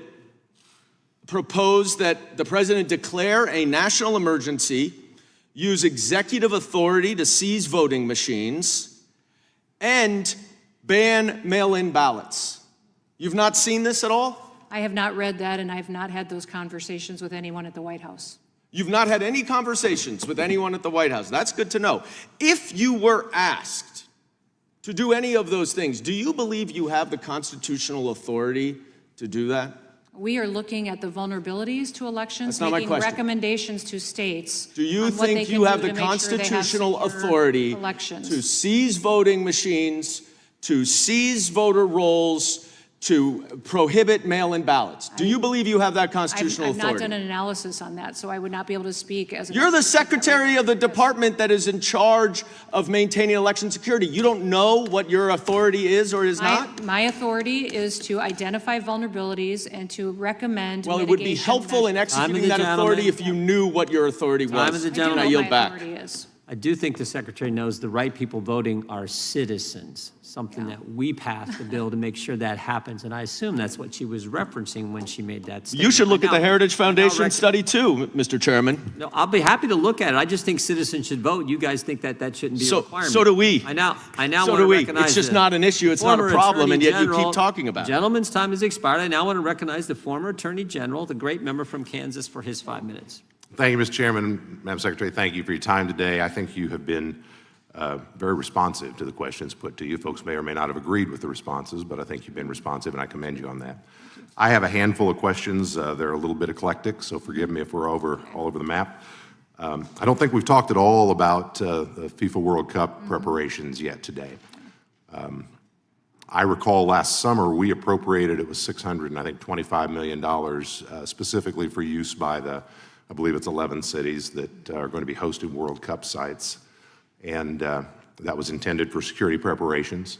proposed that the president declare a national emergency, use executive authority to seize voting machines, and ban mail-in ballots. You've not seen this at all? I have not read that, and I have not had those conversations with anyone at the White House. You've not had any conversations with anyone at the White House. That's good to know. If you were asked to do any of those things, do you believe you have the constitutional authority to do that? We are looking at the vulnerabilities to elections, That's not my making question. recommendations to states. Do you on what they think can you have do the to make sure they have constitutional secure authority elections? to seize voting machines, to seize voter rolls, to prohibit mail-in ballots? Do you believe you have that constitutional I've not authority? done an analysis on that, so I would not be able to speak as an You're the expert. secretary of the department that is in charge of maintaining election security. You don't know what your authority is or is not? My authority is to identify vulnerabilities and to recommend Well, it would be mitigation helpful in measures. executing that authority if you knew what your authority was. Time of the gentleman. I I do know yield what back. my authority is. I do think the secretary knows the right people voting are citizens, something that we passed the bill to make sure that happens. And I assume that's what she was referencing when she made that statement. You should look at the I now- Heritage I now Foundation rec- study too, Mr. Chairman. No, I'll be happy to look at it. I just think citizens should vote. You guys think that that shouldn't be a So requirement. do we. I now So want do to we. recognize It's just the not an issue. It's not a former problem, and Attorney yet you keep General. talking about it. Gentleman's time has expired. I now want to recognize the former Attorney General, the great member from Kansas, for his 5 minutes. Thank you, Mr. Chairman. Madam Secretary, thank you for your time today. I think you have been very responsive to the questions put to you. Folks may or may not have agreed with the responses, but I think you've been responsive, and I commend you on that. I have a handful of questions. They're a little bit eclectic, so forgive me if we're all over the map. I don't think we've talked at all about the FIFA World Cup preparations yet today. I recall last summer we appropriated, it was $625 million specifically for use by I believe it's 11 cities that are going to be hosting World Cup sites. And that was intended for security preparations.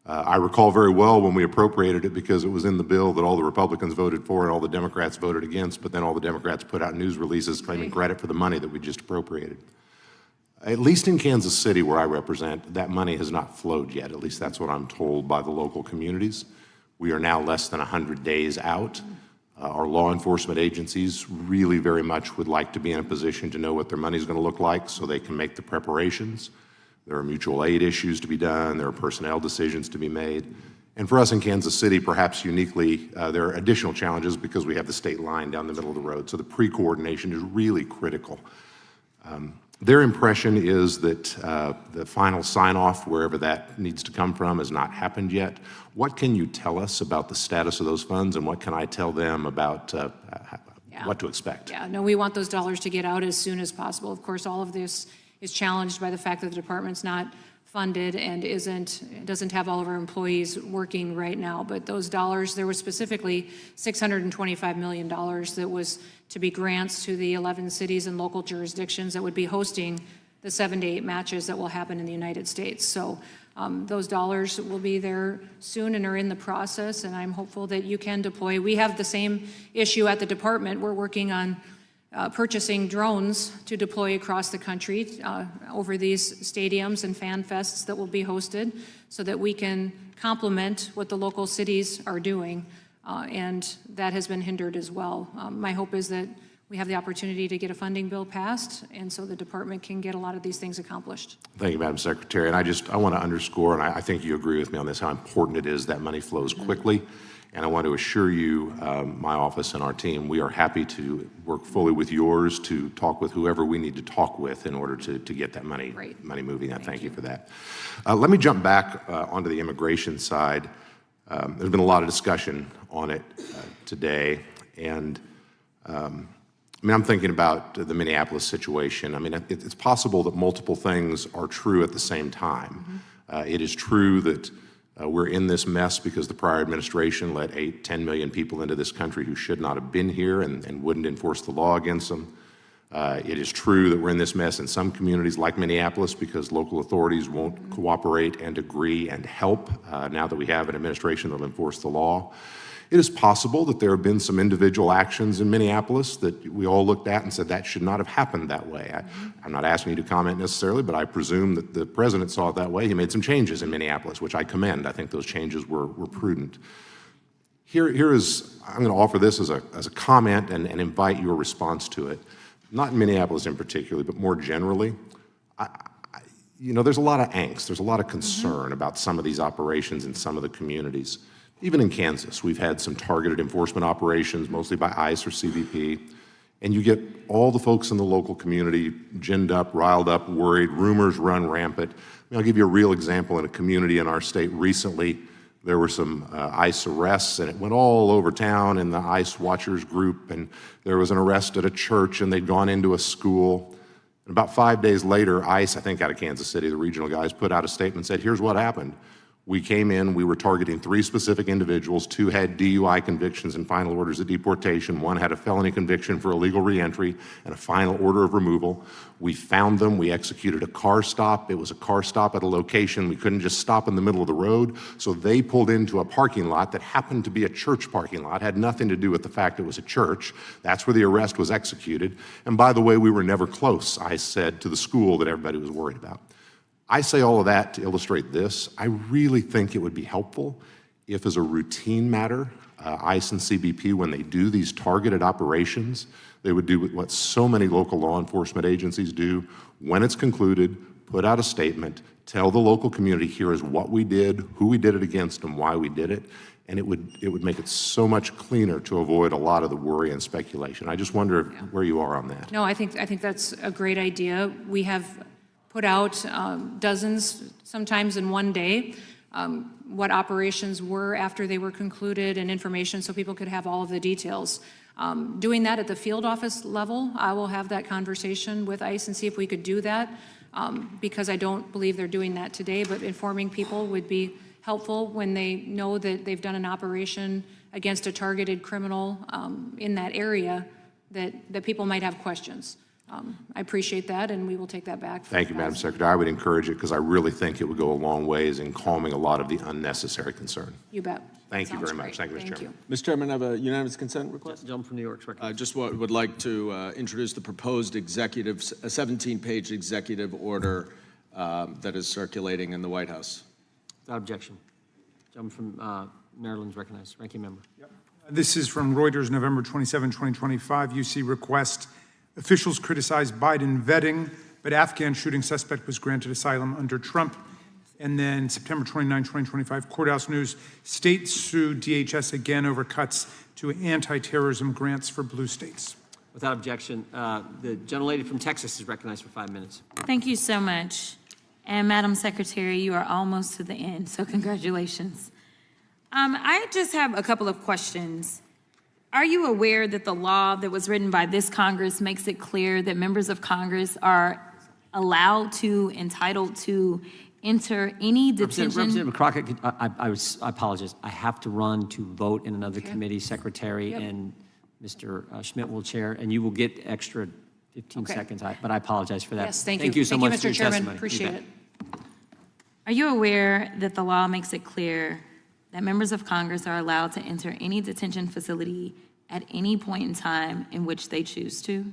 I recall very well when we appropriated it because it was in the bill that all the Republicans voted for and all the Democrats voted against, but then all the Democrats put out news releases claiming credit for the money that we just appropriated. At least in Kansas City, where I represent, that money has not flowed yet. At least that's what I'm told by the local communities. We are now less than 100 days out. Our law enforcement agencies really very much would like to be in a position to know what their money is going to look like so they can make the preparations. There are mutual aid issues to be done. There are personnel decisions to be made. And for us in Kansas City, perhaps uniquely, there are additional challenges because we have the state line down the middle of the road. So the pre-coordination is really critical. Their impression is that the final sign-off, wherever that needs to come from, has not happened yet. What can you tell us about the status of those funds, and what can I tell them about what to expect? Yeah, no, we want those dollars to get out as soon as possible. Of course, all of this is challenged by the fact that the department's not funded and doesn't have all of our employees working right now. But those dollars, there was specifically $625 million that was to be grants to the 11 cities and local jurisdictions that would be hosting the 7 to 8 matches that will happen in the United States. So those dollars will be there soon and are in the process, and I'm hopeful that you can deploy. We have the same issue at the department. We're working on purchasing drones to deploy across the country over these stadiums and fan fests that will be hosted so that we can complement what the local cities are doing, and that has been hindered as well. My hope is that we have the opportunity to get a funding bill passed, and so the department can get a lot of these things accomplished. Thank you, Madam Secretary. And I want to underscore, and I think you agree with me on this, how important it is that money flows quickly. And I want to assure you, my office and our team, we are happy to work fully with yours to talk with whoever we need to talk with in order to get that money moving. I thank you for that. Let me jump back onto the immigration side. There's been a lot of discussion on it today, and I'm thinking about the Minneapolis situation. It's possible that multiple things are true at the same time. It is true that we're in this mess because the prior administration let 10 million people into this country who should not have been here and wouldn't enforce the law against them. It is true that we're in this mess in some communities like Minneapolis because local authorities won't cooperate and agree and help now that we have an administration that will enforce the law. It is possible that there have been some individual actions in Minneapolis that we all looked at and said that should not have happened that way. I'm not asking you to comment necessarily, but I presume that the president saw it that way. He made some changes in Minneapolis, which I commend. I think those changes were prudent. Here is, I'm going to offer this as a comment and invite your response to it. Not in Minneapolis in particular, but more generally. There's a lot of angst, there's a lot of concern about some of these operations in some of the communities. Even in Kansas, we've had some targeted enforcement operations, mostly by ICE or CBP, and you get all the folks in the local community ginned up, riled up, worried, rumors run rampant. I'll give you a real example in a community in our state recently. There were some ICE arrests, and it went all over town in the ICE Watchers group, and there was an arrest at a church, and they'd gone into a school. And about 5 days later, ICE, I think out of Kansas City, the regional guys, put out a statement and said, here's what happened. We came in, we were targeting 3 specific individuals. 2 had DUI convictions and final orders of deportation. 1 had a felony conviction for illegal reentry and a final order of removal. We found them, we executed a car stop. It was a car stop at a location. We couldn't just stop in the middle of the road. So they pulled into a parking lot that happened to be a church parking lot, had nothing to do with the fact it was a church. That's where the arrest was executed. And by the way, we were never close, I said, to the school that everybody was worried about. I say all of that to illustrate this. I really think it would be helpful if, as a routine matter, ICE and CBP, when they do these targeted operations, they would do what so many local law enforcement agencies do. When it's concluded, put out a statement, tell the local community, here is what we did, who we did it against, and why we did it. And it would make it so much cleaner to avoid a lot of the worry and speculation. I just wonder where you are on that. No, I think that's a great idea. We have put out dozens, sometimes in one day, what operations were after they were concluded and information so people could have all of the details. Doing that at the field office level, I will have that conversation with ICE and see if we could do that, because I don't believe they're doing that today, but informing people would be helpful when they know that they've done an operation against a targeted criminal in that area, that people might have questions. I appreciate that, and we will take that back. Thank you, Madam Secretary. I would encourage it because I really think it would go a long ways in calming a lot of the unnecessary concern. You bet. Thank you very much. Thank you, Mr. Chairman. Mr. Chairman, I have a unanimous consent request. Gentleman from New York's recognized. I just would like to introduce the proposed a 17-page executive order that is circulating in the White House. Without objection. Gentleman from Maryland's recognized. Ranking member. This is from Reuters, November 27, 2025. UC request. Officials criticized Biden vetting, but Afghan shooting suspect was granted asylum under Trump. And then September 29, 2025, Courthouse News, states sue DHS again over cuts to anti-terrorism grants for blue states. Without objection, the gentlelady from Texas is recognized for 5 minutes. Thank you so much. And Madam Secretary, you are almost to the end, so congratulations. I just have a couple of questions. Are you aware that the law that was written by this Congress makes it clear that members of Congress are allowed to, entitled to enter any detention? Representative Crockett, I apologize. I have to run to vote in another committee, Secretary, and Mr. Schmidt will chair, and you will get extra 15 seconds, but I apologize for that. Yes, thank you. Thank you so much Mr. for your Chairman. testimony. Appreciate it. Are you aware that the law makes it clear that members of Congress are allowed to enter any detention facility at any point in time in which they choose to?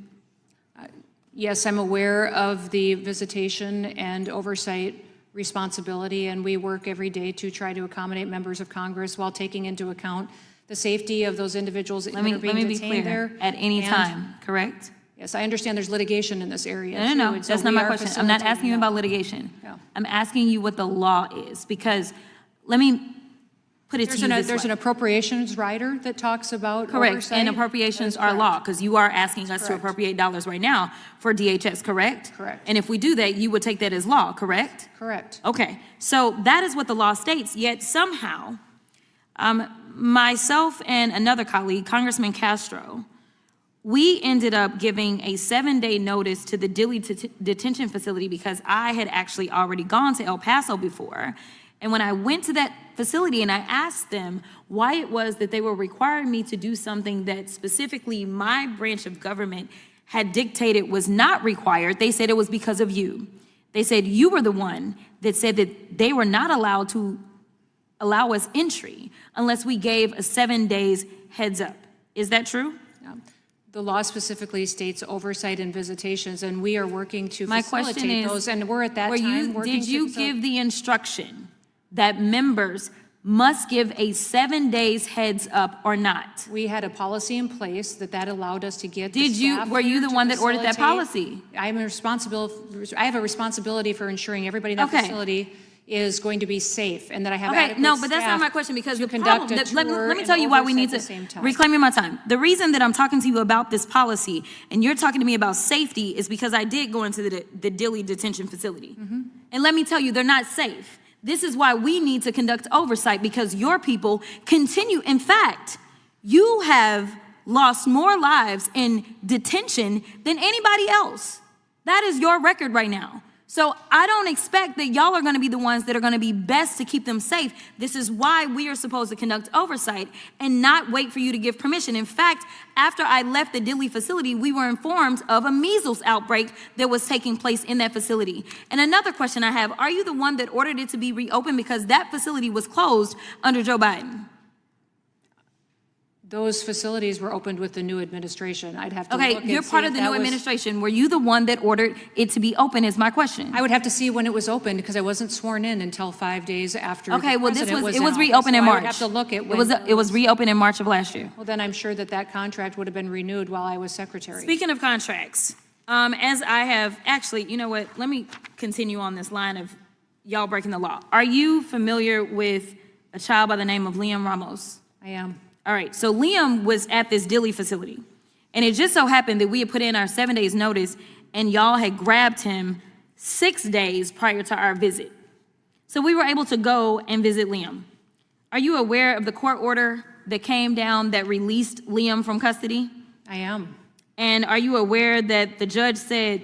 Yes, I'm aware of the visitation and oversight responsibility, and we work every day to try to accommodate members of Congress while taking into account the safety of those individuals that are being detained be clear. there. At any time, correct? Yes, I understand there's litigation in this area. No, too, and so that's not we my are question. I'm not facilitating asking you that. about litigation. Yeah. I'm asking you what the law is, because let me put it to you this There's way. an appropriations rider that talks about Correct, oversight. and appropriations are law, because you are asking us to correct. appropriate dollars right now for DHS, correct? Correct. And if we do that, you would take that as law, correct? Correct. Okay, so that is what the law states, yet somehow, myself and another colleague, Congressman Castro, we ended up giving a 7-day notice to the Dilley detention facility because I had actually already gone to El Paso before. And when I went to that facility and I asked them why it was that they were requiring me to do something that specifically my branch of government had dictated was not required, they said it was because of you. They said you were the one that said that they were not allowed to allow us entry unless we gave a 7 days heads up. Is that true? The law specifically states oversight and visitations, and we are working to My question facilitate is, those, and we're at that were time you, working did you to give the instruction that members must give a 7 days heads up or not? We had a policy in place that allowed us to get the Did you, staff were you here the to one that ordered that facilitate. policy? I have a responsibility for ensuring everybody in that Okay. facility is going to be safe, and that I have Okay, adequate no, but that's not staff my question, because to the conduct problem, a let tour me and tell you why we oversight need at the to, same time. reclaiming my time. The reason that I'm talking to you about this policy, and you're talking to me about safety, is because I did go into the Dilley detention facility. And let me tell you, they're not safe. This is why we need to conduct oversight, because your people continue. In fact, you have lost more lives in detention than anybody else. That is your record right now. So I don't expect that y'all are going to be the ones that are going to be best to keep them safe. This is why we are supposed to conduct oversight and not wait for you to give permission. In fact, after I left the Dilley facility, we were informed of a measles outbreak that was taking place in that facility. And another question I have, are you the one that ordered it to be reopened, because that facility was closed under Joe Biden? Those facilities were opened with the new administration. I'd have to look Okay, and you're see part if of the that new was- administration. Were you the one that ordered it to be open, is my question. I would have to see when it was opened, because I wasn't sworn in until 5 days after the Okay, well, this president was, was it was in office, reopened in so I March. would have to look at It when was reopened in March of last year. Well, then I'm sure that contract would have been renewed while I was secretary. Speaking of contracts, as I have, actually, you know what, let me continue on this line of y'all breaking the law. Are you familiar with a child by the name of Liam Ramos? I am. All right, so Liam was at this Dilley facility, and it just so happened that we had put in our 7 days notice, and y'all had grabbed him 6 days prior to our visit. So we were able to go and visit Liam. Are you aware of the court order that came down that released Liam from custody? I am. And are you aware that the judge said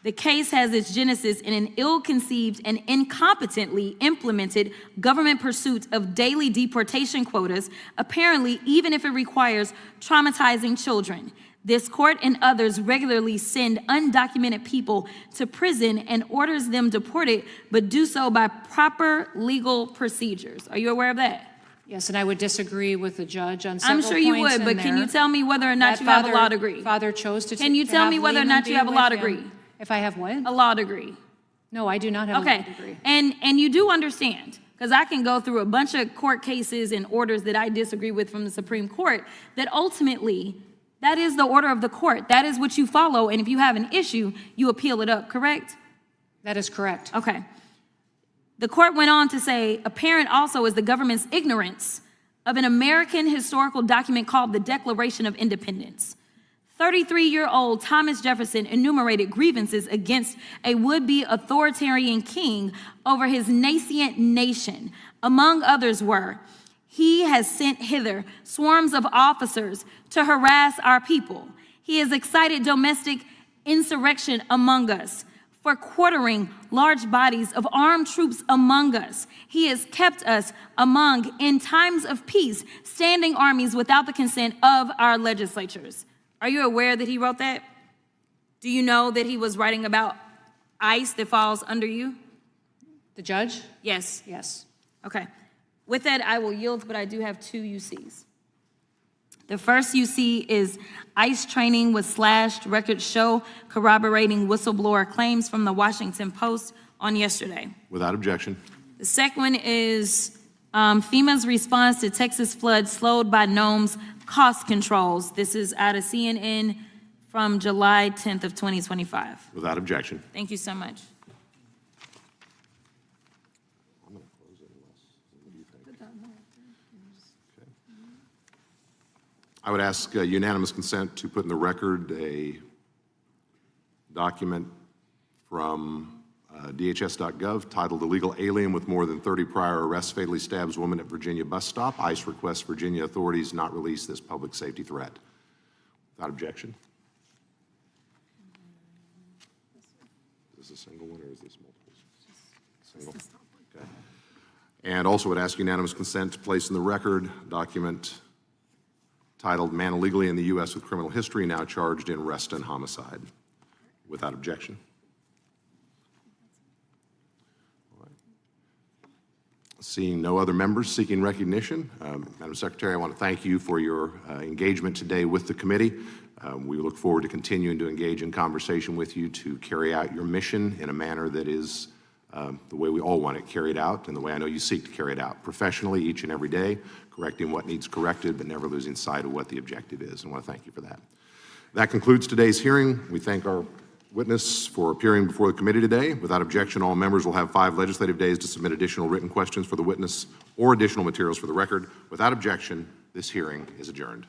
the case has its genesis in an ill-conceived and incompetently implemented government pursuit of daily deportation quotas, apparently even if it requires traumatizing children? This court and others regularly send undocumented people to prison and orders them deported, but do so by proper legal procedures. Are you aware of that? Yes, and I would disagree with the judge on several I'm points sure you would, in but can there. you tell me whether or not That you have a law father- degree? Father chose to Can you to tell have me whether or Liam not you be have a with law him. degree? If I have what? A law degree. No, I do not have a law Okay, degree. and you do understand, because I can go through a bunch of court cases and orders that I disagree with from the Supreme Court, that ultimately, that is the order of the court. That is what you follow, and if you have an issue, you appeal it up, correct? That is correct. Okay. The court went on to say, apparent also is the government's ignorance of an American historical document called the Declaration of Independence. 33-year-old Thomas Jefferson enumerated grievances against a would-be authoritarian king over his nascent nation. Among others were, he has sent hither swarms of officers to harass our people. He has excited domestic insurrection among us, for quartering large bodies of armed troops among us. He has kept us among, in times of peace, standing armies without the consent of our legislatures. Are you aware that he wrote that? Do you know that he was writing about ICE that falls under you? The judge? Yes. Yes. Okay. With that, I will yield, but I do have 2 UCs. The first UC is ICE training was slashed, records show corroborating whistleblower claims from the Washington Post on yesterday. Without objection. The second one is FEMA's response to Texas flood slowed by Noem's cost controls. This is out of CNN from July 10th of 2025. Without objection. Thank you so much. I would ask unanimous consent to put in the record a document from DHS.gov titled Illegal Alien with More Than 30 Prior Arrests Fatally Stabs Woman at Virginia Bus Stop. ICE requests Virginia authorities not release this public safety threat. Without objection. Is this a single one or is this multiple? Single. Okay. And also would ask unanimous consent to place in the record document titled Man Illegally in the U.S. with Criminal History, now charged in arrest and homicide. Without objection. All right. Seeing no other members seeking recognition, Madam Secretary, I want to thank you for your engagement today with the committee. We look forward to continuing to engage in conversation with you to carry out your mission in a manner that is the way we all want it carried out and the way I know you seek to carry it out, professionally each and every day, correcting what needs corrected, but never losing sight of what the objective is. I want to thank you for that. That concludes today's hearing. We thank our witness for appearing before the committee today. Without objection, all members will have 5 legislative days to submit additional written questions for the witness or additional materials for the record. Without objection, this hearing is adjourned.